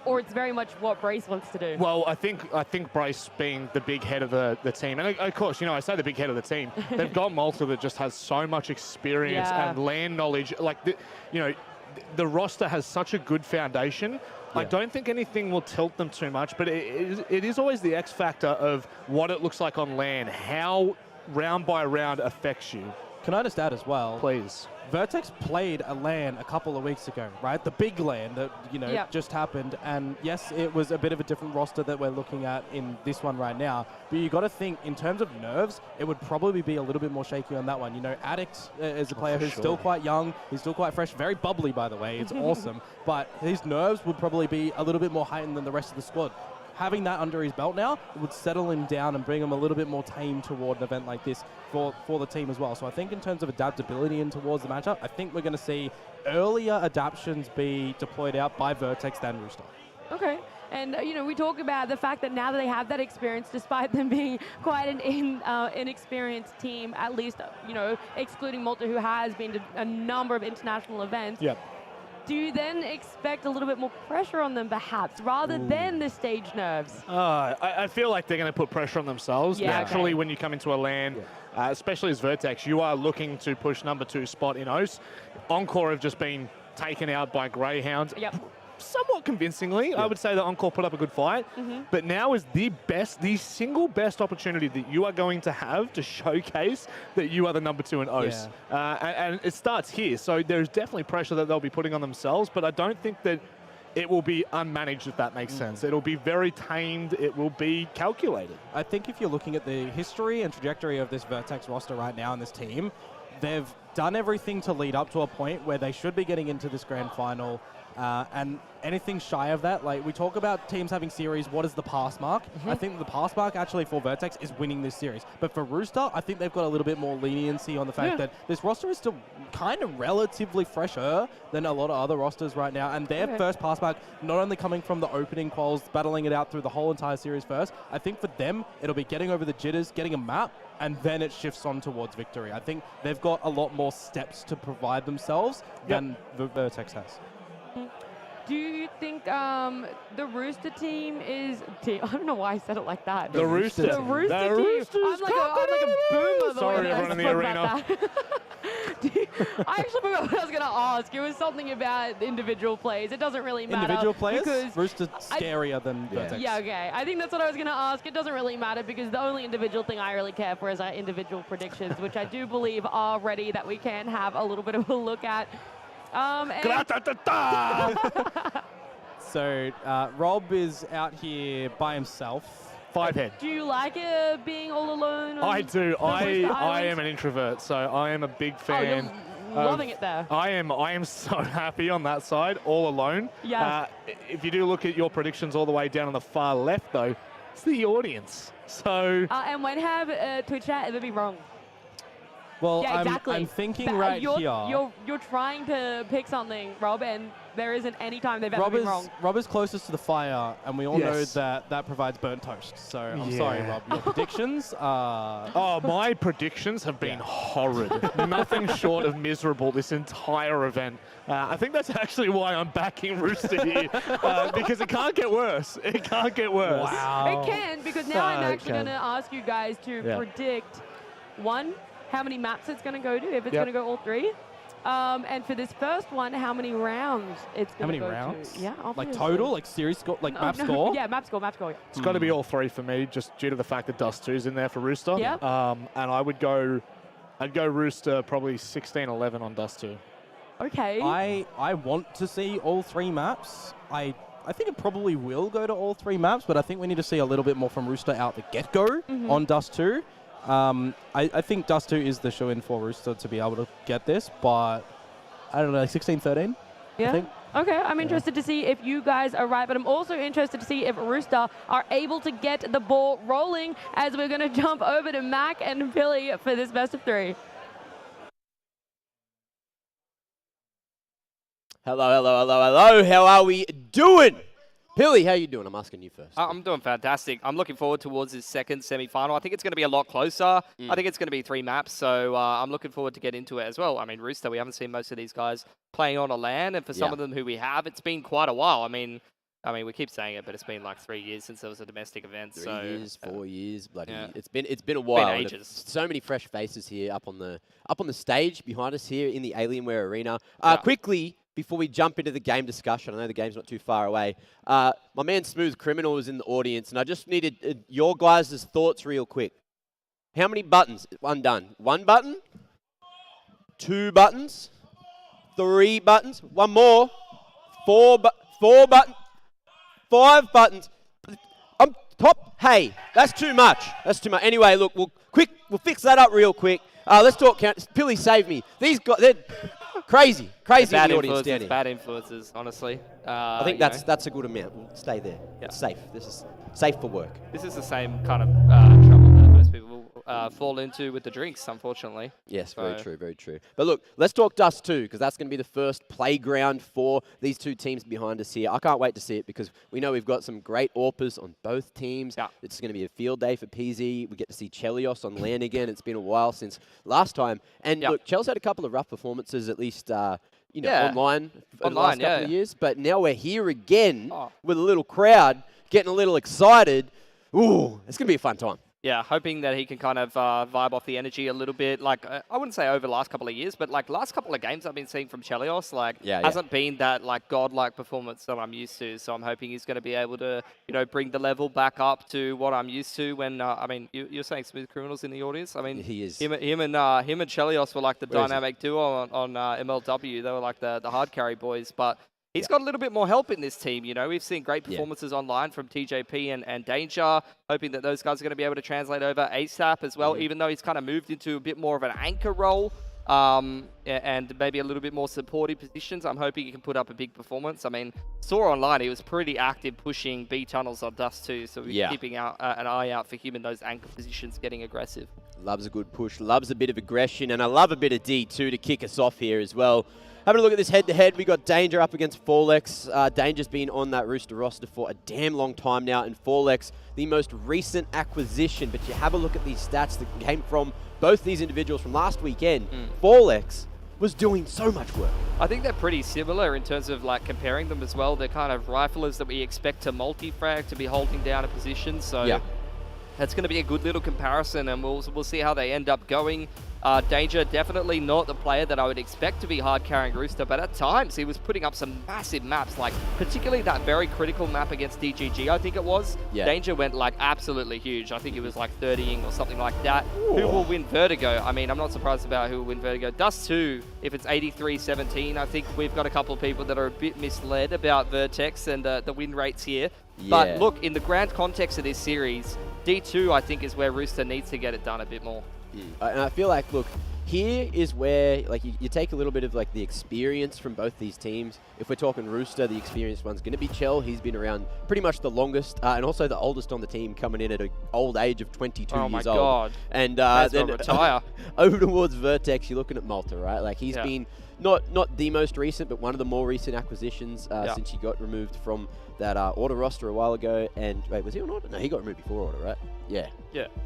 Or it's very much what Brace wants to do? Well, I think Brace being the big head of the team, and of course, you know, I say the big head of the team, they've got Malta that just has so much experience and land knowledge. Like, the roster has such a good foundation. I don't think anything will tilt them too much, but it is always the X factor of what it looks like on LAN, how round by round affects you. Can I just add as well? Please. Vertex played a LAN a couple of weeks ago, right? The big LAN that, you know, just happened. And yes, it was a bit of a different roster that we're looking at in this one right now. But you got to think, in terms of nerves, it would probably be a little bit more shaky on that one. You know, Addict is a player who's still quite young. He's still quite fresh. Very bubbly, by the way. It's awesome. But his nerves would probably be a little bit more heightened than the rest of the squad. Having that under his belt now would settle him down and bring him a little bit more tame toward an event like this for the team as well. So I think in terms of adaptability and towards the matchup, I think we're going to see earlier adaptions be deployed out by Vertex than Rooster. Okay. And, you know, we talk about the fact that now that they have that experience, despite them being quite an inexperienced team, at least, you know, excluding Malta, who has been to a number of international events. Do you then expect a little bit more pressure on them, perhaps, rather than the stage nerves? I feel like they're going to put pressure on themselves. Naturally, when you come into a LAN, especially as Vertex, you are looking to push #2 spot in OCE. Encore have just been taken out by Greyhounds. Yep. Somewhat convincingly. I would say that Encore put up a good fight. But now is the single best opportunity that you are going to have to showcase that you are the number 2 in OCE. And it starts here. So there's definitely pressure that they'll be putting on themselves, but I don't think that it will be unmanaged, if that makes sense. It'll be very tamed. It will be calculated. I think if you're looking at the history and trajectory of this Vertex roster right now and this team, they've done everything to lead up to a point where they should be getting into this grand final. And anything shy of that, like we talk about teams having series, what is the pass mark? I think the pass mark actually for Vertex is winning this series. But for Rooster, I think they've got a little bit more leniency on the fact that this roster is still kind of relatively fresher than a lot of other rosters right now. And their first pass mark, not only coming from the opening quals, battling it out through the whole entire series first, I think for them, it'll be getting over the jitters, getting a map, and then it shifts on towards victory. I think they've got a lot more steps to provide themselves than Vertex has. Do you think the Rooster team is... I don't know why I said it like that. The Rooster team. The Rooster team. I'm like a boomer. Sorry, everyone in the arena. I actually forgot what I was going to ask. It was something about individual plays. It doesn't really matter. Individual players? Because Rooster's scarier than Vertex. Yeah, okay. I think that's what I was going to ask. It doesn't really matter because the only individual thing I really care for is our individual predictions, which I do believe are ready that we can have a little bit of a look at. So Rob is out here by himself. 5 head. Do you like it being all alone? I do. I am an introvert, so I am a big fan. Oh, you're loving it there. I am so happy on that side, all alone. Yeah. If you do look at your predictions all the way down on the far left, though, it's the audience. So. And when have Twitch chat ever been wrong? Well, yeah, exactly. I'm thinking here. You're trying to pick something, Rob, and there isn't any time they've ever been wrong. Rob is closest to the fire, and we all know that provides burnt toast. So I'm sorry, Rob. Your predictions are... Oh, my predictions have been horrid. Nothing short of miserable this entire event. I think that's actually why I'm backing Rooster here, because it can't get worse. It can't get worse. Wow. It can, because now I'm actually going to ask you guys to predict, one, how many maps it's going to go to, if it's going to go all 3. And for this first one, how many rounds it's going to go to. How many rounds? Yeah, like total? Like series score? Like map score? Yeah, map score. Yeah. It's got to be all 3 for me, just due to the fact that Dust 2's in there for Rooster. Yeah. And I'd go Rooster probably 16-11 on Dust 2. Okay. I want to see all 3 maps. I think it probably will go to all 3 maps, but I think we need to see a little bit more from Rooster out the get-go on Dust 2. I think Dust 2 is the shoe-in for Rooster to be able to get this, but I don't know, like 16-13? Yeah. I think. Okay, I'm interested to see if you guys are right, but I'm also interested to see if Rooster are able to get the ball rolling as we're going to jump over to Mac and Billy for this best of 3. Hello. How are we doing? Billy, how you doing? I'm asking you first. I'm doing fantastic. I'm looking forward towards this second semi-final. I think it's going to be a lot closer. I think it's going to be 3 maps, so I'm looking forward to get into it as well. I mean, Rooster, we haven't seen most of these guys playing on a LAN, and for some of them who we have, it's been quite a while. I mean, we keep saying it, but it's been like 3 years since there was a domestic event. 3 years, 4 years, bloody. Yeah. It's been a while. Been ages. So many fresh faces here up on the stage behind us here in the Alienware Arena. Quickly, before we jump into the game discussion, I know the game's not too far away. My man Smooth Criminal is in the audience, and I just needed your guys' thoughts real quick. How many buttons undone? 1 button? 2 buttons? 3 buttons? 1 more? 4 buttons? 5 buttons? I'm top. Hey, that's too much. Anyway, look, we'll fix that up real quick. Let's talk count. Pilly, save me. These guys, they're crazy in the audience down here. Bad influences, honestly. I think that's a good amount. We'll stay there. Yeah. It's safe. This is safe for work. This is the same kind of trouble that most people fall into with the drinks, unfortunately. Yes, very true. But look, let's talk Dust 2, because that's going to be the first playground for these 2 teams behind us here. I can't wait to see it, because we know we've got some great AWPers on both teams. Yeah. It's going to be a field day for PZ. We get to see Chelios on LAN again. It's been a while since last time. And look, Chels had a couple of rough performances, at least online for the last couple of years. But now we're here again with a little crowd, getting a little excited. Ooh, it's going to be a fun time. Yeah, hoping that he can kind of vibe off the energy a little bit. Like, I wouldn't say over the last couple of years, but like last couple of games I've been seeing from Chelios, like, hasn't been that like godlike performance that I'm used to. So I'm hoping he's going to be able to, you know, bring the level back up to what I'm used to. When I mean, you're saying Smooth Criminals in the audience. I mean, he is. Him and Chelios were like the dynamic duo on MLW. They were like the hard carry boys, but. He's got a little bit more help in this team, you know. We've seen great performances online from TJP and Danger, hoping that those guys are going to be able to translate over ASAP as well, even though he's kind of moved into a bit more of an anchor role and maybe a little bit more supportive positions. I'm hoping he can put up a big performance. I mean, saw online he was pretty active pushing B tunnels on Dust 2, so we're keeping an eye out for him in those anchor positions getting aggressive. Loves a good push, loves a bit of aggression, and I love a bit of D2 to kick us off here as well. Having a look at this head-to-head, we got Danger up against Forlex. Danger's been on that Rooster roster for a damn long time now, and Forlex, the most recent acquisition. But you have a look at these stats that came from both these individuals from last weekend. Forlex was doing so much work. I think they're pretty similar in terms of like comparing them as well. They're kind of riflers that we expect to multi-frag, to be holding down a position. So that's going to be a good little comparison, and we'll see how they end up going. Danger, definitely not the player that I would expect to be hard carrying Rooster, but at times he was putting up some massive maps, like particularly that very critical map against DGG, I think it was. Danger went like absolutely huge. I think it was like 30ing or something like that. Ooh. Who will win Vertigo? I mean, I'm not surprised about who will win Vertigo. Dust 2, if it's 83-17, I think we've got a couple of people that are a bit misled about Vertex and the win rates here. But look, in the grand context of this series, D2 I think is where Rooster needs to get it done a bit more. And I feel like, look, here is where like you take a little bit of like the experience from both these teams. If we're talking Rooster, the experienced one's going to be Chell. He's been around pretty much the longest and also the oldest on the team, coming in at an old age of 22 years old. Oh my God. And then retire. Over towards Vertex, you're looking at Malta, right? Like he's been not the most recent, but one of the more recent acquisitions since he got removed from that Order roster a while ago. And wait, was he on Order? No, he got removed before Order, right? Yeah.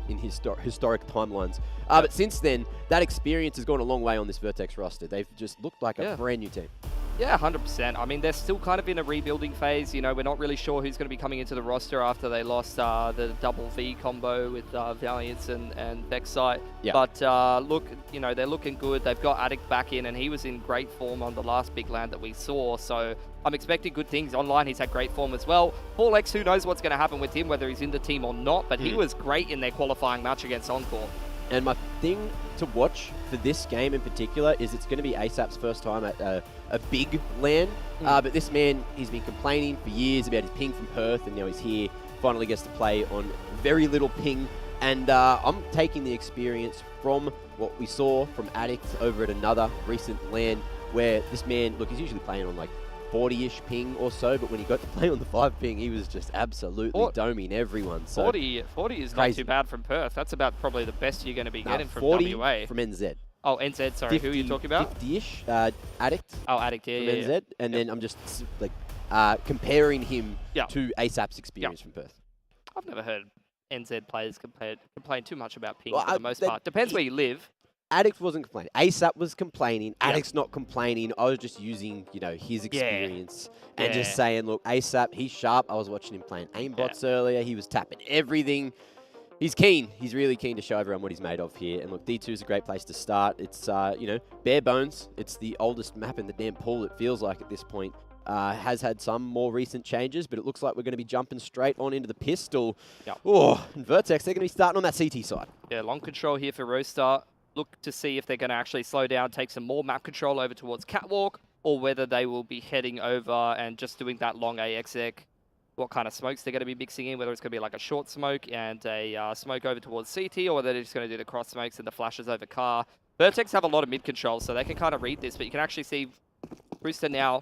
In historic timelines. But since then, that experience has gone a long way on this Vertex roster. They've just looked like a brand new team. Yeah, 100%. I mean, they're still kind of in a rebuilding phase. You know, we're not really sure who's going to be coming into the roster after they lost the double V combo with Valiance and Vexite. But look, you know, they're looking good. They've got Addict back in, and he was in great form on the last big land that we saw. So I'm expecting good things. Online, he's had great form as well. Forlex, who knows what's going to happen with him, whether he's in the team or not, but he was great in their qualifying match against Encore. And my thing to watch for this game in particular is it's going to be ASAP's first time at a big LAN. But this man, he's been complaining for years about his ping from Perth, and now he's here, finally gets to play on very little ping. And I'm taking the experience from what we saw from Addict over at another recent LAN, where this man, look, he's usually playing on like 40-ish ping or so, but when he got to play on the 5 ping, he was just absolutely doming everyone. So 40 is crazy. Not too bad from Perth. That's about probably the best you're going to be getting from 40 WA. From NZ. Oh, NZ, sorry. 50, who are you talking about? 50-ish, Addict. Oh, Addict, yeah, from NZ. And then I'm just like comparing him to ASAP's experience from Perth. I've never heard NZ players complain too much about ping for the most part. Depends where you live. Addict wasn't complaining. ASAP was complaining. Addict's not complaining. I was just using, you know, his experience and just saying, look, ASAP, he's sharp. I was watching him playing aimbots earlier. He was tapping everything. He's keen. He's really keen to show everyone what he's made of here. And look, D2 is a great place to start. It's, you know, bare bones. It's the oldest map in the damn pool, it feels like at this point. Has had some more recent changes, but it looks like we're going to be jumping straight on into the pistol. Oh, and Vertex, they're going to be starting on that CT side. Yeah, long control here for Roaster. Look to see if they're going to actually slow down, take some more map control over towards Catwalk, or whether they will be heading over and just doing that long AXX. What kind of smokes they're going to be mixing in, whether it's going to be like a short smoke and a smoke over towards CT, or whether they're just going to do the cross smokes and the flashes over car. Vertex have a lot of mid control, so they can kind of read this, but you can actually see Rooster now,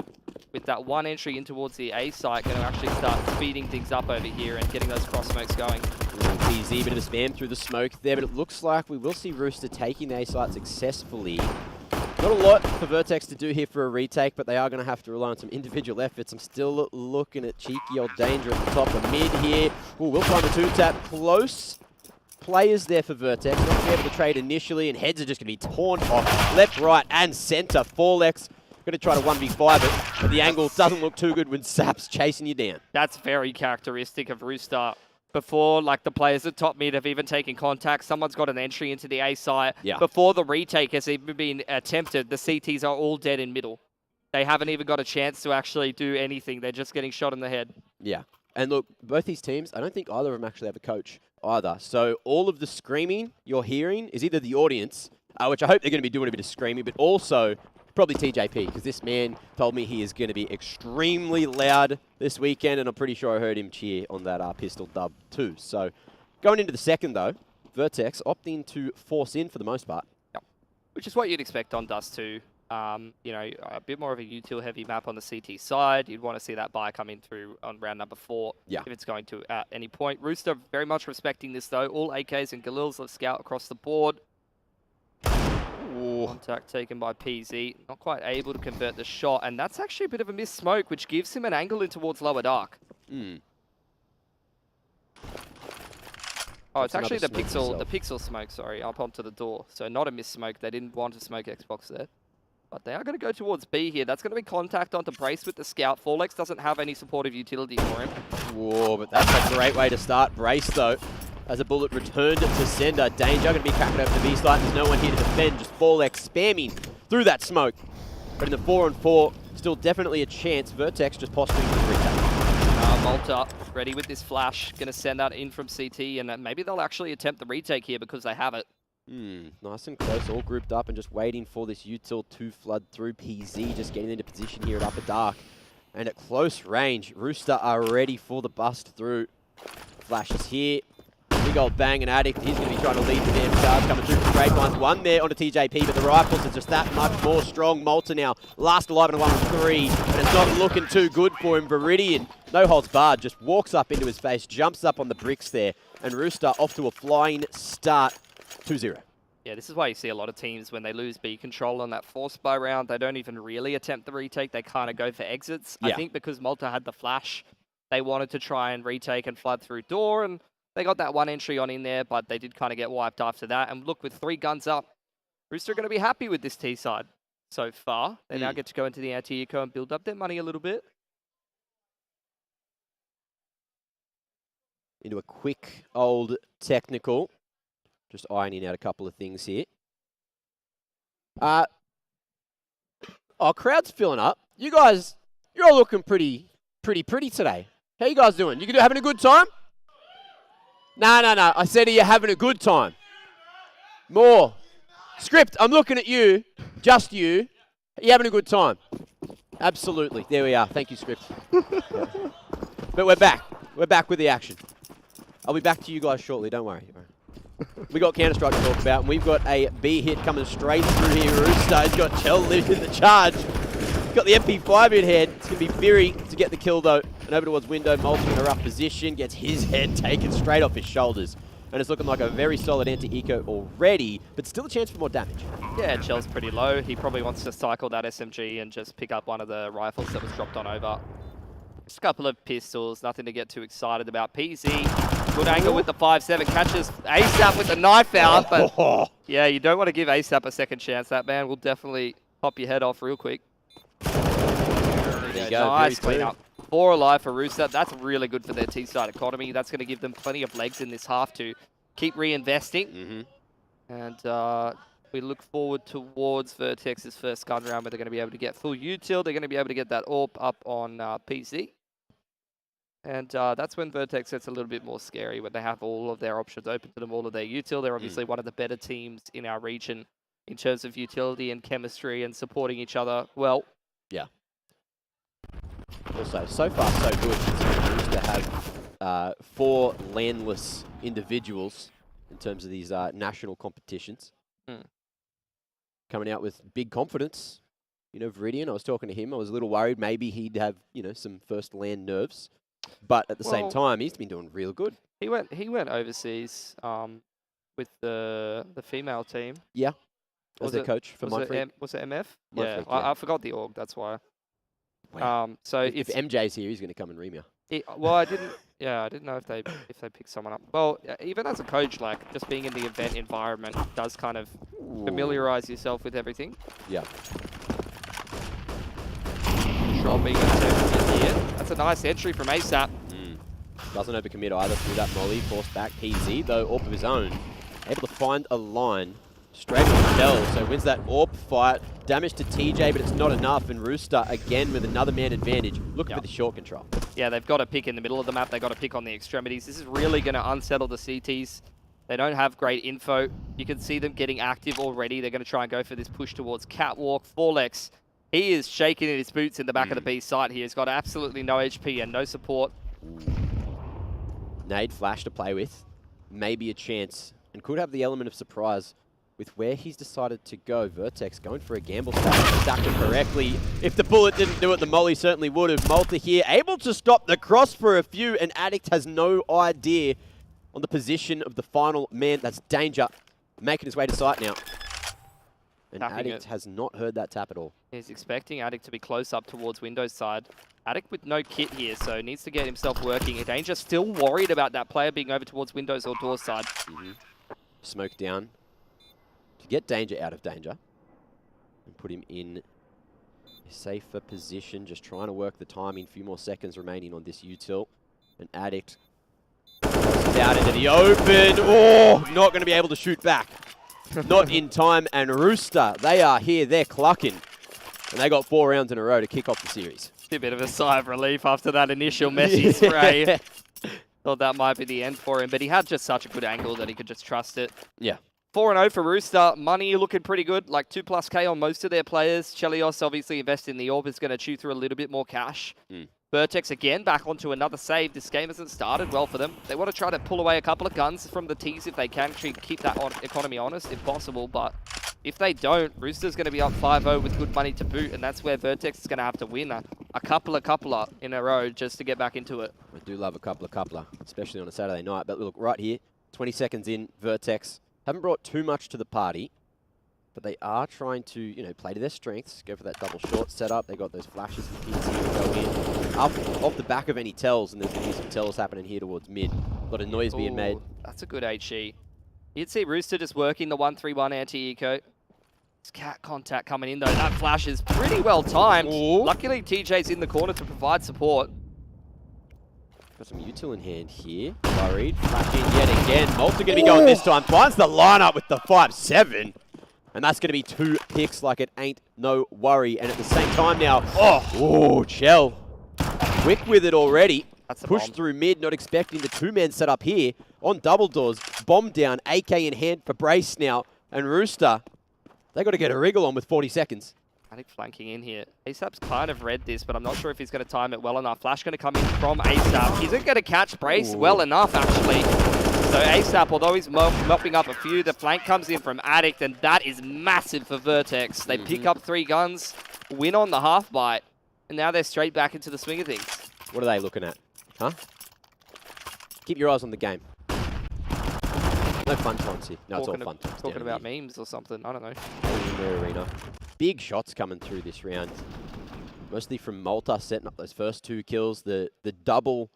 with that one entry in towards the A site, going to actually start speeding things up over here and getting those cross smokes going. Easy, bit of spam through the smoke there, but it looks like we will see Rooster taking the A site successfully. Not a lot for Vertex to do here for a retake, but they are going to have to rely on some individual efforts. I'm still looking at cheeky old Danger at the top of mid here. Ooh, we'll find the 2-tap. Close players there for Vertex. Not able to trade initially, and heads are just going to be torn off left, right, and center. Forlex going to try to 1v5 it, but the angle doesn't look too good when Sap's chasing you down. That's very characteristic of Rooster. before like the players at top mid have even taken contact, someone's got an entry into the A site. Yeah. Before the retake has even been attempted, the CTs are all dead in middle. They haven't even got a chance to actually do anything. They're just getting shot in the head. Yeah. And look, both these teams, I don't think either of them actually have a coach either. So all of the screaming you're hearing is either the audience, which I hope they're going to be doing a bit of screaming, but also probably TJP, because this man told me he is going to be extremely loud this weekend, and I'm pretty sure I heard him cheer on that pistol dub too. So going into the second, though, Vertex opting to force in for the most part. Yep. Which is what you'd expect on Dust 2. You know, a bit more of a util-heavy map on the CT side. You'd want to see that buy come in through on round number 4 if it's going to at any point. Rooster very much respecting this, though. All AKs and Galils of Scout across the board. Ooh. Contact taken by PZ. Not quite able to convert the shot, and that's actually a bit of a missed smoke, which gives him an angle in towards lower dark. Oh, it's actually the pixel smoke, sorry, up onto the door. So not a missed smoke. They didn't want to smoke Xbox there. But they are going to go towards B here. That's going to be contact onto Brace with the Scout. Forlex doesn't have any supportive utility for him. Whoa, but that's a great way to start. Brace, though, as a bullet returned to sender. Danger going to be cracking over the B site. There's no one here to defend. Just Forlex spamming through that smoke. But in the 4-on-4, still definitely a chance. Vertex just posturing for the retake. Malta ready with this flash. Going to send that in from CT, and maybe they'll actually attempt the retake here because they have it. Nice and close, all grouped up and just waiting for this util to flood through. PZ just getting into position here at Upper Dark. And at close range, Rooster are ready for the bust through. Flashes here. Big old bang and addict. He's going to be trying to lead the damn charge coming through from Grapevines. One there onto TJP, but the rifles are just that much more strong. Malta now, last alive in a 1-3, and it's not looking too good for him. Viridian, no holds barred, just walks up into his face, jumps up on the bricks there, and Rooster off to a flying start. 2-0. Yeah, this is why you see a lot of teams when they lose B control on that force buy round, they don't even really attempt the retake. They kind of go for exits. I think because Malta had the flash, they wanted to try and retake and flood through door, and they got that one entry on in there, but they did kind of get wiped after that. And look, with 3 guns up, Rooster are going to be happy with this T side so far. They now get to go into the anti-eco and build up their money a little bit. Into a quick old technical. Just ironing out a couple of things here. Crowd's filling up. You guys, you're all looking pretty today. How you guys doing? You having a good time? No. I said, are you having a good time? More. Script, I'm looking at you. Just you. Are you having a good time? Absolutely. There we are. Thank you, Script. But we're back. We're back with the action. I'll be back to you guys shortly. Don't worry. We got Counter-Strike to talk about, and we've got a B hit coming straight through here. Rooster's got Chell leading the charge. Got the MP5 in head. It's going to be Fury to get the kill, though. And over towards Window, Malta in a rough position. Gets his head taken straight off his shoulders. And it's looking like a very solid anti-eco already, but still a chance for more damage. Yeah, Chell's pretty low. He probably wants to cycle that SMG and just pick up one of the rifles that was dropped on over. Just a couple of pistols, nothing to get too excited about. PZ, good angle with the 5-7, catches ASAP with the knife out, but yeah, you don't want to give ASAP a second chance. That man will definitely pop your head off real quick. There you go. Nice cleanup. 4 alive for Rooster. That's really good for their T-side economy. That's going to give them plenty of legs in this half to keep reinvesting. And we look forward towards Vertex's first gun round where they're going to be able to get full util. They're going to be able to get that AWP up on PZ. And that's when Vertex gets a little bit more scary, when they have all of their options open to them, all of their util. They're obviously one of the better teams in our region in terms of utility and chemistry and supporting each other well. Yeah. Also, so far so good. It's to have 4 landless individuals in terms of these national competitions. Coming out with big confidence. You know, Viridian, I was talking to him. I was a little worried maybe he'd have, you know, some first land nerves. But at the same time, he's been doing real good. He went overseas with the female team. Yeah. As their coach for Mindfreak. Was it MF? Yeah, I forgot the org, that's why. Wow. So if MJ's here, he's going to come and ream you. Well, I didn't know if they picked someone up. Well, even as a coach, like just being in the event environment does kind of familiarize yourself with everything. Yeah. Control being attempted here. That's a nice entry from ASAP. Doesn't overcommit either through that molly. Forced back PZ, though, AWP of his own. Able to find a line straight on the Tell. So wins that AWP fight. Damage to TJ, but it's not enough. And Rooster, again, with another man advantage, looking for the short control. Yeah, they've got to pick in the middle of the map. They've got to pick on the extremities. This is really going to unsettle the CTs. They don't have great info. You can see them getting active already. They're going to try and go for this push towards Catwalk. Forlex, he is shaking in his boots in the back of the B site here. He's got absolutely no HP and no support. Nade flash to play with. Maybe a chance. And could have the element of surprise with where he's decided to go. Vertex going for a gamble stack. Stacked it correctly. If the bullet didn't do it, the molly certainly would have. Malta here, able to stop the cross for a few, and Addict has no idea on the position of the final man. That's Danger, making his way to site now. And Tapping Addict has not heard that tap at all. He's expecting Addict to be close up towards Windows side. Addict with no kit here, so needs to get himself working. Danger still worried about that player being over towards Windows or Door side. Smoke down to get Danger out of danger and put him in a safer position. Just trying to work the timing. Few more seconds remaining on this util. And Addict crosses out into the open. Oh, not going to be able to shoot back. Not in time. And Rooster, they are here. They're clucking. And they got 4 rounds in a row to kick off the series. A bit of a sigh of relief after that initial messy spray. Thought that might be the end for him, but he had just such a good angle that he could just trust it. Yeah. 4-0 for Rooster. Money looking pretty good, like 2+K on most of their players. Chelios obviously investing in the AWP is going to chew through a little bit more cash. Vertex again back onto another save. This game hasn't started well for them. They want to try to pull away a couple of guns from the T's if they can, actually keep that economy honest if possible, but if they don't, Rooster's going to be up 5-0 with good money to boot, and that's where Vertex is going to have to win a couple in a row just to get back into it. I do love a coupler, especially on a Saturday night. But look, right here, 20 seconds in, Vertex haven't brought too much to the party, but they are trying to, you know, play to their strengths, go for that double short setup. They got those flashes for PT to go in. Up off the back of any tells, and there's going to be some tells happening here towards mid. A lot of noise being made. That's a good HE. You'd see Rooster just working the 1-3-1 anti-eco. It's cat contact coming in though. That flash is pretty well timed. Luckily, TJ's in the corner to provide support. Got some util in hand here. Worried. Flashing yet again. Malta going to be going this time. Finds the lineup with the 5-7. And that's going to be 2 picks like it ain't no worry. And at the same time now, Chell. Quick with it already. Pushed through mid, not expecting the 2-man setup here on double doors. Bomb down, AK in hand for Brace now. And Rooster, they got to get a wriggle on with 40 seconds. Addict flanking in here. ASAP's kind of read this, but I'm not sure if he's going to time it well enough. Flash going to come in from ASAP. Isn't going to catch Brace well enough, actually. So ASAP, although he's mopping up a few, the flank comes in from Addict, and that is massive for Vertex. They pick up 3 guns, win on the half bite, and now they're straight back into the swing of things. What are they looking at? Huh? Keep your eyes on the game. No fun times here. No, it's all fun times. Talking about memes or something. I don't know. In their arena. Big shots coming through this round. Mostly from Malta setting up those first 2 kills. The double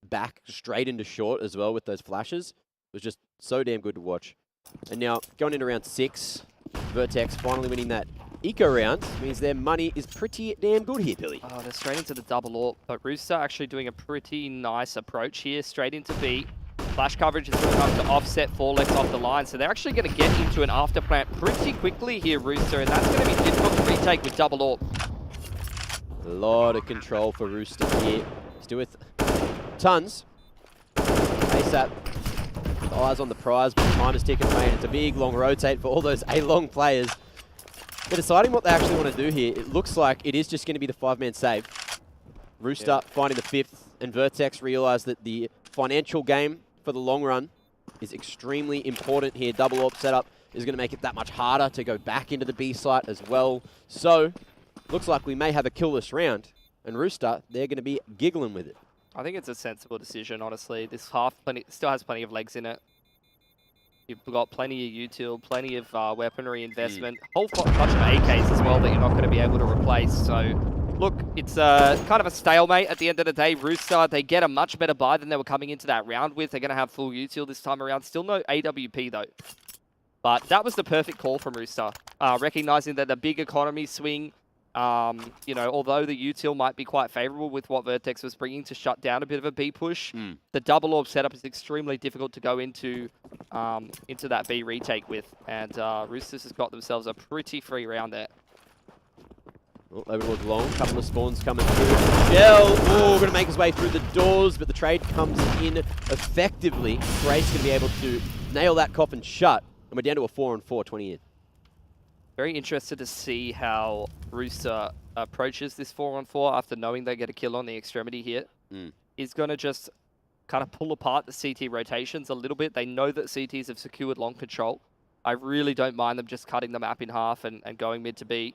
back straight into short as well with those flashes. It was just so damn good to watch. And now going into round 6, Vertex finally winning that eco round means their money is pretty damn good here, Billy. Oh, they're straight into the double AWP, but Rooster actually doing a pretty nice approach here, straight into B. Flash coverage is good enough to offset Forlex off the line, so they're actually going to get into an afterplant pretty quickly here, Rooster, and that's going to be difficult to retake with double AWP. A lot of control for Rooster here. Still with tons. ASAP, eyes on the prize, but time is ticking away, and it's a big, long rotate for all those A-long players. They're deciding what they actually want to do here. It looks like it is just going to be the 5-man save. Rooster finding the 5th, and Vertex realize that the financial game for the long run is extremely important here. Double AWP setup is going to make it that much harder to go back into the B site as well. So, looks like we may have a killless round, and Rooster, they're going to be giggling with it. I think it's a sensible decision, honestly. This half still has plenty of legs in it. You've got plenty of util, plenty of weaponry investment, whole bunch of AKs as well that you're not going to be able to replace. So, look, it's kind of a stalemate at the end of the day. Rooster, they get a much better buy than they were coming into that round with. They're going to have full util this time around. Still no AWP, though. But that was the perfect call from Rooster. Recognizing that the big economy swing You know, although the util might be quite favorable with what Vertex was bringing to shut down a bit of a B push, the double orb setup is extremely difficult to go into that B retake with, and Roosters has got themselves a pretty free round there. Well, over towards long, couple of spawns coming through. Shell, going to make his way through the doors, but the trade comes in effectively. Grace going to be able to nail that coffin shut, and we're down to a 4-on-4, 20 in. Very interested to see how Rooster approaches this 4-on-4 after knowing they get a kill on the extremity here. He's going to just kind of pull apart the CT rotations a little bit. They know that CTs have secured long control. I really don't mind them just cutting the map in half and going mid to B.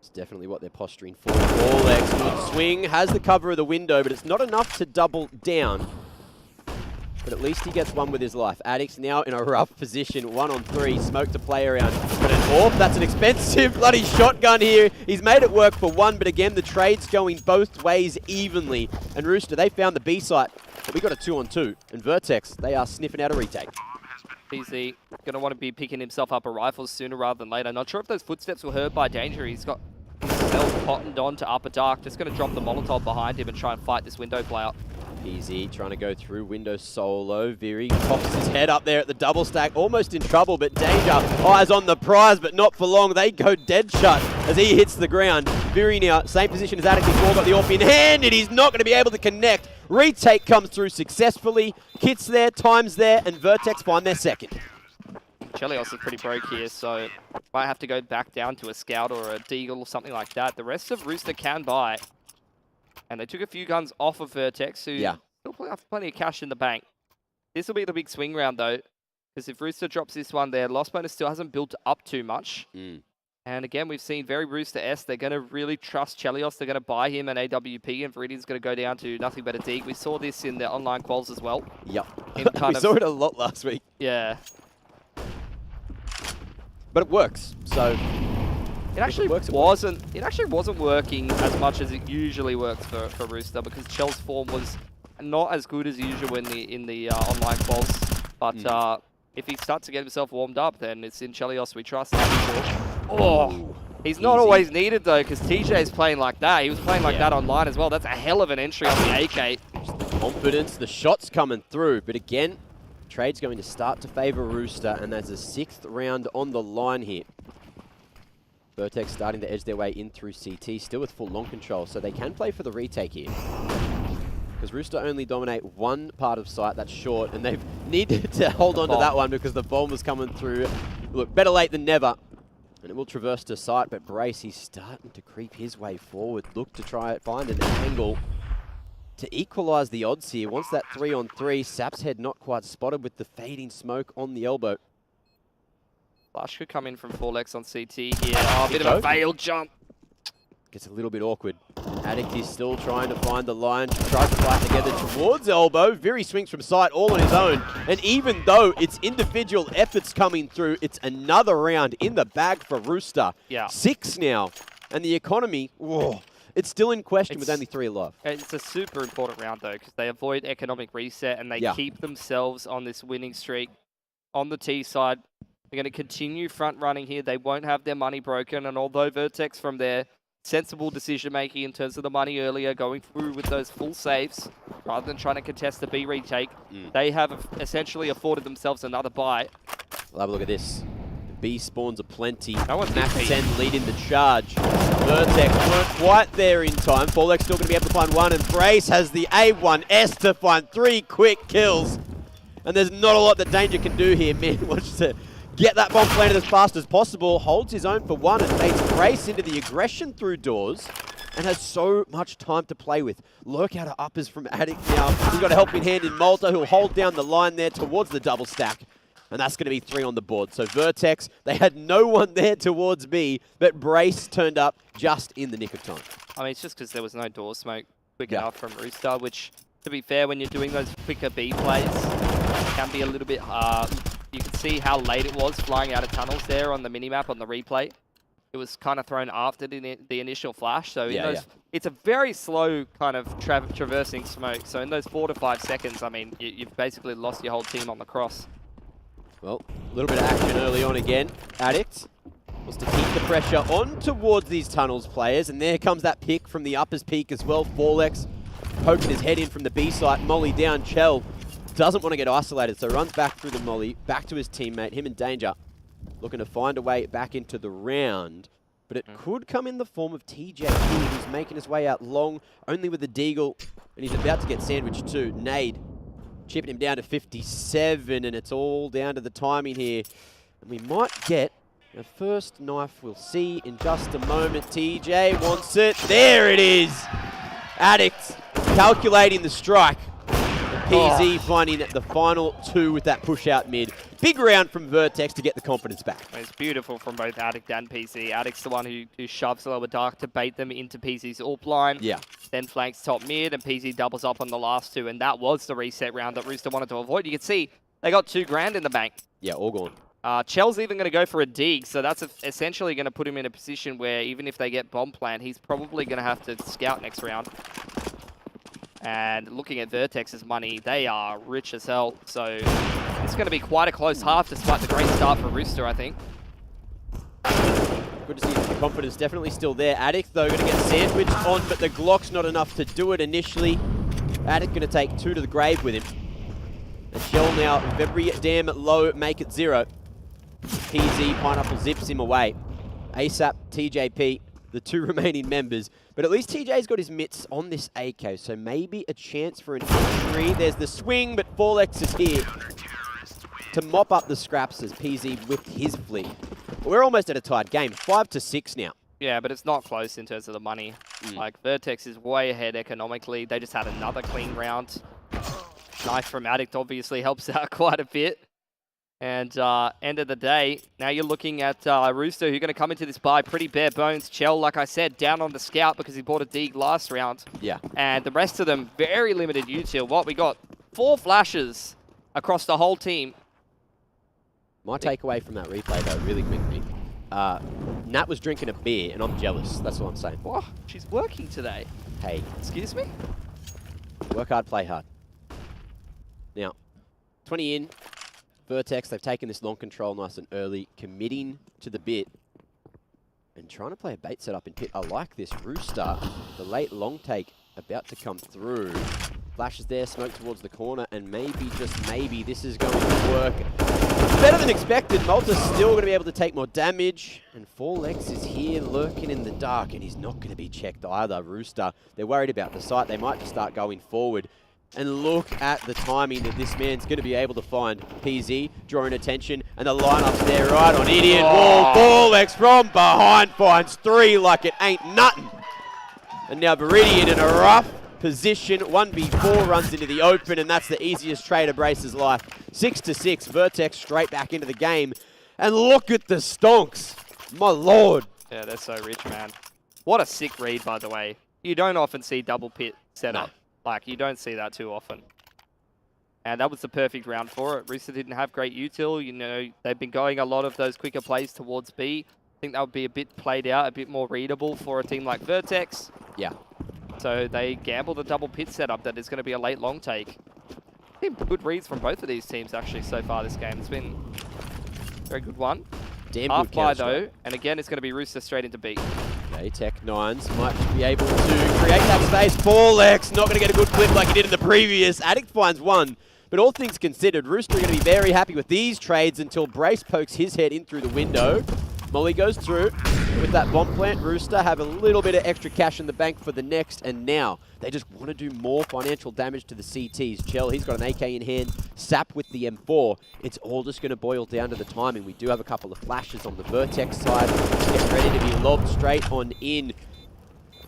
It's definitely what they're posturing for. Alex, good swing, has the cover of the window, but it's not enough to double down. But at least he gets one with his life. Addict's now in a rough position, 1-on-3, smoke to play around. But an AWP, that's an expensive bloody shotgun here. He's made it work for one, but again, the trade's going both ways evenly. And Rooster, they found the B site, but we got a 2-on-2. And Vertex, they are sniffing out a retake. PZ going to want to be picking himself up a rifle sooner rather than later. Not sure if those footsteps were heard by Danger. He's got himself cottoned on to upper dark. Just going to drop the Molotov behind him and try and fight this window player. Easy, trying to go through window solo. Viri pops his head up there at the double stack, almost in trouble, but Danger, eyes on the prize, but not for long. They go dead shut as he hits the ground. Viri now, same position as Attic before, got the AWP in hand, and he's not going to be able to connect. Retake comes through successfully. Kit's there, Time's there, and Vertex find their second. Chelios is pretty broke here, so might have to go back down to a Scout or a Deagle or something like that. The rest of Rooster can buy. And they took a few guns off of Vertex, who still have plenty of cash in the bank. This will be the big swing round, though, because if Rooster drops this one there, loss bonus still hasn't built up too much. And again, we've seen very Rooster-esque. They're going to really trust Chelios. They're going to buy him an AWP, and Viridian's going to go down to nothing but a Deagle. We saw this in the online quals as well. Yep. We saw it a lot last week. Yeah. But it works, so... It actually wasn't working as much as it usually works for Rooster, because Chell's form was not as good as usual in the online quals. But if he starts to get himself warmed up, then it's in Chelios we trust. Oh, he's not always needed though, because TJ is playing like that. He was playing like that online as well. That's a hell of an entry on the AK. Confidence, the shots coming through, but again, trade's going to start to favor Rooster, and there's a 6th round on the line here. Vertex starting to edge their way in through CT, still with full long control, so they can play for the retake here. Because Rooster only dominate one part of site, that's short, and they've needed to hold on to that one because the bomb was coming through. Look, better late than never. And it will traverse to site, but Brace, he's starting to creep his way forward. Look to try and find an angle to equalize the odds here. Once that 3-on-3, Sap's head not quite spotted with the fading smoke on the elbow. Flash could come in from 4x on CT here. Oh, a bit of a failed jump. Gets a little bit awkward. Addict is still trying to find the line. Tries to fight together towards elbow. Viri swings from sight all on his own. And even though it's individual efforts coming through, it's another round in the bag for Rooster. Yeah. 6 now. And the economy, whoa, it's still in question with only 3 alive. It's a super important round, though, because they avoid economic reset and they keep themselves on this winning streak on the T side. They're going to continue front running here. They won't have their money broken. And although Vertex, from their sensible decision-making in terms of the money earlier, going through with those full saves, rather than trying to contest the B retake, they have essentially afforded themselves another buy. We'll have a look at this. B spawns are plenty. Max 10 leading the charge. Vertex weren't quite there in time. Folex still going to be able to find one, and Brace has the A1S to find 3 quick kills. And there's not a lot that Danger can do here. Man wants to get that bomb planted as fast as possible, holds his own for one, and baits Brace into the aggression through doors, and has so much time to play with. Lurk out of uppers from Addict now. He's got a helping hand in Malta, who'll hold down the line there towards the double stack. And that's going to be 3 on the board. So Vertex, they had no one there towards B, but Brace turned up just in the nick of time. I mean, it's just because there was no door smoke quick enough from Rooster, which, to be fair, when you're doing those quicker B plays, can be a little bit hard. You can see how late it was flying out of tunnels there on the minimap on the replay. It was kind of thrown after the initial flash. So it's a very slow kind of traversing smoke. So in those 4 to 5 seconds, I mean, you've basically lost your whole team on the cross. Well, a little bit of action early on again. Addict was to keep the pressure on towards these tunnels players, and there comes that pick from the uppers peak as well. Forlex poking his head in from the B site, molly down. Chell doesn't want to get isolated, so runs back through the molly, back to his teammate, him in danger, looking to find a way back into the round. But it could come in the form of TJP, who's making his way out long, only with the deagle, and he's about to get sandwiched too. Nade chipping him down to 57, and it's all down to the timing here. And we might get the first knife we'll see in just a moment. TJ wants it. There it is. Addict calculating the strike. PZ finding the final two with that push out mid. Big round from Vertex to get the confidence back. It's beautiful from both Addict and PC. Addict's the one who shoves Lower Dark to bait them into PC's AWP line. Yeah. Then flanks top mid, and PC doubles up on the last two, and that was the reset round that Rooster wanted to avoid. You can see they got $2 grand in the bank. Yeah, all gone. Chell's even going to go for a dig, so that's essentially going to put him in a position where even if they get bomb plant, he's probably going to have to scout next round. And looking at Vertex's money, they are rich as hell. So it's going to be quite a close half despite the great start for Rooster, I think. Good to see the confidence definitely still there. Addict, though, going to get sandwiched on, but the Glock's not enough to do it initially. Addict going to take 2 to the grave with him. And Shell now very damn low, make it 0. PZ, Pineapple zips him away. ASAP, TJP, the 2 remaining members. But at least TJ's got his mitts on this AK, so maybe a chance for an entry. There's the swing, but Forlex is here to mop up the scraps as PZ whipped his flick. We're almost at a tied game, 5-6 now. Yeah, but it's not close in terms of the money. Like, Vertex is way ahead economically. They just had another clean round. Knife from Addict obviously helps out quite a bit. And end of the day, now you're looking at Rooster, who's going to come into this buy pretty bare bones. Chell, like I said, down on the scout because he bought a dig last round. Yeah. And the rest of them, very limited util. What we got? 4 flashes across the whole team. My takeaway from that replay, though, really quickly. Nat was drinking a beer, and I'm jealous. That's all I'm saying. Oh, she's working today. Hey. Excuse me? Work hard, play hard. Now, 20 in. Vertex, they've taken this long control nice and early, committing to the bit and trying to play a bait setup in pit. I like this. Rooster, the late long take about to come through. Flashes there, smoke towards the corner, and maybe, just maybe, this is going to work better than expected. Malta's still going to be able to take more damage, and Forlex is here lurking in the dark, and he's not going to be checked either. Rooster, they're worried about the site. They might just start going forward. And look at the timing that this man's going to be able to find. PZ drawing attention, and the lineup's there right on Idiot Wall. Forlex from behind finds 3 like it ain't nothing. And now Viridian in a rough position. 1v4 runs into the open, and that's the easiest trade of Brace's life. 6-6, Vertex straight back into the game. And look at the stonks. My lord. Yeah, they're so rich, man. What a sick read, by the way. You don't often see double pit setup. No. Like, you don't see that too often. And that was the perfect round for it. Rooster didn't have great util. You know, they've been going a lot of those quicker plays towards B. I think that would be a bit played out, a bit more readable for a team like Vertex. Yeah. So they gamble the double pit setup that is going to be a late long take. I think good reads from both of these teams, actually, so far this game. It's been a very good one. Damn Half good buy, though. And again, it's going to be Rooster straight into B. Okay, Tech Nines might be able to create that space. Forlex not going to get a good clip like he did in the previous. Addict finds 1. But all things considered, Rooster are going to be very happy with these trades until Brace pokes his head in through the window. Molly goes through. With that bomb plant, Rooster have a little bit of extra cash in the bank for the next, and now they just want to do more financial damage to the CTs. Chell, he's got an AK in hand. Sap with the M4. It's all just going to boil down to the timing. We do have a couple of flashes on the Vertex side. Get ready to be lobbed straight on in.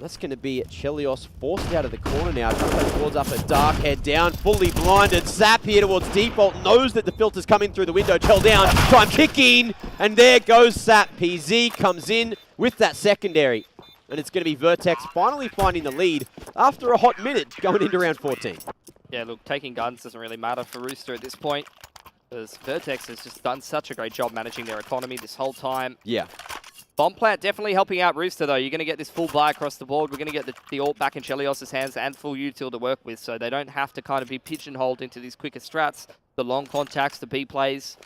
That's going to be Chelios forced out of the corner now. Trying to play towards up a dark head down. Fully blinded. Sap here towards default. Knows that the filter's coming through the window. Chell down. Time kicking. And there goes Sap. PZ comes in with that secondary. And it's going to be Vertex finally finding the lead after a hot minute going into round 14. Yeah, look, taking guns doesn't really matter for Rooster at this point. Because Vertex has just done such a great job managing their economy this whole time. Yeah. Bomb plant definitely helping out Rooster, though. You're going to get this full buy across the board. We're going to get the AWP back in Chelios' hands and full util to work with, so they don't have to kind of be pigeonholed into these quicker strats, the long contacts, the B plays.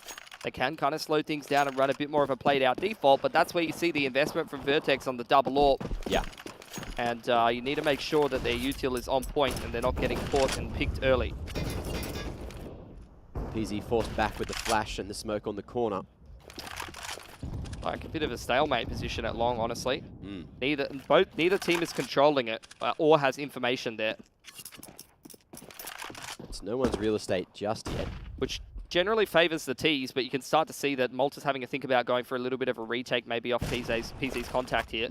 They can kind of slow things down and run a bit more of a played-out default, but that's where you see the investment from Vertex on the double AWP. Yeah. And you need to make sure that their util is on point and they're not getting caught and picked early. PZ forced back with the flash and the smoke on the corner. Like a bit of a stalemate position at long, honestly. Neither team is controlling it or has information there. It's no one's real estate just yet. Which generally favors the T's, but you can start to see that Malta's having a think about going for a little bit of a retake maybe off PZ's contact here.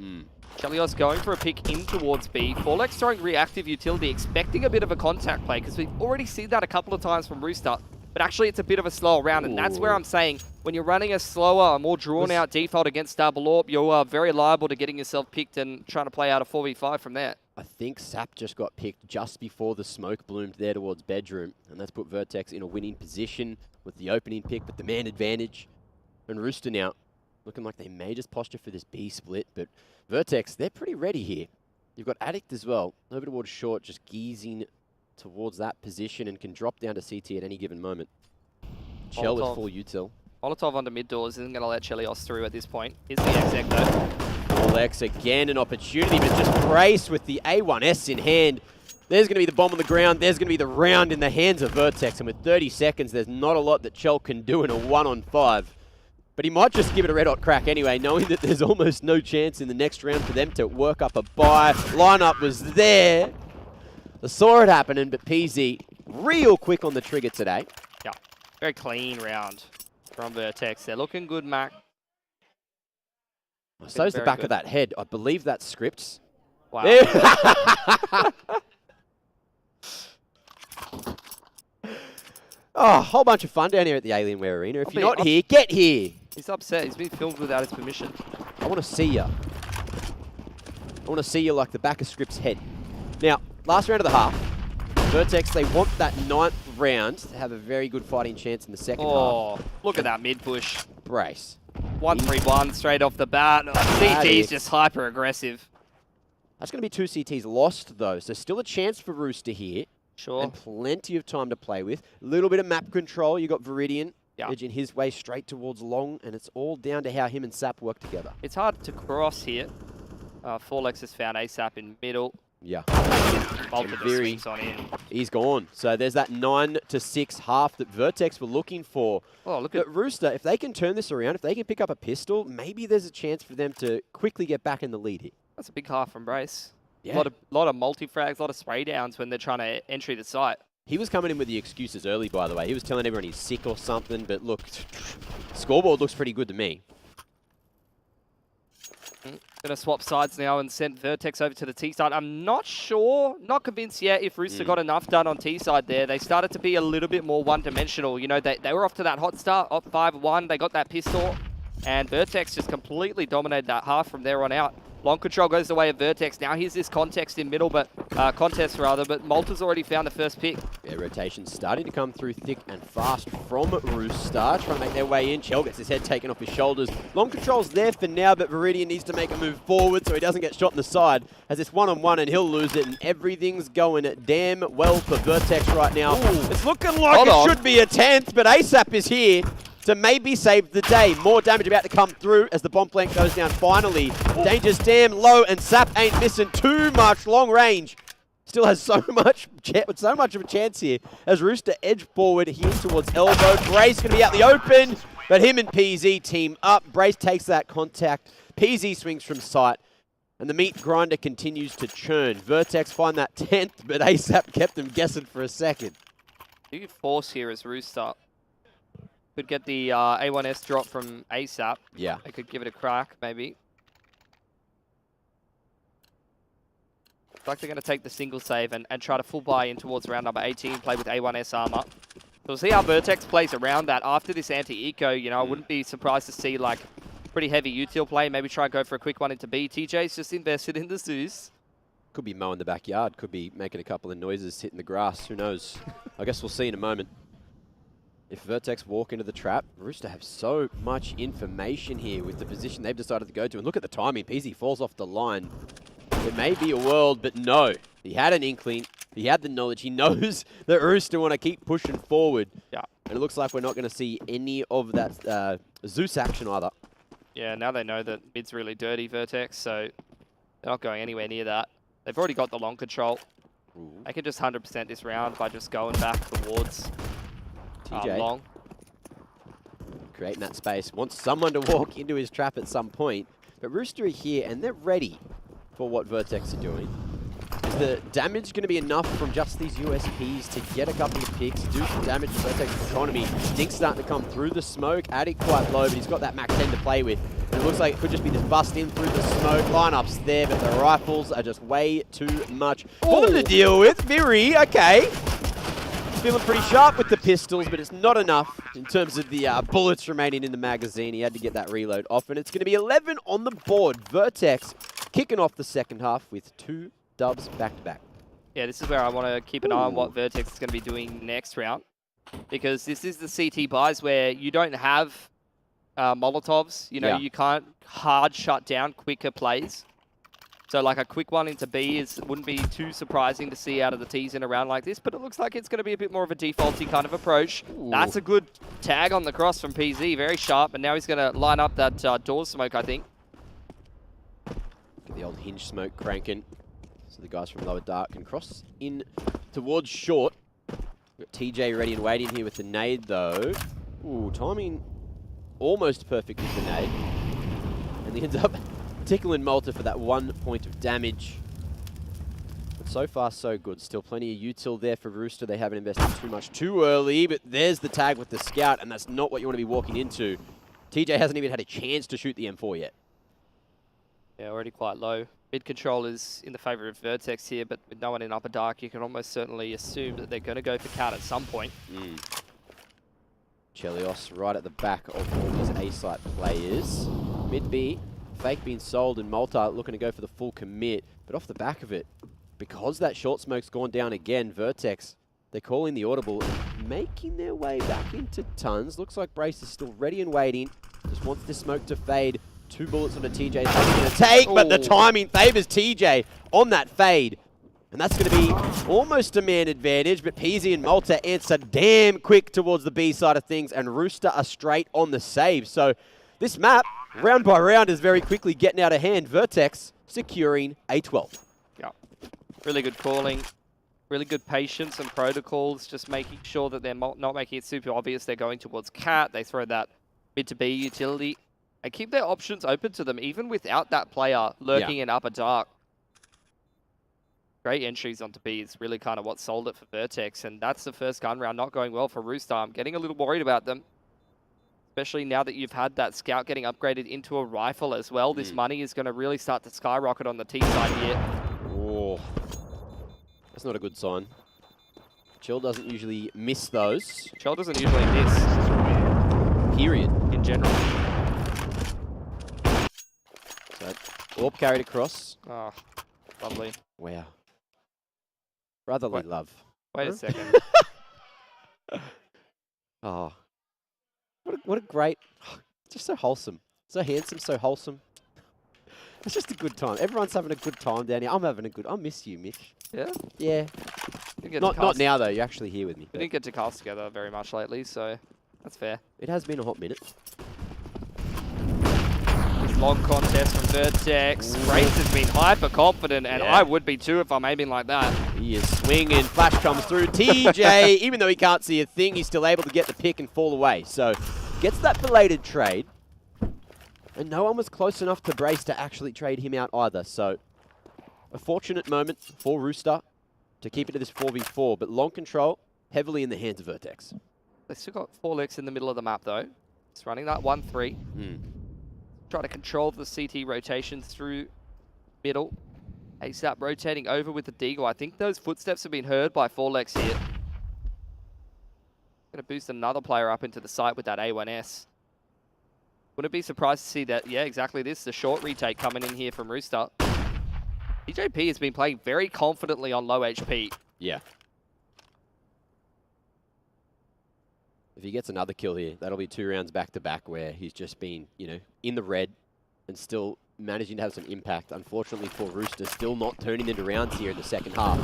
Chelios going for a pick in towards B. Forlex throwing reactive utility, expecting a bit of a contact play, because we've already seen that a couple of times from Rooster. But actually, it's a bit of a slower round, and that's where I'm saying, when you're running a slower, a more drawn-out default against double AWP, you're very liable to getting yourself picked and trying to play out a 4v5 from there. I think Sap just got picked just before the smoke bloomed there towards bedroom, and that's put Vertex in a winning position with the opening pick, with the man advantage. And Rooster now looking like they may just posture for this B split, but Vertex, they're pretty ready here. You've got Addict as well, over towards short, just geezing towards that position and can drop down to CT at any given moment. Chell with full util. Molotov onto mid doors isn't going to let Chelios through at this point. Is the exec though. Alex again, an opportunity, but just Brace with the A1S in hand. There's going to be the bomb on the ground. There's going to be the round in the hands of Vertex. And with 30 seconds, there's not a lot that Chell can do in a 1-on-5. But he might just give it a red-hot crack anyway, knowing that there's almost no chance in the next round for them to work up a buy. Lineup was there. I saw it happening, but PZ real quick on the trigger today. Yeah, very clean round from Vertex. They're looking good, Mac. So's the back of that head. I believe that's scripts. Wow. Oh, a whole bunch of fun down here at the Alienware Arena. If you're not here, get here. He's upset. He's been filmed without his permission. I want to see you. I want to see you like the back of Script's head. Now, last round of the half, Vertex, they want that 9th round to have a very good fighting chance in the second half. Oh, look at that mid push. Brace. 1-3-1 straight off the bat. CT's just hyper aggressive. That's going to be 2 CTs lost, though. So still a chance for Rooster here. Sure. And plenty of time to play with. A little bit of map control. You got Viridian edging his way straight towards long, and it's all down to how him and Sap work together. It's hard to cross here. Forlex has found ASAP in middle. Yeah. Swings on in. He's gone. So there's that 9-6 half that Vertex were looking for. Oh, look at Rooster. If they can turn this around, if they can pick up a pistol, maybe there's a chance for them to quickly get back in the lead here. That's a big half from Brace. Yeah. A lot of multi-frags, a lot of spray downs when they're trying to entry the site. He was coming in with the excuses early, by the way. He was telling everyone he's sick or something, but look, scoreboard looks pretty good to me. Going to swap sides now and send Vertex over to the T side. I'm not sure, not convinced yet if Rooster got enough done on T side there. They started to be a little bit more one-dimensional. You know, they were off to that hot start, up 5-1. They got that pistol, and Vertex just completely dominated that half from there on out. Long control goes the way of Vertex. Now here's this contest in middle, but but Malta's already found the first pick. Yeah, rotation's starting to come through thick and fast from Rooster, trying to make their way in. Chell gets his head taken off his shoulders. Long control's there for now, but Viridian needs to make a move forward so he doesn't get shot in the side. Has this one-on-one and he'll lose it, and everything's going damn well for Vertex right now. Ooh. It's looking like it should be a 10th, but ASAP is here to maybe save the day. More damage about to come through as the bomb plant goes down finally. Danger's damn low, and Sap ain't missing too much. Long range still has so much of a chance here as Rooster edge forward here towards elbow. Brace going to be out the open, but him and PZ team up. Brace takes that contact. PZ swings from sight, and the meat grinder continues to churn. Vertex find that 10th, but ASAP kept them guessing for a second. Big force here as Rooster. Could get the A1S drop from ASAP. Yeah. They could give it a crack, maybe. Looks like they're going to take the single save and try to full buy in towards round number 18, play with A1S armor. So we'll see how Vertex plays around that. After this anti-eco, you know, I wouldn't be surprised to see, like, pretty heavy util play. Maybe try and go for a quick one into B. TJ's just invested in the Zeus. Could be mowing the backyard. Could be making a couple of noises, hitting the grass. Who knows? I guess we'll see in a moment. If Vertex walk into the trap, Rooster have so much information here with the position they've decided to go to. And look at the timing. PZ falls off the line. There may be a world, but no. He had an inkling. He had the knowledge. He knows that Rooster want to keep pushing forward. Yeah. And it looks like we're not going to see any of that Zeus action either. Yeah, now they know that mid's really dirty, Vertex, so they're not going anywhere near that. They've already got the long control. Ooh. They can just 100% this round by just going back towards long. Creating that space. Wants someone to walk into his trap at some point. But Rooster are here, and they're ready for what Vertex are doing. Is the damage going to be enough from just these USPs to get a couple of picks, do some damage to Vertex's economy? Dink's starting to come through the smoke. Attic quite low, but he's got that Mac 10 to play with. And it looks like it could just be this bust in through the smoke. Lineups there, but the rifles are just way too much for them to deal with. Miri, okay. Feeling pretty sharp with the pistols, but it's not enough in terms of the bullets remaining in the magazine. He had to get that reload off, and it's going to be 11 on the board. Vertex kicking off the second half with 2 dubs back-to-back. Yeah, this is where I want to keep an eye on what Vertex is going to be doing next round, because this is the CT buys where you don't have Molotovs. You know, you can't hard shut down quicker plays. So like a quick one into B wouldn't be too surprising to see out of the T's in a round like this, but it looks like it's going to be a bit more of a defaulty kind of approach. Ooh. That's a good tag on the cross from PZ, very sharp, and now he's going to line up that door smoke, I think. Get the old hinge smoke cranking. So the guys from Lower Dark can cross in towards short. Got TJ ready and waiting here with the nade though. Ooh, timing almost perfect with the nade. And he ends up tickling Malta for that 1 point of damage. But so far, so good. Still plenty of util there for Rooster. They haven't invested too much too early, but there's the tag with the scout, and that's not what you want to be walking into. TJ hasn't even had a chance to shoot the M4 yet. Yeah, already quite low. Mid control is in the favor of Vertex here, but with no one in Upper Dark, you can almost certainly assume that they're going to go for Cat at some point. Chelios right at the back of all these A-site players. Mid B. Fake being sold, and Malta looking to go for the full commit. But off the back of it, because that short smoke's gone down again, Vertex, they're calling the audible and making their way back into tons. Looks like Brace is still ready and waiting. Just wants this smoke to fade. 2 bullets on a TJ that's going to take, but the timing favors TJ on that fade. And that's going to be almost a man advantage, but PZ and Malta answer damn quick towards the B side of things, and Rooster are straight on the save. So this map, round by round, is very quickly getting out of hand. Vertex securing a 12. Yeah, really good calling, really good patience and protocols, just making sure that they're not making it super obvious they're going towards Cat. They throw that mid to B utility and keep their options open to them, even without that player lurking in Upper Dark. Great entries onto B is really kind of what sold it for Vertex, and that's the first gun round not going well for Rooster. I'm getting a little worried about them, especially now that you've had that scout getting upgraded into a rifle as well. This money is going to really start to skyrocket on the T side here. Oh, that's not a good sign. Chill doesn't usually miss those. Chill doesn't usually miss. Period. In general. So, Orb carried across. Oh, lovely. Wow. Brotherly love. Wait a second. Oh. What a great, just so wholesome. So handsome, so wholesome. It's just a good time. Everyone's having a good time down here. I'm having a good, I miss you, Mitch. Yeah? Yeah. Not now though, you're actually here with me. We didn't get to cast together very much lately, so that's fair. It has been a hot minute. Long contest from Vertex. Brace has been hyper confident, and I would be too if I'm aiming like that. He is swinging. Flash comes through. TJ, even though he can't see a thing, he's still able to get the pick and fall away. So gets that belated trade. And no one was close enough to Brace to actually trade him out either. So a fortunate moment for Rooster to keep it to this 4v4. But long control, heavily in the hands of Vertex. They still got 4x in the middle of the map, though. It's running that 1-3. Try to control the CT rotations through middle. ASAP rotating over with the Deagle. I think those footsteps have been heard by Forlex here. Going to boost another player up into the site with that A1S. Wouldn't be surprised to see that, yeah, exactly this, the short retake coming in here from Rooster. DJP has been playing very confidently on low HP. Yeah. If he gets another kill here, that'll be 2 rounds back-to-back where he's just been, you know, in the red and still managing to have some impact. Unfortunately for Rooster, still not turning into rounds here in the second half.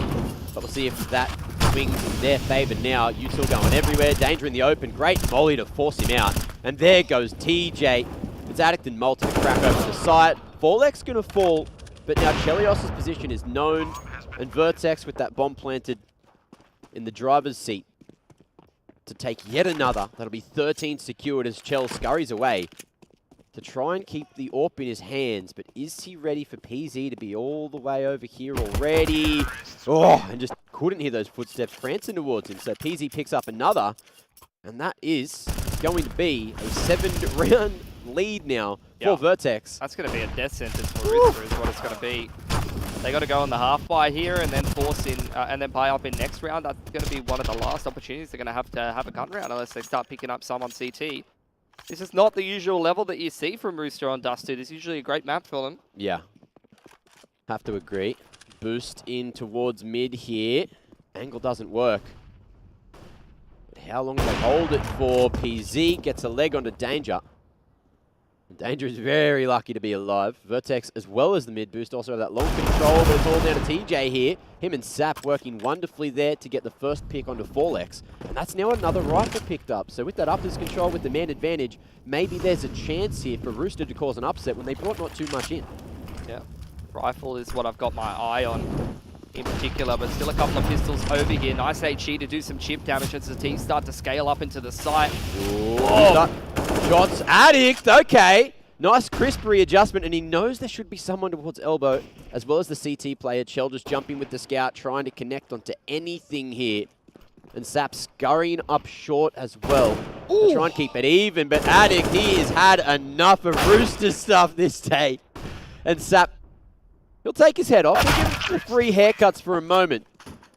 But we'll see if that swings in their favour now. Util going everywhere. Danger in the open. Great volley to force him out. And there goes TJ. It's Addict and Malta to crack over the side. Forlex going to fall, but now Chelios' position is known. And Vertex with that bomb planted in the driver's seat to take yet another. That'll be 13 secured as Chell scurries away to try and keep the AWP in his hands. But is he ready for PZ to be all the way over here already? Oh, and just couldn't hear those footsteps prancing towards him. So PZ picks up another, and that is going to be a 7-round lead now for Vertex. That's going to be a death sentence for Rooster is what it's going to be. They got to go on the half buy here and then force in, and then buy up in next round. That's going to be one of the last opportunities they're going to have a gun round unless they start picking up some on CT. This is not the usual level that you see from Rooster on Dust 2. This is usually a great map for them. Yeah. Have to agree. Boost in towards mid here. Angle doesn't work. But how long do they hold it for? PZ gets a leg onto Danger. Danger is very lucky to be alive. Vertex, as well as the mid boost, also have that long control, but it's all down to TJ here. Him and Sap working wonderfully there to get the first pick onto Forlex. And that's now another rifle picked up. So with that uppers control, with the man advantage, maybe there's a chance here for Rooster to cause an upset when they brought not too much in. Yeah, rifle is what I've got my eye on in particular, but still a couple of pistols over here. Nice HE to do some chip damage as the team start to scale up into the site. Oh. Shots, Addict, okay. Nice crisp readjustment, and he knows there should be someone towards elbow, as well as the CT player. Chell just jumping with the scout, trying to connect onto anything here. And Sap scurrying up short as well. To try and keep it even, but Addict, he has had enough of Rooster stuff this day. And Sap, he'll take his head off. He'll give him the free haircuts for a moment.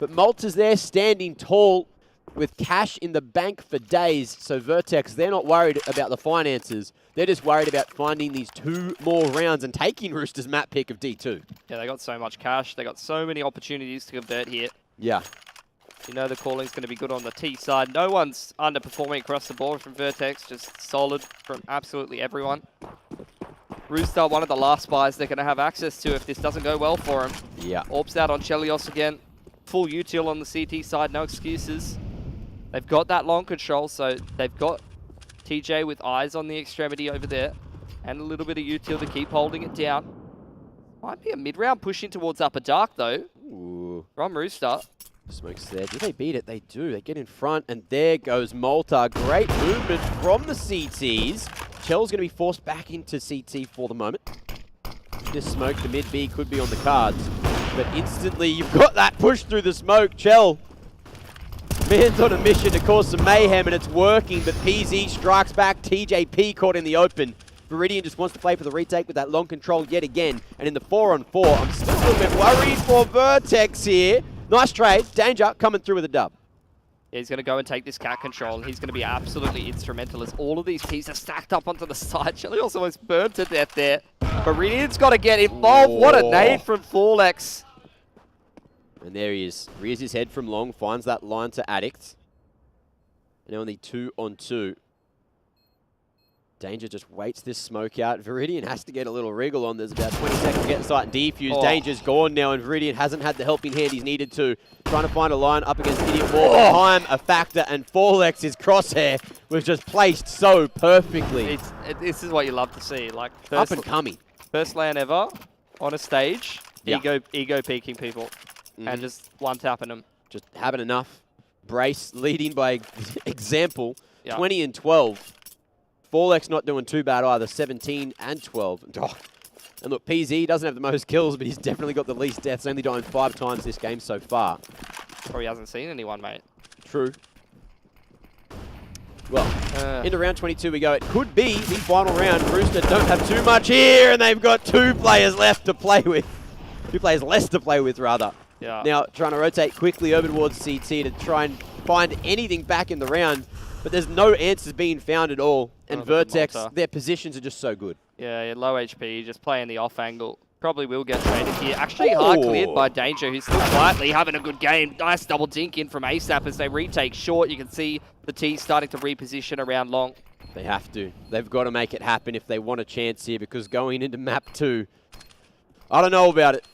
But Malta's there standing tall with cash in the bank for days. So Vertex, they're not worried about the finances. They're just worried about finding these 2 more rounds and taking Rooster's map pick of D2. Yeah, they got so much cash. They got so many opportunities to convert here. Yeah. You know the calling's going to be good on the T side. No one's underperforming across the board from Vertex. Just solid from absolutely everyone. Rooster, one of the last buys they're going to have access to if this doesn't go well for him. Yeah. Orbs out on Chelios again. Full util on the CT side, no excuses. They've got that long control, so they've got TJ with eyes on the extremity over there. And a little bit of util to keep holding it down. Might be a mid-round push in towards Upper Dark, though. Ooh. From Rooster. Smoke's there. Do they beat it? They do. They get in front, and there goes Malta. Great movement from the CTs. Chell's going to be forced back into CT for the moment. This smoke, the mid-B could be on the cards. But instantly, you've got that push through the smoke. Chell, man's on a mission to cause some mayhem, and it's working, but PZ strikes back. TJP caught in the open. Viridian just wants to play for the retake with that long control yet again. And in the 4-on-4, I'm still a little bit worried for Vertex here. Nice trade. Danger coming through with a dub. Yeah, he's going to go and take this cat control, and he's going to be absolutely instrumental as all of these Ps are stacked up onto the side. Shelly also almost burned to death there. Viridian's got to get involved. What a nade from Forlex. And there he is. Rears his head from long, finds that line to Addict. And only 2-on-2. Danger just waits this smoke out. Viridian has to get a little wriggle on. There's about 20 seconds to get inside and defuse. Oh. Danger's gone now, and Viridian hasn't had the helping hand he's needed to. Trying to find a line up against Idiot Wall. Time a factor, and Forlex's crosshair was just placed so perfectly. This is what you love to see. Like Up and coming. First LAN ever on a stage. Yeah. Ego peaking people. And just one-tapping them. Just having enough. Brace leading by example. Yeah. 20 and 12. Forlex not doing too bad either, 17 and 12. Oh. And look, PZ doesn't have the most kills, but he's definitely got the least deaths, only dying 5 times this game so far. Probably hasn't seen anyone, mate. True. Well, into round 22 we go. It could be the final round. Rooster don't have too much here, and they've got 2 players left to play with. 2 players less to play with, rather. Yeah. Now, trying to rotate quickly over towards CT to try and find anything back in the round. But there's no answers being found at all. And Vertex, their positions are just so good. Yeah, low HP, just playing the off angle. Probably will get traded here. Actually, hard cleared by Danger, who's still quietly having a good game. Nice double dink in from ASAP as they retake short. You can see the T starting to reposition around long. They have to. They've got to make it happen if they want a chance here, because going into map 2, I don't know about it.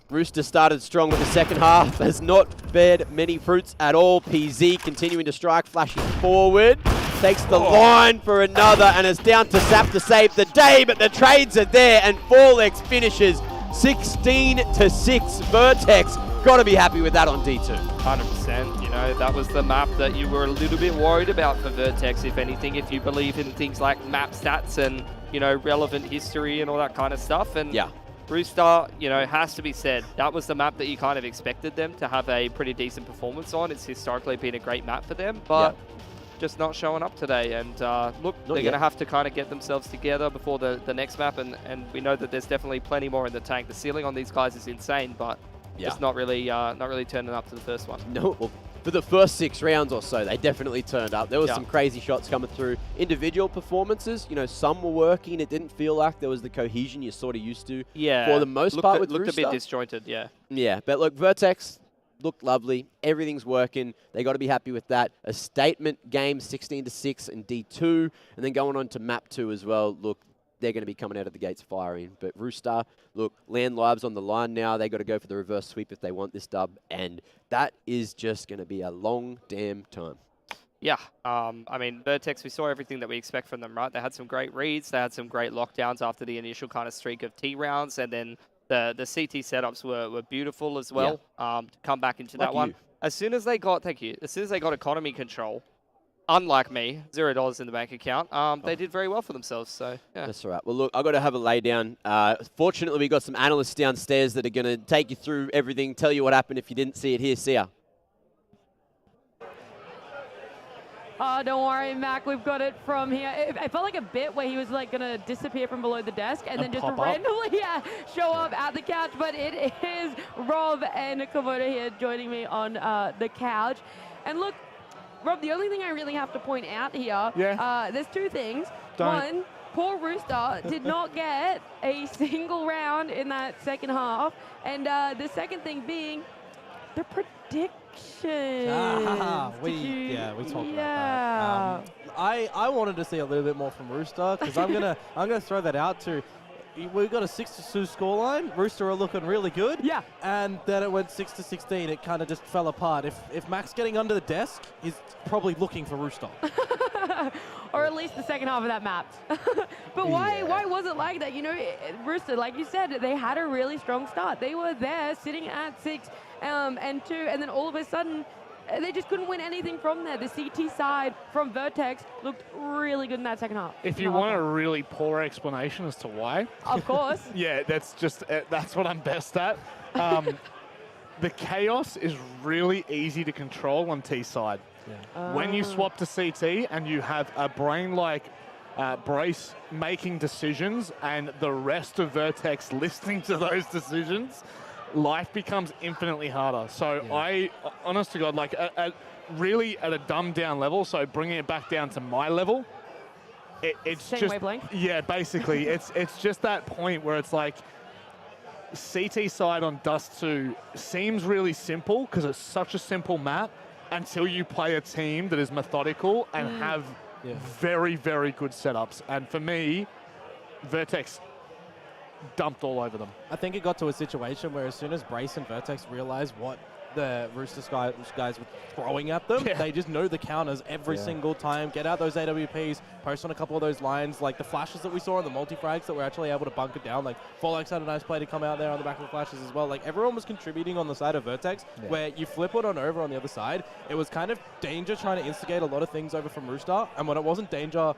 Rooster started strong with the second half, has not bared many fruits at all. PZ continuing to strike, flashing forward. Takes the line for another, and it's down to Sap to save the day, but the trades are there, and Forlex finishes 16-6. Vertex, got to be happy with that on D2. 100%. You know, that was the map that you were a little bit worried about for Vertex, if anything, if you believe in things like map stats and, you know, relevant history and all that kind of stuff. And yeah. Rooster, you know, has to be said, that was the map that you kind of expected them to have a pretty decent performance on. It's historically been a great map for them, but just not showing up today. And look, they're going to have to kind of get themselves together before the next map, and we know that there's definitely plenty more in the tank. The ceiling on these guys is insane, but just not really turning up to the first one. No, well, for the first 6 rounds or so, they definitely turned up. There was some crazy shots coming through. Individual performances, you know, some were working. It didn't feel like there was the cohesion you're sort of used to for the most part with looked Rooster. a bit disjointed, Yeah, but look, Vertex looked lovely. Everything's working. They got to be happy with that. A statement game, 16-6 in D2, and then going on to map 2 as well. Look, they're going to be coming out of the gates firing. But Rooster, look, land lives on the line now. They got to go for the reverse sweep if they want this dub, and that is just going to be a long damn time. Yeah, I mean, Vertex, we saw everything that we expect from them, right? They had some great reads. They had some great lockdowns after the initial kind of streak of T rounds, and then the CT setups were beautiful as well to come back into that one. As soon as they got, as soon as they got economy control, unlike me, $0 in the bank account, they did very well for themselves. So yeah. That's all right. Well, look, I've got to have a lay down. Fortunately, we got some analysts downstairs that are going to take you through everything, tell you what happened if you didn't see it here. See ya. Oh, don't worry, Mac. We've got it from here. I felt like a bit where he was like going to disappear from below the desk and then just randomly show up at the couch. But it is Rob and Komodo here joining me on the couch. And look, Rob, the only thing I really have to point out here, there's 2 things. One, poor Rooster did not get a single round in that second half. And the second thing being the predictions. We talked about that. I wanted to see a little bit more from Rooster because I'm gonna throw that out too. We got a 6-2 scoreline. Rooster are looking really good. Yeah. And then it went 6-16. It kind of just fell apart. If Mac's getting under the desk, he's probably looking for Rooster. Or at least the second half of that map. But why was it like that? You know, Rooster, like you said, they had a really strong start. They were there sitting at 6 and 2, and then all of a sudden, they just couldn't win anything from there. The CT side from Vertex looked really good in that second half. If you want a really poor explanation as to why. Of course. That's what I'm best at. The chaos is really easy to control on T side. Yeah. When you swap to CT and you have a brain like Brace making decisions and the rest of Vertex listening to those decisions, life becomes infinitely harder. So I, honest to God, like really at a dumbed down level, so bringing it back down to my level, it's Same just, wavelength. yeah, basically, it's just that point where it's like, CT side on Dust 2 seems really simple because it's such a simple map until you play a team that is methodical and have very, very good setups. And for me, Vertex dumped all over them. I think it got to a situation where as soon as Brace and Vertex realized what the Rooster guys were throwing at them, they just know the counters every single time. Get out those AWPs, post on a couple of those lines, like the flashes that we saw on the multi-frags that were actually able to bunker down. Like Forlex had a nice play to come out there on the back of the flashes as well. Like everyone was contributing on the side of Vertex, where you flip it on over on the other side. It was kind of Danger trying to instigate a lot of things over from Rooster, and when it wasn't Danger,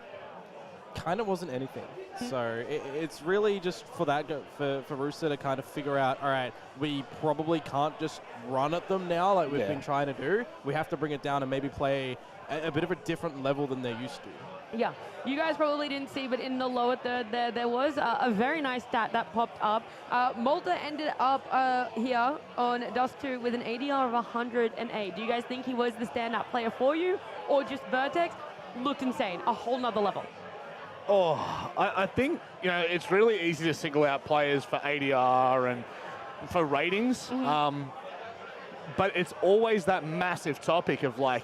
kind of wasn't anything. So it's really just for that for Rooster to kind of figure out, all right, we probably can't just run at them now like we've been trying to do. We have to bring it down and maybe play a bit of a different level than they're used to. Yeah, you guys probably didn't see, but in the lower third there was a very nice stat that popped up. Malta ended up here on Dust 2 with an ADR of 108. Do you guys think he was the standout player for you, or just Vertex? Looked insane, a whole nother level. Oh, I think, you know, it's really easy to single out players for ADR and for ratings, but it's always that massive topic of like,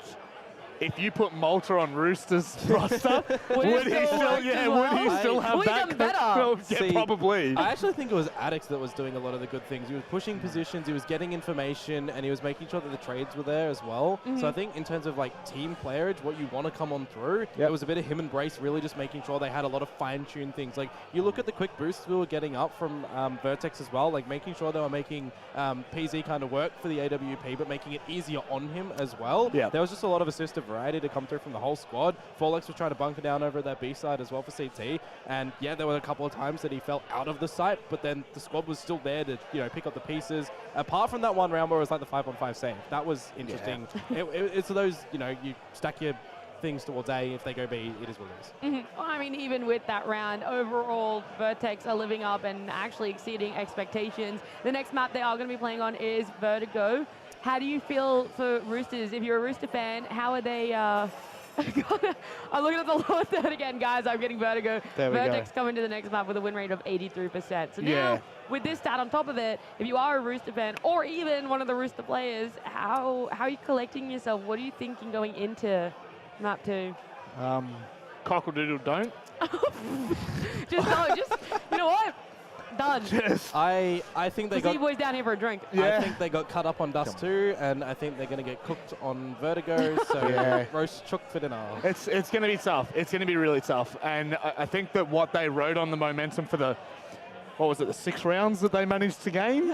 if you put Malta on Roosters roster, would he still have that? Better. Well, yeah, See, probably. I actually think it was Addix that was doing a lot of the good things. He was pushing positions, he was getting information, and he was making sure that the trades were there as well. So I think in terms of like team playerage, what you want to come on through, it was a bit of him and Brace really just making sure they had a lot of fine-tuned things. Like you look at the quick boosts we were getting up from Vertex as well, like making sure they were making PZ kind of work for the AWP, but making it easier on him as well. Yeah. There was just a lot of assistive variety to come through from the whole squad. Forlex was trying to bunker down over that B side as well for CT, and yeah, there were a couple of times that he fell out of the site, but then the squad was still there to pick up the pieces. Apart from that one round where it was like the 5-on-5 save, that was interesting. It's those, you stack your things towards A. If they go B, it is what it is. Well, I mean, even with that round, overall, Vertex are living up and actually exceeding expectations. The next map they are going to be playing on is Vertigo. How do you feel for Roosters? If you're a Rooster fan, how are they... I'm looking at the lower third again, guys. I'm getting Vertigo. Vertex coming to the next map with a win rate of 83%. So now, with this stat on top of it, if you are a Rooster fan or even one of the Rooster players, how are you collecting yourself? What are you thinking going into map 2? Cockle-doodle don't. Just, you know what? Done. I think they got... See boys down here for a drink. I think they got cut up on Dust too, and I think they're going to get cooked on Vertigo, so roast chook for dinner. It's going to be tough. It's going to be really tough. And I think that what they rode on the momentum for the, what was it, the 6 rounds that they managed to gain,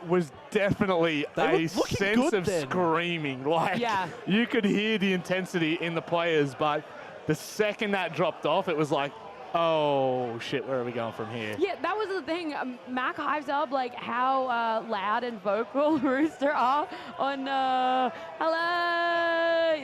was definitely a sense of screaming. Like, you could hear the intensity in the players, but the second that dropped off, it was like, oh, shit, where are we going from here? Yeah, that was the thing. Mac hypes up like how loud and vocal Rooster are on hello.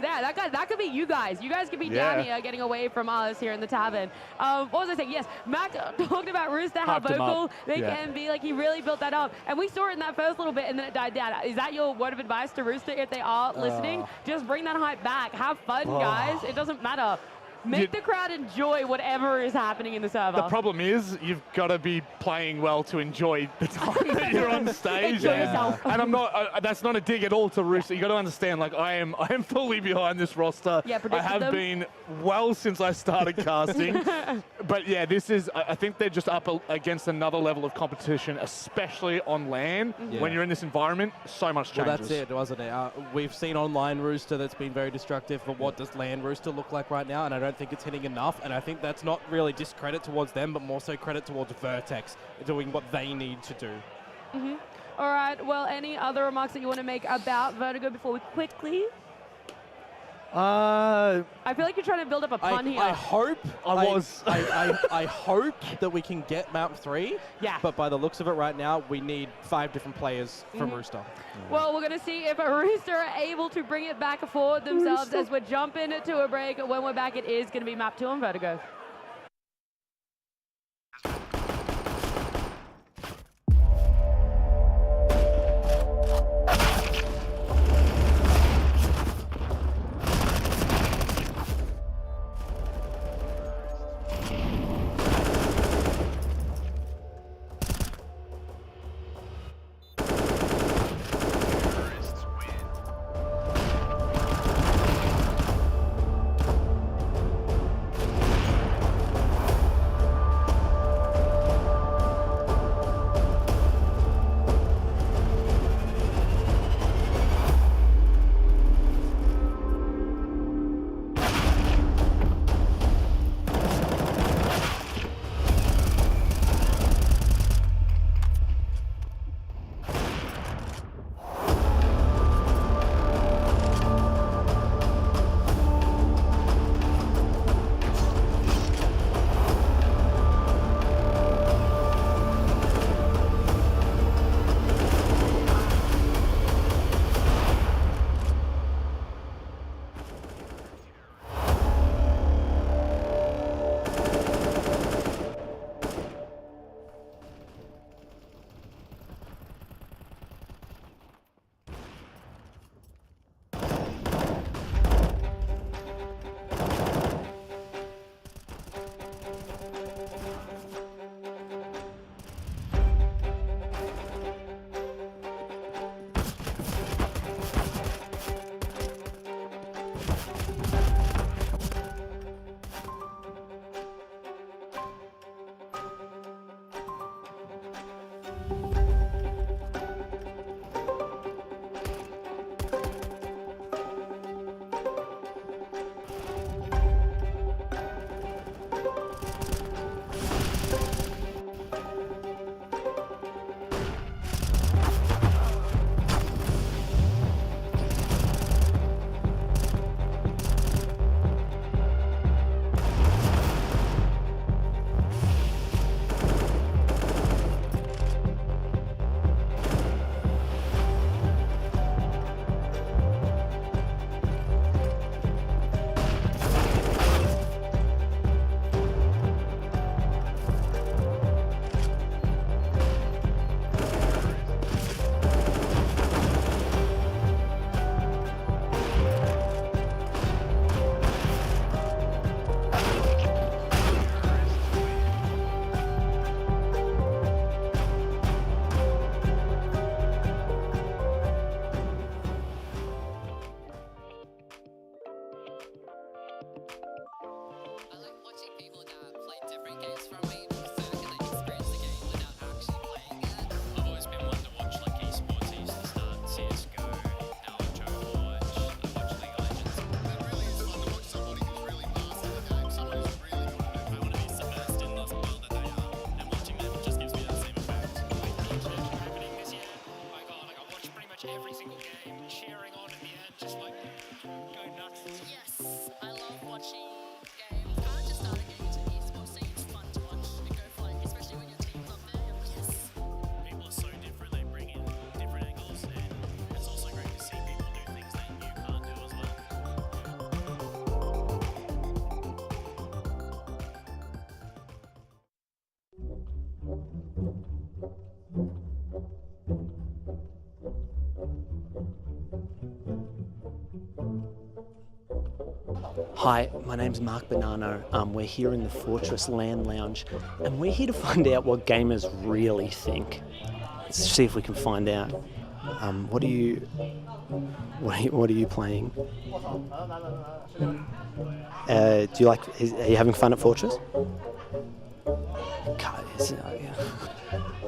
Yeah, that could be you guys. You guys could be down here getting away from us here in the tavern. What was I saying? Yes, Mac talked about Rooster, how vocal they can be. Like, he really built that up. And we saw it in that first little bit, and then it died down. Is that your word of advice to Rooster if they are listening? Just bring that hype back. Have fun, guys. It doesn't matter. Make the crowd enjoy whatever is happening in the server. The problem is you've got to be playing well to enjoy the time that you're on stage. Enjoy yourself. And I'm not. That's not a dig at all to Rooster. You got to understand. Like, I am fully behind this roster. Yeah, I have been well since I started casting. But yeah, this is. I think they're just up against another level of competition, especially on LAN. When you're in this environment, so much changes. Well, that's it, wasn't it? We've seen online Rooster that's been very destructive, but what does LAN Rooster look like right now? And I don't think it's hitting enough, and I think that's not really discredit towards them, but more so credit towards Vertex doing what they need to do. All right, well, any other remarks that you want to make about Vertigo before we quickly? I feel like you're trying to build up a pun here. I hope I hope that we can get map 3. Yeah. But by the looks of it right now, we need 5 different players from Rooster. Well, we're going to see if Rooster are able to bring it back for themselves as we're jumping to a break. When we're back, it is going to be map 2 on Vertigo. Hi, my name's Mark Bonanno. We're here in the Fortress Land Lounge, and we're here to find out what gamers really think. Let's see if we can find out. What are you playing? Do you like? Are you having fun at Fortress?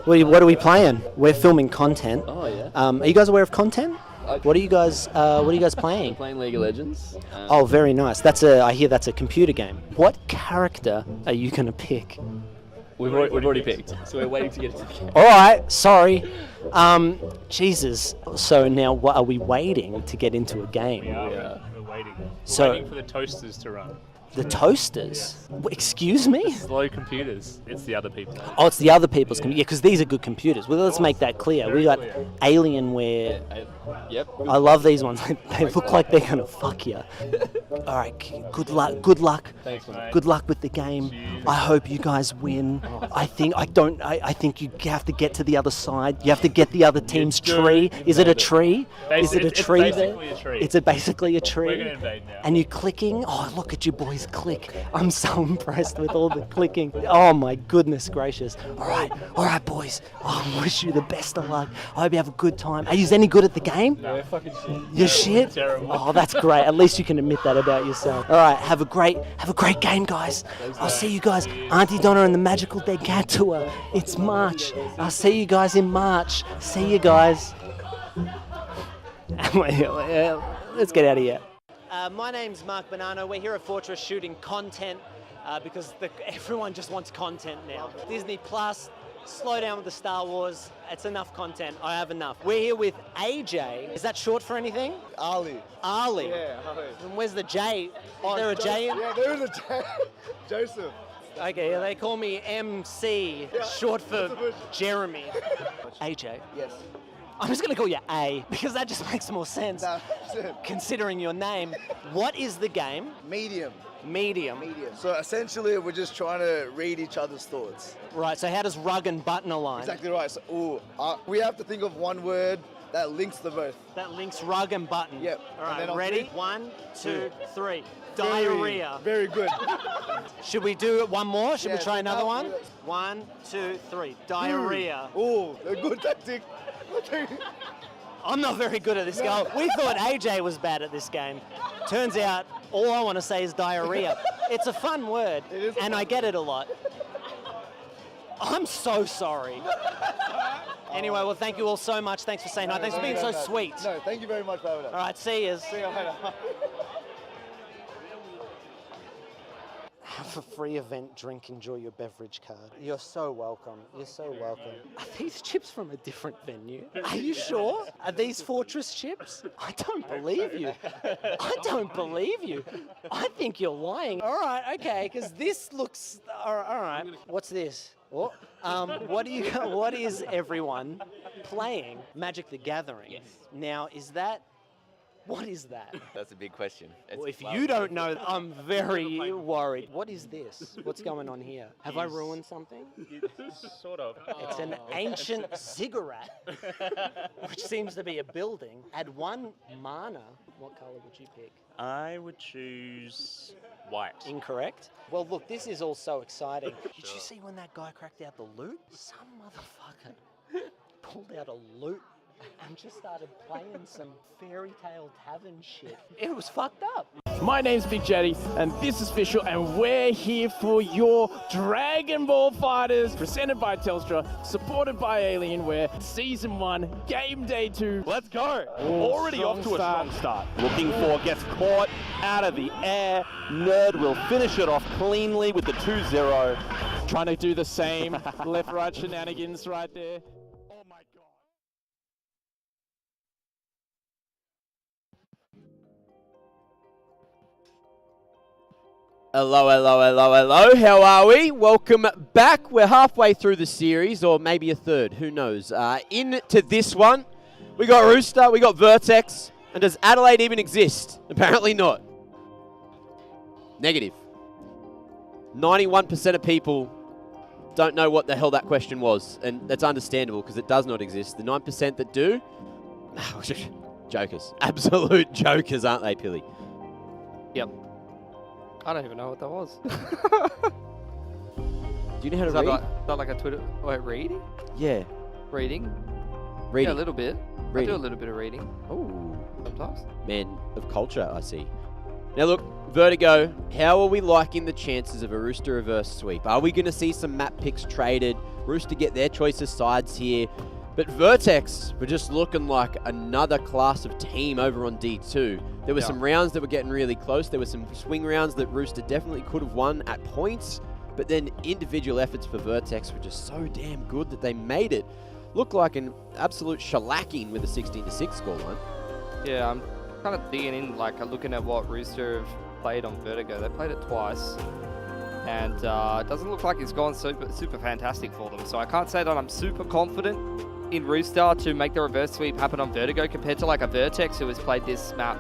What are we playing? We're filming content. Oh yeah. Are you guys aware of content? What are you guys playing? We're playing League of Legends. Oh, very nice. I hear that's a computer game. What character are you going to pick? We've already picked, so we're waiting to get into the game. All right, sorry. Jesus. So now, what are we waiting to get into a game? We're waiting. So- We're waiting for the toasters to run. The toasters? Excuse me? Slow computers. It's the other people. Oh, it's the other people's computers. Yeah, because these are good computers. Well, let's make that clear. We got Alienware. Yep. I love these ones. They look like they're gonna fuck you. All right. Good luck. Good luck. Thanks, mate. Good luck with the game. I hope you guys win. I think you have to get to the other side. You have to get the other team's tree. Is it a tree? Is it a tree there? It's basically a tree. It's basically a tree. We're gonna invade now. And you're clicking. Oh, look at you boys click. I'm so impressed with all the clicking. Oh my goodness gracious. All right, boys. I wish you the best of luck. I hope you have a good time. Are you any good at the game? No, we're fucking shit. You're shit? Terrible. Oh, that's great. At least you can admit that about yourself. All right, have a great game, guys. I'll see you guys. Auntie Donna and the Magical Dead Cat Tour. It's March. I'll see you guys in March. See you guys. Let's get out of here. My name's Mark Bonanno. We're here at Fortress shooting content because everyone just wants content now. Disney Plus, slow down with the Star Wars. It's enough content. I have enough. We're here with AJ. Is that short for anything? Ali. Ali. Yeah, Ali. And where's the J? Is there a J in? Yeah, there is a J. Joseph. Okay, they call me MC, short for Jeremy. AJ. Yes. I'm just going to call you A because that just makes more sense considering your name. What is the game? Medium. Medium. So essentially, we're just trying to read each other's thoughts. Right, so how does rug and button align? Exactly right. So, we have to think of one word that links the both. That links rug and button. Yep. All And then right, on ready? 3, 1, 2, 3. Very, Diarrhea. Very good. Should we do it one more? Should we Yeah, try another no, one? yeah. 1, 2, 3. Diarrhea. Oh, a good tactic. I'm not very good at this game. We thought AJ was bad at this game. Turns out, all I want to say is diarrhea. It's a fun word, and I get it a lot. I'm so sorry. Anyway, well, thank you all so much. Thanks for saying hi. Thanks for being so sweet. No, thank you very much for having us. All right, see you. See you later. Have a free event, drink, enjoy your beverage card. You're so welcome. You're so welcome. Are these chips from a different venue? Are you sure? Are these Fortress chips? I don't believe you. I don't believe you. I think you're lying. All right, okay, because this looks... All right. What's this? Oh, what is everyone playing? Magic the Gathering. Yes. Now, what is that? That's a big question. Well, if you don't know, I'm very worried. What is this? What's going on here? Have I ruined something? Sort of. It's an ancient ziggurat, which seems to be a building. Add 1 mana. What color would you pick? I would choose white. Incorrect. Well, look, this is all so exciting. Did you see when that guy cracked out the loot? Some motherfucker pulled out a loot and just started playing some fairy tale tavern shit. It was fucked up. My name's Big Jetty, and this is Official, and we're here for your Dragon Ball Fighters, presented by Telstra, supported by Alienware, Season 1, Game Day 2. Let's go. Already off to a strong start. Looking for, gets caught out of the air. Nerd will finish it off cleanly with the 2-0. Trying to do the same left-right shenanigans right there. Hello, hello, hello, hello. How are we? Welcome back. We're halfway through the series, or maybe a third. Who knows? Into this one, we got Rooster, we got Vertex, and does Adelaide even exist? Apparently not. Negative. 91% of people don't know what the hell that question was, and that's understandable because it does not exist. The 9% that do, jokers. Absolute jokers, aren't they, Pilly? Yep. I don't even know what that was. Do you know how to Is that read? that like a Twitter? Wait, reading? Yeah. Reading? Reading. Yeah, a little bit. Reading. I do a little bit of reading. Oh. Sometimes. Man of culture, I see. Now look, Vertigo, how are we liking the chances of a Rooster reverse sweep? Are we going to see some map picks traded? Rooster get their choice of sides here. But Vertex were just looking like another class of team over on D2. There were some rounds that were getting really close. There were some swing rounds that Rooster definitely could have won at points. But then individual efforts for Vertex were just so damn good that they made it look like an absolute shellacking with a 16-6 scoreline. Yeah, I'm kind of digging in, like looking at what Rooster have played on Vertigo. They played it twice, and it doesn't look like it's gone super fantastic for them. So I can't say that I'm super confident in Rooster to make the reverse sweep happen on Vertigo compared to like a Vertex who has played this map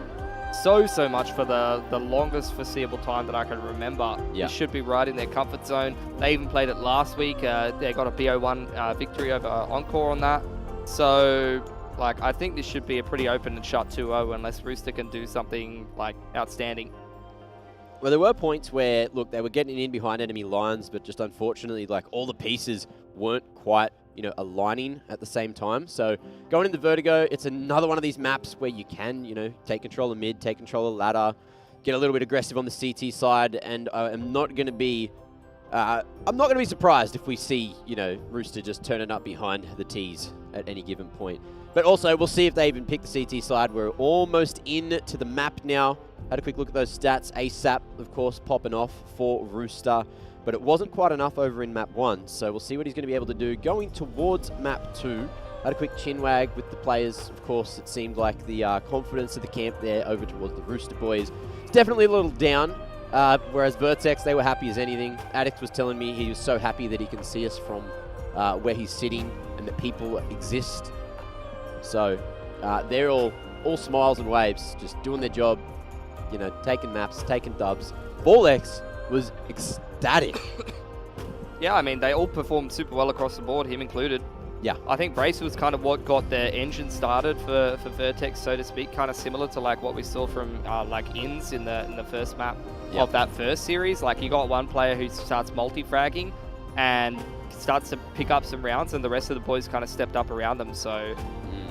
so much for the longest foreseeable time that I can remember. Yeah. It should be right in their comfort zone. They even played it last week. They got a BO1 victory over Encore on that. So, like, I think this should be a pretty open and shut 2-0 unless Rooster can do something, like, outstanding. Well, there were points where, look, they were getting in behind enemy lines, but just unfortunately, like, all the pieces weren't quite, you know, aligning at the same time. So going into Vertigo, it's another one of these maps where you can, you know, take control of mid, take control of ladder, get a little bit aggressive on the CT side, and I'm not going to be surprised if we see, you know, Rooster just turning up behind the T's at any given point. But also, we'll see if they even pick the CT side. We're almost into the map now. Had a quick look at those stats. ASAP, of course, popping off for Rooster. But it wasn't quite enough over in map 1, so we'll see what he's going to be able to do going towards map 2. Had a quick chin wag with the players. Of course, it seemed like the confidence of the camp there over towards the Rooster boys. It's definitely a little down, whereas Vertex, they were happy as anything. Addict was telling me he was so happy that he can see us from where he's sitting and that people exist. So they're all smiles and waves, just doing their job, you know, taking maps, taking dubs. Vorlex was ecstatic. Yeah, I mean, they all performed super well across the board, him included. Yeah. I think Brace was kind of what got their engine started for Vertex, so to speak, kind of similar to like what we saw from like Inns in the first map of that first series. Like, you got one player who starts multi-fragging and starts to pick up some rounds, and the rest of the boys kind of stepped up around them. So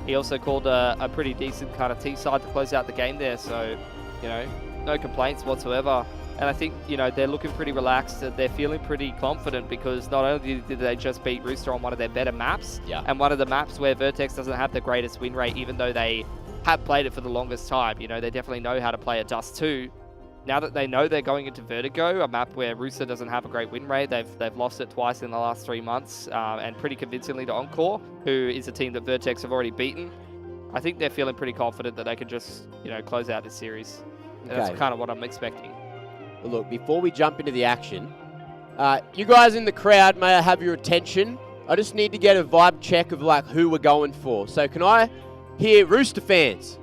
he also called a pretty decent kind of T-side to close out the game there. So, you know, no complaints whatsoever. And I think, you know, they're looking pretty relaxed. They're feeling pretty confident because not only did they just beat Rooster on one of their better maps, and one of the maps where Vertex doesn't have the greatest win rate, even though they have played it for the longest time. You know, they definitely know how to play a Dust 2. Now that they know they're going into Vertigo, a map where Rooster doesn't have a great win rate, they've lost it twice in the last 3 months, and pretty convincingly to Encore, who is a team that Vertex have already beaten. I think they're feeling pretty confident that they can just, you know, close out this series. And that's kind of what I'm expecting. Well, look, before we jump into the action, you guys in the crowd, may I have your attention? I just need to get a vibe check of like who we're going for. So can I hear Rooster fans?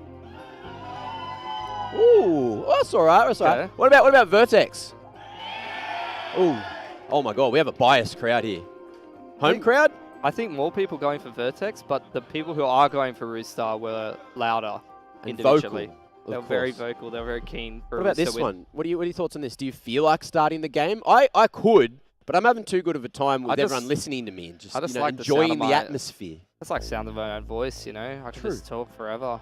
Ooh, oh, that's all right. That's all right. What about Vertex? Ooh, oh my God, we have a biased crowd here. Home crowd? I think more people going for Vertex, but the people who are going for Rooster were louder And individually. vocal, They were very vocal. They were very keen for What about Rooster this win. one? What are your thoughts on this? Do you feel like starting the game? I could, but I'm having too good of a time with everyone listening to me and just, you know, like enjoying the atmosphere. It's like sound of my own voice, you know? I can just talk forever.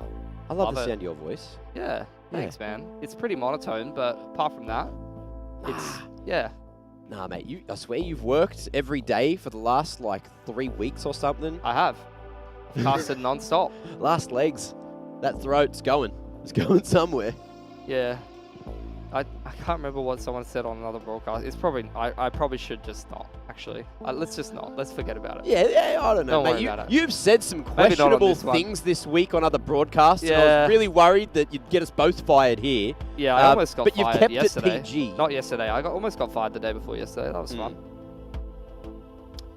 I love the it. sound of your voice. Yeah, thanks, man. It's pretty monotone, but apart from that, it's, yeah. Nah, mate, I swear you've worked every day for the last, like, 3 weeks or something. I have. I've casted non-stop. Last legs. That throat's going. It's going somewhere. Yeah. I can't remember what someone said on another broadcast. It's probably, I probably should just not, actually. Let's just not. Let's forget about it. Yeah, I don't know, Don't mate. worry about it. You've said some Maybe not on questionable this one. things this week on other broadcasts. And I Yeah. was really worried that you'd get us both fired here. Yeah, I almost got but fired you've kept yesterday. it PG. Not yesterday. I almost got fired the day before yesterday. That was fun.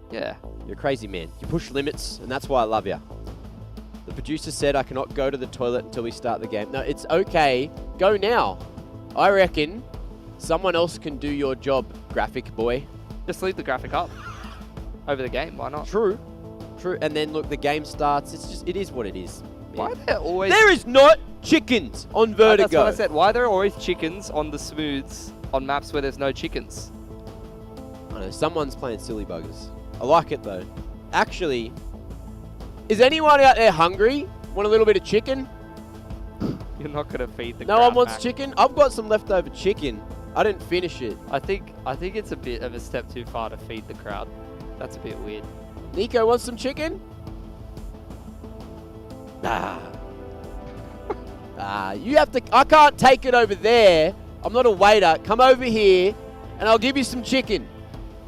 Yeah. You're a crazy man. You push limits, and that's why I love you. The producer said I cannot go to the toilet until we start the game. No, it's okay. Go now. I reckon someone else can do your job, graphic boy. Just leave the graphic up over the game. Why not? True. And then look, the game starts. It is what it is. Why are there always... There is not chickens on Vertigo. That's what I said. Why are there always chickens on the smooths on maps where there's no chickens. I know, someone's playing silly buggers. I like it though. Actually, is anyone out there hungry? Want a little bit of chicken? You're not going to feed the No crowd, one wants Mac. chicken? I've got some leftover chicken. I didn't finish it. I think it's a bit of a step too far to feed the crowd. That's a bit weird. Nico wants some chicken? Nah. You have to... I can't take it over there. I'm not a waiter. Come over here and I'll give you some chicken.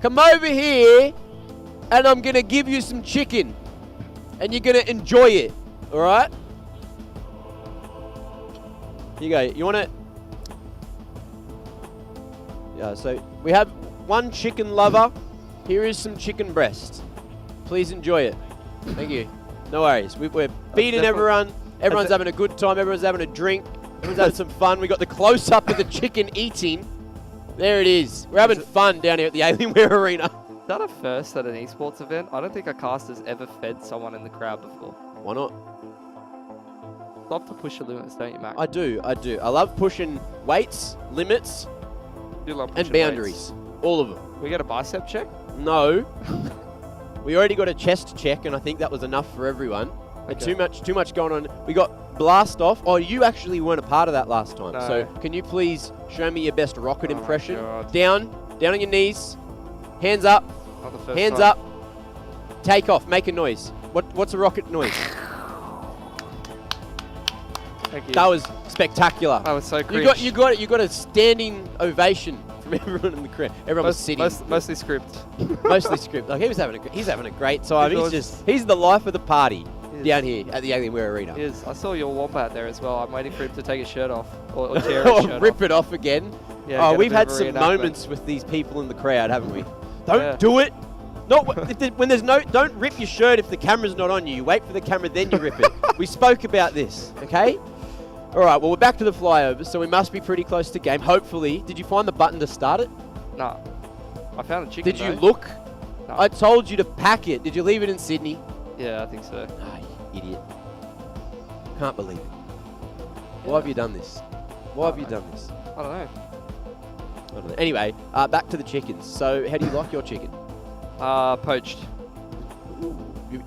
Come over here and I'm going to give you some chicken. And you're going to enjoy it. All right? Here you go. You want it? Yeah, so we have one chicken lover. Here is some chicken breast. Please enjoy it. Thank you. No worries. We're feeding everyone. Everyone's having a good time. Everyone's having a drink. Everyone's having some fun. We got the close-up of the chicken eating. There it is. We're having fun down here at the Alienware Arena. Is that a first at an esports event? I don't think a caster's ever fed someone in the crowd before. Why not? Love to push the limits, don't you, Mac? I do. I love pushing weights, limits, You love and pushing boundaries. weights. All of them. We got a bicep check? No. We already got a chest check, and I think that was enough for everyone. Okay. Too much going on. We got blast off. Oh, you actually weren't a part of that last time. No. So can you please show me your best rocket Oh my impression? God. Down on your knees. Hands up. Not the first Hands time. up. Take off. Make a noise. What's a rocket noise? Thank you. That was spectacular. That was so cringe. You got a standing ovation from everyone in the crowd. Everyone was sitting. Mostly script. Mostly script. Like he's having a great time. He's the life of the party down here at the Alienware Arena. He is. I saw your wombat there as well. I'm waiting for him to take his shirt off or tear his shirt Rip off. it off again. Yeah, oh, get a we've bit had of a some reenactment. moments with these people in the crowd, haven't we? Don't Yeah. do it. When there's no, don't rip your shirt if the camera's not on you. You wait for the camera, then you rip it. We spoke about this, okay? All right. Well, we're back to the flyovers, so we must be pretty close to game. Hopefully, did you find the button to start it? Nah. I found a chicken. Did you though. look? No. I told you to pack it. Did you leave it in Sydney? Yeah, I think so. Ah, you idiot. Can't believe it. Why have you done this? Why have you done this? I don't know. I don't know. Anyway, back to the chickens. So, how do you like your chicken? Poached.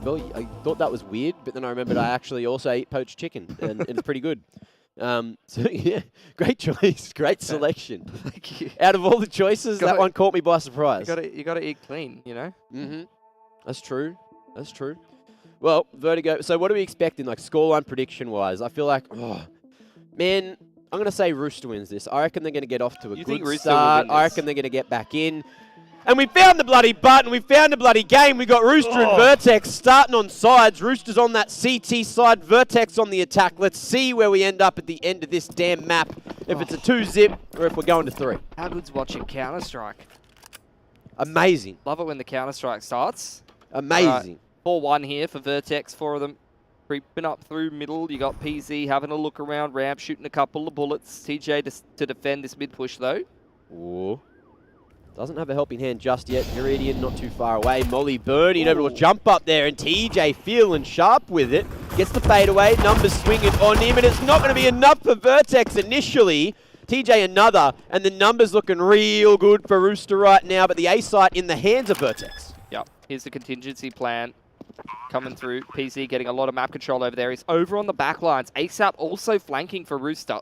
Well, I thought that was weird, but then I remembered I actually also ate poached chicken, and it's pretty good. So, yeah, great choice. Great selection. Thank you. Out of all the choices, that one caught me by surprise. You gotta eat clean, you know? Mm-hmm. That's true. That's true. Well, Vertigo, so what are we expecting, like, scoreline prediction-wise? I feel like, man, I'm going to say Rooster wins this. I reckon they're going to get off to a You good think Rooster will start. win I this? reckon they're going to get back in. And we found the bloody button. We found the bloody game. We got Rooster and Vertex starting on sides. Rooster's on that CT side. Vertex on the attack. Let's see where we end up at the end of this damn map. If it's a 2-zip or if we're going to 3. How good's watching Counter-Strike? Amazing. Love it when the Counter-Strike starts. Amazing. 4-1 here for Vertex, 4 of them creeping up through middle. You got PZ having a look around ramp, shooting a couple of bullets. TJ to defend this mid push though. Ooh. Doesn't have a helping hand just yet. Viridian not too far away. Molly burning able to jump up there, and TJ feeling sharp with it. Gets the fade away. Numbers swinging on him, and it's not going to be enough for Vertex initially. TJ another, and the numbers looking real good for Rooster right now, but the A site in the hands of Vertex. Yep, here's the contingency plan coming through. PZ getting a lot of map control over there. He's over on the back lines. ASAP also flanking for Rooster.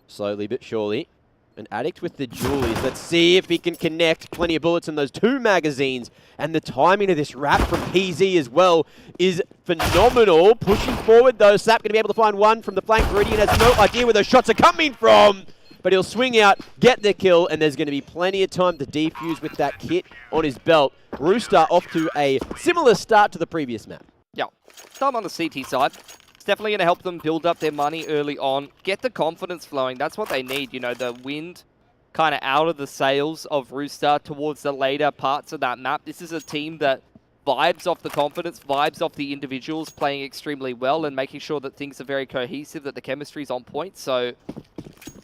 Slowly but surely. An addict with the Julies. Let's see if he can connect. Plenty of bullets in those 2 magazines. And the timing of this wrap from PZ as well is phenomenal. Pushing forward though. Sap going to be able to find one from the flank. Viridian has no idea where those shots are coming from. But he'll swing out, get the kill, and there's going to be plenty of time to defuse with that kit on his belt. Rooster off to a similar start to the previous map. Yeah, start on the CT side. It's definitely going to help them build up their money early on. Get the confidence flowing. That's what they need. You know, the wind kind of out of the sails of Rooster towards the later parts of that map. This is a team that vibes off the confidence, vibes off the individuals playing extremely well and making sure that things are very cohesive, that the chemistry's on point. So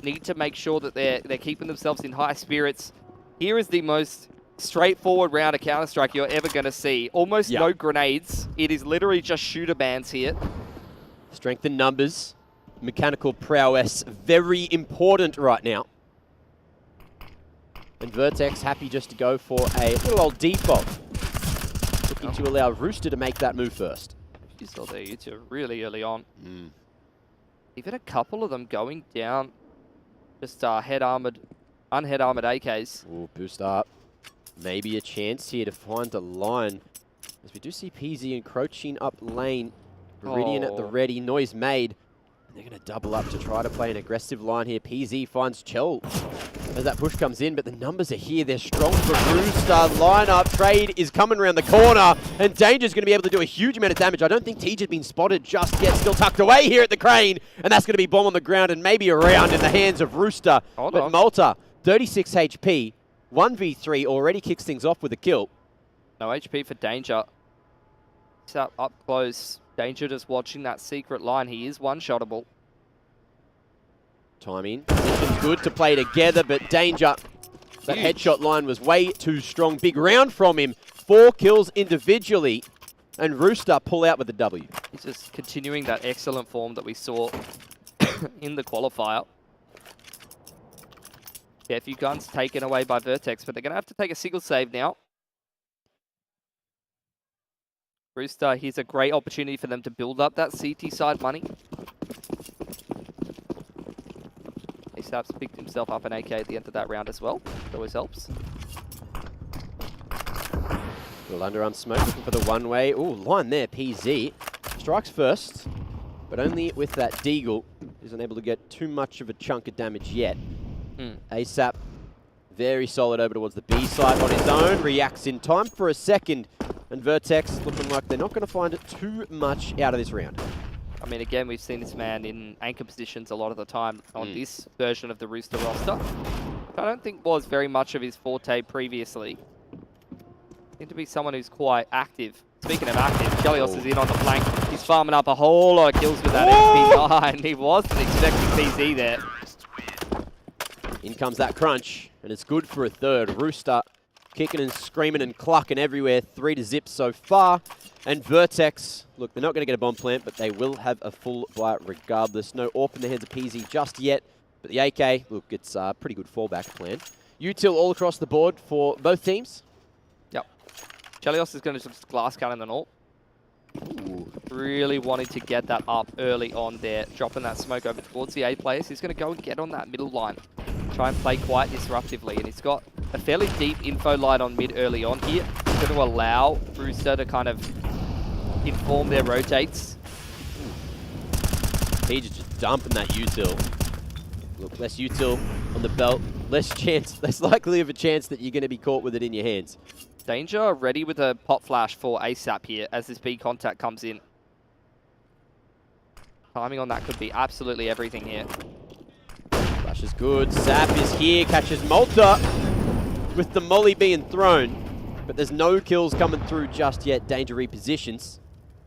need to make sure that they're keeping themselves in high spirits. Here is the most straightforward round of Counter-Strike you're ever going to see. Almost no grenades. It is literally just shooter bans here. Strength in numbers. mechanical prowess very important right now. And Vertex happy just to go for a little old default. Looking to allow Rooster to make that move first. You saw there, you two really early on. Even a couple of them going down. Just unhead armored AKs. Ooh, boost up. Maybe a chance here to find a line. As we do see PZ encroaching up lane. Viridian at the ready. Noise made. And they're going to double up to try to play an aggressive line here. PZ finds Chell as that push comes in, but the numbers are here. They're strong for Rooster. Lineup trade is coming around the corner, and Danger's going to be able to do a huge amount of damage. I don't think TJ's been spotted just yet. Still tucked away here at the crane, and that's going to be bomb on the ground and maybe around in the hands of Rooster. But Malta, 36 HP, 1v3, already kicks things off with a kill. No HP for Danger. He's up close. Danger just watching that secret line. He is one-shottable. Timing. Position's good to play together, but Danger. That headshot line was way too strong. Big round from him. 4 kills individually. And Rooster pull out with the W. He's just continuing that excellent form that we saw in the qualifier. Yeah, a few guns taken away by Vertex, but they're going to have to take a single save now. Rooster, here's a great opportunity for them to build up that CT side money. ASAP's picked himself up an AK at the end of that round as well. It always helps. Little underarm smoke, looking for the one-way. Ooh, line there, PZ. Strikes first, but only with that Deagle. He's unable to get too much of a chunk of damage yet. ASAP, very solid over towards the B side on his own. Reacts in time for a second. And Vertex looking like they're not going to find it too much out of this round. I mean, again, we've seen this man in anchor positions a lot of the time on this version of the Rooster roster. I don't think was very much of his forte previously. Seemed to be someone who's quite active. Speaking of active, Chelios is in on the flank. He's farming up a whole lot of kills with that MP9. He wasn't expecting PZ there. In comes that crunch, and it's good for a third. Rooster kicking and screaming and clucking everywhere. 3-0 so far. And Vertex, look, they're not going to get a bomb plant, but they will have a full buy regardless. No AWP in the hands of PZ just yet. But the AK, look, it's a pretty good fallback plan. Util all across the board for both teams. Yep. Chelios is going to just glass cannon and all. Really wanting to get that up early on there. Dropping that smoke over towards the A players. He's going to go and get on that middle line. Try and play quite disruptively. And he's got a fairly deep info line on mid early on here. He's going to allow Rooster to kind of inform their rotates. He's just dumping that util. Look, less util on the belt. Less likely of a chance that you're going to be caught with it in your hands. Danger ready with a pop flash for ASAP here as this B contact comes in. Timing on that could be absolutely everything here. Flash is good. Zap is here. Catches Malta with the molly being thrown. But there's no kills coming through just yet. Danger repositions.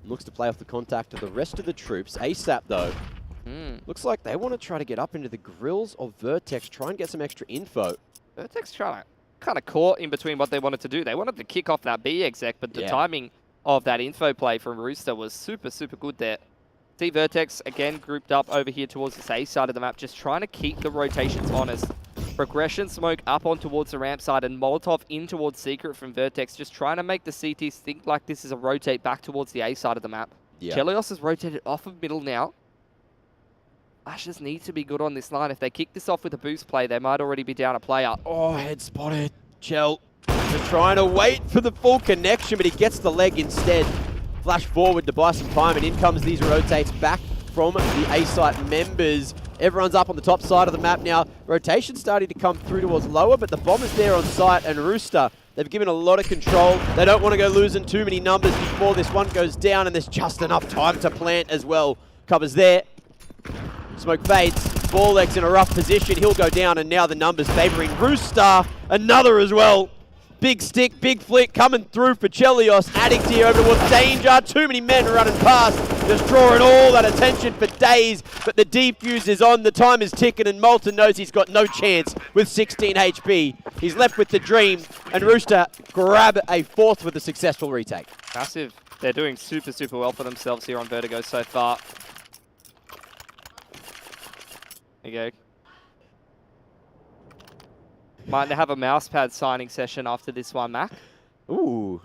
Looks to play off the contact of the rest of the troops. ASAP, though, looks like they want to try to get up into the grills of Vertex, try and get some extra info. Vertex trying to kind of caught in between what they wanted to do. They wanted to kick off that B exec, but the timing of that info play from Rooster was super, super good there. See Vertex, again, grouped up over here towards this A side of the map, just trying to keep the rotations honest. Progression smoke up on towards the ramp side and Molotov in towards Secret from Vertex, just trying to make the CTs think like this is a rotate back towards the A side of the map. Chelios has rotated off of middle now. Flashes need to be good on this line. If they kick this off with a boost play, they might already be down a player. Oh, head spotted. Chell just trying to wait for the full connection, but he gets the leg instead. Flash forward to buy some time, and in comes these rotates back from the A-site members. Everyone's up on the top side of the map now. Rotation starting to come through towards lower, but the bomb is there on site, and Rooster, they've given a lot of control. They don't want to go losing too many numbers before this one goes down, and there's just enough time to plant as well. Covers there. Smoke fades. Borleg's in a rough position. He'll go down, and now the numbers favoring Rooster. Another as well. Big stick, big flick coming through for Chelios. Addict here over towards Danger. Too many men running past. Just drawing all that attention for days. But the defuse is on. The time is ticking, and Moulton knows he's got no chance with 16 HP. He's left with the dream, and Rooster grab a fourth with a successful retake. Massive. They're doing super, super well for themselves here on Vertigo so far. There you go. Might have a mousepad signing session after this one, Mac. Ooh.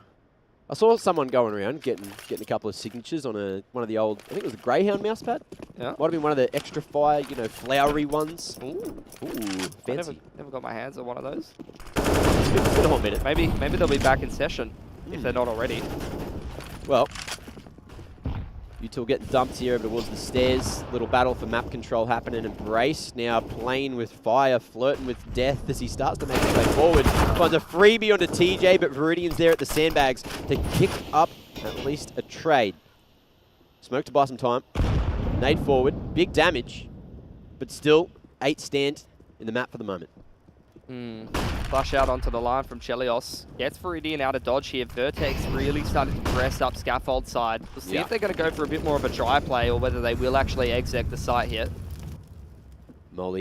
I saw someone going around getting a couple of signatures on one of the old, I think it was the Greyhound mousepad. Yeah. Might have been one of the extra fire, you know, flowery ones. Ooh. Fancy. Never got my hands on one of those. It's been a hot minute. Maybe they'll be back in session if they're not already. Well, you two getting dumped here over towards the stairs. Little battle for map control happening. Embrace now playing with fire, flirting with death as he starts to make his way forward. Finds a freebie onto TJ, but Viridian's there at the sandbags to kick up at least a trade. Smoke to buy some time. Nade forward. Big damage, but still 8 stand in the map for the moment. Flush out onto the line from Chelios. Gets Viridian out of dodge here. Vertex really started to progress up scaffold side. We'll see if they're going to go for a bit more of a dry play or whether they will actually exec the site here. Molly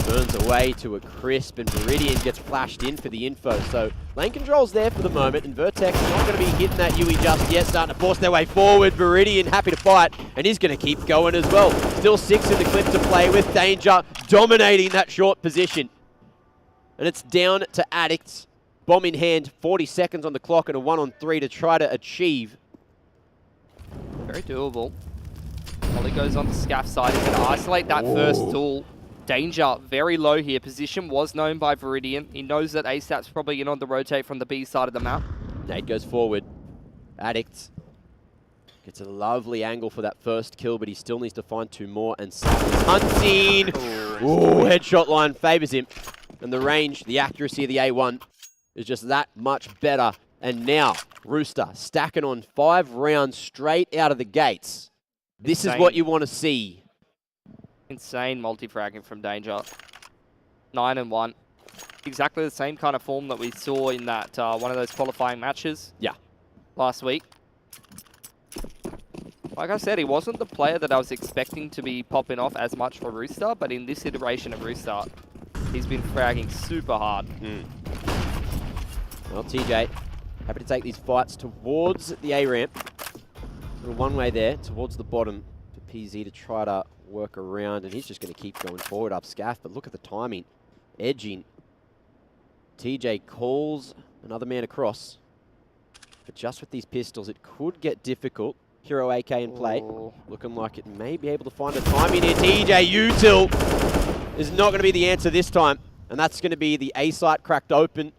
burns away to a crisp, and Viridian gets flashed in for the info. So lane control's there for the moment, and Vertex not going to be hitting that Yui just yet, starting to force their way forward. Viridian happy to fight, and he's going to keep going as well. Still 6 in the clip to play with. Danger dominating that short position. And it's down to Addicts. Bomb in hand, 40 seconds on the clock and a 1-on-3 to try to achieve. Very doable. Molly goes on the scaff side. He's going to isolate that first tool. Danger very low here. Position was known by Viridian. He knows that ASAP's probably going on the rotate from the B side of the map. Nate goes forward. Addicts gets a lovely angle for that first kill, but he still needs to find 2 more. And Sap is hunting. Ooh, headshot line favors him. And the range, the accuracy of the A1 is just that much better. And now, Rooster stacking on 5 rounds straight out of the gates. This is what you want to see. Insane multi-fragging from Danger. 9-1. Exactly the same kind of form that we saw in that one of those qualifying matches. Yeah. Last week. Like I said, he wasn't the player that I was expecting to be popping off as much for Rooster, but in this iteration of Rooster, he's been fragging super hard. Well, TJ, happy to take these fights towards the A-ramp. Little one-way there, towards the bottom for PZ to try to work around, and he's just going to keep going forward up Scaff, but look at the timing. Edging. TJ calls another man across. But just with these pistols, it could get difficult. Hero AK in play. Looking like it may be able to find a timing here. TJ Util is not going to be the answer this time. And that's going to be the A site cracked open.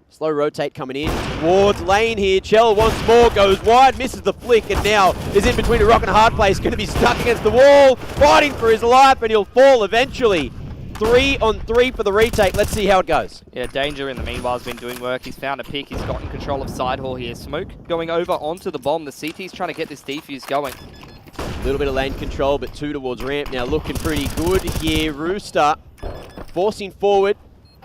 Slow rotate coming in towards lane here. Chell once more goes wide, misses the flick, and now is in between a rock and a hard place. Going to be stuck against the wall, fighting for his life, and he'll fall eventually. 3-on-3 for the retake. Let's see how it goes. Yeah, Danger in the meanwhile has been doing work. He's found a pick. He's gotten control of side hall here. Smoke going over onto the bomb. The CT's trying to get this defuse going. A little bit of lane control, but 2 towards ramp now, looking pretty good here. Rooster forcing forward.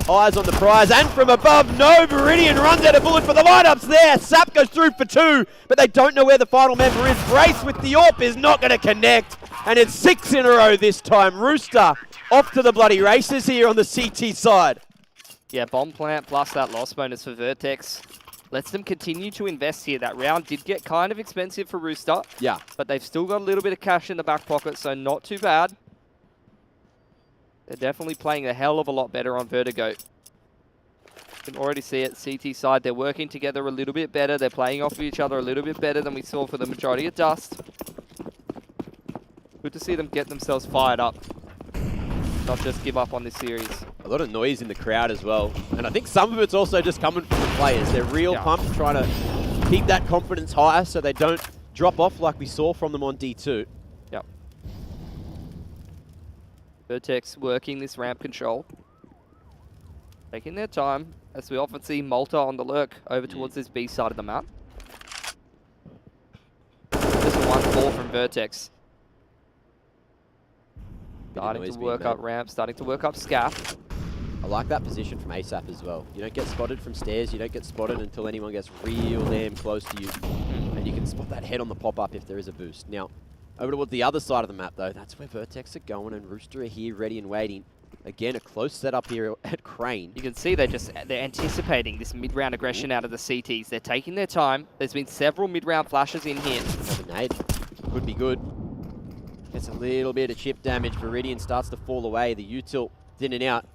Eyes on the prize, and from above, no, Viridian runs out of bullet for the lineups there. Sap goes through for 2, but they don't know where the final member is. Brace with the AWP is not going to connect, and it's 6 in a row this time. Rooster off to the bloody races here on the CT side. Yeah, bomb plant plus that loss bonus for Vertex lets them continue to invest here. That round did get kind of expensive for Rooster. Yeah. But they've still got a little bit of cash in the back pocket, so not too bad. They're definitely playing a hell of a lot better on Vertigo. You can already see it, CT side, they're working together a little bit better. They're playing off of each other a little bit better than we saw for the majority of Dust. Good to see them get themselves fired up. Not just give up on this series. A lot of noise in the crowd as well. And I think some of it's also just coming from the players. They're real pumped, trying to keep that confidence higher so they don't drop off like we saw from them on D2. Yep. Vertex working this ramp control. Taking their time, as we often see Malta on the lurk over towards this B side of the map. Just a 1-4 from Vertex. Starting to work up ramp, starting to work up Scaff. I like that position from ASAP as well. You don't get spotted from stairs, you don't get spotted until anyone gets real damn close to you. And you can spot that head on the pop-up if there is a boost. Now, over towards the other side of the map though, that's where Vertex are going, and Rooster are here ready and waiting. Again, a close setup here at Crane. You can see they're anticipating this mid-round aggression out of the CTs. They're taking their time. There's been several mid-round flashes in here. Another nade. Could be good. Gets a little bit of chip damage. Viridian starts to fall away. The util in and out.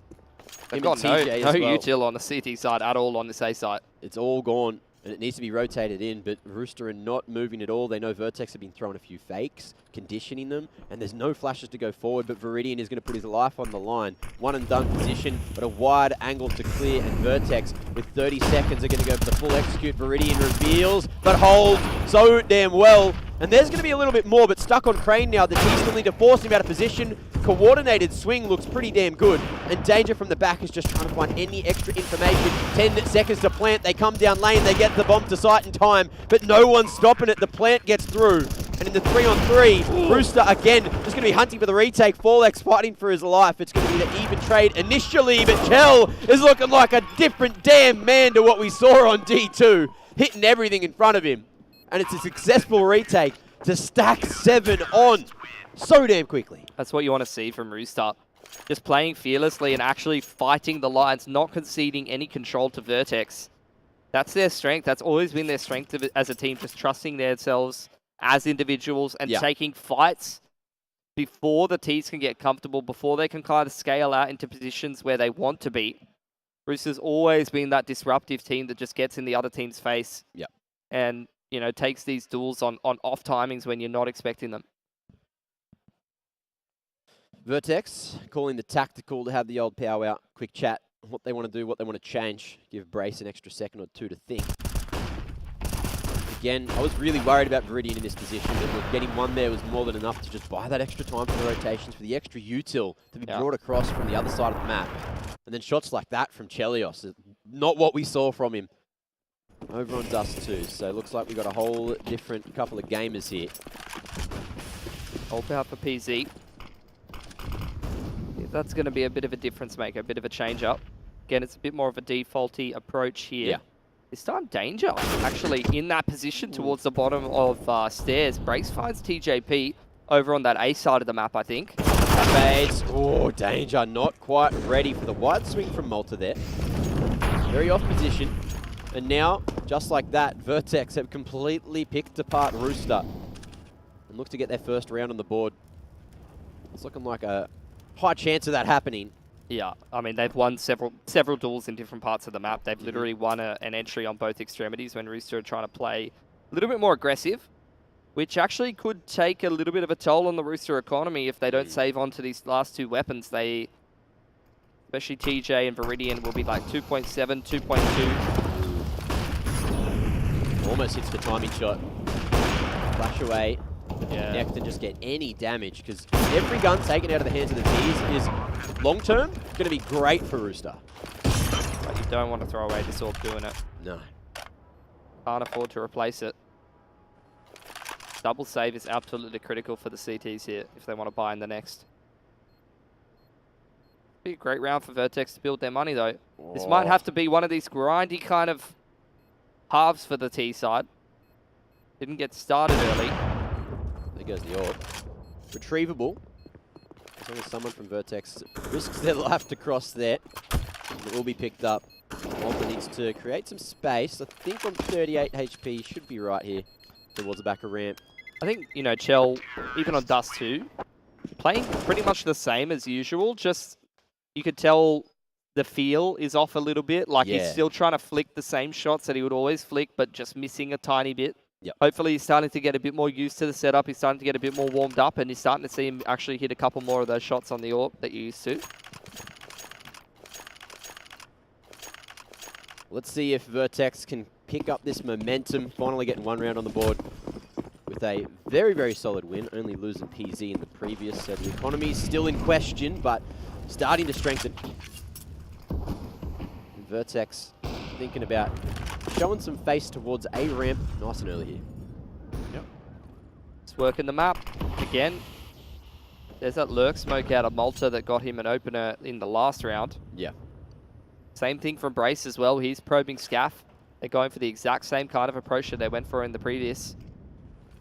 They've got no util on the CT side at all on this A side. It's all gone, and it needs to be rotated in, but Rooster are not moving at all. They know Vertex have been throwing a few fakes, conditioning them, and there's no flashes to go forward, but Viridian is going to put his life on the line. One and done position, but a wide angle to clear, and Vertex, with 30 seconds, are going to go for the full execute. Viridian reveals, but holds so damn well. And there's going to be a little bit more, but stuck on Crane now. The T's still need to force him out of position. Coordinated swing looks pretty damn good. And Danger from the back is just trying to find any extra information. 10 seconds to plant. They come down lane. They get the bomb to site in time. But no one's stopping it. The plant gets through. And in the 3-on-3, Rooster again just going to be hunting for the retake. Forlex fighting for his life. It's going to be the even trade initially. But Chell is looking like a different damn man to what we saw on D2. Hitting everything in front of him. And it's a successful retake to stack 7 on so damn quickly. That's what you want to see from Rooster. Just playing fearlessly and actually fighting the lines, not conceding any control to Vertex. That's their strength. That's always been their strength as a team, just trusting themselves as individuals and taking fights before the Ts can get comfortable, before they can kind of scale out into positions where they want to be. Rooster's always been that disruptive team that just gets in the other team's face. And you know, takes these duels on off timings when you're not expecting them. Vertex calling the tactical to have the old powwow, quick chat, what they want to do, what they want to change, give Brace an extra second or two to think. Again, I was really worried about Viridian in this position, but getting one there was more than enough to just buy that extra time for the rotations, for the extra util to be brought across from the other side of the map. And then shots like that from Chelios, not what we saw from him over on Dust 2. So it looks like we've got a whole different couple of gamers here. Hold out for PZ. Yeah, that's going to be a bit of a difference maker, a bit of a change up. Again, it's a bit more of a defaulty approach here. This time, Danger actually in that position towards the bottom of stairs. Brace finds TJP over on that A side of the map, I think. Fades. Oh, Danger not quite ready for the wide swing from Malta there. Very off position. And now, just like that, Vertex have completely picked apart Rooster and look to get their first round on the board. It's looking like a high chance of that happening. Yeah, I mean, they've won several duels in different parts of the map. They've literally won an entry on both extremities when Rooster are trying to play a little bit more aggressive, which actually could take a little bit of a toll on the Rooster economy if they don't save onto these last two weapons. They, especially TJ and Viridian, will be like 2.7, 2.2. Almost hits the timing shot. Flash away. Connect and just get any damage, because every gun taken out of the hands of the Ts is long-term going to be great for Rooster. But you don't want to throw away this orb doing it. No. Can't afford to replace it. Double save is absolutely critical for the CTs here if they want to buy in the next. Be a great round for Vertex to build their money, though. This might have to be one of these grindy kind of halves for the T side. Didn't get started early. There goes the orb. Retrievable. As long as someone from Vertex risks their life to cross there, it will be picked up. Malta needs to create some space. I think on 38 HP should be right here towards the back of ramp. I think, you know, Chell, even on Dust 2, playing pretty much the same as usual. Just, you could tell the feel is off a little bit. Like he's still trying to flick the same shots that he would always flick, but just missing a tiny bit. Hopefully he's starting to get a bit more used to the setup. He's starting to get a bit more warmed up, and he's starting to see him actually hit a couple more of those shots on the orb that you used to. Let's see if Vertex can pick up this momentum, finally getting one round on the board with a very, very solid win, only losing PZ in the previous. So the economy still in question, but starting to strengthen. And Vertex thinking about showing some face towards A ramp nice and early here. It's working the map again. There's that lurk smoke out of Malta that got him an opener in the last round. Same thing from Brace as well. He's probing Scaff. They're going for the exact same kind of approach that they went for in the previous.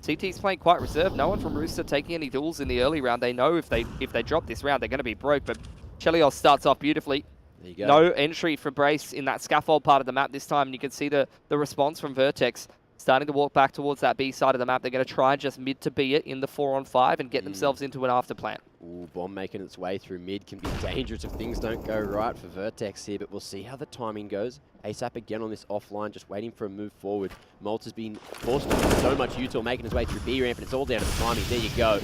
CT's playing quite reserved. No one from Rooster taking any duels in the early round. They know if they drop this round, they're going to be broke. But Chelios starts off beautifully. There you go. No entry for Brace in that scaffold part of the map this time. And you can see the response from Vertex. starting to walk back towards that B side of the map. They're going to try and just mid to B it in the 4-on-5 and get themselves into an after plan. Ooh, bomb making its way through mid can be dangerous if things don't go right for Vertex here, but we'll see how the timing goes. ASAP again on this offline, just waiting for a move forward. Malta's been forced to do so much util, making his way through B ramp, and it's all down to the timing. There you go.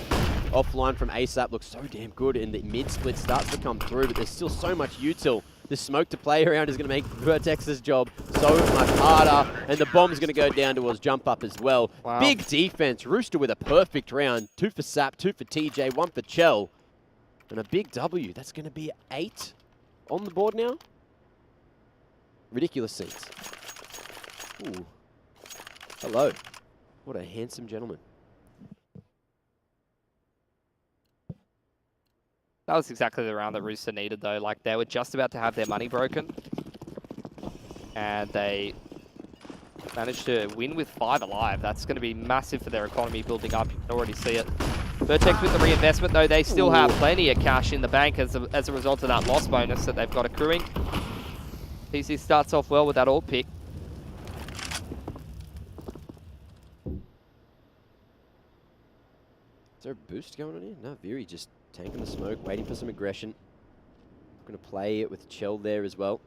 Offline from ASAP looks so damn good, and the mid split starts to come through, but there's still so much util. The smoke to play around is going to make Vertex's job so much harder, and the bomb's going to go down towards jump up as well. Wow. Big defense. Rooster with a perfect round. 2 for Sap, 2 for TJ, 1 for Chell. And a big W. That's going to be 8 on the board now. Ridiculous scenes. Ooh. Hello. What a handsome gentleman. That was exactly the round that Rooster needed, though. Like, they were just about to have their money broken. And they managed to win with 5 alive. That's going to be massive for their economy building up. You can already see it. Vertex with the reinvestment, though, they still have plenty of cash in the bank as a result of that loss bonus that they've got accruing. PC starts off well with that ult pick. Is there a boost going on here? No, Viri just tanking the smoke, waiting for some aggression. Going to play it with Chell there as well.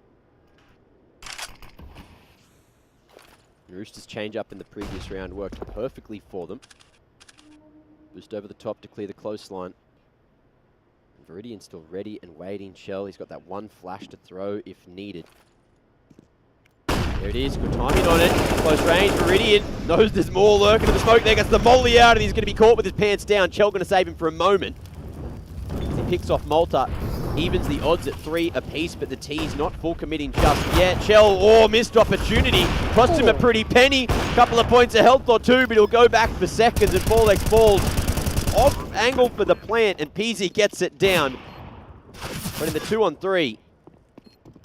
Roosters change up in the previous round worked perfectly for them. Boost over the top to clear the close line. Viridian still ready and waiting. Chell, he's got that one flash to throw if needed. There it is, good timing on it. Close range, Viridian knows there's more lurking in the smoke there. Gets the molly out and he's going to be caught with his pants down. Chell going to save him for a moment. As he picks off Malta. Evens the odds at 3 apiece, but the T's not full committing just yet. Chell, missed opportunity. Cost him a pretty penny. Couple of points of health or 2, but he'll go back for seconds and Forlex falls off angle for the plant and Peasy gets it down. But in the 2-on-3,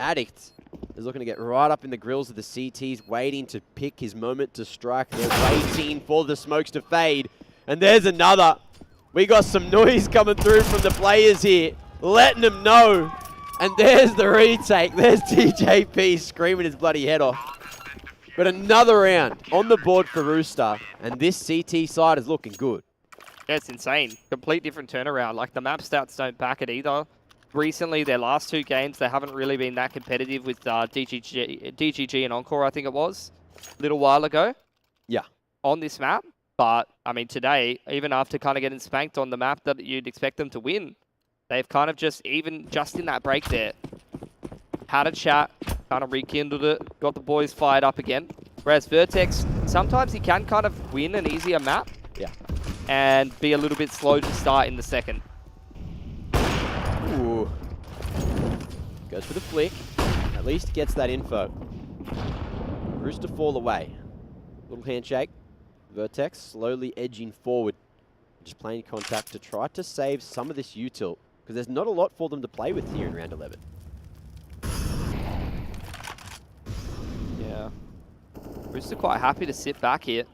Addict is looking to get right up in the grills of the CTs, waiting to pick his moment to strike. They're waiting for the smokes to fade. And there's another. We got some noise coming through from the players here, letting them know. And there's the retake. There's TJP screaming his bloody head off. But another round on the board for Rooster. And this CT side is looking good. Yeah, it's insane. Complete different turnaround. Like, the map stats don't back it either. Recently, their last 2 games, they haven't really been that competitive with DGG and Encore, I think it was, a little while ago. Yeah. On this map. But, I mean, today, even after kind of getting spanked on the map that you'd expect them to win, they've kind of just, even just in that break there, had a chat, kind of rekindled it, got the boys fired up again. Whereas Vertex, sometimes he can kind of win an easier map. Yeah. And be a little bit slow to start in the second. Ooh. Goes for the flick. At least gets that info. Rooster fall away. Little handshake. Vertex slowly edging forward. Just playing contact to try to save some of this util. Because there's not a lot for them to play with here in round 11. Yeah. Rooster quite happy to sit back here.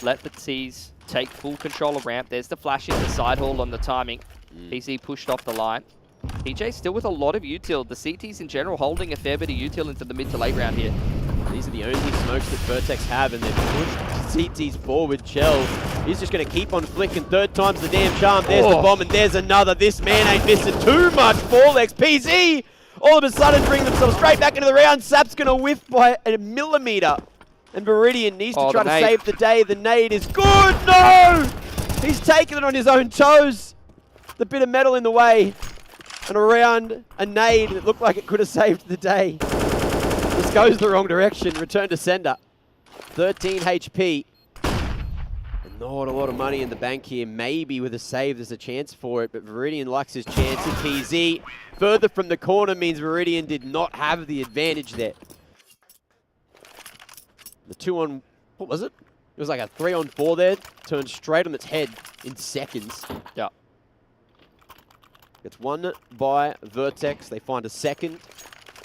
Let the T's take full control of ramp. There's the flash into side hall on the timing. PC pushed off the line. TJ still with a lot of util. The CTs in general holding a fair bit of util into the mid to late round here. These are the only smokes that Vertex have, and they've pushed CTs forward. Chell, he's just going to keep on flicking. 3rd time's the damn charm. There's the bomb, and there's another. This man ain't missing too much. Forlex, PZ, all of a sudden bring themselves straight back into the round. Sap's going to whiff by a millimeter. And Viridian needs to try to save the day. The nade is good. No! He's taking it on his own toes. The bit of metal in the way. And around a nade that looked like it could have saved the day. This goes the wrong direction. Return to sender. 13 HP. And not a lot of money in the bank here. Maybe with a save there's a chance for it. But Viridian likes his chance. And PZ further from the corner means Viridian did not have the advantage there. The 2-on... What was it? It was like a 3-on-4 there. Turned straight on its head in seconds. Yeah. Gets one by Vertex. They find a second.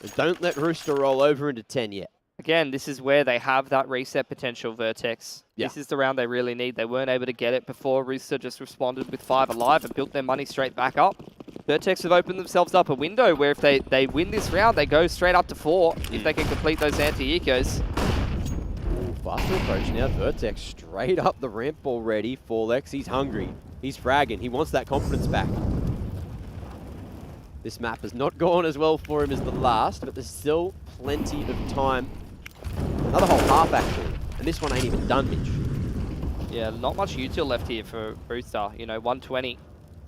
And don't let Rooster roll over into 10 yet. Again, this is where they have that reset potential, Vertex. Yeah. This is the round they really need. They weren't able to get it before. Rooster just responded with 5 alive and built their money straight back up. Vertex have opened themselves up a window where if they win this round, they go straight up to 4 if they can complete those anti-ecos. faster approach now. Vertex straight up the ramp already. Forlex, he's hungry. He's fragging. He wants that confidence back. This map has not gone as well for him as the last, but there's still plenty of time. Another whole half, actually. And this one ain't even done, Mitch. Yeah, not much util left here for Rooster. You know, 120.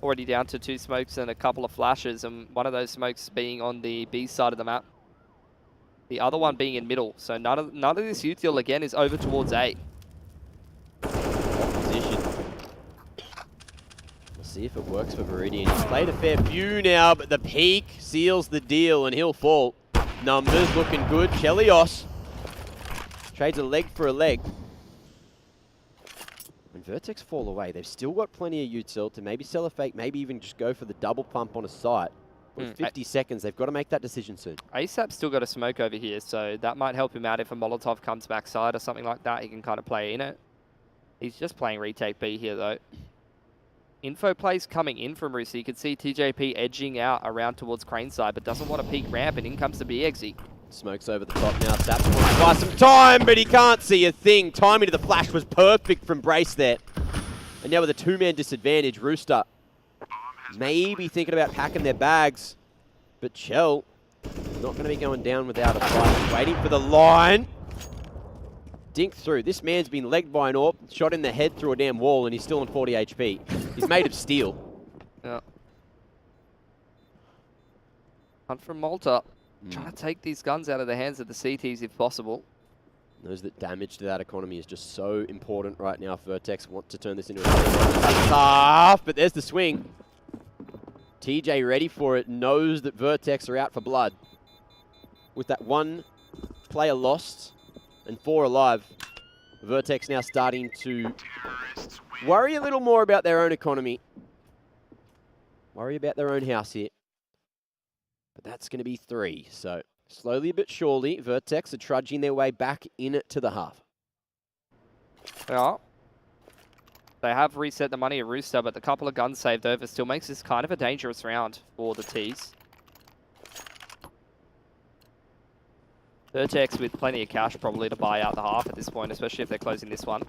Already down to 2 smokes and a couple of flashes, and one of those smokes being on the B side of the map. The other one being in middle. So none of this util, again, is over towards A. Position. We'll see if it works for Viridian. He's played a fair few now, but the peak seals the deal, and he'll fall. Numbers looking good. Chelios trades a leg for a leg. When Vertex fall away, they've still got plenty of util to maybe sell a fake, maybe even just go for the double pump on a site. With 50 seconds, they've got to make that decision soon. ASAP's still got a smoke over here, so that might help him out if a Molotov comes backside or something like that. He can kind of play in it. He's just playing retake B here, though. Info plays coming in from Rooster. You can see TJP edging out around towards Crane side, but doesn't want to peek ramp, and in comes the BXE. Smokes over the top now. Saps wants to buy some time, but he can't see a thing. Timing to the flash was perfect from Brace there. And now with a 2-man disadvantage, Rooster maybe thinking about packing their bags. But Chell not going to be going down without a fight. Waiting for the line. Dink through. This man's been legged by an AWP, shot in the head through a damn wall, and he's still on 40 HP. He's made of steel. Yeah. Hunt from Malta. Trying to take these guns out of the hands of the CTs if possible. Knows that damage to that economy is just so important right now. Vertex want to turn this into a but there's the swing. TJ ready for it, knows that Vertex are out for blood. With that 1 player lost and 4 alive, Vertex now starting to worry a little more about their own economy. Worry about their own house here. But that's going to be 3, so slowly but surely, Vertex are trudging their way back into the half. Yeah. They have reset the money at Rooster, but the couple of guns saved over still makes this kind of a dangerous round for the Ts. Vertex with plenty of cash probably to buy out the half at this point, especially if they're closing this one.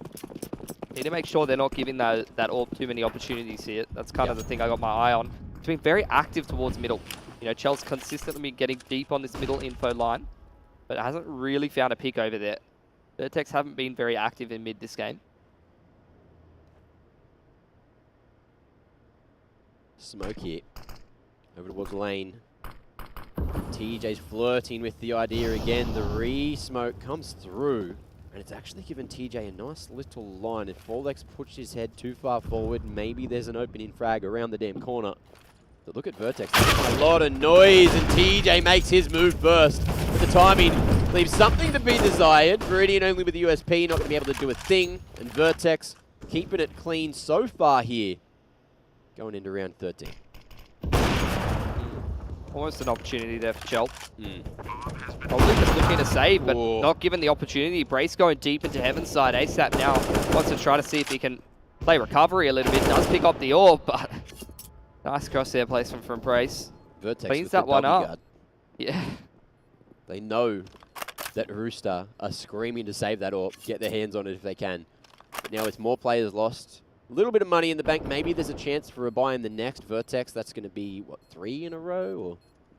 Need to make sure they're not giving that AWP too many opportunities here. That's kind of the thing I got my eye on. It's been very active towards middle. You know, Chell's consistently been getting deep on this middle info line, but hasn't really found a pick over there. Vertex haven't been very active in mid this game. Smoke here. Over towards lane. TJ's flirting with the idea again. The re-smoke comes through, and it's actually given TJ a nice little line. If Forlex pushes his head too far forward, maybe there's an opening frag around the damn corner. But look at Vertex. A lot of noise, and TJ makes his move first. But the timing leaves something to be desired. Viridian only with the USP, not going to be able to do a thing. And Vertex keeping it clean so far here. Going into round 13. Almost an opportunity there for Chell. Probably just looking to save, but not given the opportunity. Brace going deep into Heaven's side. ASAP now wants to try to see if he can play recovery a little bit. Does pick up the AWP, but nice crosshair placement from Brace. Vertex cleans that one up. Guard. Yeah. They know that Rooster are screaming to save that AWP, get their hands on it if they can. But now with more players lost, a little bit of money in the bank, maybe there's a chance for a buy in the next Vertex. That's going to be, what, 3 in a row or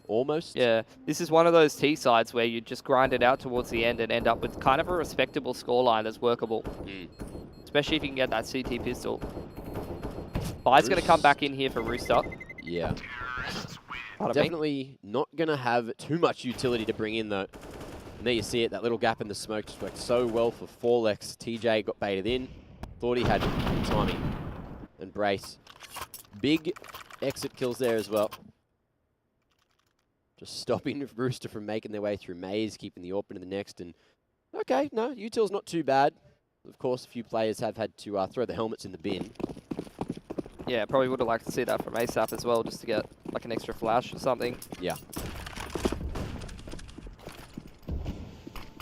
almost? Yeah, this is one of those T sides where you just grind it out towards the end and end up with kind of a respectable scoreline that's workable. Especially if you can get that CT pistol. Buy's going to come back in here for Rooster. Yeah. Definitely not going to have too much utility to bring in, though. And there you see it, that little gap in the smoke just worked so well for Forlex. TJ got baited in. Thought he had timing. And Brace. Big exit kills there as well. Just stopping Rooster from making their way through Maze, keeping the AWP into the next. And okay, no, util's not too bad. Of course, a few players have had to throw the helmets in the bin. Yeah, probably would have liked to see that from ASAP as well, just to get like an extra flash or something. Yeah.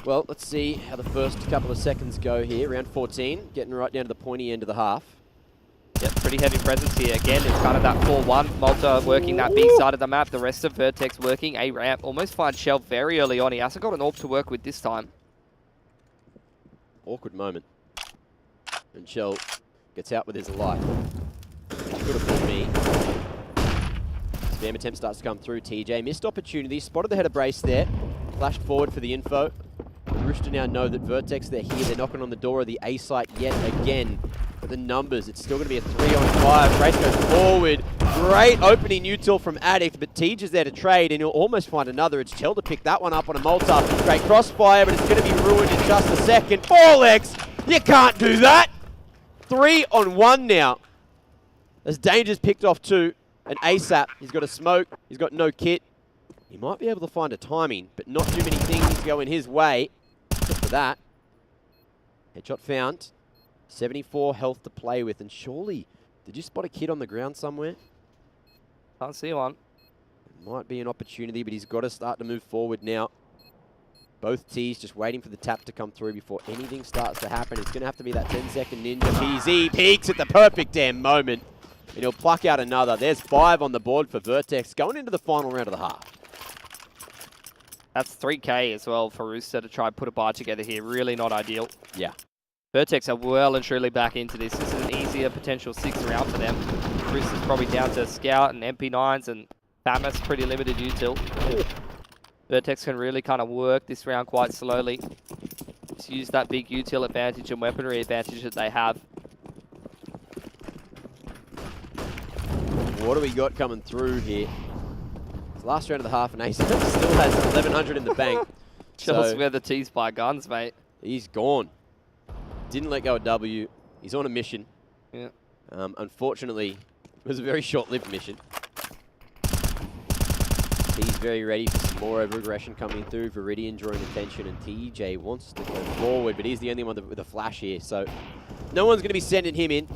Well, let's see how the first couple of seconds go here. Round 14, getting right down to the pointy end of the half. Yep, pretty heavy presence here. Again, it's kind of that 4-1. Malta working that B side of the map. The rest of Vertex working a ramp. Almost finds Shell very early on. He hasn't got an AWP to work with this time. Awkward moment. And Shell gets out with his life. Could have been me. Spam attempt starts to come through. TJ missed opportunity. Spotted the header brace there. Flashed forward for the info. Rooster now know that Vertex, they're here. They're knocking on the door of the A site yet again. But the numbers, it's still going to be a 3-on-5. Brace goes forward. Great opening util from Addict, but Tej is there to trade, and he'll almost find another. It's Chell to pick that one up on a Malta. Great crossfire, but it's going to be ruined in just a second. 4x! You can't do that! 3-on-1 now. As Danger's picked off 2, and ASAP, he's got a smoke, he's got no kit. He might be able to find a timing, but not too many things going his way. Except for that. Headshot found. 74 health to play with, and surely, did you spot a kid on the ground somewhere? Can't see one. Might be an opportunity, but he's got to start to move forward now. Both T's just waiting for the tap to come through before anything starts to happen. It's going to have to be that 10-second ninja. PZ peaks at the perfect damn moment, and he'll pluck out another. There's 5 on the board for Vertex, going into the final round of the half. That's 3K as well for Rooster to try and put a buy together here. Really not ideal. Yeah. Vertex are well and truly back into this. This is an easier potential 6th round for them. Rooster's probably down to Scout and MP9s, and Thamus pretty limited util. Vertex can really kind of work this round quite slowly. Just use that big util advantage and weaponry advantage that they have. What do we got coming through here? It's last round of the half, and Ace still has 1,100 in the bank. Just where the T's by guns, mate. He's gone. Didn't let go of W. He's on a mission. Yeah. Unfortunately, it was a very short-lived mission. He's very ready for some more over-aggression coming through. Viridian drawing attention, and TJ wants to go forward, but he's the only one with a flash here, so no one's going to be sending him in.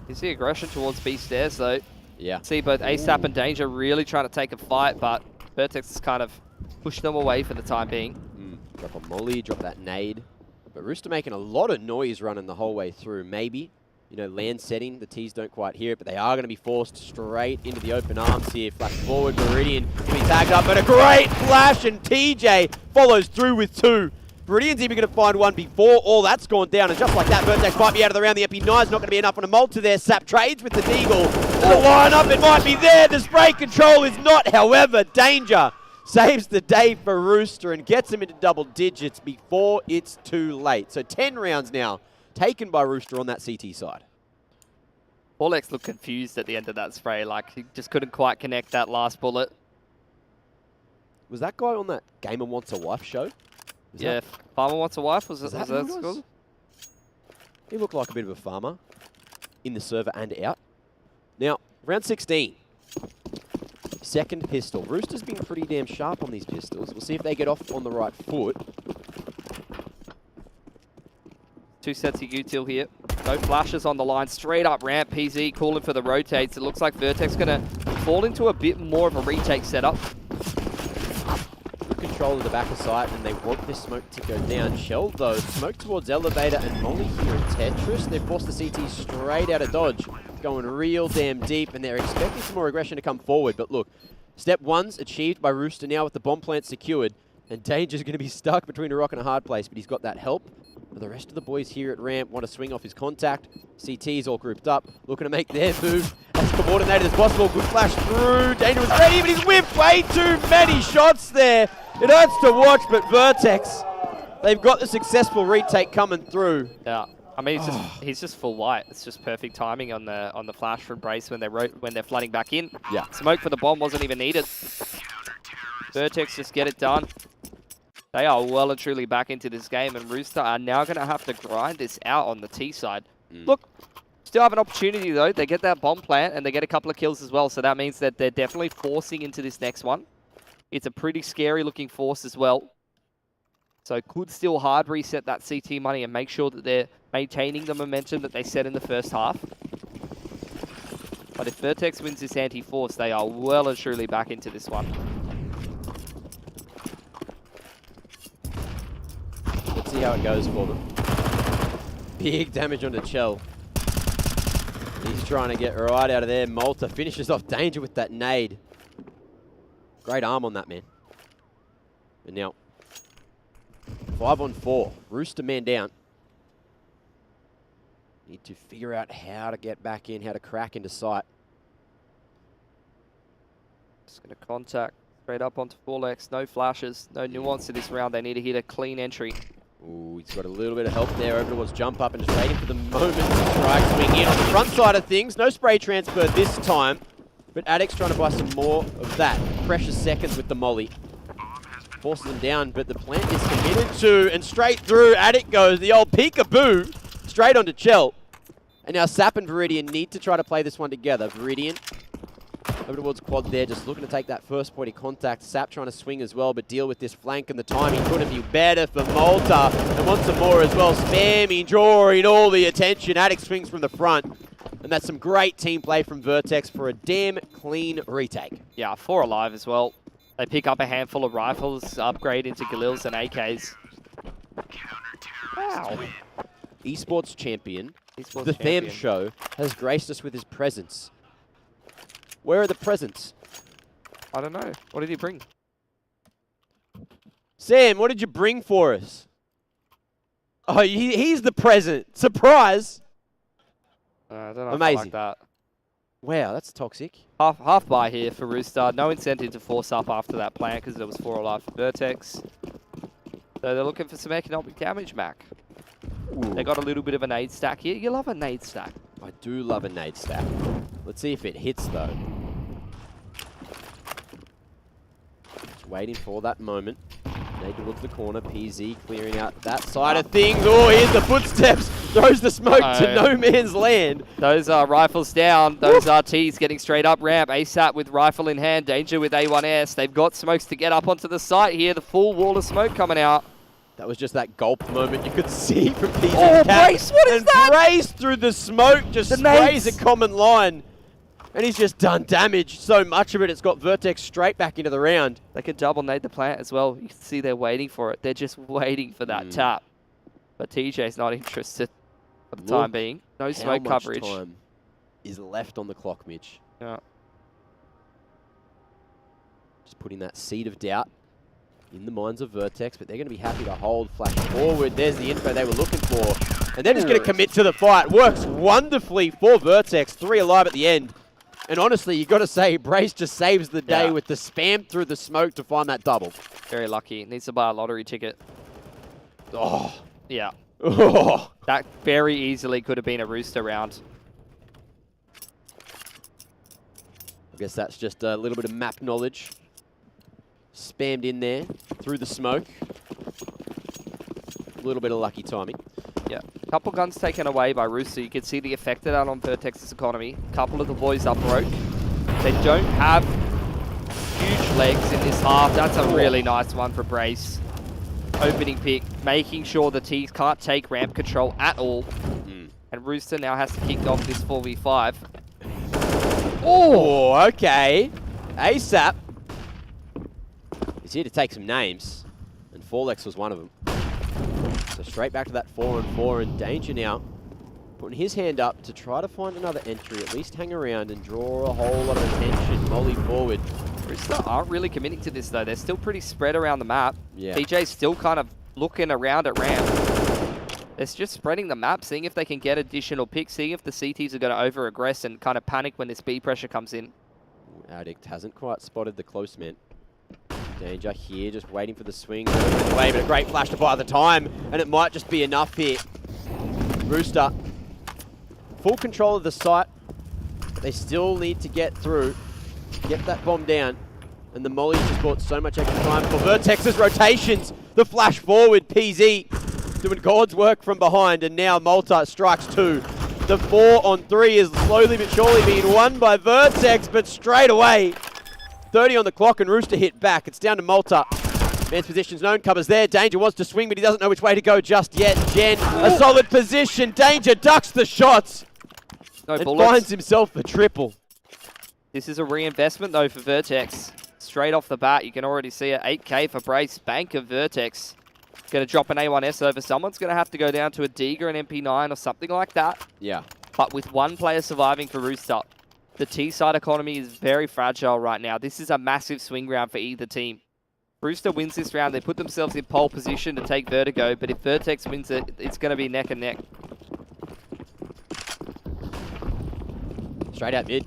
Here's the aggression towards B stairs, though. Yeah. See both ASAP and Danger really trying to take a fight, but Vertex has kind of pushed them away for the time being. Drop a molly, drop that nade. But Rooster making a lot of noise running the whole way through. Maybe, you know, land setting, the T's don't quite hear it, but they are going to be forced straight into the open arms here. Flash forward, Viridian to be tagged up, but a great flash, and TJ follows through with 2. Viridian's even going to find one before all that's gone down, and just like that, Vertex might be out of the round. The MP9's not going to be enough on a Malta there. Sap trades with the Deagle. The lineup, it might be there. The spray control is not, however. Danger saves the day for Rooster and gets him into double digits before it's too late. So 10 rounds now taken by Rooster on that CT side. Orlex looked confused at the end of that spray, like he just couldn't quite connect that last bullet. Was that guy on that Gamer Wants a Wife show? Yeah, Farmer Wants a Wife, was that who it called? was? He looked like a bit of a farmer in the server and out. Now, round 16. Second pistol. Rooster's been pretty damn sharp on these pistols. We'll see if they get off on the right foot. 2 sets of util here. No flashes on the line. Straight up ramp. PZ calling for the rotates. It looks like Vertex going to fall into a bit more of a retake setup. Good control of the back of sight, and they want this smoke to go down. Shell, though, smoke towards Elevator and Molly here in Tetris. They've forced the CT straight out of dodge. Going real damn deep, and they're expecting some more aggression to come forward. But look, step 1's achieved by Rooster now with the bomb plant secured, and Danger's going to be stuck between a rock and a hard place, but he's got that help. But the rest of the boys here at ramp want to swing off his contact. CT's all grouped up, looking to make their move as coordinated as possible. Good flash through. Danger was ready, but he's whipped way too many shots there. It hurts to watch, but Vertex, they've got the successful retake coming through. Yeah. I mean, he's just full white. It's just perfect timing on the flash from Brace when they're flooding back in. Yeah. Smoke for the bomb wasn't even needed. Vertex just get it done. They are well and truly back into this game, and Rooster are now going to have to grind this out on the T side. Look, still have an opportunity though. They get that bomb plant and they get a couple of kills as well, so that means that they're definitely forcing into this next one. It's a pretty scary looking force as well. So could still hard reset that CT money and make sure that they're maintaining the momentum that they set in the first half. But if Vertex wins this anti-force, they are well and truly back into this one. Let's see how it goes for them. Big damage onto Chell. He's trying to get right out of there. Malta finishes off Danger with that nade. Great arm on that man. And now, 5 on 4. Rooster man down. Need to figure out how to get back in, how to crack into sight. Just going to contact straight up onto 4Lex. No flashes, no nuance to this round. They need to hit a clean entry. Ooh, he's got a little bit of help there. Over towards jump up and just waiting for the moment to strike. Swing in on the front side of things. No spray transfer this time. But Addict's trying to buy some more of that. Precious seconds with the molly. Forces him down, but the plant is committed to, and straight through. Addict goes. The old peekaboo. Straight onto Chell. And now Sap and Viridian need to try to play this one together. Viridian over towards quad there, just looking to take that first point of contact. Sap trying to swing as well, but deal with this flank, and the timing couldn't be better for Malta. And wants some more as well. Spamming, drawing all the attention. Addict swings from the front. And that's some great team play from Vertex for a damn clean retake. Yeah, 4 alive as well. They pick up a handful of rifles, upgrade into Galils and AKs. Wow. Esports champion, Esports the champion. Tham Show, has graced us with his presence. Where are the presents? I don't know. What did he bring? Sam, what did you bring for us? Oh, he's the present. Surprise! I don't know. Amazing. If I like that. Wow, that's toxic. Half buy here for Rooster. No incentive to force up after that plan because there was 4 alive for Vertex. So they're looking for some economic damage, Mac. Ooh. They got a little bit of a nade stack here. You love a nade stack. I do love a nade stack. Let's see if it hits, though. Just waiting for that moment. Nade towards the corner. PZ clearing out that side of things. Oh, here's the footsteps. Throws the smoke to no man's land. Those are rifles down. Those RTs getting straight up ramp. ASAP with rifle in hand. Danger with A1S. They've got smokes to get up onto the site here. The full wall of smoke coming out. That was just that gulp moment you could see from PZ's Oh, cap. Brace, what is and that? Brace through the smoke just The sprays nades. a common line. And he's just done damage. So much of it, it's got Vertex straight back into the round. They could double nade the plant as well. You can see they're waiting for it. They're just waiting for that tap. But TJ's not interested for the time being. No smoke coverage. How much time is left on the clock, Mitch? Yeah. Just putting that seed of doubt in the minds of Vertex, but they're going to be happy to hold. Flash forward. There's the info they were looking for. And they're just going to commit to the fight. Works wonderfully for Vertex. 3 alive at the end. And honestly, you got to say, Brace just saves the day with the spam through the smoke to find that double. Very lucky. Needs to buy a lottery ticket. Oh. Yeah. Oh. That very easily could have been a Rooster round. I guess that's just a little bit of map knowledge. Spammed in there through the smoke. A little bit of lucky timing. Yeah. Couple guns taken away by Rooster. You can see the effect of that on Vertex's economy. Couple of the boys up broke. They don't have huge legs in this half. That's a really nice one for Brace. Opening pick, making sure the T's can't take ramp control at all. And Rooster now has to kick off this 4v5. Oh, okay. ASAP. He's here to take some names. And 4Lex was one of them. So straight back to that 4-on-4, and Danger now putting his hand up to try to find another entry, at least hang around and draw a whole lot of attention. Molly forward. Rooster aren't really committing to this though. They're still pretty spread around the map. Yeah. DJ's still kind of looking around at ramp. It's just spreading the map, seeing if they can get additional picks, seeing if the CTs are going to over-aggress and kind of panic when this B pressure comes in. Addict hasn't quite spotted the close man. Danger here, just waiting for the swing. Away, but a great flash to buy the time, and it might just be enough here. Rooster, full control of the site, but they still need to get through, get that bomb down, and the molly just bought so much extra time for Vertex's rotations. The flash forward, PZ doing God's work from behind, and now Malta strikes 2. The 4-on-3 is slowly but surely being won by Vertex, but straight away, 30 on the clock, and Rooster hit back. It's down to Malta. Man's position's known, covers there. Danger wants to swing, but he doesn't know which way to go just yet. Jen, a solid position. Danger ducks the shots and finds himself a triple. This is a reinvestment, though, for Vertex. Straight off the bat, you can already see it. 8K for Brace, bank of Vertex. Going to drop an A1S over. Someone's going to have to go down to a Deager, an MP9, or something like that. Yeah. But with one player surviving for Rooster, the T-side economy is very fragile right now. This is a massive swing round for either team. Rooster wins this round. They put themselves in pole position to take Vertigo, but if Vertex wins it, it's going to be neck and neck. Straight out mid.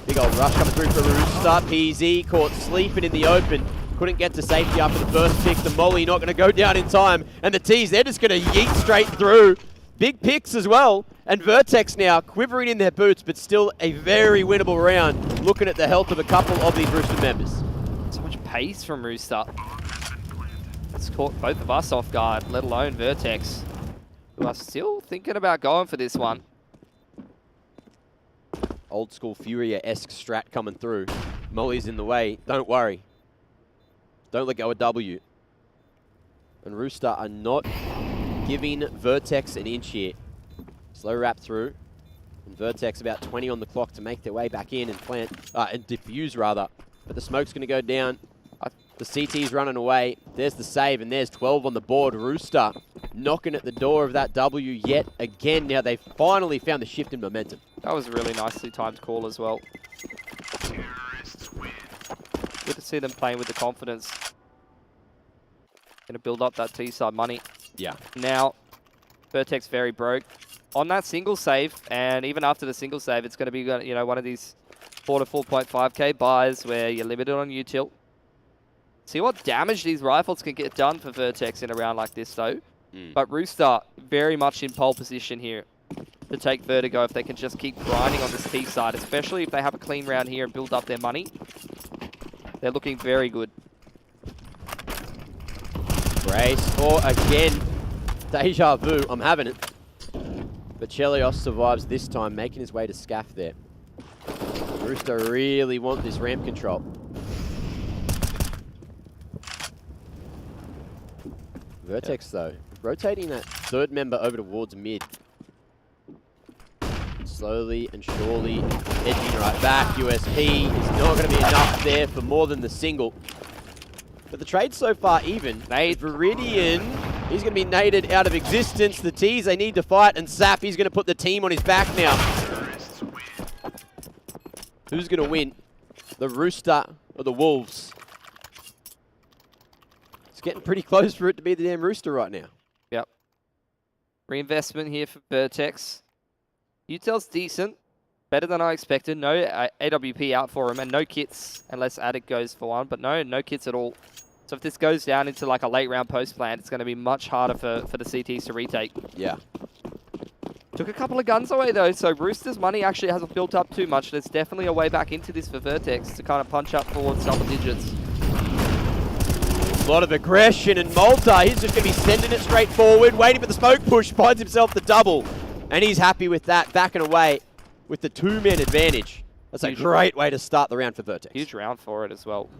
Big old rush coming through for Rooster. PZ caught sleeping in the open. Couldn't get to safety after the first pick. The molly not going to go down in time. And the T's, they're just going to yeet straight through. Big picks as well. And Vertex now quivering in their boots, but still a very winnable round. Looking at the health of a couple of these Rooster members. So much pace from Rooster. It's caught both of us off guard, let alone Vertex, who are still thinking about going for this one. Old school Furia-esque strat coming through. Molly's in the way. Don't worry. Don't let go of W. And Rooster are not giving Vertex an inch here. Slow wrap through. And Vertex about 20 on the clock to make their way back in and plant, and defuse rather. But the smoke's going to go down. The CT's running away. There's the save, and there's 12 on the board. Rooster knocking at the door of that W yet again. Now they've finally found the shift in momentum. That was a really nicely timed call as well. Good to see them playing with the confidence. Going to build up that T-side money. Yeah. Now, Vertex very broke. On that single save, and even after the single save, it's going to be, you know, one of these 4 to 4.5k buys where you're limited on util. See what damage these rifles can get done for Vertex in a round like this, though. But Rooster very much in pole position here to take Vertigo if they can just keep grinding on this T side, especially if they have a clean round here and build up their money. They're looking very good. Brace for again. Deja vu. I'm having it. But Chelios survives this time, making his way to Scaff there. Rooster really want this ramp control. Vertex, though, rotating that third member over towards mid. Slowly and surely edging right back. USP is not going to be enough there for more than the single. But the trade so far even. Nade Viridian, he's going to be naded out of existence. The T's, they need to fight. And Zap, he's going to put the team on his back now. Who's going to win? The Rooster or the Wolves? It's getting pretty close for it to be the damn Rooster right now. Yep. Reinvestment here for Vertex. Utel's decent. Better than I expected. No AWP out for him and no kits unless Attic goes for one. But no kits at all. So if this goes down into like a late round post plant, it's going to be much harder for the CTs to retake. Yeah. Took a couple of guns away though, so Rooster's money actually hasn't built up too much. There's definitely a way back into this for Vertex to kind of punch up towards double digits. A lot of aggression, and Malta, he's just going to be sending it straight forward, waiting for the smoke push, finds himself the double. And he's happy with that, backing away with the two-man advantage. That's a great way to start the round for Vertex. Huge round for it as well.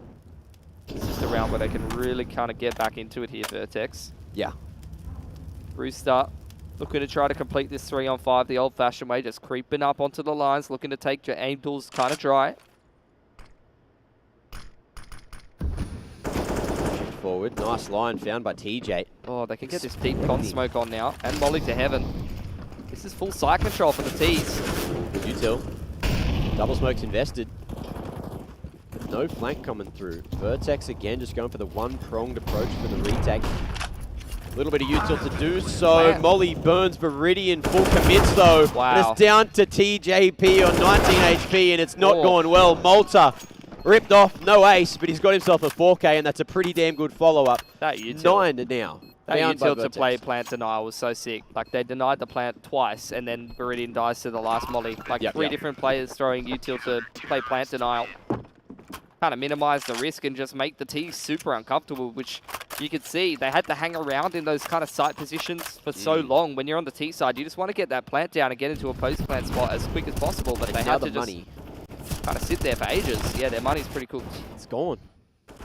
It's just a round where they can really kind of get back into it here, Vertex. Yeah. Rooster looking to try to complete this 3-on-5 the old-fashioned way, just creeping up onto the lines, looking to take your aim tools kind of dry. Forward, nice line found by TJ. Oh, they can get this deep con smoke on now, and Molly to heaven. This is full side control for the T's. Util. Double smoke's invested. But no flank coming through. Vertex again just going for the one-pronged approach for the retake. A little bit of util to do so. Man. Molly burns Viridian, full commits though. Wow. And it's down to TJP on 19 HP and it's not going well. Malta ripped off, no ace, but he's got himself a 4K and that's a pretty damn good follow-up. That util. 9 now. That util to play plant denial was so sick. Like they denied the plant twice and then Viridian dies to the last molly. Like three different players throwing util to play plant denial. Kind of minimize the risk and just make the T's super uncomfortable, which you could see they had to hang around in those kind of site positions for so long. When you're on the T side, you just want to get that plant down and get into a post-plant spot as quick as possible, but they had to just kind of sit there for ages. Yeah, their money's pretty cooked. It's gone.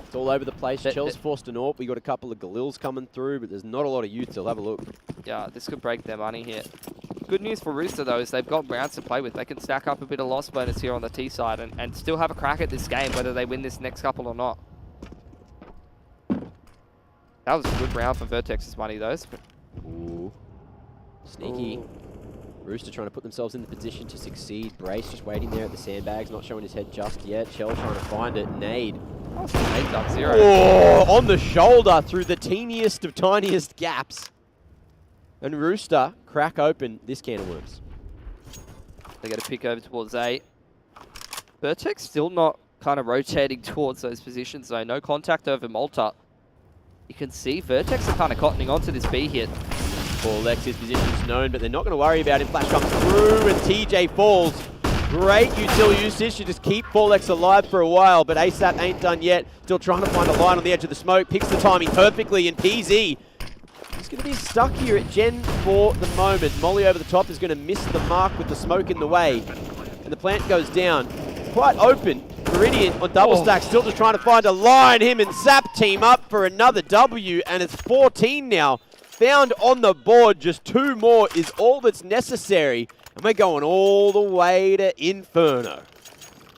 It's all over the place. Chell's forced an AWP. We got a couple of Galils coming through, but there's not a lot of util. Have a look. Yeah, this could break their money here. Good news for Rooster, though, is they've got rounds to play with. They can stack up a bit of loss bonus here on the T side and still have a crack at this game, whether they win this next couple or not. That was a good round for Vertex's money, though. Ooh. Sneaky. Ooh. Rooster trying to put themselves in the position to succeed. Brace just waiting there at the sandbags, not showing his head just yet. Shell trying to find it. Nade. Oh, nade's up 0. Oh, on the shoulder through the teeniest of tiniest gaps. And Rooster crack open this can of worms. They get a pick over towards A. Vertex still not kind of rotating towards those positions, though. No contact over Malta. You can see Vertex are kind of cottoning onto this B hit. Alex's position's known, but they're not going to worry about him. Flash comes through, and TJ falls. Great util usage to just keep Forlex alive for a while, but ASAP ain't done yet. Still trying to find a line on the edge of the smoke. Picks the timing perfectly, and PZ, he's going to be stuck here at Gen for the moment. Molly over the top is going to miss the mark with the smoke in the way, and the plant goes down. Quite open. Meridian on double stack, still just trying to find a line. Him and Zap team up for another W, and it's 14 now. Found on the board, just 2 more is all that's necessary. And we're going all the way to Inferno.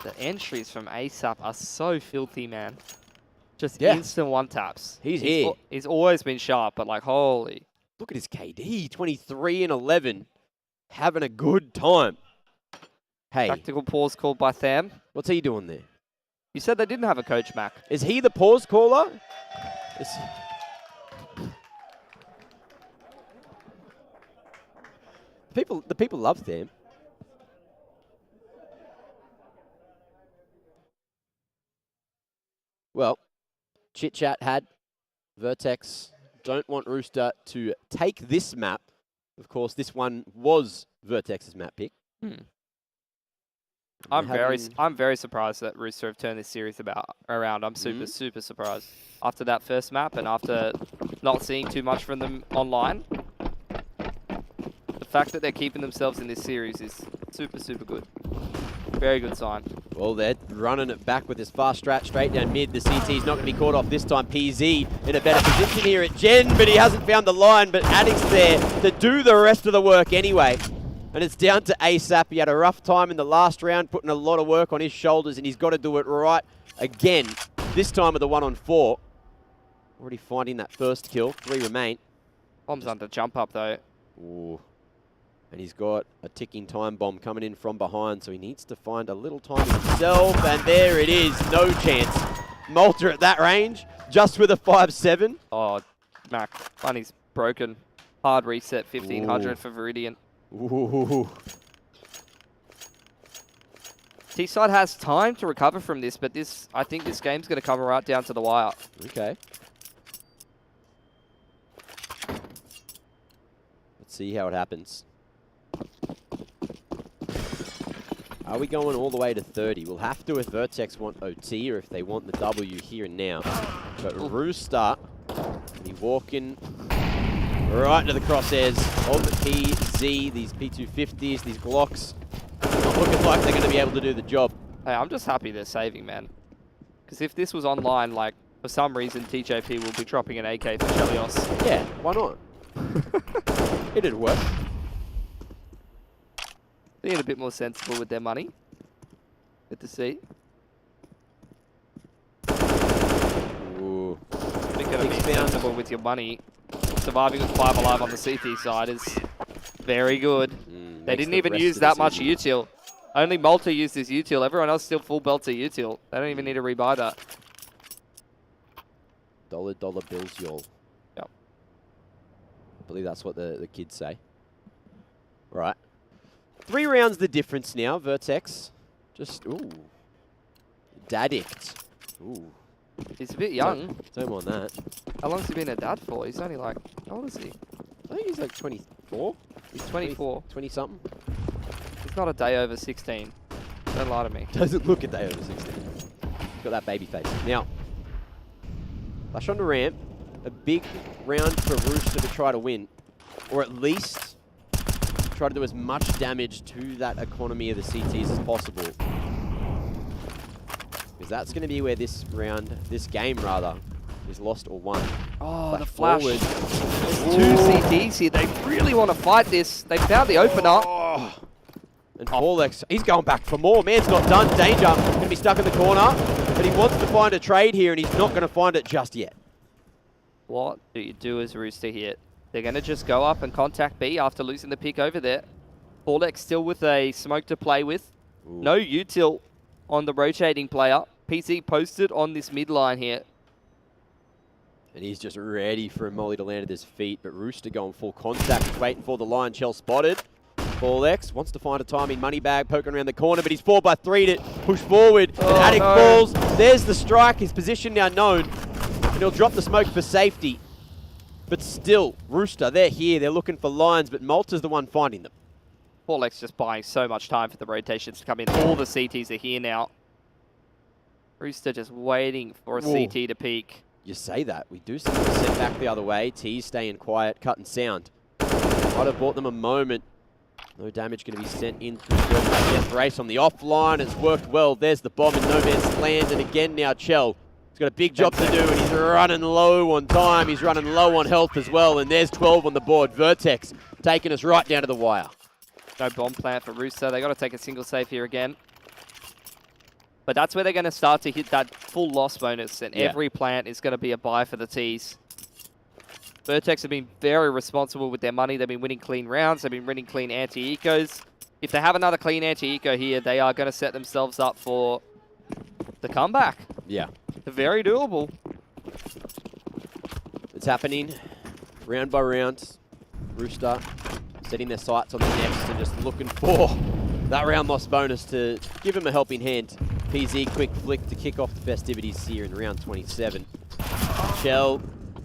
The entries from ASAP are so filthy, man. Just instant one-taps. He's here. He's always been sharp, but like, holy. Look at his KD, 23 and 11. Having a good time. Hey. Tactical pause called by Tham. What's he doing there? You said they didn't have a coach, Mac. Is he the pause caller? The people love them. Well, chit chat had Vertex don't want Rooster to take this map. Of course, this one was Vertex's map pick. I'm very surprised that Rooster have turned this series around. I'm super surprised after that first map and after not seeing too much from them online. The fact that they're keeping themselves in this series is super good. Very good sign. Well, they're running it back with this fast strat straight down mid. The CT's not going to be caught off this time. PZ in a better position here at Gen, but he hasn't found the line. But Addict's there to do the rest of the work anyway. And it's down to ASAP. He had a rough time in the last round, putting a lot of work on his shoulders, and he's got to do it right again. This time with the 1-on-4. Already finding that first kill. 3 remain. Bomb's under jump up, though. Ooh. And he's got a ticking time bomb coming in from behind, so he needs to find a little time himself. And there it is. No chance. Malta at that range, just with a 5-7. Oh, Mac. Bunny's broken. Hard reset, 1500 Ooh. for Viridian. Ooh. T-side has time to recover from this, but I think this game's going to come right down to the wire. Okay. Let's see how it happens. Are we going all the way to 30? We'll have to if Vertex want OT or if they want the W here and now. But Rooster be walking right into the crosshairs of the PZ, these P250s, these Glocks. Not looking like they're going to be able to do the job. Hey, I'm just happy they're saving, man. Because if this was online, like, for some reason, TJP will be dropping an AK for Chelios. Yeah, why not? It'd work. Being a bit more sensible with their money. Good to see. Ooh. You're going to be sensible with your money. Surviving with 5 alive on the CT side is very good. They didn't even use that much util. Only Malta used his util. Everyone else still full belts of util. They don't even need to rebuy that. Dollar bills, y'all. Yep. I believe that's what the kids say. Right. 3 rounds the difference now, Vertex. Just, ooh. Dadict. Ooh. He's a bit young. Don't mind that. How long's he been a dad for? He's only like, how old is he? I think he's like 24. He's 24. 20-something. He's not a day over 16. Don't lie to me. Doesn't look a day over 16. He's got that baby face. Now, flash on the ramp. A big round for Rooster to try to win. Or at least try to do as much damage to that economy of the CTs as possible. Because that's going to be where this game is lost or won. Oh, the flash. There's 2 CTs here. They really want to fight this. They found the opener. Oh. And Forlex, he's going back for more. Man's not done. Danger. Going to be stuck in the corner. But he wants to find a trade here, and he's not going to find it just yet. What do you do as Rooster here? They're going to just go up and contact B after losing the pick over there. Forlex still with a smoke to play with. Ooh. No util on the rotating player. PC posted on this mid line here. And he's just ready for a molly to land at his feet. But Rooster going full contact, waiting for the line. Chell spotted. X wants to find a timing money bag poking around the corner, but he's 4 by 3 to push forward. And Attic falls. There's the strike. His position now known. And he'll drop the smoke for safety. But still, Rooster, they're here. They're looking for lines, but Malta's the one finding them. X just buying so much time for the rotations to come in. All the CTs are here now. Rooster just waiting for a CT to peak. You say that. We do see them set back the other way. T's staying quiet, cutting sound. Might have bought them a moment. No damage going to be sent in through Death Race on the offline. It's worked well. There's the bomb in no man's land. And again now, Chell. He's got a big job to do, and he's running low on time. He's running low on health as well. And there's 12 on the board. Vertex taking us right down to the wire. No bomb plant for Rooster. They got to take a single save here again. But that's where they're going to start to hit that full loss bonus, and every plant is going to be a buy for the Ts. Vertex have been very responsible with their money. They've been winning clean rounds. They've been winning clean anti-ecos. If they have another clean anti-eco here, they are going to set themselves up for the comeback. Yeah. Very doable. It's happening round by round. Rooster setting their sights on the next and just looking for that round loss bonus to give him a helping hand. PZ quick flick to kick off the festivities here in round 27. Shell,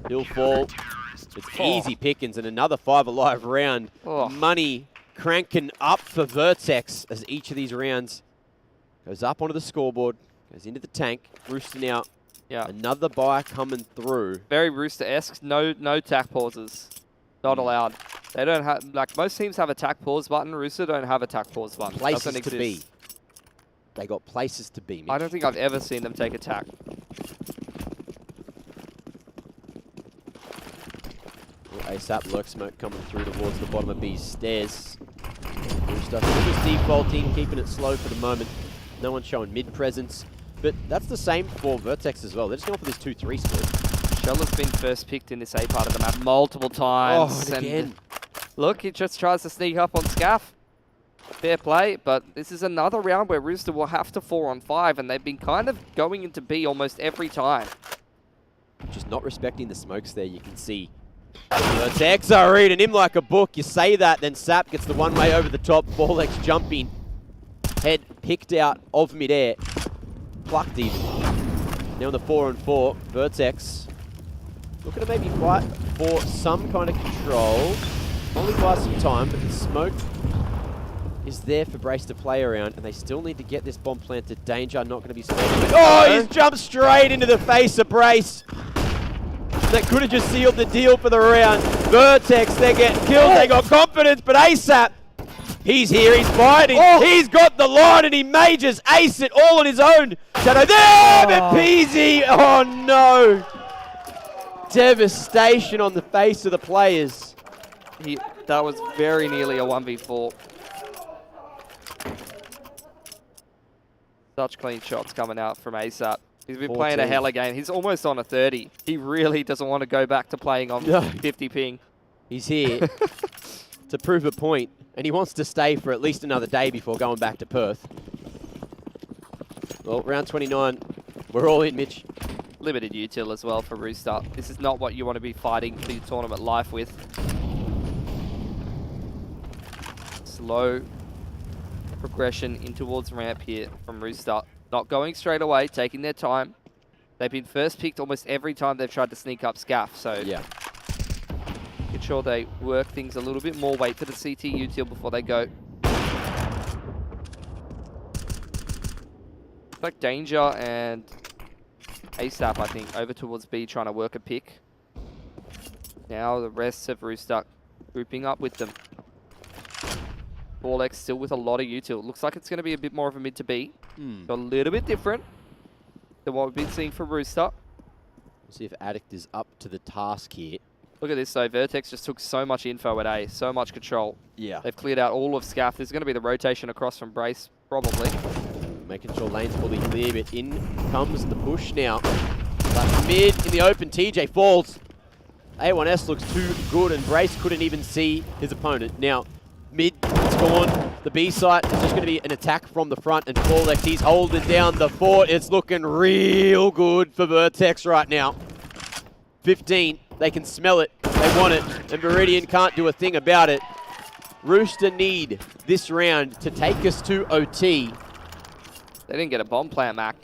he'll fall. It's easy pickings and another 5 alive round. Money cranking up for Vertex as each of these rounds goes up onto the scoreboard, goes into the tank. Rooster now. Yeah. Another buy coming through. Very Rooster-esque. No tack pauses. Not allowed. They don't have, like most teams have a tack pause button. Rooster don't have a tack pause button. Places to be. They got places to be, Mitch. I don't think I've ever seen them take a tack. ASAP lurk smoke coming through towards the bottom of B's stairs. Rooster just defaulting, keeping it slow for the moment. No one showing mid presence. But that's the same for Vertex as well. They're just going for this 2-3 split. Shell has been first picked in this A part of the map multiple times. And again. Look, he just tries to sneak up on Scaff. Fair play, but this is another round where Rooster will have to 4-on-5, and they've been kind of going into B almost every time. Just not respecting the smokes there, you can see. Vertex are reading him like a book. You say that, then Sap gets the one way over the top. X jumping. Head picked out of midair. Plucked even. Now on the 4-on-4, Vertex looking to maybe fight for some kind of control. Only buy some time, but the smoke is there for Brace to play around, and they still need to get this bomb planted. Danger not going to be smoking. Oh, he's jumped straight into the face of Brace. That could have just sealed the deal for the round. Vertex, they're getting killed. They got confidence, but ASAP, he's here, he's fighting. He's got the line, and he may just ace it all on his own. Shadow there, but PZ, oh no. Devastation on the face of the players. That was very nearly a 1v4. Such clean shots coming out from ASAP. He's been playing a hella game. He's almost on a 30. He really doesn't want to go back to playing on 50 ping. He's here to prove a point, and he wants to stay for at least another day before going back to Perth. Well, round 29, we're all in, Mitch. Limited util as well for Rooster. This is not what you want to be fighting for your tournament life with. Slow progression in towards ramp here from Rooster. Not going straight away, taking their time. They've been first picked almost every time they've tried to sneak up Scaff, so yeah. Make sure they work things a little bit more, wait for the CT util before they go. It's like Danger and ASAP, I think, over towards B trying to work a pick. Now the rest of Rooster grouping up with them. X still with a lot of util. Looks like it's going to be a bit more of a mid to B. So a little bit different than what we've been seeing from Rooster. We'll see if Addict is up to the task here. Look at this though, Vertex just took so much info at A, so much control. Yeah. They've cleared out all of Scaff. There's going to be the rotation across from Brace, probably. Making sure lane's fully clear, but in comes the push now. But mid in the open, TJ falls. A1S looks too good, and Brace couldn't even see his opponent. Now, mid spawn, the B site is just going to be an attack from the front, and X, he's holding down the fort. It's looking real good for Vertex right now. 15, they can smell it, they want it, and Viridian can't do a thing about it. Rooster need this round to take us to OT. They didn't get a bomb plant, Mac.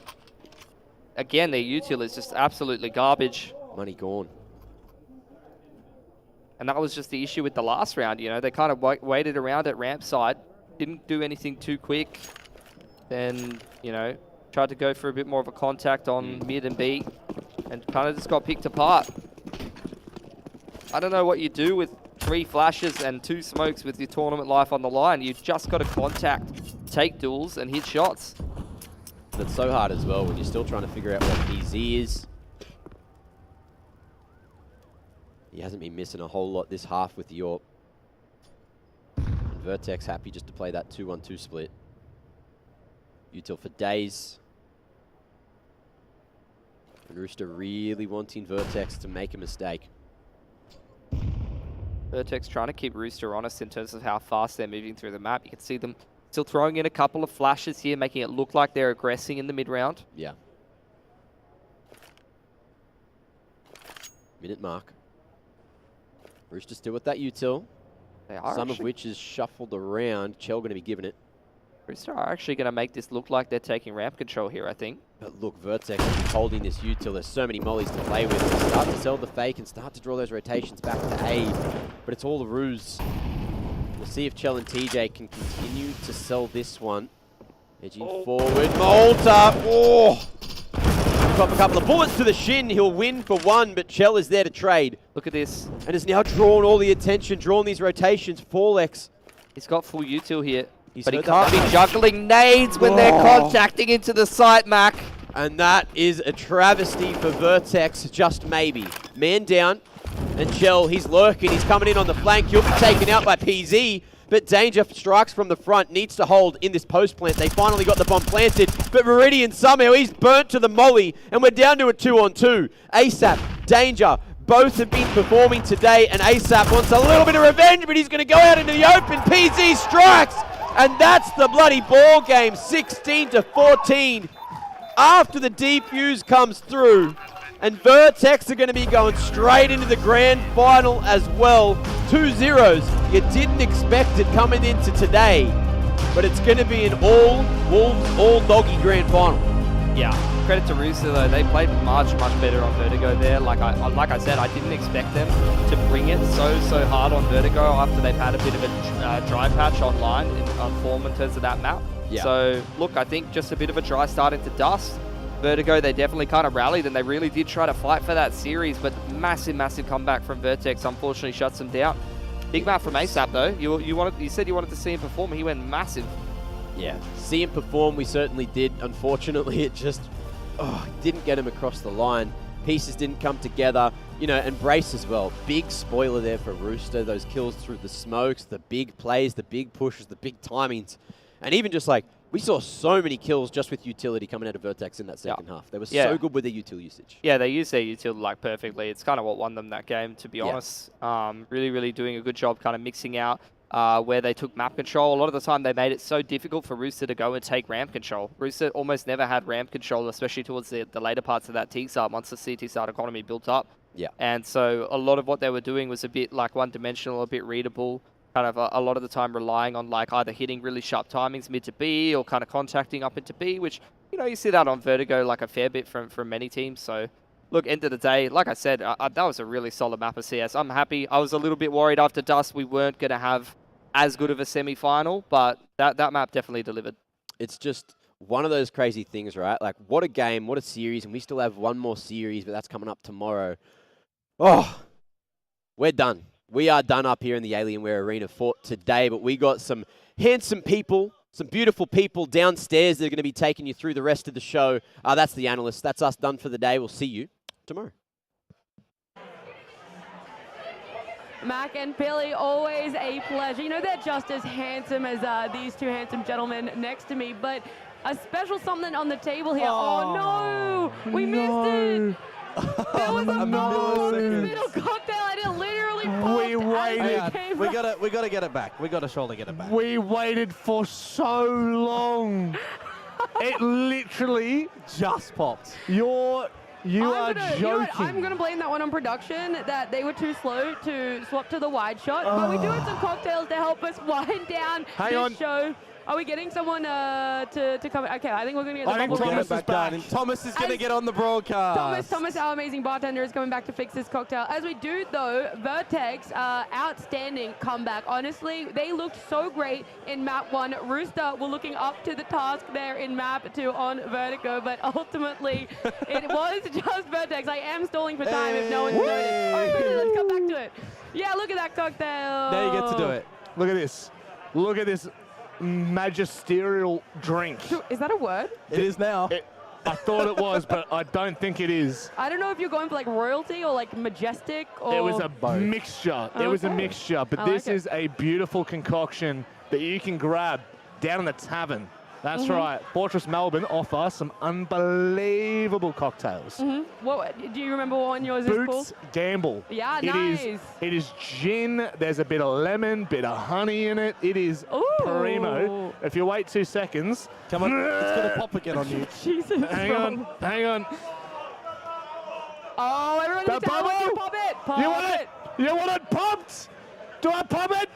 Again, their util is just absolutely garbage. Money gone. And that was just the issue with the last round, you know. They kind of waited around at ramp side, didn't do anything too quick. Then, you know, tried to go for a bit more of a contact on mid and B, and kind of just got picked apart. I don't know what you do with 3 flashes and 2 smokes with your tournament life on the line. You've just got to contact, take duels, and hit shots. That's so hard as well when you're still trying to figure out what PZ is. He hasn't been missing a whole lot this half with York. And Vertex happy just to play that 2-1-2 split. Util for days. And Rooster really wanting Vertex to make a mistake. Vertex trying to keep Rooster honest in terms of how fast they're moving through the map. You can see them still throwing in a couple of flashes here, making it look like they're aggressing in the mid-round. Yeah. Minute mark. Rooster still with that util. They are Some of which is shuffled around. Chell going to be giving it. Rooster are actually going to make this look like they're taking ramp control here, I think. But look, Vertex is holding this util. There's so many mollies to play with. They start to sell the fake and start to draw those rotations back to A. But it's all a ruse. We'll see if Chell and TJ can continue to sell this one. Edging forward. Malta! Oh! Got a couple of bullets to the shin. He'll win for 1, but Chell is there to trade. Look at this. And has now drawn all the attention, drawn these rotations. Forlex. He's got full util here. But he can't be juggling nades when they're contacting into the site, Mac. And that is a travesty for Vertex, just maybe. Man down, and Chell, he's lurking, he's coming in on the flank. He'll be taken out by PZ, but Danger strikes from the front, needs to hold in this post plant. They finally got the bomb planted, but Meridian somehow, he's burnt to the molly, and we're down to a 2-on-2. ASAP, Danger, both have been performing today, and ASAP wants a little bit of revenge, but he's going to go out into the open. PZ strikes! And that's the bloody ball game, 16-14. After the defuse comes through, and Vertex are going to be going straight into the grand final as well. 2 zeros. You didn't expect it coming into today, but it's going to be an all Wolves, all doggy grand final. Yeah, credit to Rooster though. They played much better on Vertigo there. Like I said, I didn't expect them to bring it so hard on Vertigo after they've had a bit of a dry patch online on form in terms of that map. Yeah. So look, I think just a bit of a dry start into Dust. Vertigo, they definitely kind of rallied and they really did try to fight for that series, but massive comeback from Vertex unfortunately shuts them down. Big map from ASAP though. You said you wanted to see him perform. He went massive. Yeah, see him perform, we certainly did. Unfortunately, it just didn't get him across the line. Pieces didn't come together, you know, and Brace as well. Big spoiler there for Rooster, those kills through the smokes, the big plays, the big pushes, the big timings. And even just like, we saw so many kills just with utility coming out of Vertex in that second half. They were so good with their util usage. Yeah, they used their util like perfectly. It's kind of what won them that game, to be honest. Really doing a good job kind of mixing out where they took map control. A lot of the time they made it so difficult for Rooster to go and take ramp control. Rooster almost never had ramp control, especially towards the later parts of that T-Star once the CT-Star economy built up. Yeah. And so a lot of what they were doing was a bit like one-dimensional, a bit readable, kind of a lot of the time relying on like either hitting really sharp timings mid to B or kind of contacting up into B, which, you know, you see that on Vertigo like a fair bit from many teams. So look, end of the day, like I said, that was a really solid map of CS. I'm happy. I was a little bit worried after Dust we weren't going to have as good of a semi-final, but that map definitely delivered. It's just one of those crazy things, right? Like, what a game, what a series, and we still have one more series, but that's coming up tomorrow. Oh, we're done. We are done up here in the Alienware Arena for today, but we got some handsome people, some beautiful people downstairs that are going to be taking you through the rest of the show. That's the analysts. That's us done for the day. We'll see you tomorrow. Mac and Billy, always a pleasure. You know, they're just as handsome as these two handsome gentlemen next to me, but a special something on the table here. Oh no! We missed it! There was a middle cocktail and it literally popped. We waited. We gotta get it back. We gotta surely get it back. We waited for so long. It literally just popped. Your You are joking. I'm going to blame that one on production, that they were too slow to swap to the wide shot. But we do have some cocktails to help us wind down this show. Are we getting someone to come? Okay, I think we're going to get the bubble Thomas is back. Thomas is going to get on the broadcast. Thomas, our amazing bartender, is coming back to fix this cocktail. As we do, though, Vertex, outstanding comeback. Honestly, they looked so great in Map 1. Rooster were looking up to the task there in Map 2 on Vertigo, but ultimately, it was just Vertex. I am stalling for time if no one's noticed. All right, quickly, let's come back to it. Yeah, look at that cocktail. There you get to do it. Look at this. Look at this magisterial drink. Is that a word? It is now. I thought it was, but I don't think it is. I don't know if you're going for like royalty or like majestic or... It was a mixture. It was a mixture, but this is a beautiful concoction that you can grab down in the tavern. That's right. Fortress Melbourne offer some unbelievable cocktails. What do you remember what one yours is called? Boots Gamble. Yeah, nice. It is gin. There's a bit of lemon, bit of honey in it. It is primo. If you wait 2 seconds, come on, it's gonna pop again on you. Jesus. Hang on. Oh, everyone needs to help you pop it. Pop it. You want it popped? Do I pop it?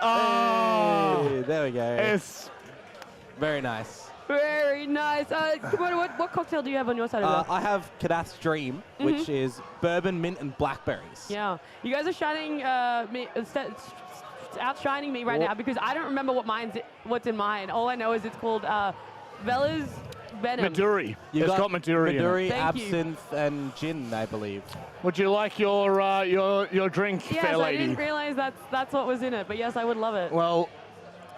Oh, hey, there we go. It's very nice. Very nice. What cocktail do you have on your side of that? I have Kadath's Dream, which is bourbon, mint, and blackberries. Yeah. You guys are shining outshining me right now because I don't remember what's in mine. All I know is it's called Vella's Venom. Maduri. It's got Maduri in it. Maduri, absinthe, and gin, I believe. Would you like your drink, fair lady? I didn't realize that's what was in it, but yes, I would love it. Well,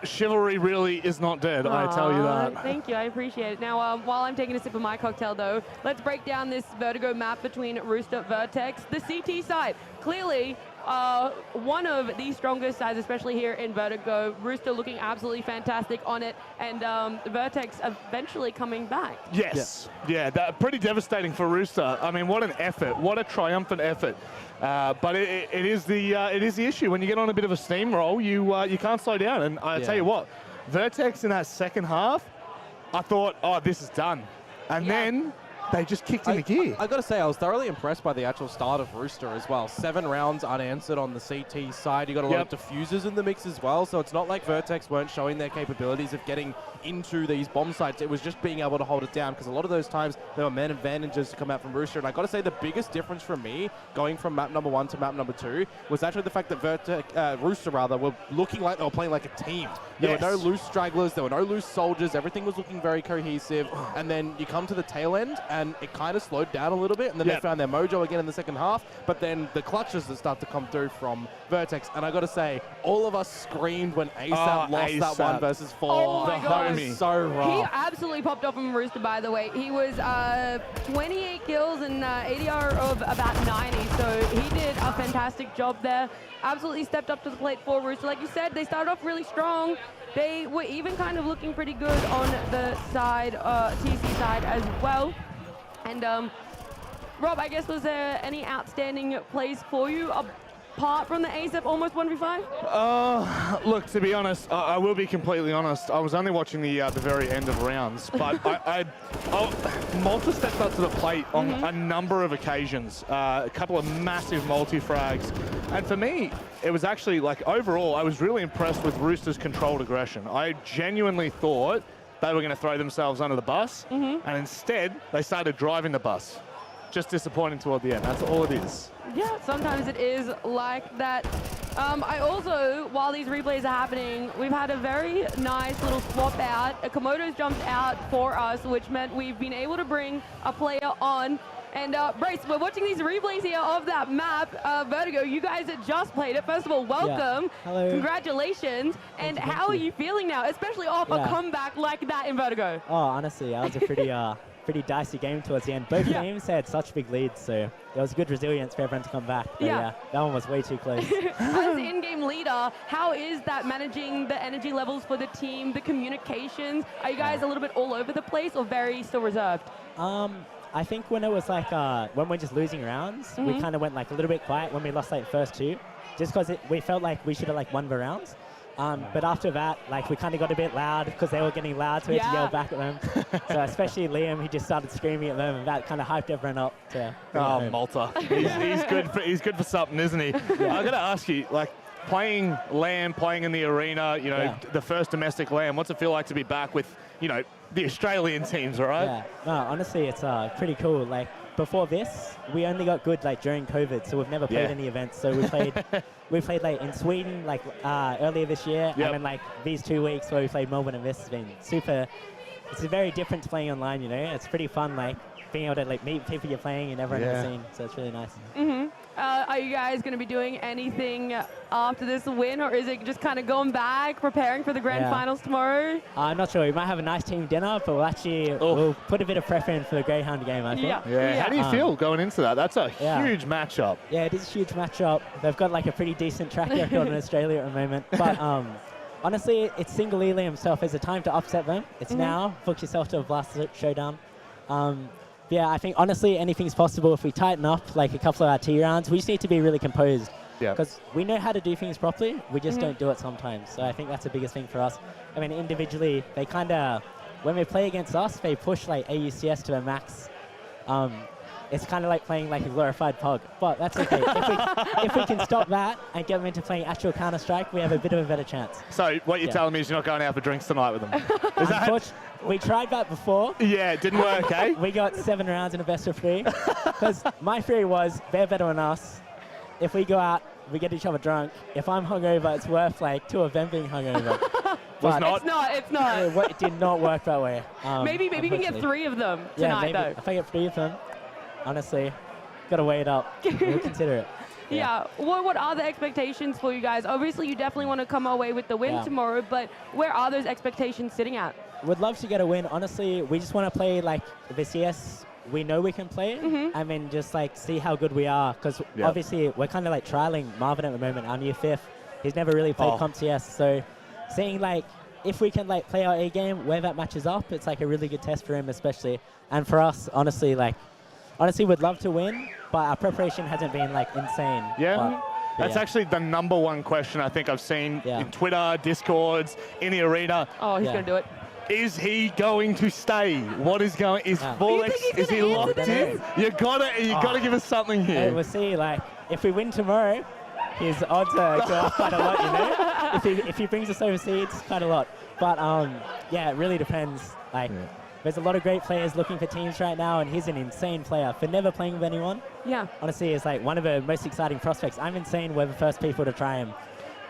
chivalry really is not dead, I tell you that. Thank you, I appreciate it. Now, while I'm taking a sip of my cocktail, though, let's break down this Vertigo map between Rooster, Vertex, the CT side. Clearly, one of the strongest sides, especially here in Vertigo. Rooster looking absolutely fantastic on it, and Vertex eventually coming back. Yes. Yeah, pretty devastating for Rooster. I mean, what an effort. What a triumphant effort. But it is the issue. When you get on a bit of a steamroll, you can't slow down. And I tell you what, Vertex in that second half, I thought, oh, this is done. And then they just kicked into gear. I got to say, I was thoroughly impressed by the actual start of Rooster as well. 7 rounds unanswered on the CT side. You got a lot of diffusers in the mix as well, so it's not like Vertex weren't showing their capabilities of getting into these bomb sites. It was just being able to hold it down, because a lot of those times there were man advantages to come out from Rooster. And I got to say, the biggest difference for me going from map number 1 to map number 2 was actually the fact that Rooster were looking like they were playing like a team. There were no loose stragglers, there were no loose soldiers, everything was looking very cohesive. And then you come to the tail end and it kind of slowed down a little bit, and then they found their mojo again in the second half. But then the clutches that start to come through from Vertex, and I got to say, all of us screamed when ASAP lost that 1 versus 4. Oh my God. So rough. He absolutely popped off from Rooster, by the way. He was 28 kills and ADR of about 90, so he did a fantastic job there. Absolutely stepped up to the plate for Rooster. Like you said, they started off really strong. They were even kind of looking pretty good on the side, TC side as well. And Rob, I guess, was there any outstanding plays for you apart from the ASAP almost 1v5? Look, to be honest, I will be completely honest. I was only watching the very end of rounds, but Malta stepped up to the plate on a number of occasions. A couple of massive multi-frags. And for me, it was actually, like, overall, I was really impressed with Rooster's controlled aggression. I genuinely thought they were going to throw themselves under the bus, and instead, they started driving the bus. Just disappointing toward the end. That's all it is. Yeah, sometimes it is like that. I also, while these replays are happening, we've had a very nice little swap out. Komodo's jumped out for us, which meant we've been able to bring a player on. And Brace, we're watching these replays here of that map, Vertigo. You guys had just played it. First of all, welcome. Hello. Congratulations. And how are you feeling now, especially off a comeback like that in Vertigo? Oh, honestly, that was a pretty dicey game towards the end. Both games had such big leads, so there was good resilience for everyone to come back. But yeah, that one was way too close. As in-game leader, how is that managing the energy levels for the team, the communications? Are you guys a little bit all over the place or very still reserved? I think when it was like, when we're just losing rounds, we kind of went like a little bit quiet when we lost like first 2, just because we felt like we should have like won the rounds. But after that, like, we kind of got a bit loud because they were getting loud, so we had to yell back at them. So especially Liam, he just started screaming at them, and that kind of hyped everyone up. Oh, Malta. He's good for something, isn't he? Yeah. I got to ask you, like, playing LAN, playing in the arena, you know, the first domestic LAN, what's it feel like to be back with, you know, the Australian teams, all right? Yeah, no, honestly, it's pretty cool. Like, before this, we only got good like during COVID, so we've never played any events. So we played like in Sweden like earlier this year, and then like these 2 weeks where we played Melbourne, and this has been super. It's very different to playing online, you know. It's pretty fun, like being able to like meet people you're playing and everyone in the scene. So it's really nice. Are you guys going to be doing anything after this win, or is it just kind of going back, preparing for the grand finals tomorrow? I'm not sure. We might have a nice team dinner, but we'll put a bit of prep in for the Greyhound game, I think. Yeah. How do you feel going into that? That's a huge matchup. Yeah, it is a huge matchup. They've got like a pretty decent track record in Australia at the moment. But honestly, it's single Ely himself. There's a time to upset them. It's now. Book yourself to a Blast Showdown. Yeah, I think honestly anything's possible if we tighten up like a couple of our T rounds. We just need to be really composed. Because we know how to do things properly, we just don't do it sometimes. So I think that's the biggest thing for us. I mean, individually, they kind of, when they play against us, they push like AUCS to the max. It's kind of like playing like a glorified pug, but that's okay. if we can stop that and get them into playing actual Counter-Strike, we have a bit of a better chance. So what you're telling me is you're not going out for drinks tonight with them? Is that? We tried that before. Yeah, it didn't work, eh? We got 7 rounds in a best of 3. Because my theory was, they're better than us. If we go out, we get each other drunk. If I'm hungover, it's worth like 2 of them being hungover. It's not. It did not work that way. Maybe you can get 3 of them tonight, though. If I get 3 of them, honestly, gotta weigh it up. We'll consider it. Yeah. What are the expectations for you guys? Obviously, you definitely want to come away with the win tomorrow, but where are those expectations sitting at? Would love to get a win. Honestly, we just want to play like the CS we know we can play, and then just like see how good we are. Because obviously, we're kind of like trialing Marvin at the moment, our new 5th. He's never really played Comp CS, so seeing like if we can like play our A game where that matches up, it's like a really good test for him, especially. And for us, honestly, we'd love to win, but our preparation hasn't been like insane. That's actually the #1 question I think I've seen in Twitter, Discords, in the arena. Oh, he's going to do it. Is he going to stay? What is going? Is Vorlex? Is he locked in? You gotta give us something here. Hey, we'll see. Like if we win tomorrow, his odds go up quite a lot. You know, if he brings us overseas, quite a lot. But yeah, it really depends. Like. There's a lot of great players looking for teams right now, and he's an insane player for never playing with anyone. Yeah. Honestly, it's like one of the most exciting prospects. I'm insane. We're the first people to try him.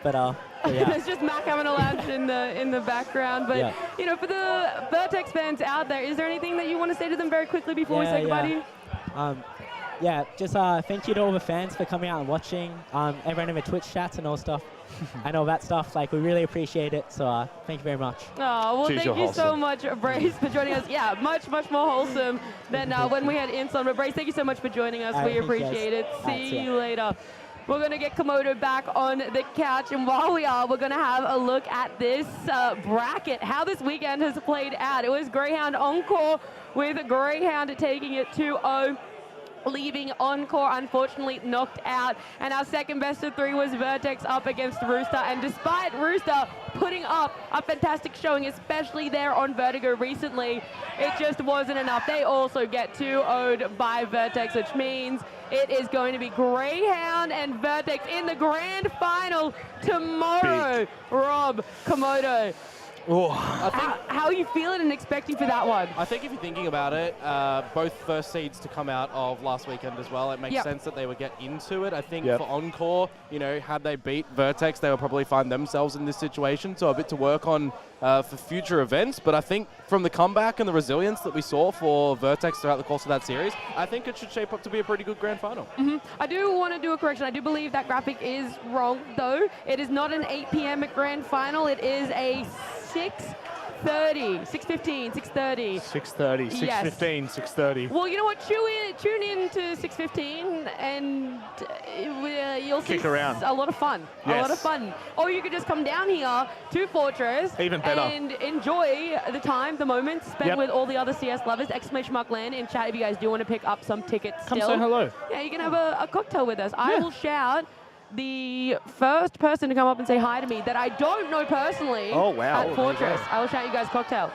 But yeah. There's just Mac having a laugh in the background. But you know, for the Vertex fans out there, is there anything that you want to say to them very quickly before we say goodbye to you? Yeah, just thank you to all the fans for coming out and watching. Everyone in the Twitch chats and all stuff. and all that stuff. Like, we really appreciate it. So thank you very much. Oh, well, thank you so much, Brace, for joining us. Yeah, much more wholesome than when we had Inson. But Brace, thank you so much for joining us. We appreciate it. See you later. We're going to get Komodo back on the couch, and while we are, we're going to have a look at this bracket, how this weekend has played out. It was Greyhound Encore, with Greyhound taking it 2-0. Leaving Encore, unfortunately, knocked out. And our second best of three was Vertex up against Rooster. And despite Rooster putting up a fantastic showing, especially there on Vertigo recently, it just wasn't enough. They also get 2-0'd by Vertex, which means it is going to be Greyhound and Vertex in the grand final tomorrow. Rob, Komodo. How are you feeling and expecting for that one? I think if you're thinking about it, both first seeds to come out of last weekend as well, it makes sense that they would get into it. I think for Encore, you know, had they beat Vertex, they would probably find themselves in this situation. So a bit to work on for future events. But I think from the comeback and the resilience that we saw for Vertex throughout the course of that series, I think it should shape up to be a pretty good grand final. I do want to do a correction. I do believe that graphic is wrong, though. It is not an 8 p.m. grand final. It is a 6:30, 6:15, 6:30. 6:30, 6:15, 6:30. Well, you know what? Tune in to 6:15 and you'll see a lot of fun. Yes. A lot of fun. Or you could just come down here to Fortress Even better. and enjoy the time, the moments spent with all the other CS lovers. !LAN in chat if you guys do want to pick up some tickets. Come say hello. Yeah, you can have a cocktail with us. I will shout the first person to come up and say hi to me that I don't know personally Oh, wow. at Fortress. I will shout you guys cocktail.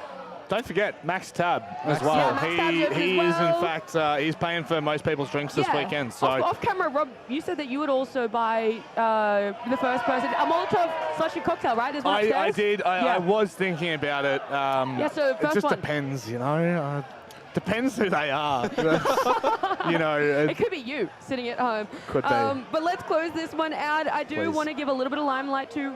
Don't forget Max Tab as well. Yeah, Max Tab's open He as is in well. fact he's paying for most people's drinks this weekend. So Off camera, Rob, you said that you would also buy the first person a Molotov / cocktail, right? There's one I upstairs. did. I was thinking about it. Yeah, so it first just one. depends, you know. Depends who they are. You know. It could be you sitting at home. Could be. But let's close this one out. I do Please. want to give a little bit of limelight to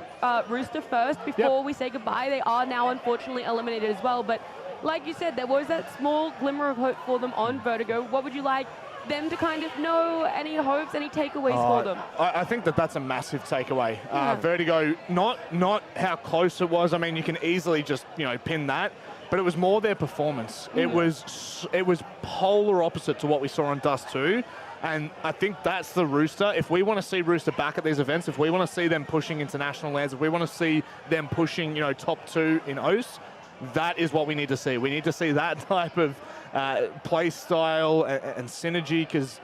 Rooster first before we say goodbye. They are now unfortunately eliminated as well. But like you said, there was that small glimmer of hope for them on Vertigo. What would you like them to kind of know? Any hopes, any takeaways for them? I think that's a massive takeaway. Vertigo, not how close it was. I mean, you can easily just pin that. But it was more their performance. It was polar opposite to what we saw on Dust 2. And I think that's the Rooster. If we want to see Rooster back at these events, if we want to see them pushing international lands, if we want to see them pushing, top 2 in OCE, that is what we need to see. We need to see that type of play style and synergy, because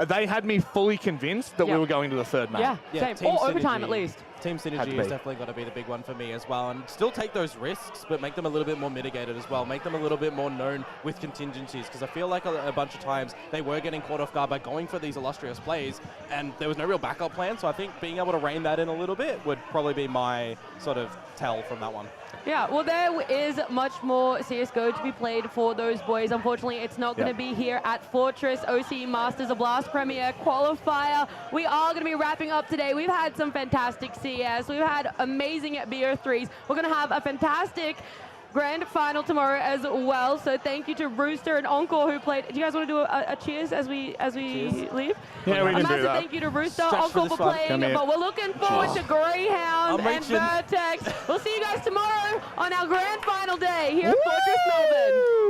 they had me fully convinced that we were going to the third map. Yeah, same. Or overtime at least. Team synergy is definitely got to be the big one for me as well, and still take those risks, but make them a little bit more mitigated as well. Make them a little bit more known with contingencies, because I feel like a bunch of times they were getting caught off guard by going for these illustrious plays, and there was no real backup plan. So I think being able to rein that in a little bit would probably be my sort of tell from that one. Yeah, well, there is much more CSGO to be played for those boys. Unfortunately, it's not going to be here at Fortress. OCE Masters, a Blast Premier Qualifier. We are going to be wrapping up today. We've had some fantastic CS. We've had amazing BO3s. We're going to have a fantastic grand final tomorrow as well. So thank you to Rooster and Encore who played. Do you guys want to do a cheers as we leave? Yeah, we can do massive that. thank you to Rooster, Stretch Encore for playing, but we're looking forward to Greyhound and Vertex. We'll see you guys tomorrow on our grand final day here at Fortress Melbourne.